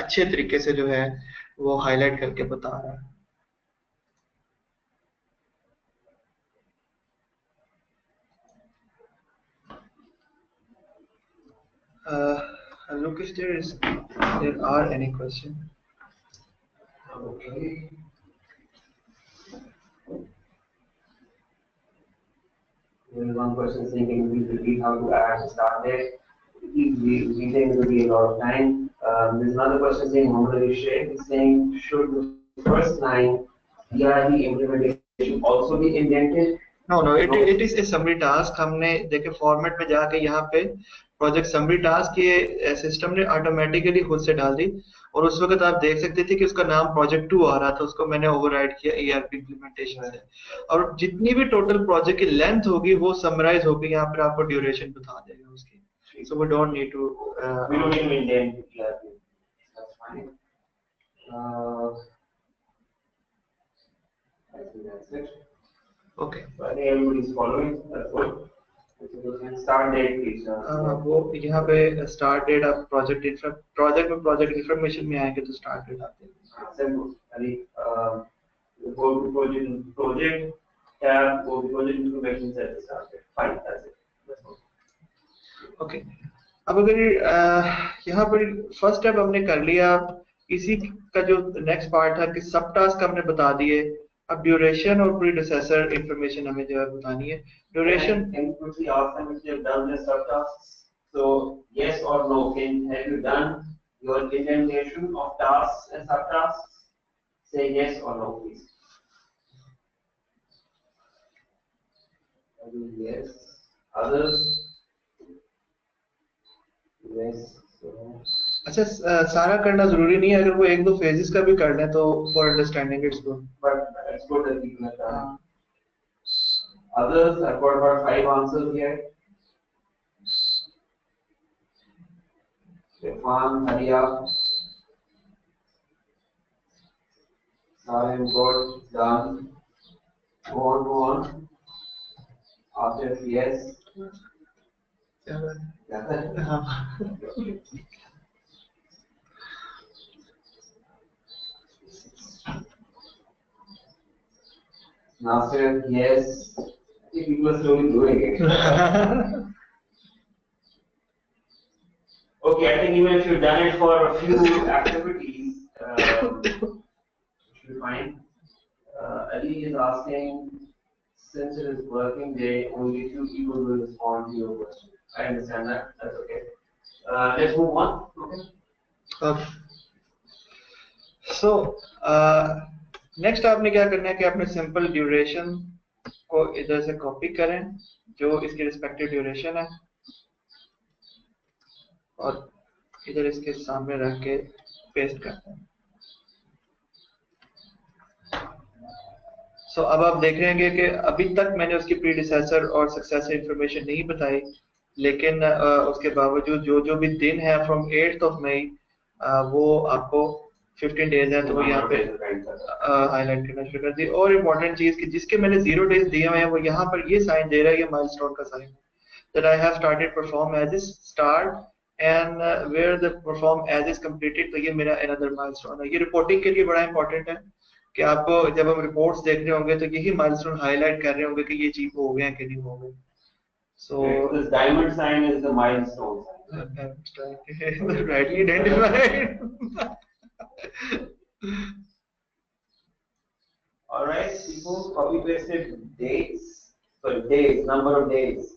अच्छे तरीके से जो है वो हाईलाइट करके बता रहा है। Look if there are any question. Okay. There is one person saying, can you please repeat how to add start date? Reading will be a lot of time. There's another person saying, Mohammed Ali Sheikh is saying, should the first line ERD implementation also be indented? No, it is a summary task. हमने देखे format में जाके यहाँ पे project summary task ये system ने automatically खुद से डाल दी, और उस वक्त आप देख सकते थे कि उसका नाम प्रोजेक्ट 2 आ रहा था, उसको मैंने ओवरराइड किया ईआरपी इम्प्लीमेंटेशन से, और जितनी भी टोटल प्रोजेक्ट की लेंथ होगी वो समराइज होगी यहाँ पर, आपको ड्यूरेशन बता देगा उसकी। So we don't need to indent ERP. That's fine. I think that's it. Okay. So I think everybody is following. That's good. Start date please. वो यहाँ पे स्टार्ट डेट आप प्रोजेक्ट में प्रोजेक्ट इन्फॉर्मेशन में आएंगे तो स्टार्ट डेट आते हैं। Simple. Go to project tab, go to project information set the start date. Fine, that's it. That's all. Okay. अब अगर यहाँ पर फर्स्ट स्टेप हमने कर लिया, इसी का जो नेक्स्ट पार्ट था कि सब टास्क हमने बता दिए, अब ड्यूरेशन और प्रीडिसेसर इंफॉर्मेशन हमें जो है बतानी है। Duration Can you quickly ask them if they have done their subtasks? So yes or no? Have you done your indentation of tasks and subtasks? Say yes or no, please. Yes. Others? Yes. So. अच्छा, सारा करना जरूरी नहीं है, अगर वो एक दो फेजेस का भी कर लें तो for understanding its good. But it's good that people have done. Others, I've got about 5 answers here. Stefan, Haria, Salim, good, done. Go on. After yes. Nasir, yes. I think people are slowly doing it. Okay, I think even if you've done it for a few activities, should be fine. Ali is asking, since it is working day, only few people will respond to your question. I understand that. That's okay. Let's move on. Okay. So, next आपने क्या करना है कि आपने simple duration को इधर से copy करें जो इसकी रिस्पेक्टिव ड्यूरेशन है, और इधर इसके सामने रख के पेस्ट करते हैं। सो अब आप देख रहे हैं कि अभी तक मैंने उसकी प्रीडिसेसर और सक्सेसर इंफॉर्मेशन नहीं बताई, लेकिन उसके बावजूद जो जो भी दिन है फ्रॉम 8th of May वो आपको 15 डेज है, तो वो यहाँ पे हाईलाइट करना शुरू कर दी। और इम्पोर्टेंट चीज कि जिसके मैंने 0 डेज दिए हुए हैं वो यहाँ पर ये साइन दे रहा है, ये माइलस्टोन का sign that I have started perform as is start and where the perform as is completed, तो ये मेरा another milestone है। ये रिपोर्टिंग के लिए बड़ा इंपॉर्टेंट है कि आपको जब हम रिपोर्ट्स देख रहे होंगे तो यही माइलस्टोन हाईलाइट कर रहे होंगे कि ये अचीव हो गए हैं कि नहीं हो गए। So this diamond sign is the milestone sign. Rightly identified. All right, people copy pasted dates. So days, number of days.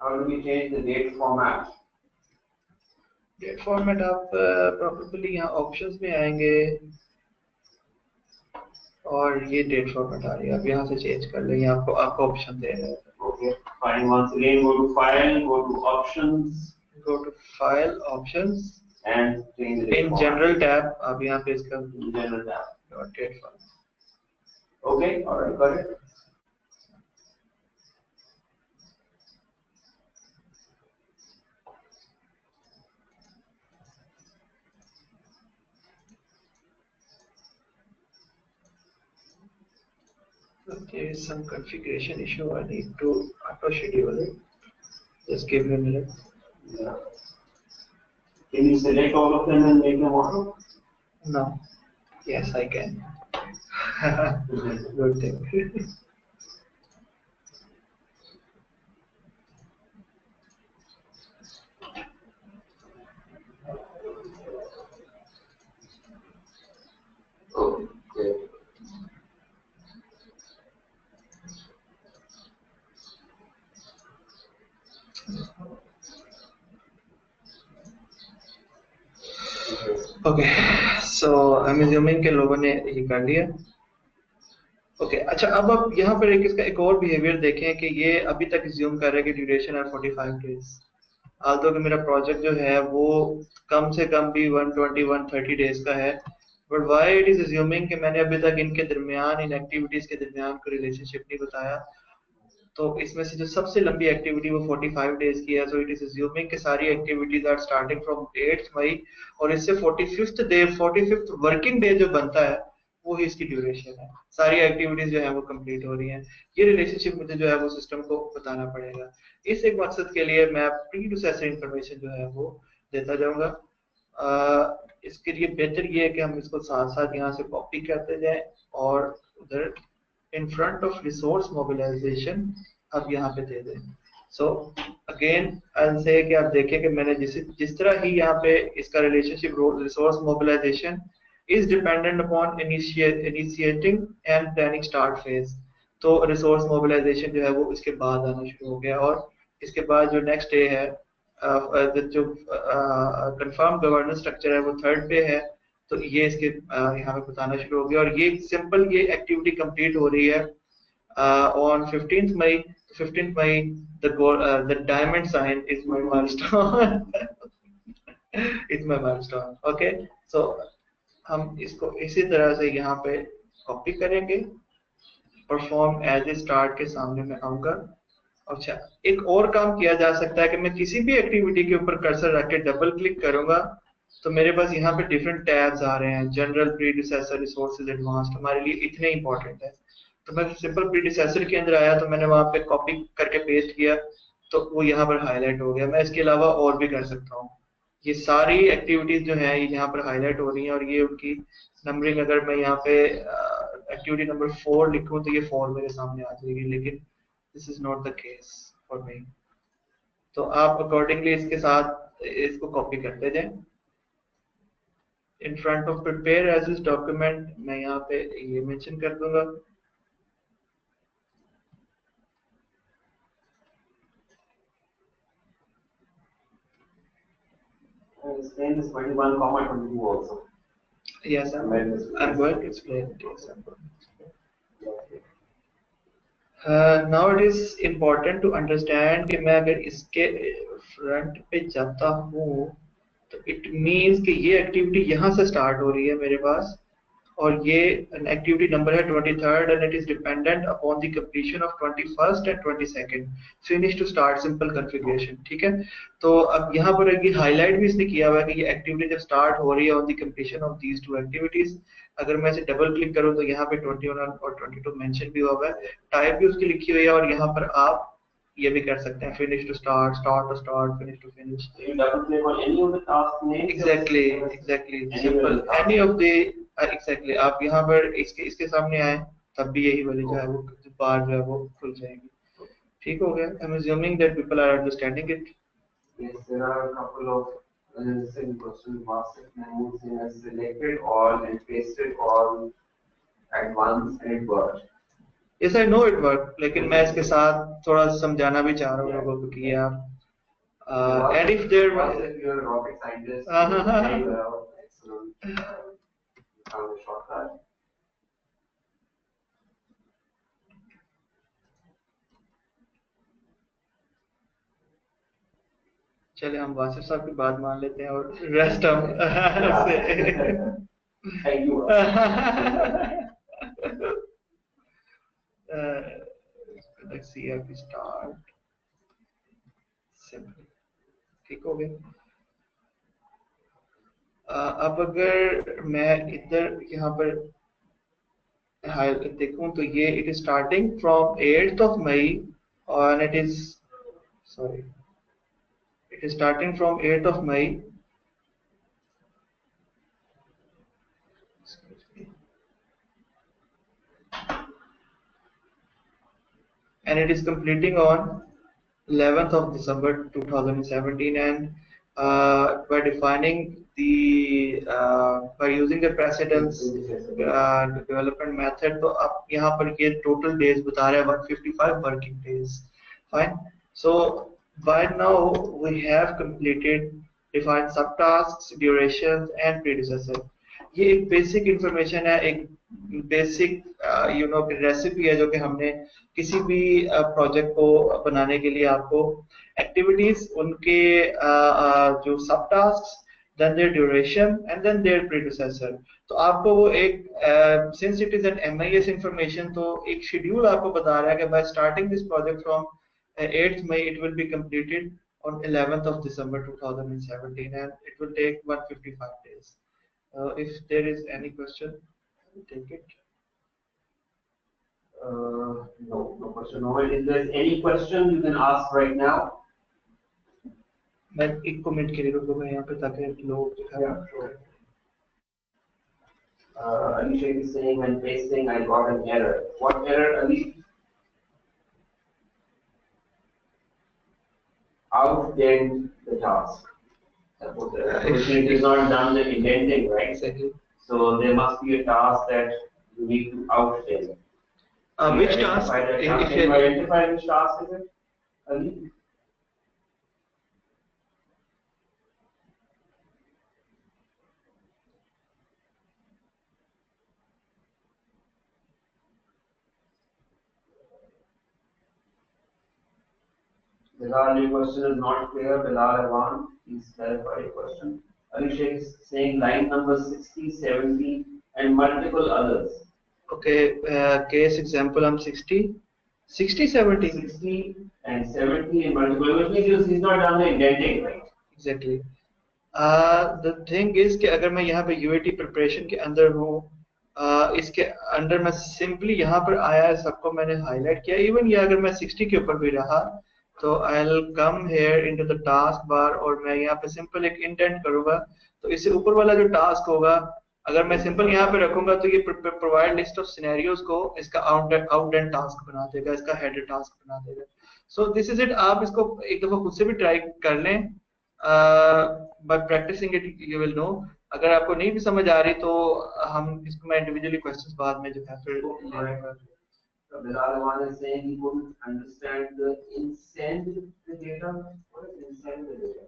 How do we change the date format? Date format आप probably यहाँ options में आएंगे और ये date format आ रही है, आप यहाँ से चेंज कर लें, आपको ऑप्शन दे रहे हैं। Okay, fine. Once again, go to file, go to options, go to file options and change the in general tab। आप यहाँ पे इसका general tab. Not yet fun. Okay, all right, got it. There is some configuration issue. I need to auto schedule it. Just give me a minute. Yeah. Can you select all of them and make them auto? No. Yes, I can. Good thing. Okay. Okay, so I'm assuming कि लोगों ने ये कर लिया. Okay अच्छा अब आप यहाँ पर एक इसका एक और बिहेवियर देखें कि ये अभी तक एज्यूम कर रहे हैं कि ड्यूरेशन है 45 डेज. आल्दो कि मेरा प्रोजेक्ट जो है वो कम से कम भी 120 130 डेज का है, but why it is assuming कि मैंने अभी तक इनके दरमियान इन एक्टिविटीज के दरमियान कोई रिलेशनशिप नहीं बताया. तो इसमें से जो सबसे लंबी एक्टिविटी वो 45 डेज की है. सो इट इज अज्यूमिंग कि सारी एक्टिविटीज आर स्टार्टिंग फ्रॉम 8 मई और इससे 45th day 45th working day जो बनता है वो ही इसकी ड्यूरेशन है. सारी एक्टिविटीज जो है वो कंप्लीट हो रही हैं. ये रिलेशनशिप मुझे जो है वो सिस्टम को बताना पड़ेगा. इस एक मकसद के लिए मैं प्री प्रोसेसर इंफॉर्मेशन जो है वो देता जाऊंगा. इसके लिए बेहतर ये है कि हम इसको साथ साथ यहाँ से कॉपी करते जाएं और उधर in front of resource mobilization अब यहाँ पे दे दें. So again I'll say कि आप देखें कि मैंने जिस तरह ही यहाँ पे इसका relationship resource mobilization is dependent upon initiating and planning start phase. तो resource mobilization जो है वो इसके बाद आना शुरू हो गया और इसके बाद जो next day है जो confirmed governance structure है वो third पे है. तो ये इसके यहाँ पे बताना शुरू हो गया और ये सिंपल ये एक्टिविटी कंप्लीट हो रही है on 15th May. 15th May the diamond sign is my milestone. It's my milestone. Okay so हम इसको इसी तरह से यहाँ पे कॉपी करेंगे. परफॉर्म एज ए स्टार्ट के सामने मैं आऊंगा. अच्छा एक और काम किया जा सकता है कि मैं किसी भी एक्टिविटी के ऊपर कर्सर रख के डबल क्लिक करूंगा तो मेरे पास यहाँ पे डिफरेंट टैब्स आ रहे हैं. जनरल, प्रीडिसेसर, रिसोर्सेज, एडवांस्ड हमारे लिए इतने इंपॉर्टेंट है. तो मैं सिंपल प्रीडिसेसर के अंदर आया तो मैंने वहां पे कॉपी करके पेस्ट किया तो वो यहाँ पर हाईलाइट हो गया. मैं इसके अलावा और भी कर सकता हूँ. ये सारी एक्टिविटीज जो है ये यहाँ पर हाईलाइट हो रही हैं और ये उनकी नंबरिंग अगर मैं यहाँ पे एक्टिविटी नंबर 4 लिखूं तो ये 4 मेरे सामने आ जाएगी, लेकिन this is not the case for me. तो आप अकॉर्डिंगली इसके साथ इसको कॉपी करते जाएं. In front of prepare as is document मैं यहाँ पे ये मेंशन कर दूंगा. Explain this 21 comma 22 also. Yes, I'm going to explain it. Yes, I'm going to explain. Now it is important to understand कि मैं अगर इसके फ्रंट पे जाता हूँ तो इट मीन्स कि ये एक्टिविटी यहाँ से स्टार्ट हो रही है मेरे पास और ये एक्टिविटी नंबर है 23rd and it is dependent upon the completion of 21st and 22nd. Finish to start simple configuration. ठीक है. तो अब यहाँ पर ये हाईलाइट भी इसने किया हुआ है कि ये एक्टिविटी जब स्टार्ट हो रही है on the completion of these two activities. अगर मैं इसे डबल क्लिक करूँ तो यहाँ पे 21 और 22 मेंशन भी हुआ है. टाइप भी उसकी लिखी हुई है और यहाँ पर आप ये भी कर सकते हैं finish to start, start to start, finish to finish. You double click on any of the task names. Exactly. Simple. Any of the exactly. आप यहाँ पर इसके सामने आए तब भी यही वाली जो है वो बार जो है वो खुल जाएगी. ठीक हो गया. I'm assuming that people are understanding it. Yes, there are a couple of same question marks menus here selected all and pasted all at once and it worked. Yes, I know it worked. लेकिन मैं इसके साथ थोड़ा समझाना भी चाह रहा हूँ लोगों को कि यार and if there was if you're a rocket scientist, very well, excellent. Found a shortcut. चले हम वासिफ साहब की बात मान लेते हैं और रेस्ट हम से Thank you. Let's see if we start. Simple. ठीक हो गया. अब अगर मैं इधर यहाँ पर देखूं तो ये it is starting from 8th of May and it is sorry it is starting from 8th of May. Excuse me. And it is completing on 11th of December 2017 and by defining the by using the precedence development method तो अब यहाँ पर ये total days बता रहा है 155 working days. Fine. So by now we have completed defined subtasks, durations and predecessor. ये एक बेसिक इंफॉर्मेशन है, एक बेसिक रेसिपी है जो कि हमने किसी भी प्रोजेक्ट को बनाने के लिए आपको एक्टिविटीज उनके जो सब task then their duration and then their predecessor, तो आपको वो एक since it is an MIS information तो एक शेड्यूल आपको बता रहा है कि by starting this project from 8th May it will be completed on 11th of December 2017 and it will take 155 days. If there is any question, I will take it. No question. No. If there's any question, you can ask right now. मैं एक comment के लिए रुकूंगा यहाँ पे ताकि लोग Alicia is saying when pasting I got an error. What error, Ali? Outdent the task. Suppose it is not done the indenting, right? Exactly. So there must be a task that you need to outdent. Which task? Can you identify which task is it, Ali? Bilal, your question is not clear. Bilal Awan, please clarify your question. Alicia is saying line number 60, 70, and multiple others. Okay, case example, I'm 60, 60, 70. 60 and 70 and multiple, which means he's not done the indenting, right? Exactly. The thing is कि अगर मैं यहाँ पे UAT preparation के अंदर हूँ, इसके अंदर मैं सिंपली यहाँ पर आया सबको मैंने हाईलाइट किया. इवन ये अगर मैं 60 के ऊपर भी रहा तो I'll come here into the task bar और मैं यहाँ पे सिंपल एक इंडेंट करूँगा. तो इससे ऊपर वाला जो टास्क होगा अगर मैं सिंपल यहाँ पे रखूंगा तो ये प्रोवाइड लिस्ट ऑफ सिनेरियोज को इसका आउटडेंट टास्क बना देगा, इसका हेडर टास्क बना देगा. सो दिस इज इट. आप इसको एक दफा खुद से भी ट्राई कर लें. By practicing it you will know. अगर आपको नहीं भी समझ आ रही तो हम इसको मैं इंडिविजुअली क्वेश्चंस बाद में जो है फिर लेंगे. Bilal Awan is saying he couldn't understand the insend the data. What is insend the data?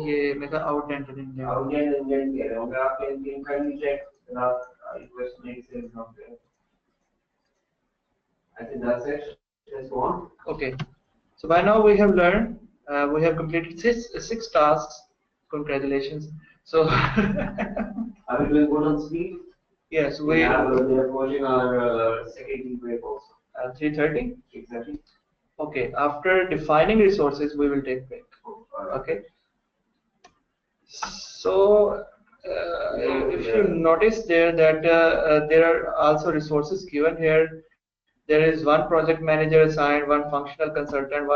ये मेरा आउटडेंट इंडेंट. Outdent indent कह रहे होंगे आप. Can kindly check Bilal question makes sense not there. I think that's it. Let's go on. Okay. So by now we have learned, we have completed six tasks. Congratulations. So are we doing good on speed? Yes, we are approaching our second break also. 3:30. Exactly. Okay. After defining resources, we will take break. Okay. So if you notice there that there are also resources given here. There is one project manager assigned, one functional consultant,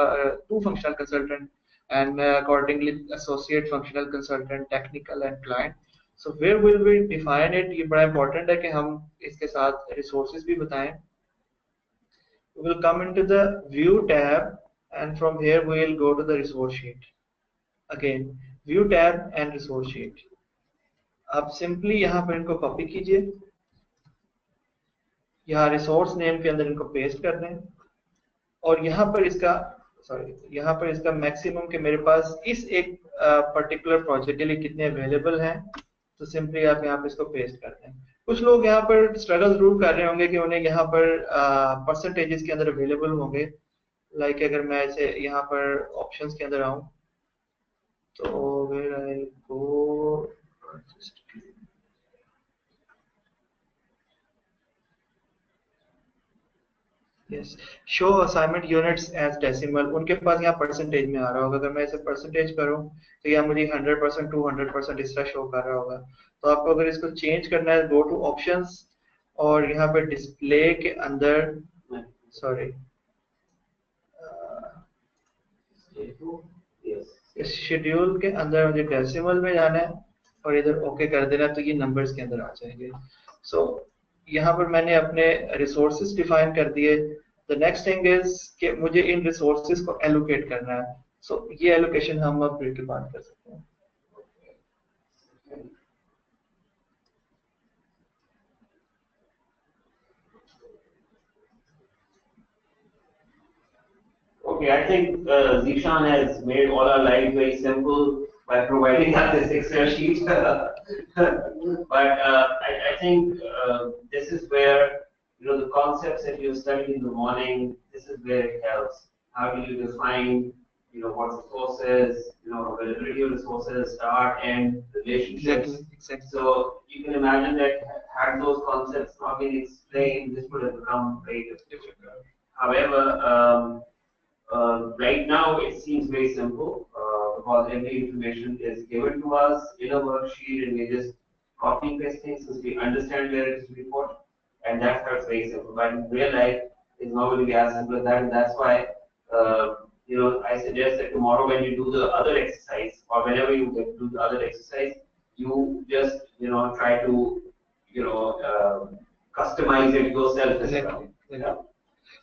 two functional consultant, and accordingly associate functional consultant, technical and client. So where will we define it? ये बड़ा important है कि हम इसके साथ resources भी बताएं. We will come into the view tab and from here we will go to the resource sheet. Again, view tab and resource sheet. आप simply यहाँ पर इनको copy कीजिए. यहाँ रिसोर्स नेम के अंदर इनको पेस्ट कर दें और यहाँ पर इसका मैक्सिमम के मेरे पास इस एक पर्टिकुलर प्रोजेक्ट के लिए कितने अवेलेबल हैं तो सिंपली आप यहाँ पे इसको पेस्ट कर दें. कुछ लोग यहाँ पर स्ट्रगल जरूर कर रहे होंगे कि उन्हें यहाँ पर परसेंटेजेस के अंदर अवेलेबल होंगे. लाइक अगर मैं ऐसे यहाँ पर ऑप्शंस के अंदर आऊँ तो where I go yes, show assignment units as decimal, उनके पास यहाँ परसेंटेज में आ रहा होगा। अगर मैं इसे परसेंटेज करूँ तो यहाँ मुझे 100%, 200% इस तरह शो कर रहा होगा। तो आपको अगर इसको चेंज करना है, गो टू ऑप्शंस और यहाँ पे डिस्प्ले के अंदर, सॉरी, इस शेड्यूल के अंदर मुझे डेसिमल में जाना है और इधर ओके कर देना, तो ये नंबर्स के अंदर आ जाएंगे। सो यहाँ पर मैंने अपने रिसोर्सेज डिफाइन कर दिए। द नेक्स्ट थिंग इज कि मुझे इन रिसोर्सेज को एलोकेट करना है। सो ये एलोकेशन हम अब फिर के बाद कर सकते हैं। Okay, I think Zishan has made all our lives very simple by providing us this Excel sheet. But I think this is where, the concepts that you studied in the morning. This is where it helps. How do you define, what resources, availability of resources, start and relationships. Exactly. So you can imagine that had those concepts not been explained, this would have become very difficult. However, right now, it seems very simple because every information is given to us in a worksheet, and we just copy and paste things since we understand where it is to be put, and that's how it's very simple. But in real life, it's not going to be as simple as that, and that's why I suggest that tomorrow when you do the other exercise, or whenever you do the other exercise, you just try to customize it yourself as well. Yeah.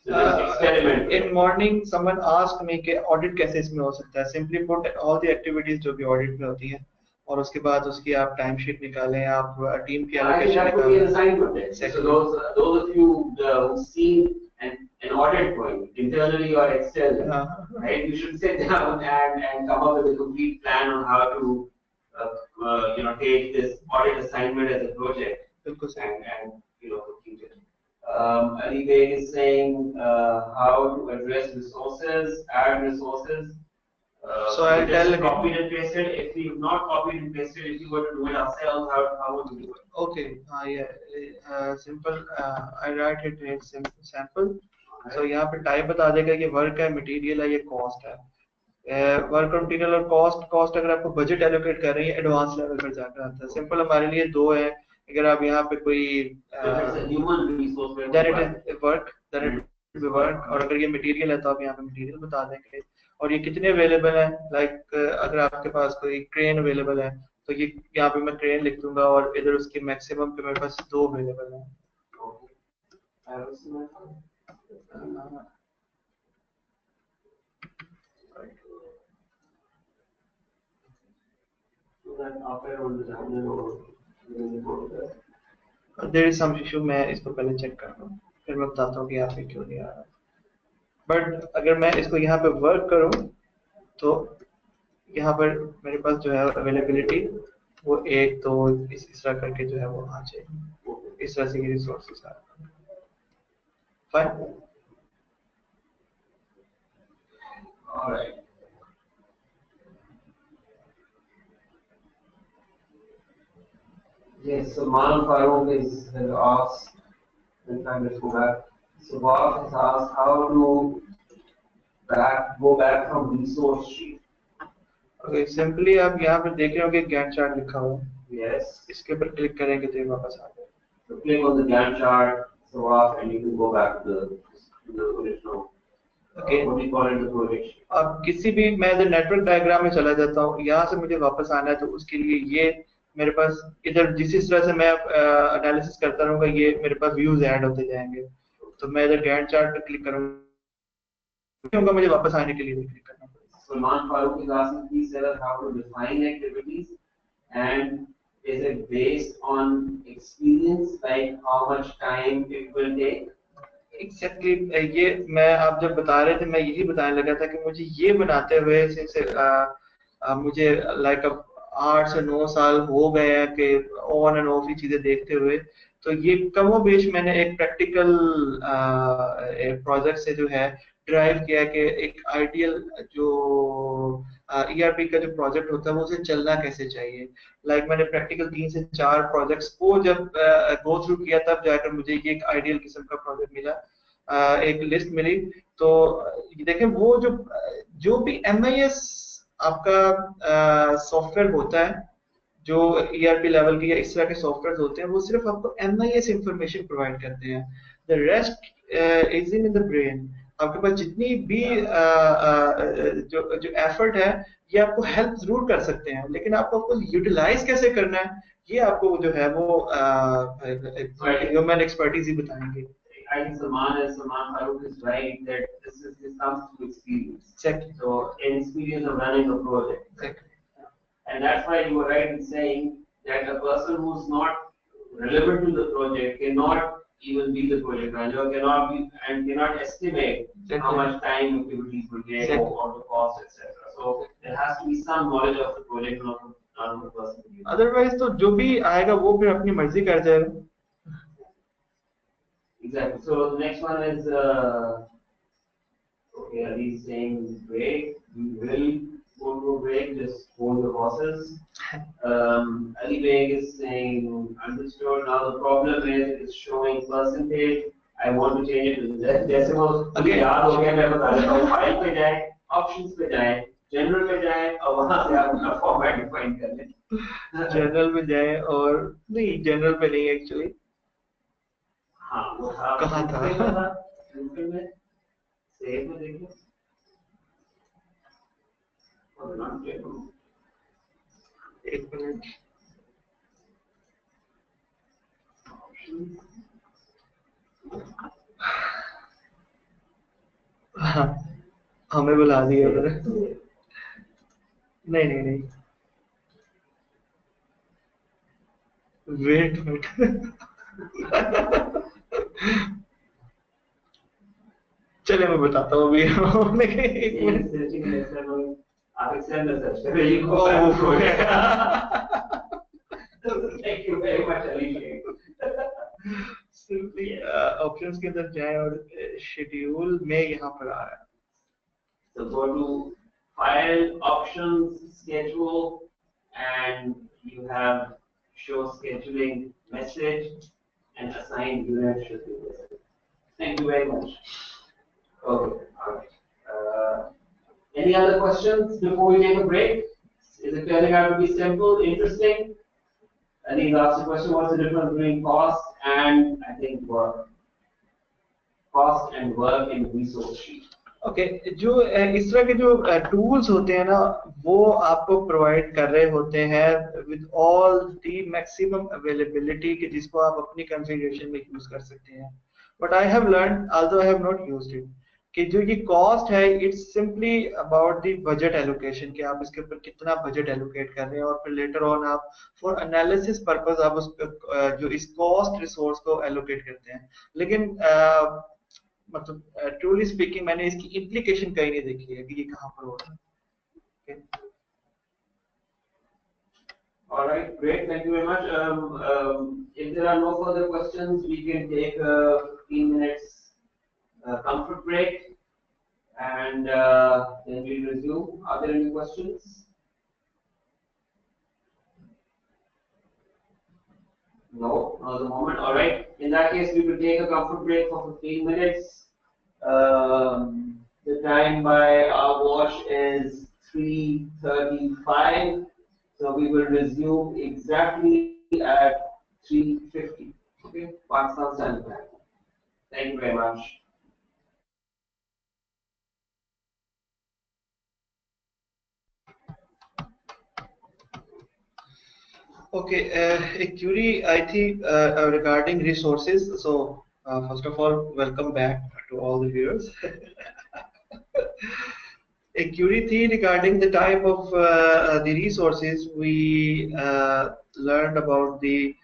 So just experiment. In morning, someone asked me कि audit कैसे इसमें हो सकता है। Simply put, all the activities जो भी audit में होती हैं, और उसके बाद उसकी आप टाइम शीट निकालें, आप टीम की allocation निकालें। That would be an assignment. Exactly. So those of you who've seen an audit going internally or externally, right? You should sit down and come up with a complete plan on how to take this audit assignment as a project and complete it. Ali Beg is saying how to address resources, add resources. So I'll tell copied and pasted. If we've not copied and pasted, if you were to do it ourselves, how would we do it? Okay, yeah, simple. I write it in simple sample. So यहाँ पे type बता देगा कि work है, material है, ये cost है। Work और मटेरियल और कॉस्ट अगर आपको बजट एलोकेट कर रही है, एडवांस लेवल पर जाकर आता है। सिंपल हमारे लिए दो है। अगर आप यहाँ पे कोई वर्क, और अगर ये मटेरियल है तो आप यहाँ पे मटेरियल बता देंगे, और ये कितने अवेलेबल है। लाइक अगर आपके पास कोई क्रेन अवेलेबल है तो ये यहाँ पे मैं क्रेन लिख दूंगा, और इधर उसकी मैक्सिमम पे मेरे पास 2 अवेलेबल है। देयर इज सम इशू, मैं इसको पहले चेक कर लूँ, फिर मैं बताता हूँ कि यहाँ पे क्यों नहीं आ रहा। बट अगर मैं इसको यहाँ पे वर्क करूँ तो यहाँ पर मेरे पास जो है अवेलेबिलिटी वो 1 2 इस तरह करके जो है वो आ जाएगी। इस तरह से ये रिसोर्सेज आ रहे हैं। Fine. Alright. Yes, so Manan Farooq has asked, let's go back. So Bob has asked how to go back from resource sheet. Okay, simply आप यहाँ पर देख रहे हो कि Gantt chart लिखा हुआ है। Yes. इसके ऊपर क्लिक करेंगे तो ये वापस आ जाएगा। So click on the Gantt chart, so off, and you can go back to the original. Okay. What do you call it, the projection? अब किसी भी मैं इधर नेटवर्क डायग्राम में चला जाता हूँ, यहाँ से मुझे वापस आना है तो उसके लिए ये मेरे पास इधर जिस तरह से मैं एनालिसिस करता रहूँगा, ये मेरे पास व्यूज ऐड होते जाएंगे। तो मैं इधर Gantt चार्ट पे क्लिक करूँगा, मुझे वापस आने के लिए क्लिक करना पड़ेगा। Salman Farooq is asking, please tell us how to define activities, and is it based on experience, like how much time it will take? Exactly, ये मैं आप जब बता रहे थे मैं यही बताने लगा था कि मुझे ये बनाते हुए मुझे लाइक अब 8 से 9 साल हो गए हैं कि ऑन एंड ऑफ ही चीजें देखते हुए। तो ये कमोबेश मैंने एक प्रैक्टिकल प्रोजेक्ट से जो है ड्राइव किया कि एक आइडियल जो ईआरपी का जो प्रोजेक्ट होता है वो उसे चलना कैसे चाहिए। लाइक मैंने प्रैक्टिकल 3 से 4 प्रोजेक्ट्स को जब गो थ्रू किया तब जाकर मुझे ये एक आइडियल किस्म का प्रोजेक्ट मिला। एक लिस्ट मिली। तो देखें वो जो जो भी MIS आपका सॉफ्टवेयर होता है, जो ERP लेवल के या इस तरह के सॉफ्टवेयर होते हैं, वो सिर्फ आपको MIS इंफॉर्मेशन प्रोवाइड करते हैं। The rest is in the brain. आपके पास जितनी भी जो जो एफर्ट है, ये आपको हेल्प जरूर कर सकते हैं, लेकिन आपको यूटिलाइज कैसे करना है, ये आपको जो है वो ह्यूमन एक्सपर्टीज ही बताएंगे। I think Salman Farooq is right that this comes to experience. Exactly. So experience of running a project. Exactly. And that's why you were right in saying that a person who's not relevant to the project cannot even be the project manager, cannot estimate how much time activities will take or the cost, etc. So there has to be some knowledge of the project, not the person. Otherwise, तो जो भी आएगा वो फिर अपनी मर्जी कर जाएगा। Exactly. So the next one is okay. Ali is saying break. We will go to a break. Just hold your horses. Ali Beg is saying understood. Now the problem is it's showing percentage. I want to change it to decimal. Okay. Okay. मैं बता देता हूँ. File पे जाए, options पे जाए, general पे जाए और वहाँ से आप अपना format define कर लें. General में जाए और नहीं, general पे नहीं actually. हाँ वो था. कहाँ था? में सेव में देखिए. और नाम क्या है? एक मिनट. हाँ, हमें बुला दिया उधर. नहीं नहीं नहीं. Wait wait. चले मैं बताता हूँ अभी. एक मिनट. आप एक्सेल में सर्च करें. Thank you very much, Ali. Simply options के अंदर जाए और शेड्यूल में यहाँ पर आ रहा है. So go to file, options, schedule, and you have show scheduling message and assign unit should be there. Thank you very much. Okay, all right. Any other questions before we take a break? Is it turning out to be simple, interesting? I think last question, what's the difference between cost and I think work? Cost and work in resource sheet. Okay जो इस तरह के जो tools होते हैं ना, वो आपको प्रोवाइड कर रहे होते हैं with all the maximum availability कि जिसको आप अपनी कॉन्फ़िगरेशन में यूज कर सकते हैं. But I have learn, although I have not used it, कि जो ये कॉस्ट है it's simply about the budget allocation, कि आप इसके ऊपर कितना बजट एलोकेट कर रहे हैं, और फिर लेटर ऑन आप फॉर एनालिसिस पर्पस आप उस जो इस कॉस्ट रिसोर्स को एलोकेट करते हैं. लेकिन मतलब ट्रूली स्पीकिंग मैंने इसकी इम्प्लीकेशन कहीं नहीं देखी है कि ये कहाँ पर हो रहा है. All right, great. Thank you very much. If there are no further questions, we can take a 15 minutes comfort break, and then we resume. Are there any questions? No, not at the moment. All right. In that case, we will take a comfort break for 15 minutes. The time by our watch is 3:35. So we will resume exactly at 3:50. Okay, Pakistan Standard Time. Thank you very much. Okay, a query I think regarding resources. So first of all, welcome back to all the viewers. A query थी regarding the type of the resources. We learned about the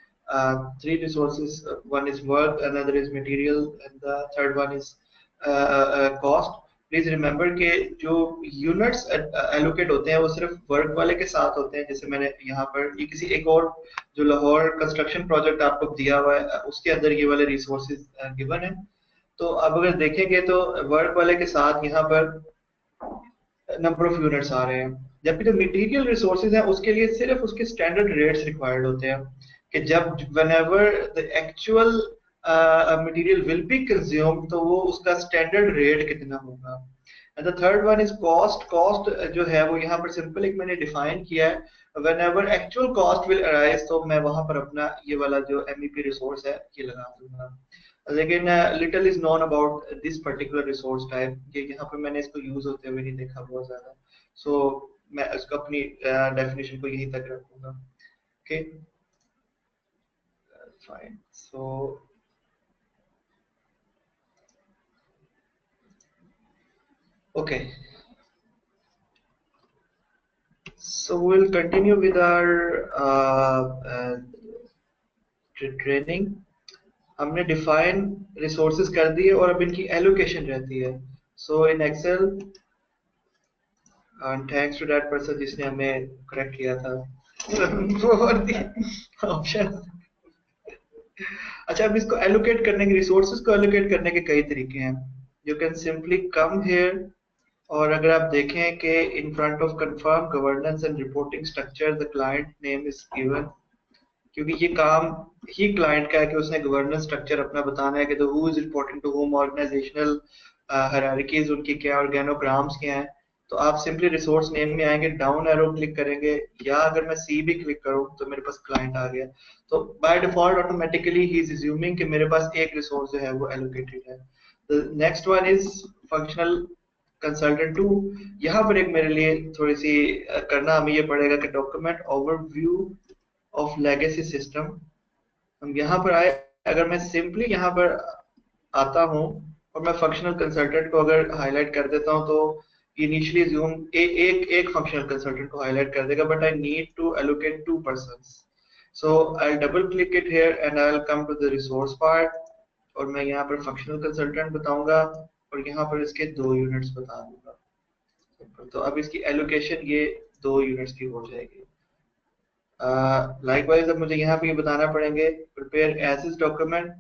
three resources. One is work, another is material, and the third one is cost. Please remember कि जो units allocate होते हैं वो सिर्फ work वाले के साथ होते हैं. जैसे मैंने यहाँ पर ये किसी एक और जो लाहौर कंस्ट्रक्शन प्रोजेक्ट आपको दिया हुआ है उसके अंदर ये वाले रिसोर्सेज गिवन है. तो अब अगर देखेंगे तो वर्क वाले के साथ यहाँ पर नंबर ऑफ यूनिट्स आ रहे हैं, जबकि जो मटेरियल रिसोर्सेज हैं उसके लिए सिर्फ उसके स्टैंडर्ड रेट्स रिक्वायर्ड होते हैं कि जब whenever the actual material will be consumed, तो वो उसका स्टैंडर्ड रेट कितना होगा। And the third one is cost. Cost जो है वो यहाँ पर सिंपल एक मैंने डिफाइन किया है, when ever actual cost will arise, तो मैं वहां पर अपना ये वाला जो एमईपी रिसोर्स है ये लगा दूंगा। लेकिन little is known about this particular resource type, ये यहाँ पे मैंने इसको यूज होते हुए नहीं देखा बहुत ज्यादा, सो मैं इसको अपनी डेफिनेशन को यहीं तक रखूंगा। Okay fine, so okay, so we'll continue with our training. हमने डिफाइन रिसोर्सेज कर दिए और अब इनकी एलोकेशन रहती है। So in excel, thanks to that person जिसने हमें करेक्ट किया था ऑप्शन। अच्छा, अब इसको एलोकेट करने के, रिसोर्सेज को एलोकेट करने के कई तरीके हैं। You can simply come here, और अगर आप देखें कि इन front of confirm governance and reporting structure the client name is given, क्योंकि ये काम ही क्लाइंट का है कि उसने गवर्नेंस स्ट्रक्चर अपना बताना है कि who is reporting to whom, organizational hierarchies उनकी क्या, ऑर्गेनोग्राम्स क्या हैं। तो आप सिंपली रिसोर्स नेम में आएंगे, डाउन एरो क्लिक करेंगे, या अगर मैं सी भी क्लिक करूं तो मेरे पास क्लाइंट आ गया। तो by default automatically he is assuming कि मेरे पास एक रिसोर्स जो है वो एलोकेटेड है। Next one is functional consultant 2। यहाँ पर एक मेरे लिए थोड़ी सी करना हमें ये पड़ेगा कि document overview of legacy system. हम यहाँ पर आए, अगर मैं सिंपली यहाँ पर आता हूँ और मैं फंक्शनल कंसल्टेंट को अगर हाईलाइट कर देता हूँ, तो इनिशियली जूम एक फंक्शनल कंसल्टेंट को हाईलाइट कर देगा, but I need to allocate 2 persons। So I double click it here and I will come to the resource part, और मैं यहाँ पर फंक्शनल कंसल्टेंट बताऊंगा और यहाँ पर इसके 2 यूनिट्स बता दूंगा। तो अब इसकी एलोकेशन ये 2 यूनिट्स की हो जाएगी। लाइकवाइज अब मुझे यहाँ पे ये बताना पड़ेंगे प्रिपेयर एज इज डॉक्यूमेंट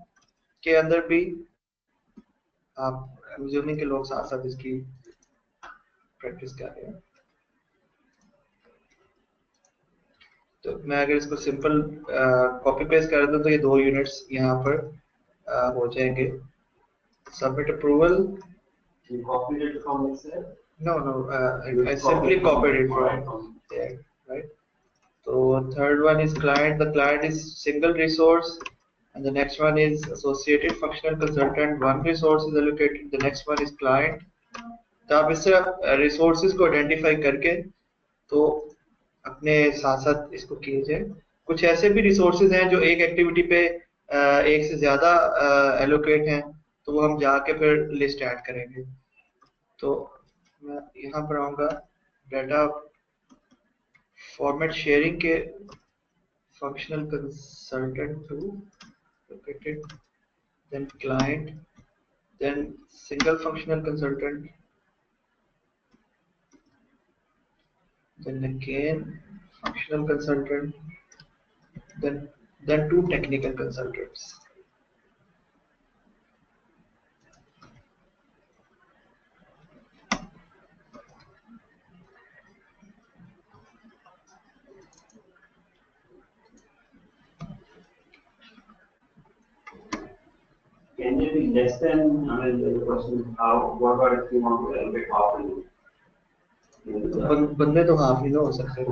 के अंदर भी आप अज्यूमिंग के लोग साथ साथ इसकी प्रैक्टिस कर रहे हैं। तो मैं अगर इसको सिंपल कॉपी पेस्ट कर दूं तो ये 2 यूनिट्स यहाँ पर हो जाएंगे। Submit approval. You copied it from Excel? No, I simply copied it from there, right? So third one is client. The client is single resource, and the next one is associated functional consultant. One resource is allocated. The next one is client. तो आप इससे resources को identify करके तो अपने साथ साथ इसको कीजिए। कुछ ऐसे भी रिसोर्सेज हैं जो एक एक्टिविटी पे एक से ज्यादा एलोकेट हैं, तो वो हम जाके फिर लिस्ट ऐड करेंगे। तो मैं यहाँ पर आऊँगा डाटा फॉर्मेट शेयरिंग के functional consultant 2 located, then client, then single functional consultant, then again functional consultant, then 2 technical consultants. Can they be less than, I mean, the question is how, what about if you want to elevate half a बंदे तो half ही हो सकते हैं।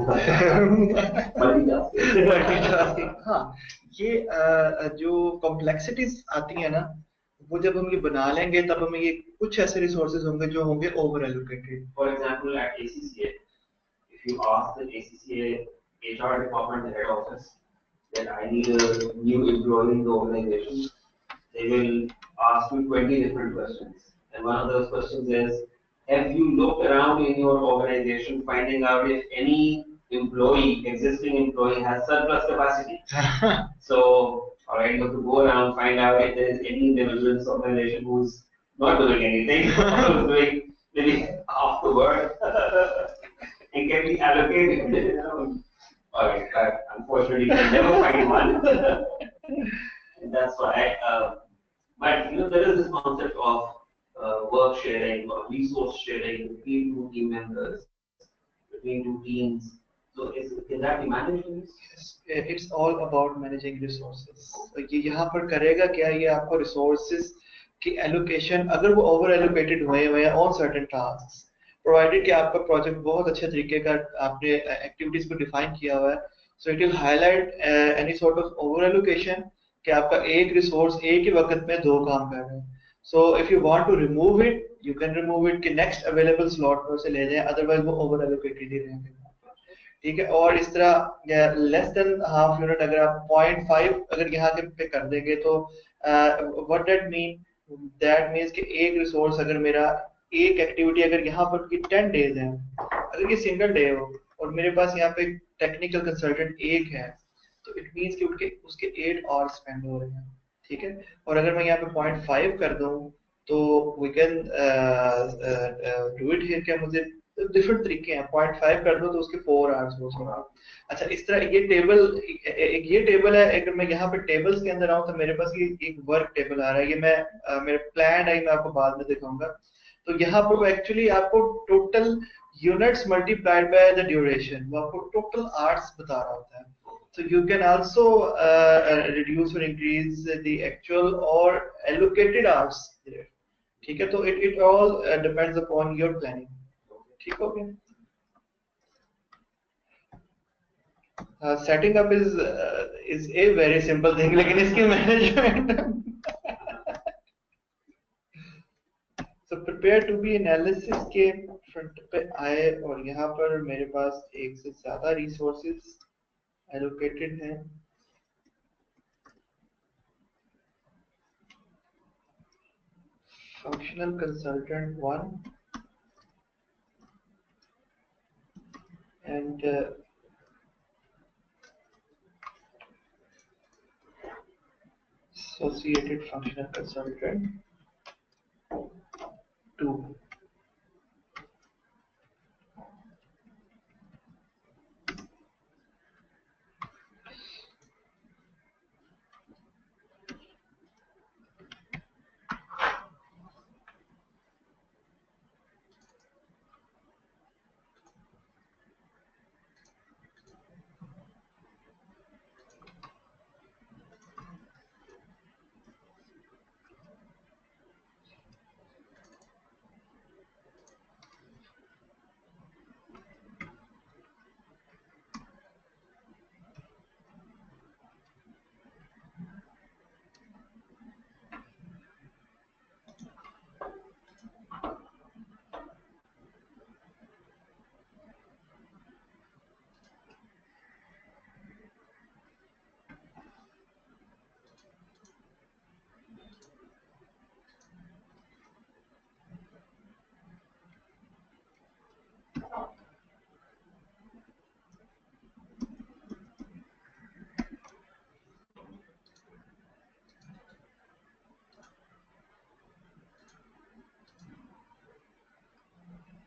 हाँ, ये जो complexities आती है ना, वो जब हम ये बना लेंगे तब हमें ये कुछ ऐसे रिसोर्सेज होंगे जो होंगे over allocated. For example, at ACCA, if you ask the ACCA HR department, the head office, that I need a new employee in the organization, they will ask you 20 different questions. And one of those questions is, have you looked around in your organization finding out if any employee, existing employee, has surplus capacity? So, all right, you have to go around, find out if there is any individual in this organization who's not doing anything, or who's doing maybe half the work, and can be allocated. All right, unfortunately, you can never find one. And that's why. But there is this concept of work sharing or resource sharing between 2 team members, between 2 teams. So is that the management? Yes, it's all about managing resources. तो ये यहाँ पर करेगा क्या, ये आपको resources की allocation अगर वो over allocated हुए हुए हैं on certain tasks, provided कि आपका project बहुत अच्छे तरीके का आपने activities को define किया हुआ है, so it will highlight any sort of over allocation कि आपका एक resource एक ही वक्त में दो काम कर रहे हैं. So if you want to remove it, you can remove it कि next available slot में उसे ले जाएं, otherwise वो over allocated ही रहेंगे. ठीक है, और इस तरह लेस देन हाफ यूनिट अगर आप 0.5 अगर यहाँ के पे कर देंगे तो व्हाट दैट मीन्स कि एक रिसोर्स अगर मेरा एक एक्टिविटी अगर यहाँ पर की 10 डेज है, अगर ये सिंगल डे हो और मेरे पास यहाँ पे टेक्निकल कंसल्टेंट एक है, तो इट मीन्स कि उसके 8 आवर्स स्पेंड हो रहे हैं. ठीक है, और अगर मैं यहाँ पे 0.5 कर दूं तो we can do it here. क्या मुझे डिफरेंट तरीके हैं, 0.5 कर दो तो उसके 4 आवर्स हो सकते. अच्छा, इस तरह ये टेबल, एक ये टेबल है. अगर मैं यहाँ पे टेबल्स के अंदर आऊँ तो मेरे पास ये एक वर्क टेबल आ रहा है. ये मैं मेरे प्लान है, मैं आपको बाद में दिखाऊंगा. तो यहाँ पर एक्चुअली आपको total units multiplied by the duration, वो आपको टोटल आवर्स बता रहा होता है. So you can also reduce or increase the actual or allocated hours there. ठीक है, तो it all depends upon your planning. ठीक हो गया. Setting up is a very simple thing, लेकिन इसकी management so prepare to be analysis के front पे आए और यहाँ पर मेरे पास एक से ज्यादा रिसोर्सेज allocated हैं. Functional consultant 1 and associated functional consultant 2.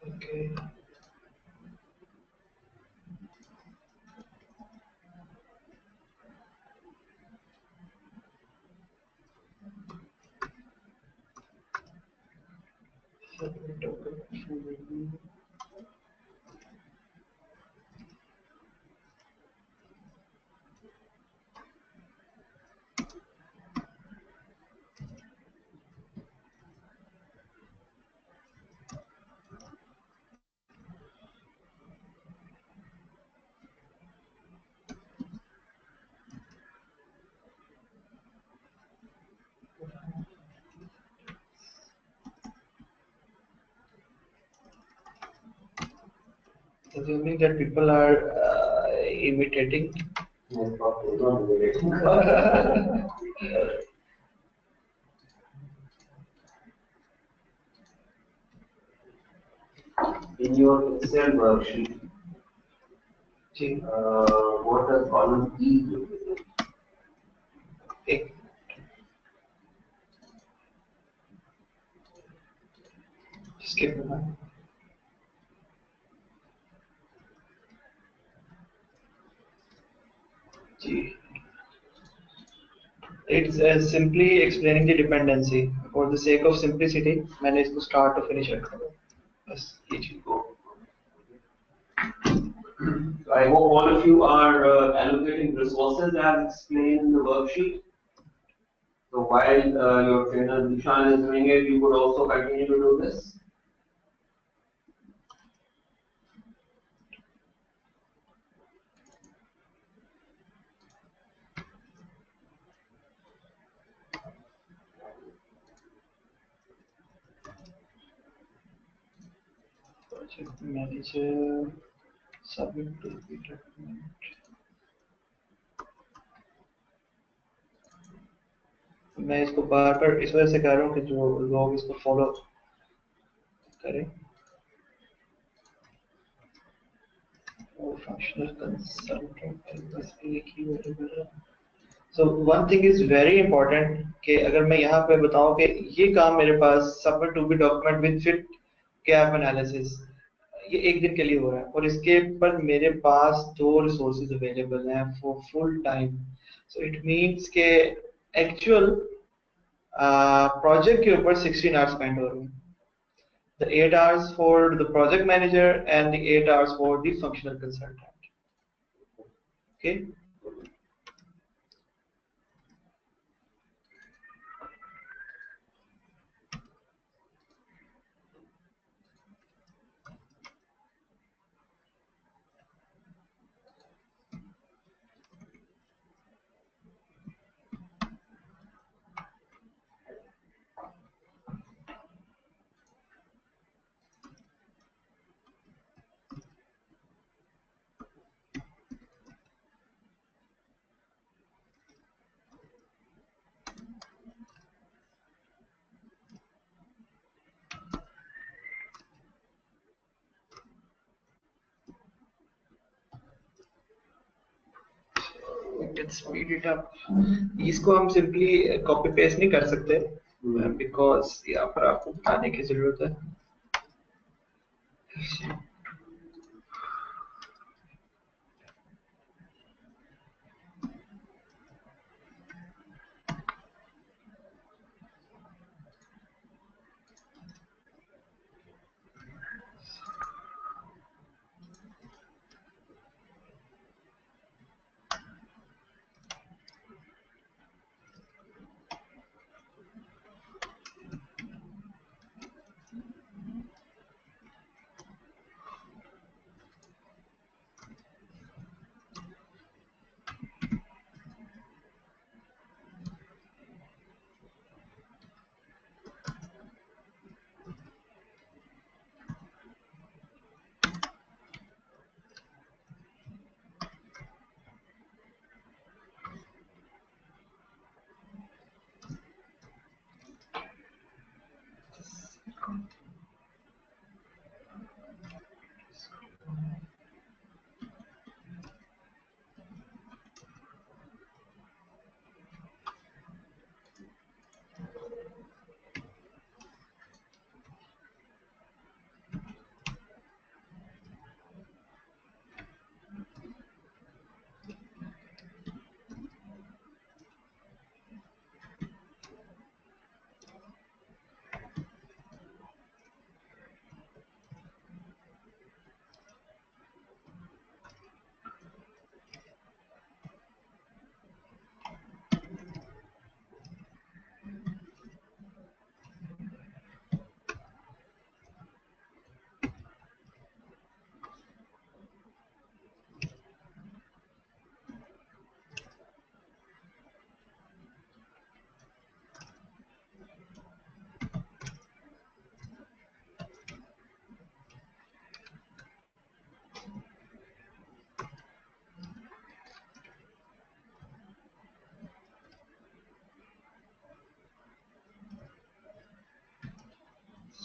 Okay. Submit document. Assuming that people are imitating. In your Excel worksheet, what does column E represent? एक skip जी. It's simply explaining the dependency. For the sake of simplicity, मैंने इसको start to finish रखा है. बस ये चीज को. So I hope all of you are allocating resources as explained in the worksheet. So while your trainer Dishan is doing it, you could also continue to do this. Project manager, submit to the document. मैं इसको बार बार इस वजह से कह रहा हूँ कि जो लोग इसको फॉलो करें वो फंक्शनल कंसल्टेंट बस एक ही वेरिएबल है. So one thing is very important कि अगर मैं यहाँ पे बताऊँ कि ये काम मेरे पास submit to be document with fit gap analysis ये एक दिन के लिए हो रहा है और इसके पर मेरे पास 2 resources available हैं for full time. So it means कि actual project के ऊपर 16 hours spend हो रहे हैं. The 8 hours for the project manager and the 8 hours for the functional consultant. Okay. We can speed it up. इसको हम simply copy paste नहीं कर सकते because यहाँ पर आपको बताने की जरूरत है.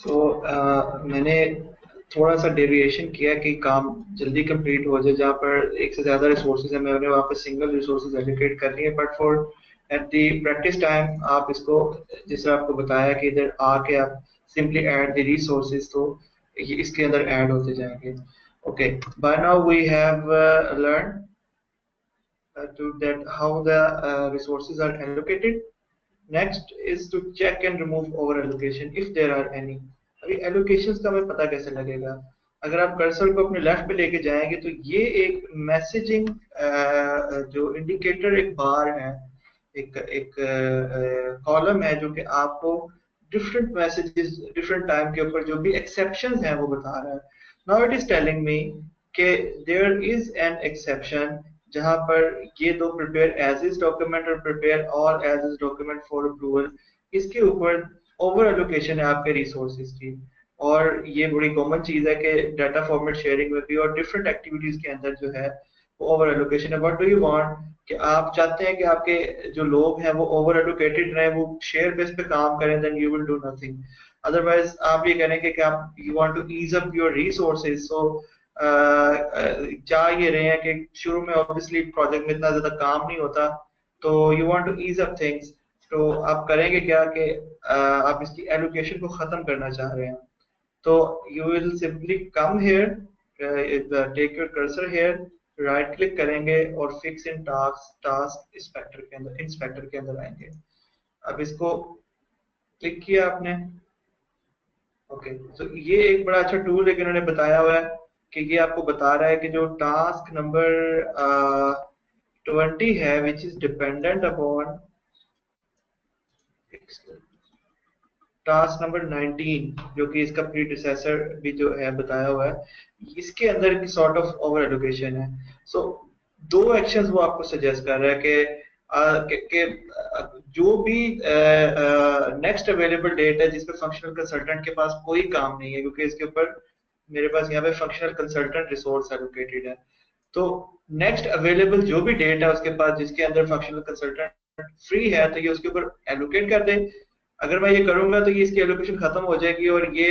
So मैंने थोड़ा सा डेविएशन किया कि काम जल्दी कंप्लीट हो जाए. जहाँ पर एक से ज्यादा रिसोर्सेज है मैंने वहाँ पर सिंगल रिसोर्सेज एलोकेट कर लिए. But for at the practice time आप इसको जिस तरह आपको बताया कि इधर आके आप सिंपली ऐड द रिसोर्सेज तो ये इसके अंदर ऐड होते जाएंगे. Okay, by now we have learn to that how the resources are allocated. Next is to check and remove over allocation if there are any. अभी allocations का हमें पता कैसे लगेगा? अगर आप कर्सर को अपने लेफ्ट पे लेके जाएंगे तो ये एक मैसेजिंग जो इंडिकेटर एक बार है, एक एक कॉलम है जो कि आपको डिफरेंट मैसेजेस डिफरेंट टाइम के ऊपर जो भी एक्सेप्शंस हैं वो बता रहा है। Now it is telling me कि देयर इज एन एक्सेप्शन जहां पर ये दो प्रिपेयर एज इज डॉक्यूमेंट और प्रिपेयर और as is document for approval, इसके ऊपर ओवर एलोकेशन है आपके रिसोर्सेज की। और ये बड़ी कॉमन चीज है कि डाटा फॉर्मेट शेयरिंग में भी और डिफरेंट एक्टिविटीज के अंदर जो है वो ओवर एलोकेशन है। व्हाट डू यू वांट कि आप चाहते हैं कि आपके जो लोग हैं वो ओवर एलोकेटेड रहे, वो शेयर बेस पे काम करें, then you will do nothing. Otherwise आप ये करेंगे कि आप you want to ease up your resources. So चाह ये रहे हैं कि शुरू में ऑब्वियसली प्रोजेक्ट में इतना ज्यादा काम नहीं होता, तो you want to ease up things. तो आप करेंगे क्या कि आप इसकी एलोकेशन को खत्म करना चाह रहे हैं। तो you will simply come here, take your cursor here, right click करेंगे और फिक्स इन टास्क इंस्पेक्टर के अंदर आएंगे। अब इसको क्लिक किया आपने। ओके, तो ये एक बड़ा अच्छा टूल है कि उन्होंने बताया हुआ है कि ये आपको बता रहा है कि जो टास्क नंबर 20 है which is dependent upon task number 19 जो कि इसका प्रीडिसेसर भी जो है बताया हुआ है, इसके अंदर की सॉर्ट ऑफ ओवर एलोकेशन है। सो दो एक्शंस वो आपको सजेस्ट कर रहा है कि जो भी नेक्स्ट अवेलेबल डेट है जिसपे फंक्शनल कंसल्टेंट के पास कोई काम नहीं है, क्योंकि इसके ऊपर मेरे पास यहाँ पे फंक्शनल कंसल्टेंट रिसोर्स एलोकेटेड है। तो नेक्स्ट अवेलेबल जो भी डेट है उसके पास जिसके अंदर फंक्शनल कंसल्टेंट फ्री है तो ये उसके ऊपर एलोकेट कर दे। अगर मैं ये करूंगा तो ये इसकी एलोकेशन खत्म हो जाएगी और ये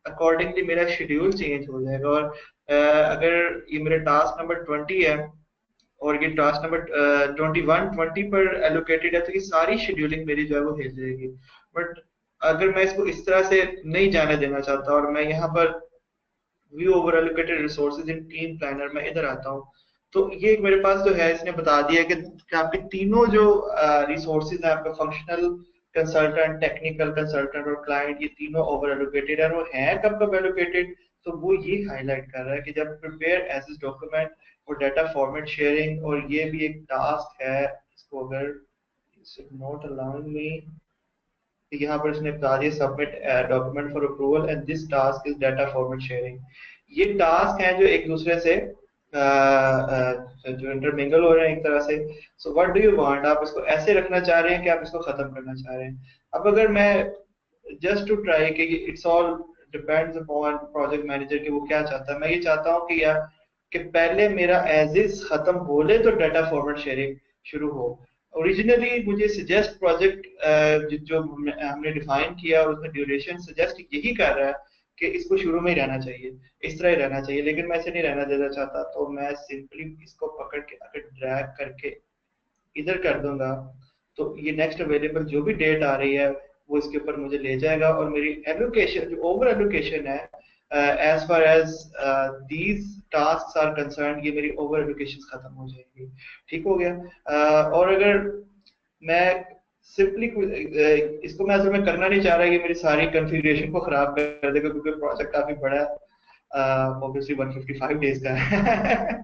अकॉर्डिंगली मेरा शेड्यूल चेंज हो जाएगा। और अगर ये मेरे टास्क नंबर 20 है और ये टास्क नंबर 21 20 पर एलोकेटेड है तो ये सारी शेड्यूलिंग मेरी जो है वो हिल जाएगी। बट अगर मैं इसको इस तरह से नहीं जाने देना चाहता और मैं यहाँ पर view over allocated resources in team planner में इधर आता हूँ, तो ये मेरे पास जो है इसने बता दिया कि आपके तीनों जो रिसोर्सेज है, आपका फंक्शनल कंसल्टेंट, टेक्निकल कंसल्टेंट और क्लाइंट, ये तीनों ओवर एलोकेटेड है। और वो है कब कब एलोकेटेड, तो वो ये हाईलाइट कर रहा है कि जब प्रिपेयर एज इज डॉक्यूमेंट और डाटा फॉर्मेट शेयरिंग, और ये भी एक टास्क है, इसको अगर नॉट अलाउइंग मी, यहाँ पर इसने बता दिया submit document for approval and this task is data format sharing. ये टास्क हैं जो एक दूसरे से जो इंटरमिंगल हो रहे हैं एक तरह से। So what do you want, आप इसको ऐसे रखना चाह रहे हैं कि आप इसको खत्म करना चाह रहे हैं। अब अगर मैं जस्ट टू ट्राई कि it's all depends upon project manager कि वो क्या चाहता है। मैं ये चाहता हूँ कि यार कि पहले मेरा एज इज खत्म हो ले तो डाटा फॉर्मेट शेयरिंग शुरू हो। ओरिजिनली मुझे सजेस्ट प्रोजेक्ट जो हमने डिफाइन किया और उसमें ड्यूरेशन सजेस्ट यही कर रहा है कि इसको शुरू में ही रहना चाहिए, इस तरह ही रहना चाहिए, लेकिन मैं इसे नहीं रहना देना चाहता। तो मैं सिंपली इसको पकड़ के अगर ड्रैग करके इधर कर दूंगा तो ये नेक्स्ट अवेलेबल जो भी डेट आ रही है वो इसके ऊपर मुझे ले जाएगा और मेरी एलोकेशन जो ओवर एलोकेशन है as far as these task are concern, ये मेरी ओवर एलोकेशन खत्म हो जाएगी। ठीक हो गया। और अगर मैं सिंपली इसको मैं असल में करना नहीं चाह रहा, ये मेरी सारी कॉन्फ़िगरेशन को खराब कर देगा क्योंकि प्रोजेक्ट काफी बड़ा है, ऑब्वियसली 155 डेज का है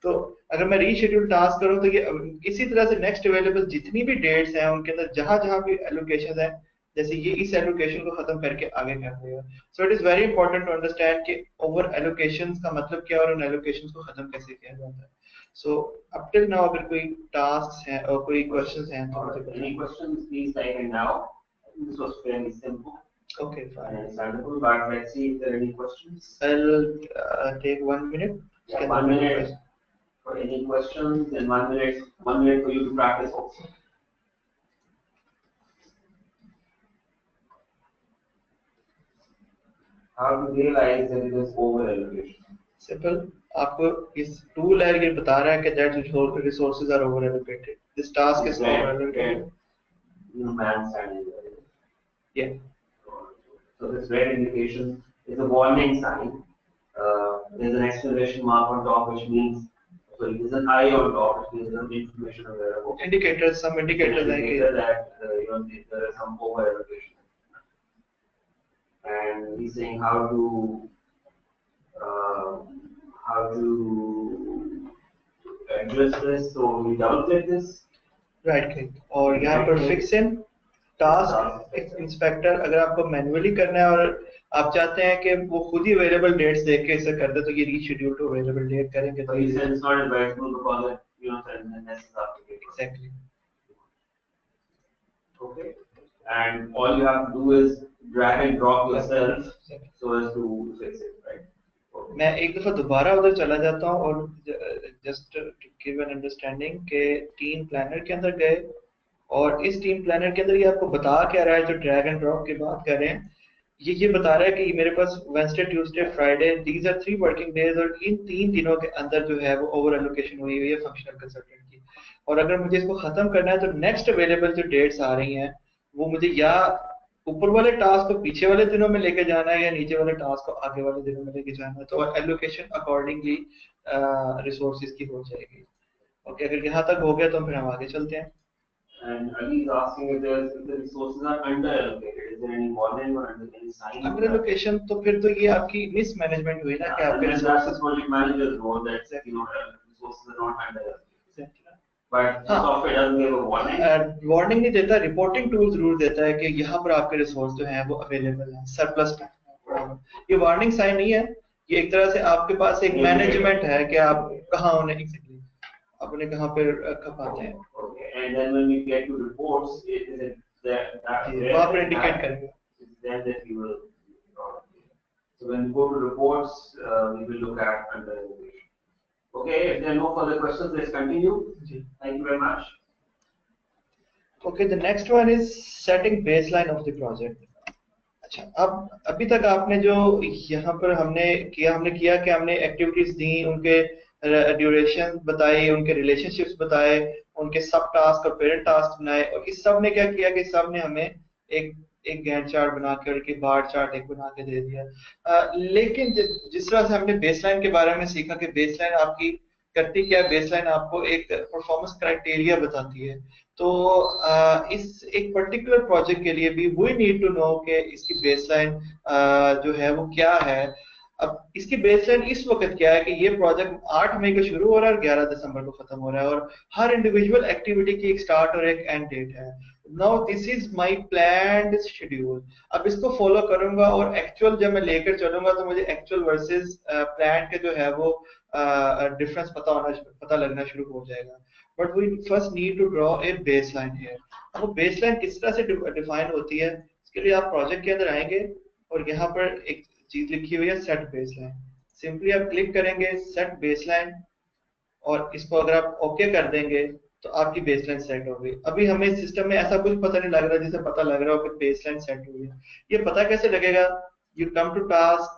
तो अगर मैं रीशेड्यूल टास्क करूं तो ये इसी तरह से नेक्स्ट अवेलेबल जितनी भी डेट्स हैं उनके अंदर जहां जहां भी एलोकेशन है, जैसे ये इस एलोकेशन को खत्म करके आगे कर देगा। So it is very important to understand कि ओवर एलोकेशन का मतलब क्या है और उन एलोकेशन को खत्म कैसे किया जाता है। सो अप टिल नाउ अगर कोई टास्क है और कोई क्वेश्चंस हैं तो मुझे Any questions, please type in now. This was fairly simple. Okay, fine. Understandable, but let's see if there are any questions. I'll take 1 minute. Yeah, 1 minute for any questions, and 1 minute for you to practice also. How to realize that it is over allocation? Simple. आपको इस tool है ये बता रहा है कि that resources are over allocated. This task is over allocated. Man standing there. Yeah. So this red indication is a warning sign. There's an exclamation mark on top, which means so there's an eye on top, which means some information available. Indicators, some indicators like that there is some over allocation. And he's saying how to uh, how to address this. So we double click this. Right click और यहाँ पर fix in task Task inspector, अगर आपको manually करना है और आप चाहते हैं कि वो खुद ही अवेलेबल डेट्स देख के इसे कर दे, तो ये रीशेड्यूल टू अवेलेबल डेट करेंगे So तो he ये said it's not advisable because it, you know, certain messes up the paper. Exactly Okay. And all you have to do is drag and drop yourself so as to fix it, right? Okay. मैं एक दफा दोबारा उधर चला जाता हूँ और just give an understanding के टीम प्लानर के अंदर गए, और इस टीम प्लानर के अंदर ये आपको बता क्या रहा है, जो ड्रैग एंड ड्रॉप की बात कर रहे हैं, ये बता रहा है कि मेरे पास Wednesday Tuesday Friday these are 3 working days, और इन 3 दिनों के अंदर जो है वो ओवर एलोकेशन हुई हुई है फंक्शनल कंसल्टेंट की, और अगर मुझे इसको खत्म करना है तो नेक्स्ट अवेलेबल जो डेट्स आ रही हैं वो मुझे या ऊपर वाले टास्क को पीछे वाले दिनों में लेके जाना है या नीचे वाले टास्क को आगे वाले दिनों में लेके जाना है, तो एलोकेशन अकॉर्डिंगली रिसोर्सेज की हो जाएगी। ओके, अगर यहाँ तक हो गया तो फिर हम आगे चलते हैं। And Ali is asking if the resources are under allocated. Is there any warning or any sign? Under allocation तो फिर तो ये आपकी मिस मैनेजमेंट हुई ना कि And आपके then that's the project manager's role that you know resources are not under allocated. But the software doesn't give a warning. Warning नहीं देता, रिपोर्टिंग टूल जरूर देता है कि यहाँ पर आपके रिसोर्स जो हैं वो अवेलेबल हैं, सरप्लस टाइम। ये वार्निंग साइन नहीं है, ये एक तरह से आपके पास एक मैनेजमेंट है कि आप कहाँ उन्हें एग्जैक्टली आप उन्हें कहाँ पे खपाते हैं। Okay, and then when we get to reports, it is that वहाँ पर इंडिकेट करेंगे। then that you will. So when we go to reports, we will look at under allocation. Okay, if there are no further questions, let's continue. Thank you very much. Okay, the next one is setting baseline of the project. अच्छा, अब अभी तक आपने जो यहाँ पर हमने किया कि हमने एक्टिविटीज दी, उनके ड्यूरेशन बताई, उनके रिलेशनशिप्स बताए, उनके सब टास्क और पेरेंट टास्क बनाए, और इस सब ने क्या किया कि सब ने हमें एक एक गैंट चार्ट बना के और एक बार चार्ट एक बना के दे दिया। लेकिन जिस तरह से हमने बेसलाइन के बारे में सीखा कि बेसलाइन आपकी करती क्या है, बेसलाइन आपको एक परफॉर्मेंस क्राइटेरिया बताती है, तो इस एक पर्टिकुलर प्रोजेक्ट के लिए भी वी नीड टू नो कि इसकी बेसलाइन जो है वो क्या है। अब इसकी बेसलाइन इस वक्त क्या है कि ये प्रोजेक्ट 8 मई को शुरू हो रहा है और 11 दिसंबर को खत्म हो रहा है, और हर इंडिविजुअल एक्टिविटी की एक स्टार्ट और एक एंड डेट है। Now this is my planned schedule. अब इसको फॉलो करूंगा और एक्चुअल जब मैं लेकर चलूंगा तो मुझे एक्चुअल वर्सेस प्लान के जो है वो डिफरेंस पता लगना शुरू हो जाएगा। But we first need to draw a baseline here. अब वो बेसलाइन किस तरह से डिफाइन होती है, इसके लिए आप प्रोजेक्ट के अंदर आएंगे और यहाँ पर एक चीज लिखी हुई है सेट बेसलाइन। सिंपली आप क्लिक करेंगे सेट बेसलाइन और इसको अगर आप ओके कर देंगे तो आपकी बेसलाइन सेट हो गई। अभी हमें सिस्टम में ऐसा कुछ पता नहीं लग रहा जिसे पता लग रहा हो कि बेसलाइन सेट हुई है। ये पता कैसे लगेगा? You come to task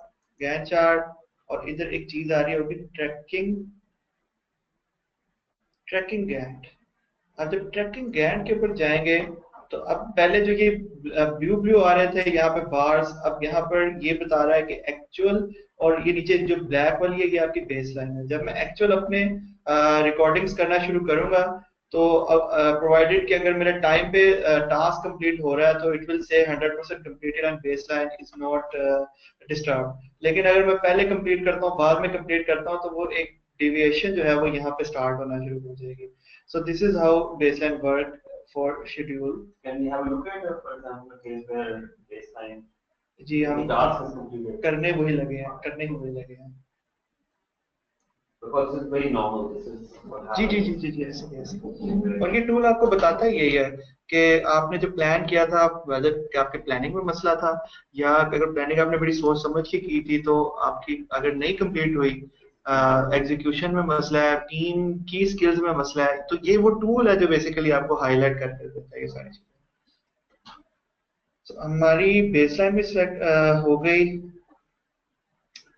Gantt chart और इधर एक चीज आ रही होगी ट्रैकिंग गैंट। अब जब ट्रैकिंग गैंट के ऊपर जाएंगे तो अब पहले जो ये ब्लू ब्लू आ रहे थे यहाँ पे बार्स, अब यहाँ पर ये बता रहा है कि एक्चुअल, और ये नीचे जो ब्लैक वाली है ये आपकी बेसलाइन है। जब मैं एक्चुअल अपने रिकॉर्डिंग्स करना शुरू करूंगा तो प्रोवाइडेड कि अगर मेरे टाइम पे टास्क कंप्लीट हो रहा है तो it will say 100% completed and baseline is not disturb. लेकिन अगर मैं पहले कंप्लीट करता हूँ बाद में कंप्लीट करता हूँ तो वो एक डेविएशन जो है वो यहाँ पे स्टार्ट होना शुरू हो जाएगी। So this is how baseline work for schedule. Can we have a look at, for example, a case where baseline जी हम task is completed? करने ही लगे हैं Because this is very normal. This is what happens. जी ऐसे। और ये tool आपको बताता ही यही है कि आपने जो प्लान किया था, वेदर आपके प्लानिंग में मसला था या अगर प्लानिंग आपने बड़ी सोच समझ के की थी तो आपकी अगर नहीं कंप्लीट हुई, एग्जीक्यूशन में मसला है, टीम की स्किल्स में मसला है, तो ये वो टूल है जो बेसिकली आपको हाईलाइट करके देता है ये सारी चीजें। तो हमारी बेसलाइन भी सिलेक्ट हो गई।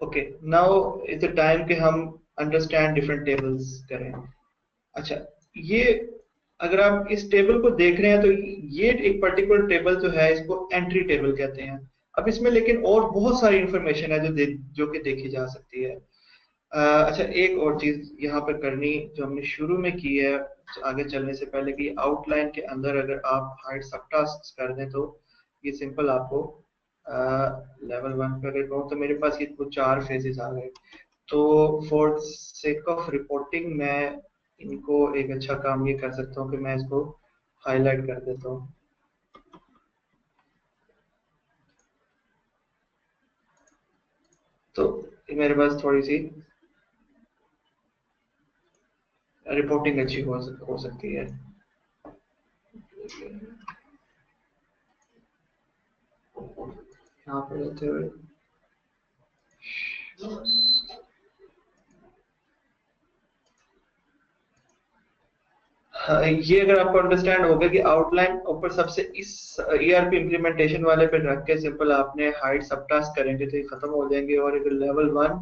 Okay, now is the time कि हम अंडरस्टैंड डिफरेंट टेबल्स करें। अच्छा, ये अगर आप इस टेबल को देख रहे हैं तो ये एक पर्टिकुलर टेबल जो है इसको एंट्री टेबल कहते हैं। अब इसमें लेकिन और बहुत सारी इंफॉर्मेशन है जो कि देखी जा सकती है। अच्छा, एक और चीज यहाँ पे करनी जो हमने शुरू में की है आगे चलने से पहले कि आउटलाइन के अंदर अगर आप हाइड सब टास्क कर दें तो ये सिंपल आपको लेवल 1 पे रिपोर्ट, तो मेरे पास ये कुछ 4 फेजेस आ गए। तो फॉर सेक ऑफ रिपोर्टिंग मैं इनको एक अच्छा काम ये कर सकता हूँ कि मैं इसको हाईलाइट कर देता हूँ। तो मेरे पास थोड़ी सी रिपोर्टिंग अच्छी हो सकती है। यहाँ पर रहते हुए ये अगर आपको अंडरस्टैंड होगा कि आउटलाइन ऊपर सबसे इस ईआरपी इम्प्लीमेंटेशन वाले पे रख के सिंपल आपने हाइड सब टास्क करेंगे तो ये खत्म हो जाएंगे। और अगर लेवल 1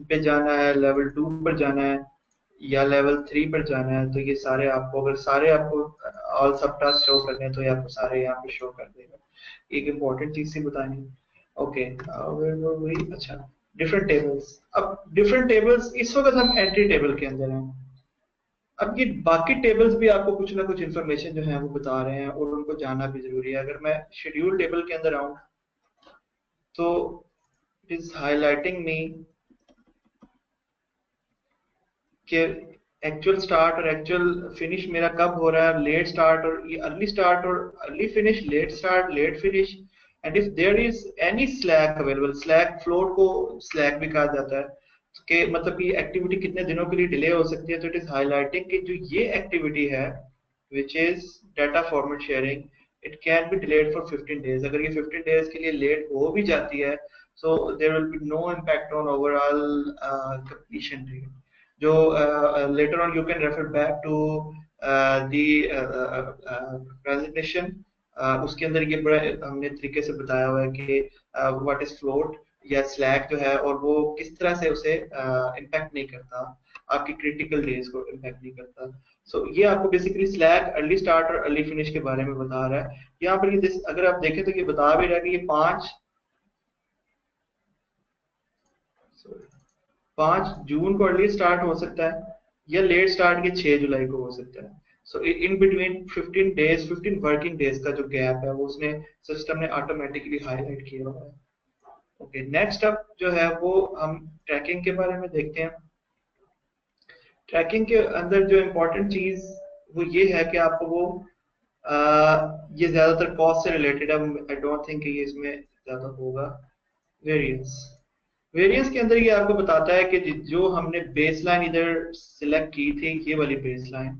पे जाना है, लेवल 2 पर जाना है या लेवल 3 पर जाना है, तो ये सारे आपको, अगर सारे आपको ऑल सब टास्क शो करने हैं तो ये आपको सारे यहाँ पे शो कर देगा। एक इम्पोर्टेंट चीज सी बतानी। ओके, वही अच्छा, डिफरेंट टेबल्स। अब डिफरेंट टेबल्स इस वक्त हम एंट्री टेबल के अंदर हैं। अब ये बाकी टेबल्स भी आपको कुछ ना कुछ इन्फॉर्मेशन जो है वो बता रहे हैं और उनको जानना भी जरूरी है। अगर मैं शेड्यूल टेबल के अंदर आऊं तो इट इज हाईलाइटिंग मी कि एक्चुअल स्टार्ट और एक्चुअल फिनिश मेरा कब हो रहा है, लेट स्टार्ट और स्टार्ट और early finish, late start late finish. And if there is any slack available, slack float को स्लैक भी कहा जाता है, कि मतलब कि एक्टिविटी कितने दिनों के लिए डिले हो सकती है। तो इट इज हाईलाइटिंग कि जो ये एक्टिविटी है which is data format sharing, it can be delayed for 15 days. अगर ये 15 डेज के लिए लेट हो भी जाती है so there will be no impact on overall completion rate. जो later on you can refer back to the presentation, उसके अंदर ये बड़ा हमने तरीके से बताया हुआ है कि व्हाट इज फ्लोट या स्लैक जो है और वो किस तरह से उसे इम्पैक्ट नहीं करता, आपकी क्रिटिकल डेज को इम्पैक्ट नहीं करता। सो ये आपको बेसिकली स्लैक, अर्ली स्टार्ट और अर्ली फिनिश के बारे में बता रहा है। यहाँ पर ये अगर आप देखें तो ये बता भी रहा है कि ये 5 जून को अर्ली स्टार्ट हो सकता है या लेट स्टार्ट के 6 जुलाई को हो सकता है। So in between 15 days, 15 working days का जो गैप है वो उसने सिस्टम ने ऑटोमेटिकली हाईलाइट किया हुआ है। ओके, नेक्स्ट अप जो है वो हम ट्रैकिंग के बारे में देखते हैं। ट्रैकिंग के अंदर जो इम्पोर्टेंट चीज वो ये है कि आपको वो ये ज्यादातर कॉस्ट से रिलेटेड है। आई डोंट थिंक ये इसमें ज्यादा होगा। वेरिएंस, वेरिएंस के अंदर ये आपको बताता है कि जो हमने बेसलाइन इधर सिलेक्ट की थी, ये वाली बेसलाइन,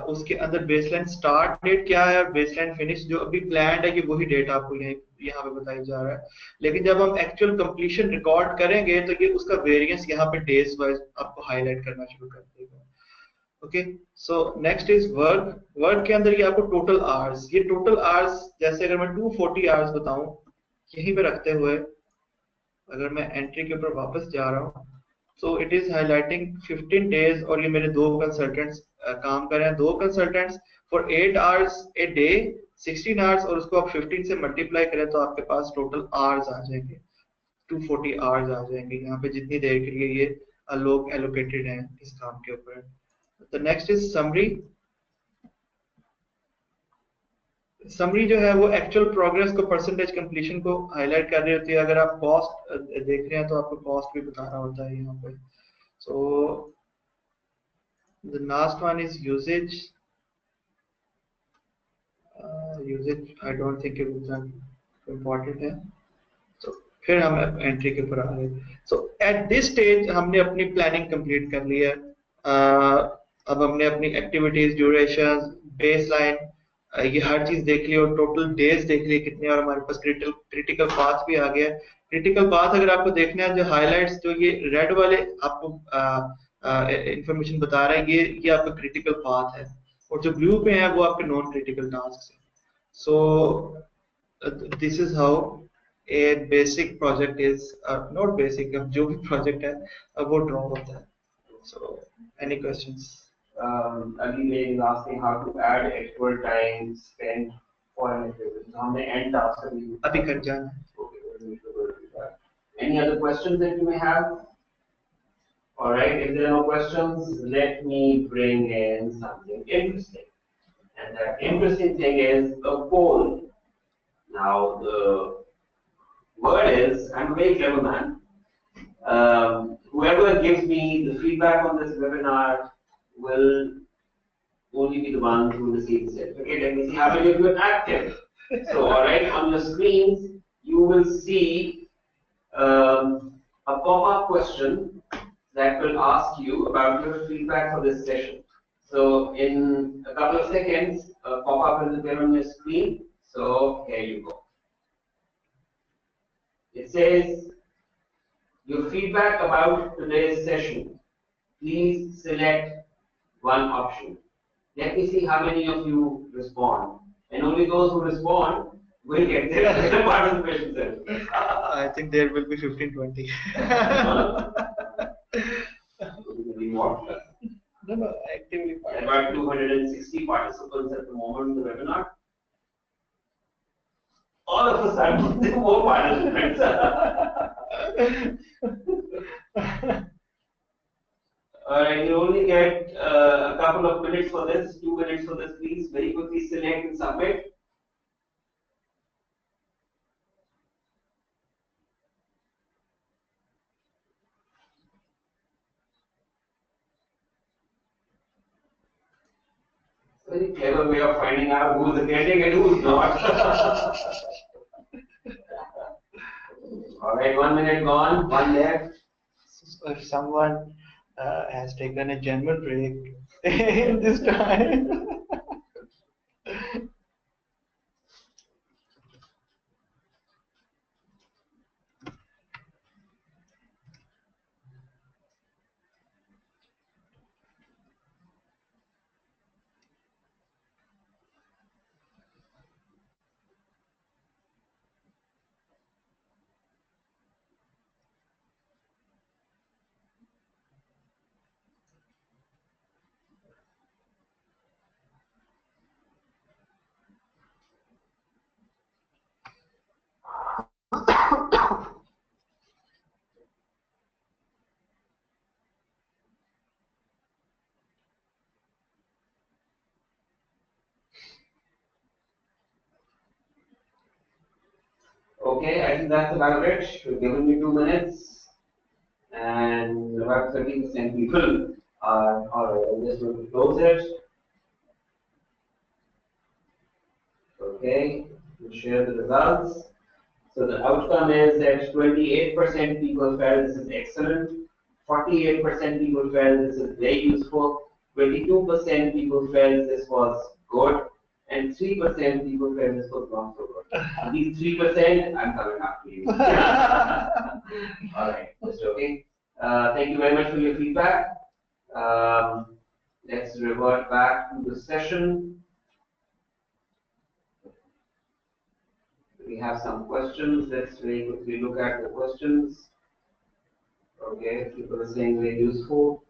उसके अंदर बेसलाइन स्टार्ट डेट क्या है और बेसलाइन फिनिश जो अभी प्लान्ड है, ये वही डेट आपको यहाँ पे बताया जा रहा है। लेकिन जब हम एक्चुअल कंप्लीशन रिकॉर्ड करेंगे तो ये उसका वेरिएंस यहाँ पे डेज वाइज आपको हाईलाइट करना शुरू कर देगा। Okay, so next is work. Work के अंदर ये आपको टोटल आवर्स, ये टोटल आवर्स जैसे अगर मैं 240 आवर्स बताऊं यहीं पे रखते हुए, अगर मैं एंट्री के ऊपर वापस जा रहा हूँ तो इट इज हाईलाइटिंग 15 डेज और ये मेरे 2 कंसल्टेंट्स काम कर रहे हैं। 2 consultants for 8 hours a day, 16 hours, और उसको आप 15 से मल्टीप्लाई करें तो आपके पास टोटल आवर्स आ जाएंगे, 240 आवर्स आ जाएंगे यहाँ पे, जितनी देर के लिए ये लोग एलोकेटेड हैं इस काम के ऊपर। तो नेक्स्ट इज समरी। समरी जो है वो एक्चुअल प्रोग्रेस को, परसेंटेज कंप्लीशन को हाईलाइट कर रही होती है। अगर आप कॉस्ट देख रहे हैं तो आपको कॉस्ट भी बता रहा होता है यहाँ पे। So the last one is usage. Usage I don't think it is important है। तो फिर हम एंट्री के ऊपर आ गए। सो एट दिस स्टेज हमने अपनी प्लानिंग कंप्लीट कर ली है। अब हमने अपनी एक्टिविटीज, ड्यूरेशन, बेसलाइन, ये हर चीज देख ली और टोटल डेज देख ली कितने, और हमारे पास क्रिटिकल पाथ भी आ गया। क्रिटिकल पाथ अगर आपको देखना है, जो हाइलाइट्स जो ये रेड वाले आपको इंफॉर्मेशन बता रहा है, ये आपका क्रिटिकल पाथ है, और जो ब्लू पे है वो आपके नॉन क्रिटिकल टास्क है। So this is how a basic project is, not basic, अब जो भी प्रोजेक्ट है अब वो ड्रॉ होता है। So any questions? Again, is asking how to add actual time spent for an activity. So हमने end task अभी कर जाना। Okay, we need to go through that. Any other questions that you may have? All right, if there are no questions, let me bring in something interesting. And the interesting thing is a poll. Now, the word is, I'm a very clever man. Whoever gives me the feedback on this webinar will only be the ones who receive the certificate. Let me see how many of you are active. So, all right, on your screens, you will see a pop-up question that will ask you about your feedback for this session. So, in a couple of seconds, a pop-up will appear on your screen. So, here you go. It says, your feedback about today's session. Please select one option. Let me see how many of you respond. And only those who respond will get their participation certificate. I think there will be 15, 20. No, actively about 260 participants at the moment in the webinar. All of a sudden, there are more participants. Alright, you only get a couple of minutes for this, 2 minutes for this, please. Very quickly select and submit. Very clever way of finding out who's attending and who's not. Alright, 1 minute gone, one left. If someone has taken a genuine break in this time. Okay, I think that's about it. We've given me 2 minutes. And about 30% people are alright. I'm just going to close it. Okay, we'll share the results. So the outcome is that 28% people felt this is excellent, 48% people felt this is very useful, 22% people felt this was good, and 3% people felt this was not so good. These 3%, I'm coming after you. Alright, just joking. Thank you very much for your feedback. Let's revert back to the session. We have some questions. Let's very quickly look at the questions. Okay, people are saying very useful.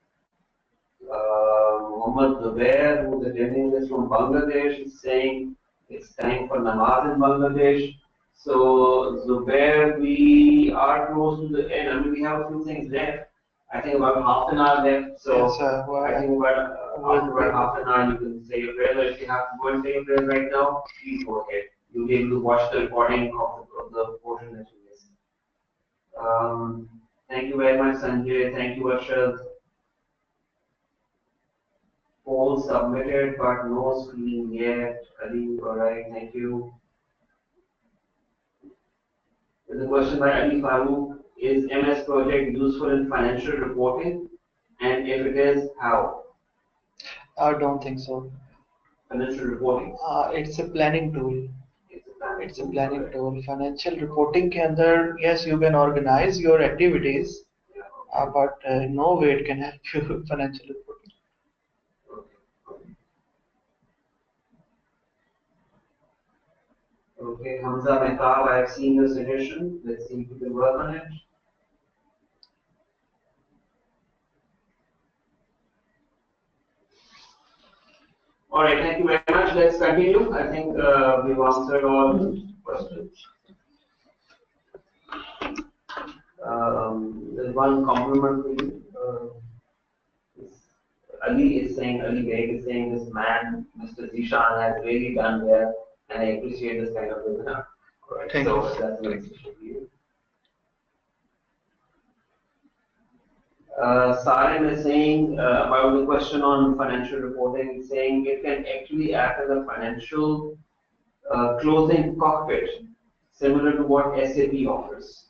Mohammed Zubair, who's attending this from Bangladesh, is saying it's time for namaz in Bangladesh. So, Zubair, we are close to the end. I mean, we have a few things left. I think about half an hour left. So, Yes, I think after about half an hour, you can say your prayer. If you have to go and say your prayer right now, please go ahead. You'll be able to watch the recording of the portion that you missed. Thank you very much, Sanjay. Thank you, Arshad. Poll submitted, but no screen yet. Ali, alright, thank you. There's a question by Ali Farooq. Is MS Project useful in financial reporting? And if it is, how? I don't think so. Financial reporting? It's a planning tool. It's a planning correct. tool. Financial reporting के अंदर, yes, you can organize your activities, but no way it can help you with financial reporting. Okay, Hamza Mehtab, I have seen your suggestion. Let's see if we can work on it. All right, thank you very much. Let's continue. I think we've answered all questions. There's one compliment for you. Ali is saying, Ali Beg is saying, this man, Mr. Zishan, has really done well, and I appreciate this kind of webinar. All right, Thank you. so that's the Thank next you. question for you. Sarin is saying about the question on financial reporting, saying it can actually act as a financial closing cockpit, similar to what SAP offers.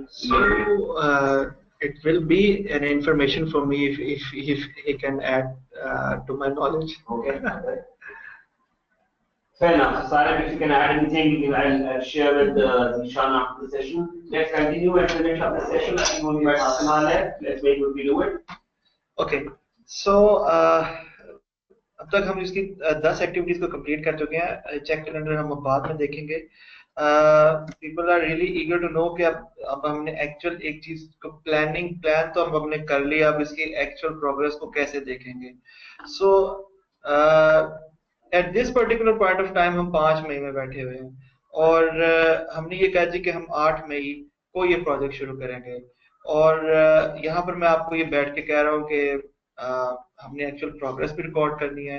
So it will be an information for me if he can add to my knowledge. Okay. Fair enough. So, Salim, if you can add anything, I'll share with Zishan after the session. Let's continue and finish up the session. I think only about half an hour left. Let's make what we do it. Okay. So अब तक हम इसकी 10 activities को complete कर चुके हैं. Check calendar हम बाद में देखेंगे. People are really eager to know कि अब हमने एक्चुअल एक चीज को प्लान तो हम हमने कर लिया. अब इसकी एक्चुअल प्रोग्रेस को कैसे देखेंगे. So at this particular point of time हम 5 मई में बैठे हुए हैं और हमने ये कहा जी कि हम 8 मई को ये प्रोजेक्ट शुरू करेंगे. और यहाँ पर मैं आपको ये बैठ के कह रहा हूँ कि हमने एक्चुअल प्रोग्रेस भी रिकॉर्ड करनी है.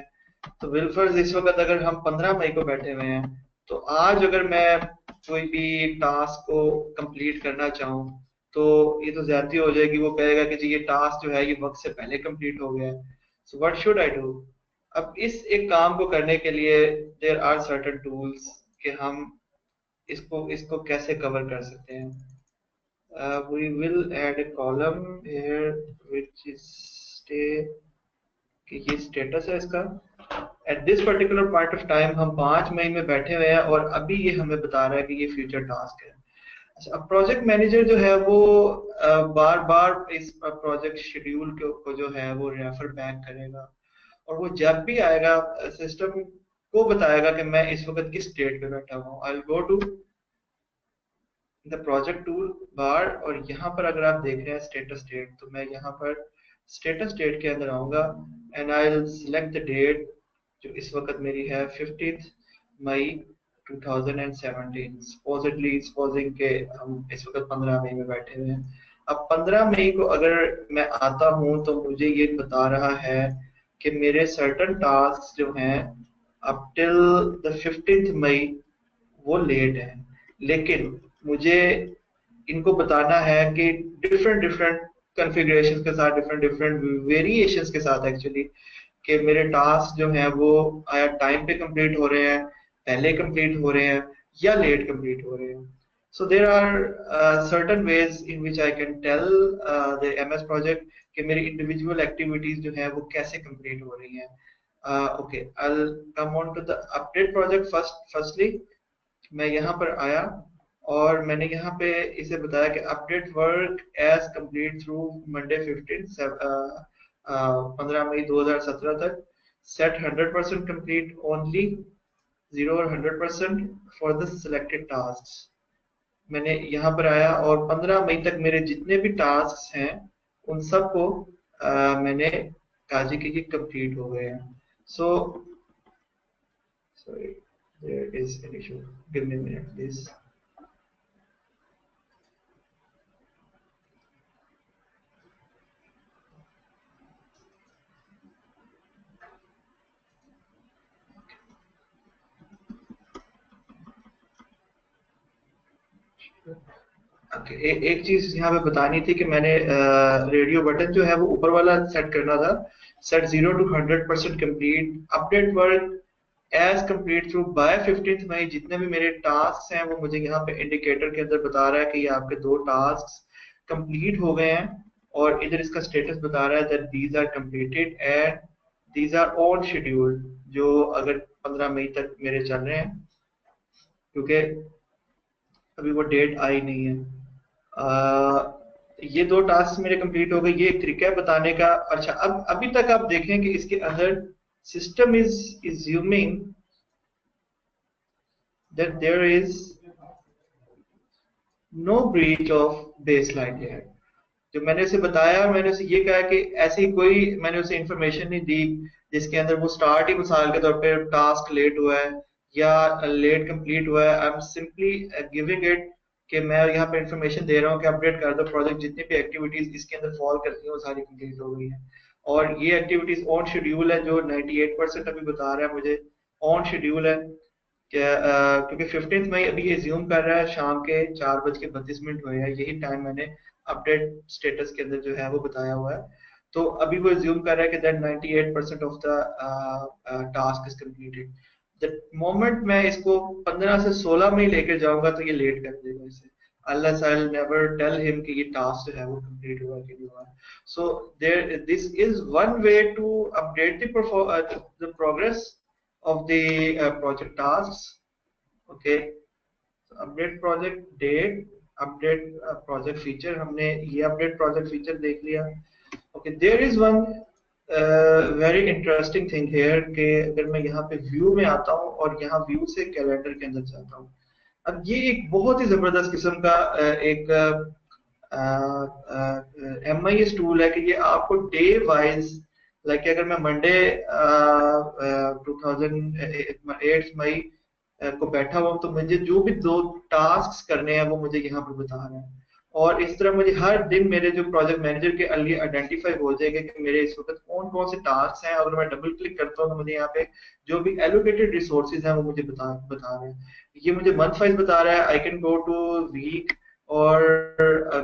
तो विलफर्स इस वक्त अगर हम 15 मई को बैठे हुए हैं तो आज अगर मैं कोई भी टास्क को कंप्लीट करना चाहूँ तो ये तो ज्यादती हो जाएगी. वो कहेगा कि जी ये टास्क जो है ये वक्त से पहले कंप्लीट हो गया है. So what should I do. अब इस एक काम को करने के लिए देयर आर सर्टेन टूल्स कि हम इसको इसको कैसे कवर कर सकते हैं. We will add a column here which is stay कि ये स्टेटस है इसका. Eight this particular point of time हम 5 मई में बैठे हुए हैं और अभी ये हमें बता रहा है कि ये फ्यूचर टास्क है. अच्छा, अब प्रोजेक्ट मैनेजर जो है वो बार बार इस प्रोजेक्ट शेड्यूल को जो है वो रेफर बैक करेगा और वो जब भी आएगा सिस्टम को बताएगा कि मैं इस वक्त किस स्टेट पे बैठा हूँ. I will go to the project tool bar और यहाँ पर अगर आप देख रहे हैं स्टेटस स्टेट तो मैं यहाँ पर स्टेटस स्टेट के अंदर आऊंगा and I will select the date जो इस वक्त मेरी है 15 मई 2017. सपोजिंग के हम इस वक्त 15 मई में बैठे हुए हैं. अब 15 मई को अगर मैं आता हूं तो मुझे ये बता रहा है कि मेरे सर्टन टास्क जो हैं अप टिल द 15 मई वो लेट है. लेकिन मुझे इनको बताना है कि डिफरेंट डिफरेंट कॉन्फ़िगरेशंस के साथ डिफरेंट डिफरेंट वेरिएशंस के साथ एक्चुअली कि मेरे टास्क जो हैं वो आया टाइम पे कंप्लीट हो रहे हैं, पहले कंप्लीट हो रहे हैं या लेट कंप्लीट हो रहे हैं. So there are certain ways in which I can tell the MS project कि मेरी इंडिविजुअल एक्टिविटीज जो है वो कैसे कंप्लीट हो रही हैं. Okay, I will come on to the update project firstly. मैं यहाँ पर आया और मैंने यहाँ पे इसे बताया कि update work as complete through Monday 15 May 2017 तक. सेट 100% कंप्लीट ओनली 0 और 100% फॉर द सिलेक्टेड टास्क. मैंने यहाँ पर आया और 15 मई तक मेरे जितने भी टास्क हैं उन सबको मैंने कहा जी कि ये कंप्लीट हो गए हैं. So sorry there is an issue. Give me a minute please. Okay, एक चीज यहाँ पे बतानी थी कि मैंने रेडियो बटन जो है वो ऊपर वाला सेट करना था. Set 0 to 100% complete update work as complete through by 15 May. जितने भी मेरे टास्क हैं वो मुझे यहाँ पे इंडिकेटर के अंदर बता रहा है कि ये आपके 2 टास्क कंप्लीट हो गए हैं और इधर इसका स्टेटस बता रहा है that these are completed and these are on schedule. जो अगर 15 मई तक मेरे चल रहे हैं क्योंकि अभी वो डेट आई नहीं है. ये 2 टास्क मेरे कंप्लीट हो गए. ये एक तरीका है बताने का. अच्छा, अब अभी तक आप देखें कि इसके अंदर system is assuming that there is no breach of baseline here. जो मैंने उसे बताया मैंने उसे ये कहा कि ऐसी कोई मैंने उसे इंफॉर्मेशन नहीं दी जिसके अंदर वो स्टार्ट ही मिसाल के तौर पे टास्क लेट हुआ है या लेट कंप्लीट हुआ है. I am simply giving it कि मैं यहाँ पे इंफॉर्मेशन दे रहा हूँ कि अपडेट कर दो प्रोजेक्ट जितनी भी एक्टिविटीज इसके अंदर फॉल करती हैं वो सारी कंप्लीट हो गई हैं और ये एक्टिविटीज ऑन शेड्यूल है जो 98% अभी बता रहा है मुझे ऑन शेड्यूल है. क्योंकि 15 मई अभी ये ज्यूम कर रहा है शाम के 4:32 हुए हैं, यही टाइम मैंने अपडेट स्टेटस के अंदर जो है वो बताया हुआ है। तो अभी वो ज्यूम कर रहा है कि that 98% of the task is completed. The moment मैं इसको 15 से 16 में ही लेकर जाऊंगा तो ये लेट कर देगा इसे, unless I'll never tell him कि ये टास्क जो है वो कंप्लीट हुआ कि नहीं हुआ। So there, this is one way to update the progress of the project tasks. Okay, so update project date, update project feature, हमने ये update project feature देख लिया। Okay, there is one very interesting thing here कि अगर मैं यहाँ पे view में आता हूँ और यहाँ व्यू से कैलेंडर के अंदर जाता हूँ, अब ये एक बहुत ही जबरदस्त किस्म का एक MIS टूल है कि ये आपको डे वाइज, लाइक अगर मैं मंडे 2008 मई को बैठा हुआ तो मुझे जो भी 2 टास्क करने हैं वो मुझे यहाँ पर बता रहे हैं। और इस तरह मुझे हर दिन मेरे जो प्रोजेक्ट मैनेजर के लिए आइडेंटिफाई हो जाएगा कि मेरे इस वक्त कौन कौन से टास्क हैं। अगर मैं डबल क्लिक करता हूँ तो मुझे यहाँ पे जो भी एलोकेटेड रिसोर्सेज हैं वो मुझे बता रहे हैं। ये मुझे मंथ वाइज बता रहा है। I can go to week और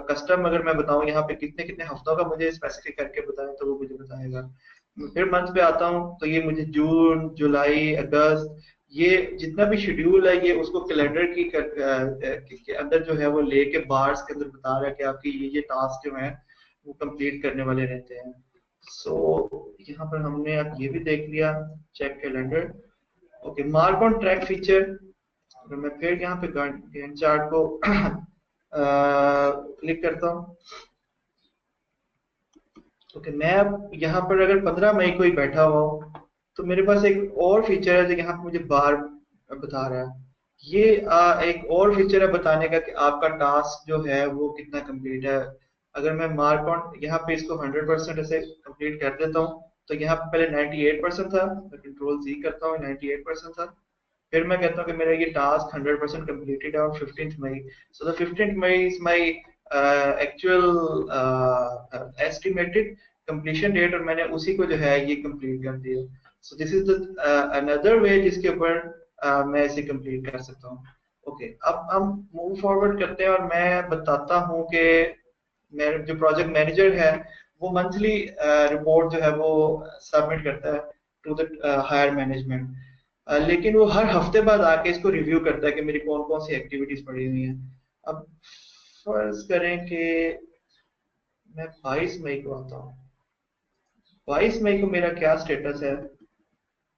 कस्टम, अगर मैं बताऊं यहाँ पे कितने कितने हफ्तों का मुझे स्पेसिफिक करके बताएं तो वो मुझे बताएगा। फिर मंथ पे आता हूँ तो ये मुझे जून जुलाई अगस्त, ये जितना भी शेड्यूल है ये उसको कैलेंडर के अंदर जो है वो लेके बार्स के अंदर बता रहा है कि आपकी ये टास्क जो है वो कंप्लीट करने वाले रहते हैं। सो यहाँ पर हमने अब ये भी देख लिया, check calendar. Okay, mark on track feature, अगर मैं फिर यहाँ पे गैंट चार्ट को क्लिक करता हूँ। ओके, मैं अब यहाँ पर अगर 15 मई को ही बैठा हुआ हूँ तो मेरे पास एक और फीचर है जो यहाँ पे मुझे बार बता रहा है। ये एक और फीचर है बताने का कि आपका टास्क जो है वो कितना कंप्लीट है। अगर मैं मार्क ऑन यहाँ पे इसको 100% ऐसे कंप्लीट कर देता हूँ तो यहाँ पे पहले 98% था, मैं कंट्रोल Z करता हूँ, 98% था। फिर मैं कहता हूँ कि मेरा ये टास्क 100% completed है on 15th May. So the 15th May is my actual estimated completion date और मैंने उसी को जो है ये complete कर दिया। So this is the another way जिसके ऊपर मैं इसे complete कर सकता हूँ। Okay, अब हम move forward करते हैं और मैं बताता हूँ कि मेरे जो प्रोजेक्ट मैनेजर है वो मंथली रिपोर्ट जो है वो सबमिट करता है टू द हायर मैनेजमेंट। लेकिन वो हर हफ्ते बाद आके इसको रिव्यू करता है कि मेरी कौन कौन सी एक्टिविटीज पड़ी हुई हैं। अब फर्ज करें कि मैं 22 मई को आता हूँ, 22 मई को मेरा क्या स्टेटस है,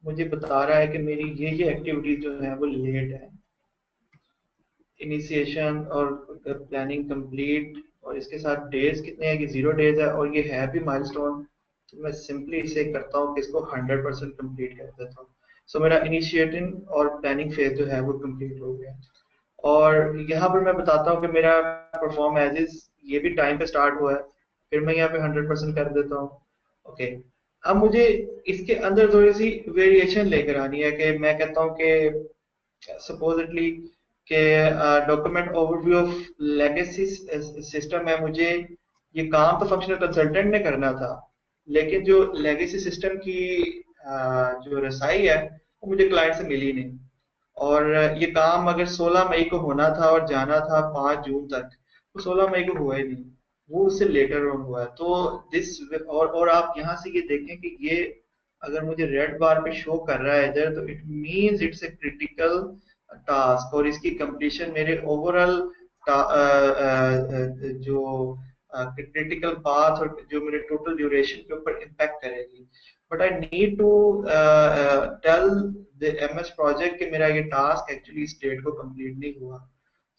मुझे बता रहा है कि मेरी ये एक्टिविटीज जो है वो लेट है, इनिशिएशन और प्लानिंग कंप्लीट, और इसके साथ डेज कितने हैं कि 0 डेज है और ये है भी माइलस्टोन। तो मैं सिंपली इसे करता हूँ कि इसको 100% कंप्लीट कर देता हूँ। सो मेरा इनिशिएटिंग और प्लानिंग फेज जो है वो कंप्लीट हो गया। और यहाँ पर मैं बताता हूँ कि मेरा परफॉर्म एज इज ये भी टाइम पे स्टार्ट हुआ है, फिर मैं यहाँ पे 100% कर देता हूँ। ओके, अब मुझे इसके अंदर थोड़ी सी वेरिएशन लेकर आनी है कि मैं कहता हूँ कि सपोजिटली के document overview of legacy system है, मुझे ये काम तो फंक्शनल कंसल्टेंट ने करना था, लेकिन जो लेगेसी सिस्टम की जो रसाई है वो मुझे क्लाइंट से मिली नहीं। और ये काम अगर 16 मई को होना था और जाना था 5 जून तक, तो 16 मई को हुआ ही नहीं, वो उससे लेटर ऑन हुआ है। तो दिस, और आप यहाँ से ये देखें कि ये अगर मुझे रेड बार पे शो कर रहा है इधर, तो it means it's a critical task और इसकी कंप्लीशन मेरे ओवरऑल जो क्रिटिकल पाथ और जो मेरे टोटल ड्यूरेशन के ऊपर इम्पैक्ट करेगी। But I need to tell the MS project कि मेरा ये टास्क एक्चुअली इस डेट को कंप्लीट नहीं हुआ।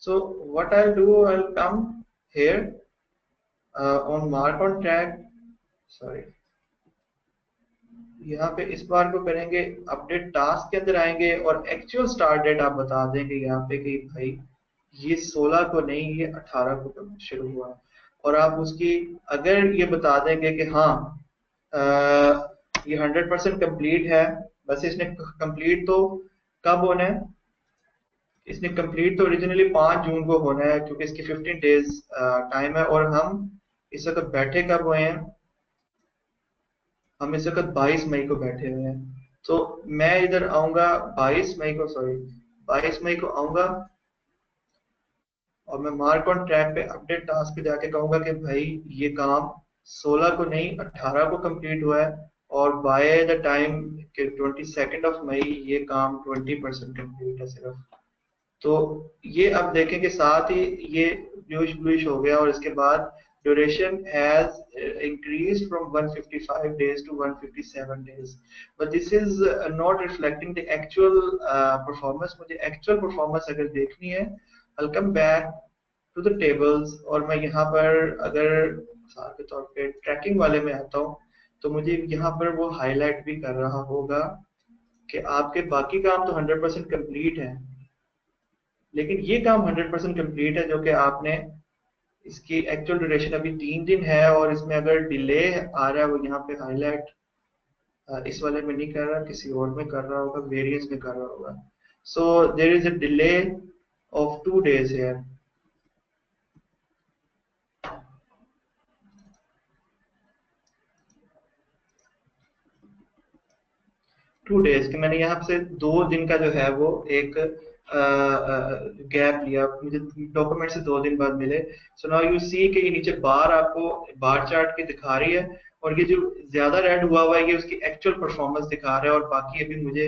So what I do, I come here on mark on track, sorry, यहाँ पे इस बार को करेंगे अपडेट टास्क के अंदर आएंगे और एक्चुअल स्टार्ट डेट आप बता देंगे यहाँ पे कि भाई ये 16 को नहीं, ये 18 को शुरू हुआ। और आप उसकी अगर ये बता देंगे कि हाँ ये 100% कंप्लीट है, बस इसने कंप्लीट तो कब होना है, इसने कंप्लीट तो ओरिजिनली 5 जून को होना है क्योंकि इसकी 15 डेज टाइम है। और हम इस वक्त बैठे कब हुए हैं, हम इस वक्त 22 मई को बैठे हुए हैं। तो मैं इधर आऊंगा 22 मई को, सॉरी 22 मई को आऊंगा और मैं मार्क ऑन ट्रैक पे अपडेट टास्क पे जाके कहूंगा कि भाई ये काम 16 को नहीं 18 को कंप्लीट हुआ है, और बाय द टाइम के 22 मई ये काम 20% कंप्लीट है सिर्फ। तो ये अब देखें कि साथ ही ये ब्लूइश ब्लूइश हो गया, और इसके बाद duration has increase from 155 days to 157 days, but this is not reflecting the actual performance. मुझे एक्चुअल परफॉर्मेंस अगर देखनी है, I come back to the tables, और मैं यहाँ पर अगर मिसाल के तौर पे ट्रैकिंग वाले में आता हूँ, तो मुझे यहाँ पर वो हाईलाइट भी कर रहा होगा कि आपके बाकी काम तो 100% कंप्लीट है, लेकिन ये काम 100% कंप्लीट है जो कि आपने, इसकी एक्चुअल ड्यूरेशन अभी 3 दिन है, और इसमें अगर डिले आ रहा है वो यहाँ पे हाईलाइट इस वाले में नहीं कर रहा, किसी और में कर रहा होगा, वेरिएंस में कर रहा होगा। So there is a delay of 2 days here। 2 days कि मैंने यहाँ से 2 दिन का जो है वो एक गैप लिया, मुझे डॉक्यूमेंट से 2 दिन बाद मिले। सो नाउ यू सी कि ये नीचे बार आपको बार चार्ट की दिखा रही है, और ये जो ज्यादा रेड हुआ हुआ है ये उसकी एक्चुअल परफॉर्मेंस दिखा रहा है, और बाकी अभी मुझे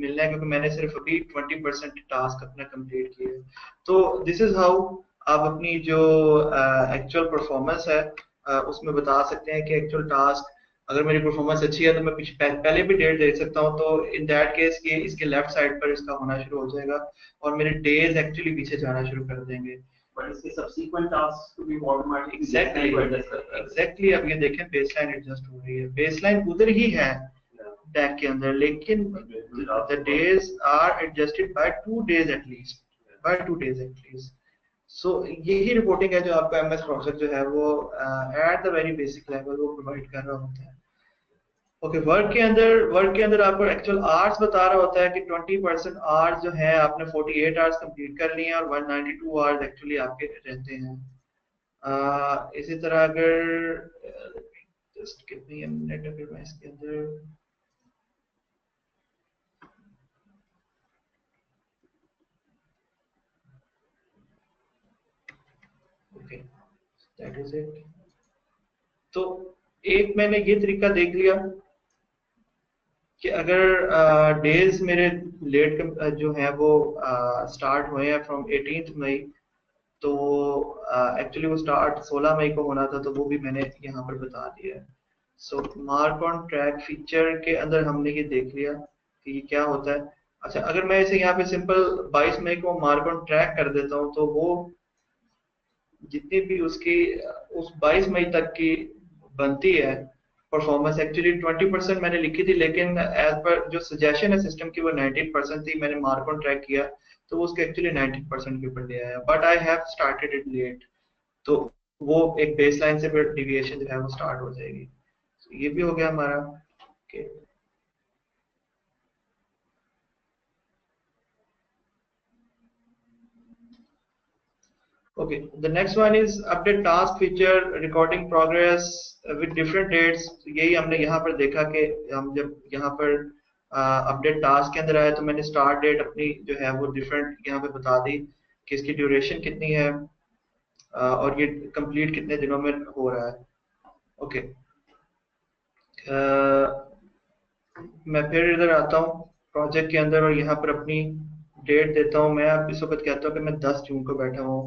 मिलना है क्योंकि मैंने सिर्फ अभी 20% टास्क अपना कंप्लीट किया है। तो दिस इज हाउ आप अपनी जो एक्चुअल परफॉर्मेंस है उसमें बता सकते हैं कि एक्चुअल टास्क, अगर मेरी परफॉर्मेंस अच्छी है तो मैं पीछे पहले भी डेट दे सकता हूँ, तो इन दैट केस ये इसके लेफ्ट साइड पर इसका होना शुरू हो जाएगा, और मेरे डेज एक्चुअली पीछे जाना शुरू कर देंगे। बट इसके subsequent task to be automatic exactly अब ये देखें बेसलाइन एडजस्ट हो रही है, बेसलाइन उधर ही है टैग के अंदर, लेकिन the days are adjusted by 2 days at least, by 2 days at least. So यही रिपोर्टिंग है जो आपका एमएस प्रोजेक्ट जो है वो at the very basic level वो प्रोवाइड कर रहा होता है। ओके, वर्क के अंदर आपको एक्चुअल आवर्स बता रहा होता है कि 20% आवर्स जो है आपने 48 आवर्स कंप्लीट कर लिए हैं, और 192 आवर्स एक्चुअली आपके रहते हैं। इसी तरह अगर just give me a minute, अगर मैं इसके अंदर ओके दैट इज इट। तो एक मैंने ये तरीका देख लिया कि अगर डेज मेरे लेट जो है वो स्टार्ट हुए हैं फ्रॉम 18 मई, तो एक्चुअली वो स्टार्ट 16 मई को होना था, तो वो भी मैंने यहाँ पर बता दिया है। सो मार्क ऑन ट्रैक फीचर के अंदर हमने ये देख लिया कि ये क्या होता है। अच्छा, अगर मैं इसे यहाँ पे सिंपल 22 मई को मार्क ऑन ट्रैक कर देता हूँ, तो वो जितनी भी उसकी उस 22 मई तक की बनती है परफॉर्मेंस, एक्चुअली 20% मैंने लिखी थी, लेकिन एज पर जो सजेशन है सिस्टम की वो 19% थी, मैंने मार्क ऑन ट्रैक किया तो वो उसके एक्चुअली 19% के ऊपर ले आया, but I have started it let, तो वो एक बेसलाइन से फिर डिविएशन जो है वो स्टार्ट हो जाएगी। तो ये भी हो गया हमारा। okay. Okay, the next one is update task feature recording progress with different dates। यही हमने यहाँ पर देखा कि हम जब यहाँ पर अपडेट टास्क के अंदर आए तो मैंने स्टार्ट डेट अपनी जो है वो डिफरेंट यहाँ पे बता दी कि इसकी ड्यूरेशन कितनी है और ये कंप्लीट कितने दिनों में हो रहा है। ओके, मैं फिर इधर आता हूँ प्रोजेक्ट के अंदर और यहाँ पर अपनी डेट देता हूँ। मैं अब इस वक्त कहता हूँ कि मैं 10 जून को बैठा हूँ।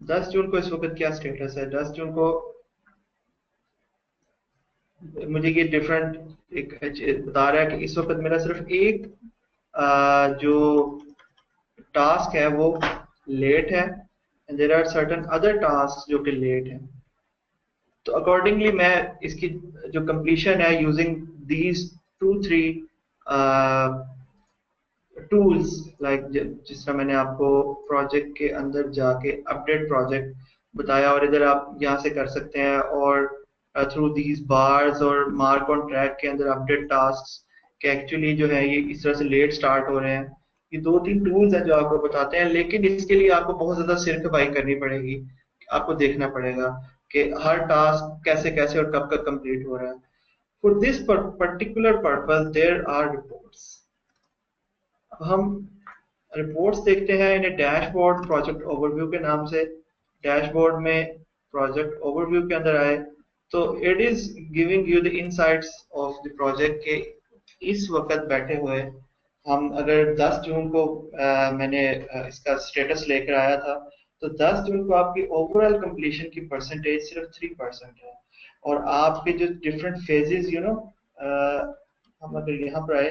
10 जून को इस वक्त क्या स्टेटस है? 10 जून को मुझे ये डिफरेंट एक बता रहा है कि इस वक्त मेरा सिर्फ एक जो टास्क है वो लेट है, and there are certain other task जो कि लेट है। तो अकॉर्डिंगली मैं इसकी जो कंप्लीशन है यूजिंग दीज 2-3 टूल्स, लाइक जिस तरह मैंने आपको प्रोजेक्ट के अंदर जाके अपडेट प्रोजेक्ट बताया, और इधर आप यहाँ से कर सकते हैं, और थ्रू दीज बार्स और मार्क ऑन ट्रैक के अंदर अपडेट टास्क के एक्चुअली जो है ये इस तरह से लेट स्टार्ट हो रहे हैं। ये 2-3 टूल्स हैं जो आपको बताते हैं, लेकिन इसके लिए आपको बहुत ज्यादा सिर खपाई करनी पड़ेगी। आपको देखना पड़ेगा कि हर टास्क कैसे कैसे और कब कब कंप्लीट हो रहा है। For this particular purpose, there are reports. अब हम रिपोर्ट्स देखते हैं इन्हें डैशबोर्ड प्रोजेक्ट ओवरव्यू के नाम से। डैशबोर्ड में प्रोजेक्ट ओवरव्यू के अंदर आए तो it is giving you the insights of the project के इस वक्त बैठे हुए हम अगर 10 जून को मैंने इसका स्टेटस लेकर आया था तो 10 जून को आपकी ओवरऑल कंप्लीशन की परसेंटेज सिर्फ 3% है। और आपके जो डिफरेंट फेजेस हम अगर यहाँ पर आए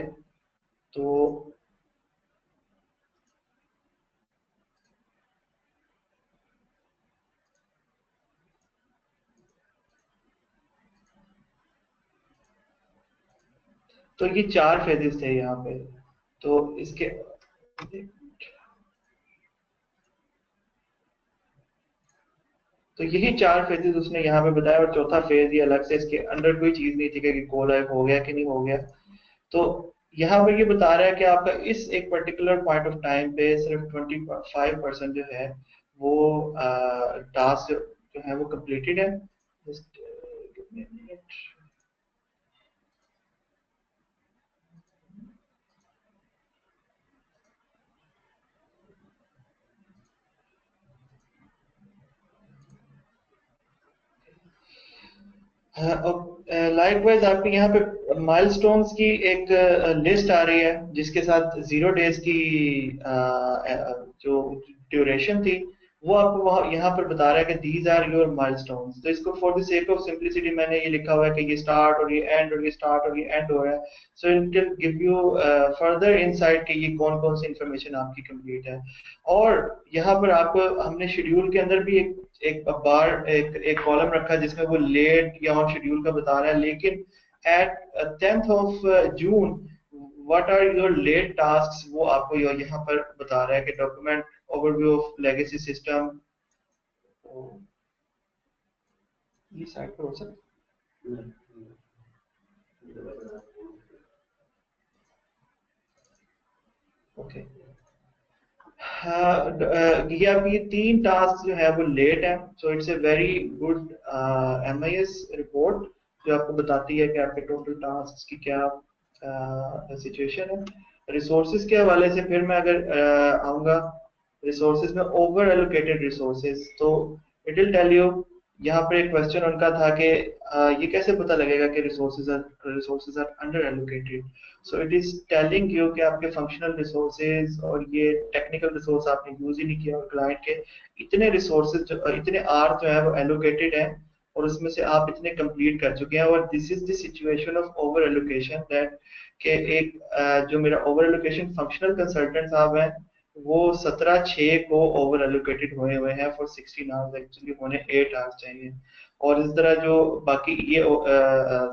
तो ये 4 फेजेस थे यहाँ पे। तो इसके तो यही 4 फेजेस उसने यहाँ पे बताया और चौथा फेज ये अलग से इसके अंदर कोई चीज नहीं थी कि गो लाइव हो गया कि नहीं हो गया। तो यहाँ पर ये बता रहा है कि आपका इस एक पर्टिकुलर पॉइंट ऑफ टाइम पे सिर्फ 25% जो है वो टास्क जो है वो कंप्लीटेड है। Just, give me a minute. Likewise आपके यहाँ पे माइलस्टोन्स की एक लिस्ट आ रही है जिसके साथ 0 डेज की जो ड्यूरेशन थी वो आपको वहाँ यहाँ पर बता रहा है कि दीज आर योर माइलस्टोन्स। तो इसको for the sake of simplicity मैंने ये लिखा हुआ है कि ये स्टार्ट और ये एंड और ये स्टार्ट और ये एंड हो रहा है। So it will give you further insight कि ये कौन कौन सी इंफॉर्मेशन आपकी कंप्लीट है। और यहाँ पर आपको हमने शेड्यूल के अंदर भी एक कॉलम रखा है जिसमें वो लेट या ऑन शेड्यूल का बता रहा है। लेकिन at 10th of June what are your late tasks वो आपको यहाँ पर बता रहा है कि document overview of legacy system. ये साइट पर हो सकता है। ओके ये आपकी 3 टास्क जो है वो लेट है। So it's a very good MIS report जो आपको बताती है कि आपके टोटल टास्क की क्या सिचुएशन है। रिसोर्सेज के हवाले से फिर मैं अगर आऊंगा रिसोर्सेज में ओवर एलोकेटेड रिसोर्सेज तो इट विल टेल यू। यहाँ पर एक क्वेश्चन उनका था कि ये कैसे पता लगेगा कि resources are under allocated. So it is telling you कि आपके फंक्शनल रिसोर्सेज और ये टेक्निकल रिसोर्स आपने यूज ही नहीं किया और क्लाइंट के इतने रिसोर्सेज इतने आर जो है वो एलोकेटेड है और उसमें से आप इतने कंप्लीट कर चुके हैं। और this is the situation of over allocation that कि एक जो मेरा ओवर एलोकेशन फंक्शनल कंसल्टेंट साहब हैं वो 17/6 को ओवर एलोकेटेड हुए हैं फॉर 16 आवर्स। एक्चुअली होने 8 आवर्स चाहिए। और इस तरह जो बाकी ये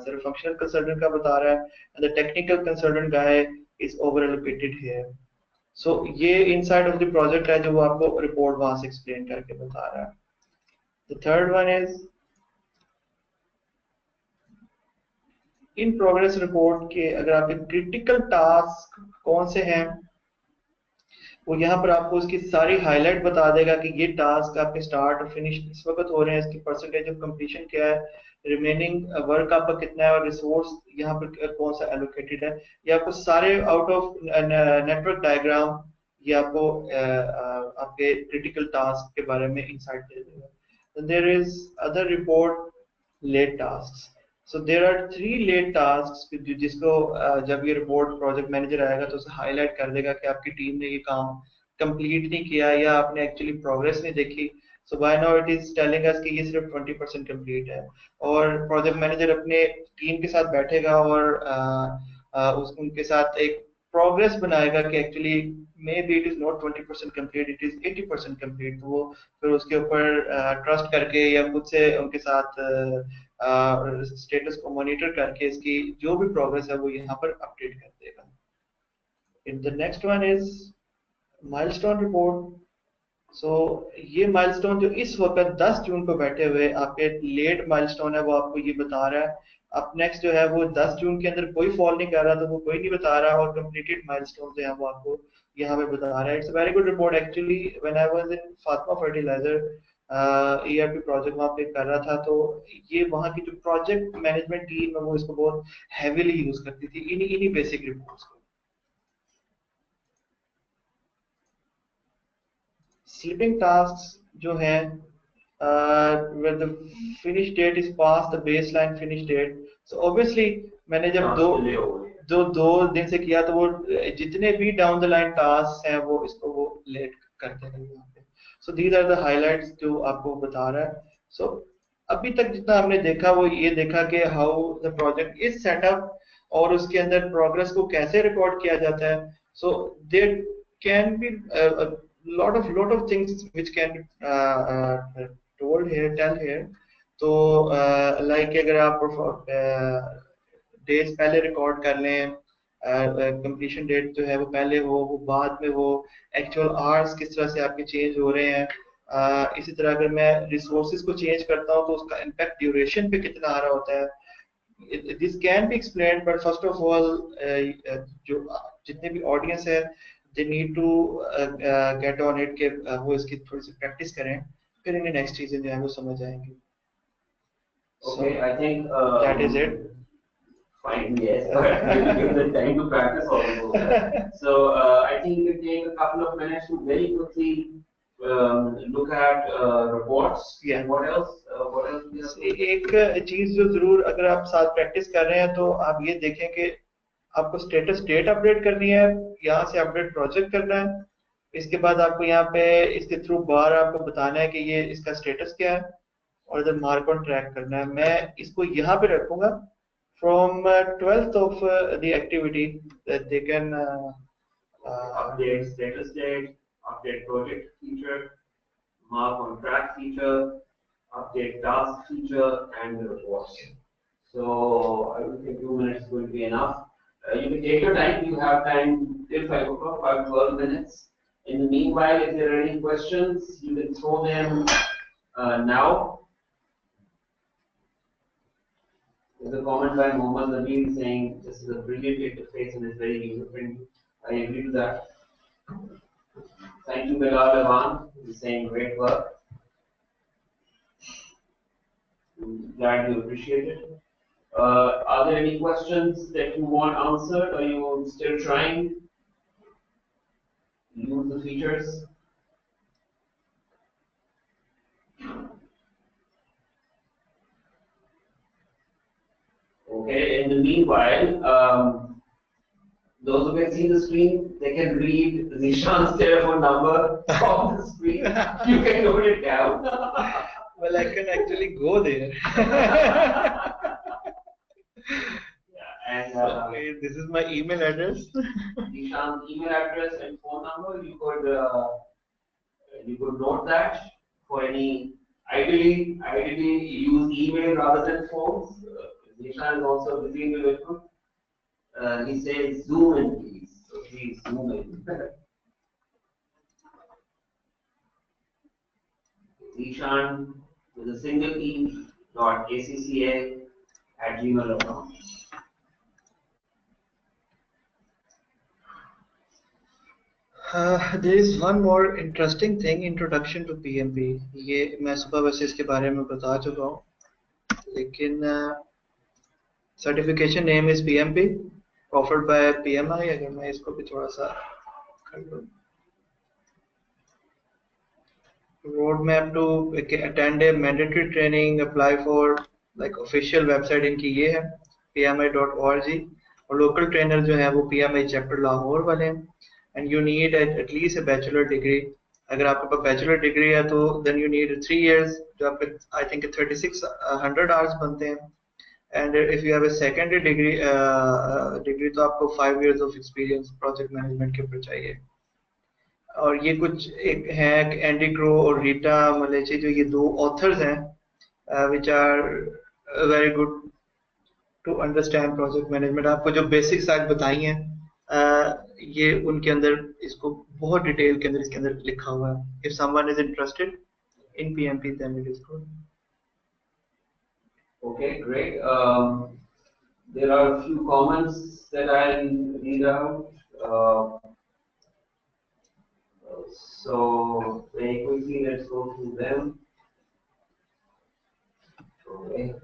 सिर्फ फंक्शनल कंसल्टेंट का बता रहा है and the technical consultant guy is over allocated here. So ये inside of the project है जो वो आपको रिपोर्ट वहां से एक्सप्लेन करके बता रहा है। The third one is in progress report के अगर आपके क्रिटिकल टास्क कौन से हैं वो यहाँ पर आपको उसकी सारी हाईलाइट बता देगा कि ये टास्क आपके स्टार्ट और फिनिश इस वक्त हो रहे हैं, इसकी परसेंटेज ऑफ कंप्लीशन क्या है, रिमेनिंग वर्क आपका कितना है और रिसोर्स यहाँ पर कौन सा एलोकेटेड है। ये आपको सारे आउट ऑफ नेटवर्क डायग्राम ये आपको आपके क्रिटिकल टास्क के बारे में इंसाइट दे देगा। There is other report late task. So there are 3 late task जिसको जब ये रिपोर्ट प्रोजेक्ट मैनेजर आएगा तो उसे हाईलाइट कर देगा कि आपकी टीम ने ये काम कंप्लीट नहीं किया या आपने एक्चुअली प्रोग्रेस नहीं देखी। So by now it is telling us कि ये सिर्फ 20% कंप्लीट है। और प्रोजेक्ट मैनेजर अपने टीम के साथ बैठेगा और उनके साथ एक प्रोग्रेस बनाएगा कि actually may be it is not 20% complete, it is 80% complete. तो वो फिर उसके ऊपर ट्रस्ट करके या खुद से उनके साथ स्टेटस को मॉनिटर करके इसकी जो भी प्रोग्रेस है वो यहाँ पर अपडेट कर देगा। In the next one is milestone report. So ये माइलस्टोन जो इस वक्त 10 जून को बैठे हुए आपके लेट माइलस्टोन है वो आपको ये बता रहा है। अब नेक्स्ट जो है वो 10 जून के अंदर कोई फॉल नहीं कर रहा तो वो कोई नहीं बता रहा और कंप्लीटेड माइलस्टोन जो है वो आपको यहाँ पे बता रहा है। It's very good report actually. When I was in Fatima fertilizer ERP project वहाँ पे कर रहा था, तो ये वहाँ की जो प्रोजेक्ट मैनेजमेंट टीम है वो इसको बहुत हैवीली यूज करती थी, इन्हीं इन्हीं बेसिक रिपोर्ट्स को। स्लिपिंग टास्क जो है, when the finish date is past the baseline finish date, so obviously मैंने जब टास्क डिले हो गए। दो दिन से किया तो वो जितने भी डाउन द लाइन टास्क हैं वो इसको वो लेट करते हैं यहाँ पे। So these are the highlights जो आपको बता रहा है। सो अभी तक जितना हमने देखा वो ये देखा कि how the project is setup और उसके अंदर प्रोग्रेस को कैसे रिकॉर्ड किया जाता है। So there can be lot of things which can be told here, tell here। तो लाइक अगर आप डेज पहले रिकॉर्ड कर लें, कंप्लीशन डेट जो है वो पहले हो, वो बाद में हो, एक्चुअल आवर्स किस तरह से आपके चेंज हो रहे हैं। इसी तरह अगर मैं रिसोर्सेज को चेंज करता हूँ तो उसका इम्पैक्ट ड्यूरेशन पे कितना आ रहा होता है। This can be explained, but first of all जो जितने भी ऑडियंस है they need to get on it के वो इसकी थोड़ी सी प्रैक्टिस करें, फिर इन्हें नेक्स्ट चीजें जो है वो समझ आएंगी। Okay, I think that is it. Fine, yes, but we will give the time to practice all of those. So I think we take a couple of minutes to very quickly look at reports. Yeah. And what else? What else we have? एक चीज जो जरूर अगर आप साथ practice कर रहे हैं तो आप ये देखें कि आपको स्टेटस डेट अपडेट करनी है, यहाँ से अपडेट प्रोजेक्ट करना है, इसके बाद आपको यहाँ पे इसके थ्रू बार आपको बताना है कि ये इसका स्टेटस क्या है और इधर मार्क ऑन ट्रैक करना है। मैं इसको यहाँ पे रखूंगा from 12th of the activity that they can update status date, update project feature, mark on track feature, update task feature, and the reports. So I would think 2 minutes will be enough. You can take your time. You have time till 5 o'clock, 5 to 12 minutes. In the meanwhile, if there are any questions, you can throw them now. There's a comment by Mohammed Nabil saying this is a brilliant interface and is very user friendly. I agree to that. Thank you, Bilal Avan. He's saying great work. I'm glad you appreciate it. Are there any questions that you want answered? Are you still trying to use the features? Okay, in the meanwhile, those who can see the screen, they can read Zishan's telephone number on the screen. You can note it down. Well, I can actually go there. Yeah, and so, this is my email address. Zishan's email address and phone number, you could note that for any, ideally use email rather than phones. Zishan is also busy individual. He says zoom in please, so please zoom in. Zishan with a single e dot acca at gmail.com. There is one more interesting thing, introduction to PMP. ये मैं सुबह वैसे इसके बारे में बता चुका हूँ, लेकिन certification name is PMP offered by PMI। अगर मैं इसको भी थोड़ा सा कर दूँ, roadmap to attend a mandatory training, apply for like official website इनकी ये है pmi.org, और local trainer जो है वो PMI chapter लाहौर वाले हैं। and you need at least a bachelor degree। अगर आपके पास bachelor degree है तो then you need 3 years, जो आपके I think 3600 hours बनते हैं। and if you have a secondary degree तो आपको 5 years of experience project management के ऊपर चाहिए। और ये कुछ एक हैं एंडी क्रो और रीटा मलेची, जो ये दो ऑथर्स हैं which are very good to understand project management. आपको जो बेसिक्स आज बताई हैं ये उनके अंदर इसको बहुत डिटेल के अंदर इसके अंदर लिखा हुआ है। If someone is interested in PMP then it is good। Okay, great. There are a few comments that I'll read out. So very quickly, let's go through them. Okay.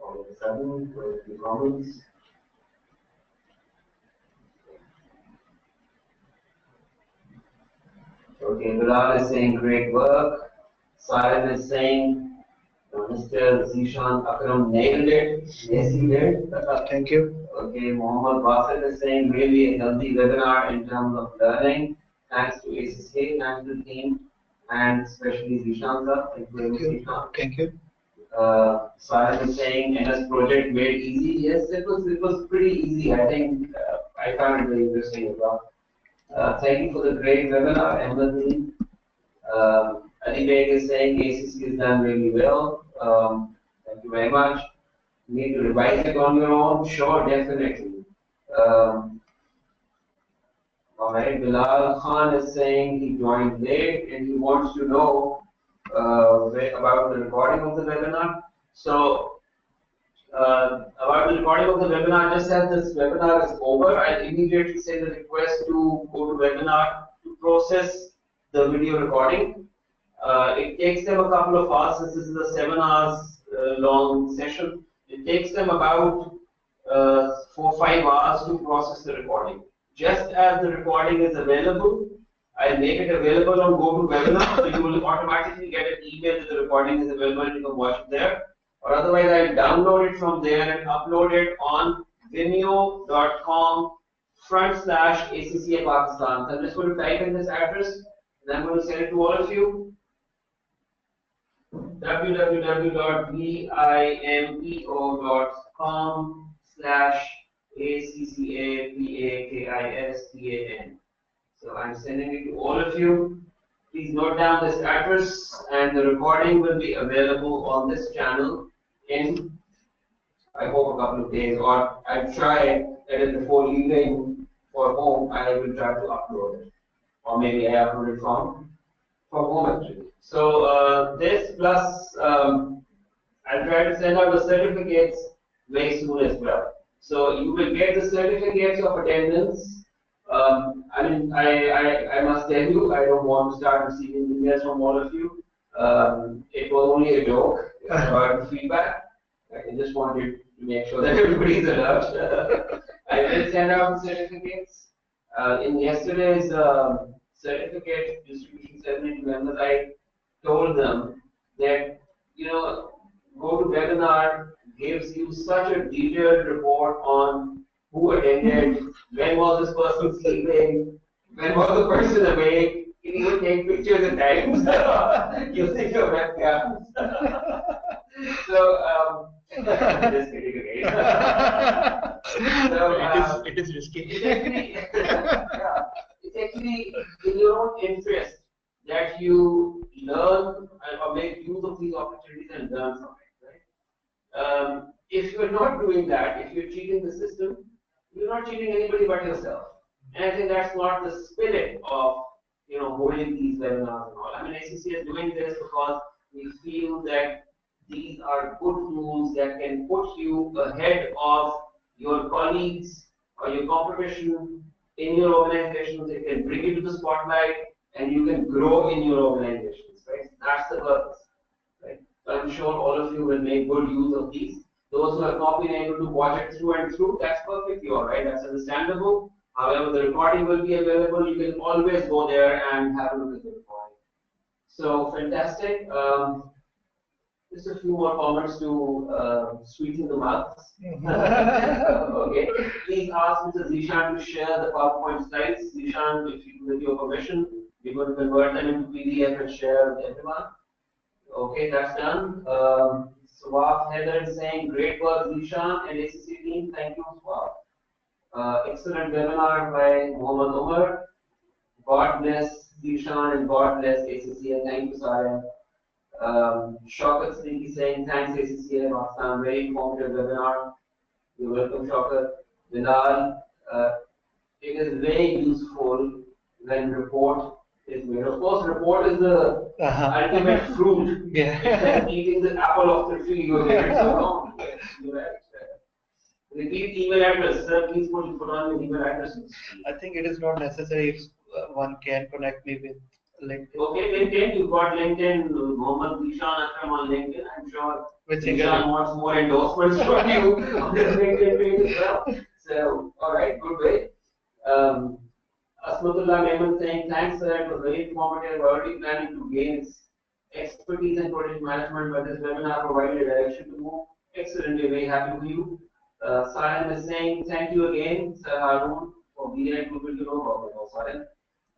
All of a sudden, the comments. Okay, Bilal is saying great work. Saran is saying Mr. Zishan Akram nailed it. Yes, he did. Thank you. Okay, Mohammed Basit is saying really a healthy webinar in terms of learning. Thanks to ACCA, thanks to the team, and especially Zishan sir. Thank you very much, Zishan. Thank you. Saran is saying NS project made easy. Yes, it was pretty easy. I think I found it very interesting as well. Thank you for the great webinar, Emily. Ali Beg is saying ACC is done really well. Thank you very much. You need to revise it on your own? Sure, definitely. Um, all right, Bilal Khan is saying he joined late and he wants to know about the recording of the webinar. So, about the recording of the webinar, just as this webinar is over, I'll immediately send a request to go to webinar to process the video recording. It takes them a couple of hours, since this is a 7 hours long session. It takes them about 4 or 5 hours to process the recording. Just as the recording is available, I'll make it available on GoToWebinar, so you will automatically get an email that the recording is available and you can watch it there. Or otherwise, I'll download it from there and upload it on vimeo.com/ACCA Pakistan. So I'm just going to type in this address and I'm going to send it to all of you. www.vimeo.com/ACCAPAKISTAN. So I'm sending it to all of you. Please note down this address and the recording will be available on this channel in, I hope, a couple of days, or I'll try that before leaving for home, I will try to upload it. Or maybe I upload it from home actually. So this plus I'll try to send out the certificates very soon as well. So you will get the certificates of attendance. I mean, I must tell you, I don't want to start receiving emails from all of you. It was only a joke about feedback. I just wanted to make sure that everybody is alert. I will send out the certificates. In yesterday's certificate distribution ceremony to members, I told them that, GoToWebinar gives you such a detailed report on who attended, when was this person sleeping, when was the person awake. You can even take pictures at times using your webcams. So, just kidding again. So, it is risky. It's actually in your own interest that you learn or make use of these opportunities and learn from it, right? If you're not doing that, if you're cheating the system, you're not cheating anybody but yourself. And I think that's not the spirit of holding these webinars and all. I mean, ACC is doing this because we feel that these are good tools that can put you ahead of your colleagues or your competition in your organizations. It can bring you to the spotlight and you can grow in your organizations, right? That's the purpose, right? So I'm sure all of you will make good use of these. Those who have not been able to watch it through and through, that's perfectly all right. That's understandable. However, the recording will be available. You can always go there and have a look at the recording. So fantastic. Just a few more comments to sweeten the mouth. Okay. Please ask Mr. Zishan to share the PowerPoint slides. Zishan, if you, with your permission, we're going to convert them into PDF and share with everyone. Okay, that's done. Swaf Heather is saying, great work, Zishan and ACC team. Thank you, Swaf. Excellent webinar by Mohammed Umar. God bless Zishan and God bless ACC. And thank you, Sarah. Shaukat Sneaky saying, thanks ACCA, Pakistan, very informative webinar. You're welcome, Shaukat. Bilal, it is very useful when report is made. Of course, report is the ultimate fruit. Yeah. It's like eating the apple off the tree. You have it so long. Yes, you're right. Repeat email address. Sir, please put on your email address. I think it is not necessary if one can connect me with LinkedIn. Okay, LinkedIn, you've got LinkedIn, Mohammed Zishan Akram on LinkedIn. I'm sure With single Zishan wants more endorsements from you on his LinkedIn page as well. So, all right, good way. Um, Asmatullah Mehman saying, thanks, sir. It was very informative. We're already planning to gain expertise in project management, but this webinar provided a direction to move. Excellent. We're very happy with you. Sayan is saying, thank you again, Sir Harun, for being a good to know about it, Sayan.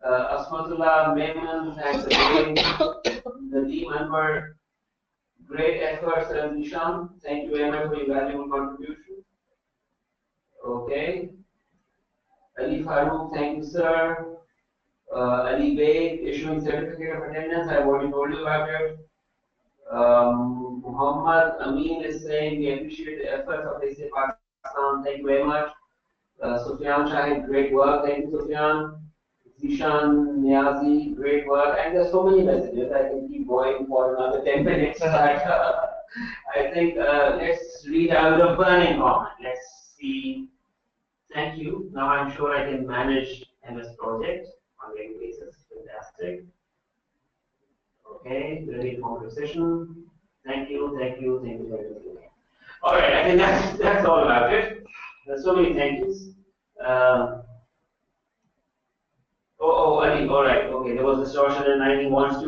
Asmatullah Mehman, thanks again. Nadeem Anwar, great efforts, Nishan. Thank you very much for your valuable contribution. Okay. Ali Farooq, thank you, sir. Ali Bey, issuing certificate of attendance. I've already told you about it. Muhammad Amin is saying we appreciate the efforts of ISA Pakistan. Thank you very much. Sufyan Shahid, great work. Thank you, Sufyan. Zishan Niazi, great work. And there's so many messages. I can keep going for another 10 minutes. But I think let's read out the burning comment. Let's see. Thank you. Now I'm sure I can manage MS Project on a daily basis. Fantastic. Okay, very informative session. Thank you, thank you, thank you, thank you. All right, I think that's all about it. There's so many thank yous. Ali, all right, okay. There was distortion, and he wants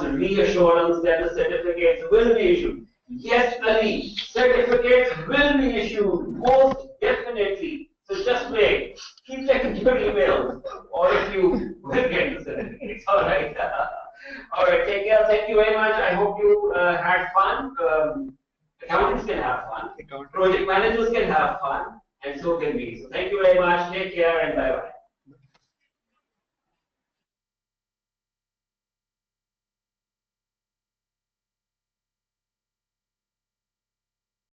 the reassurance that the certificates will be issued. Yes, Ali, certificates will be issued, most definitely. So just wait. Keep checking your emails, or if you will get the certificates. All right. All right. Take care. Thank you very much. I hope you had fun. Accountants can have fun. Project managers can have fun, and so can we. So thank you very much. Take care, and bye bye.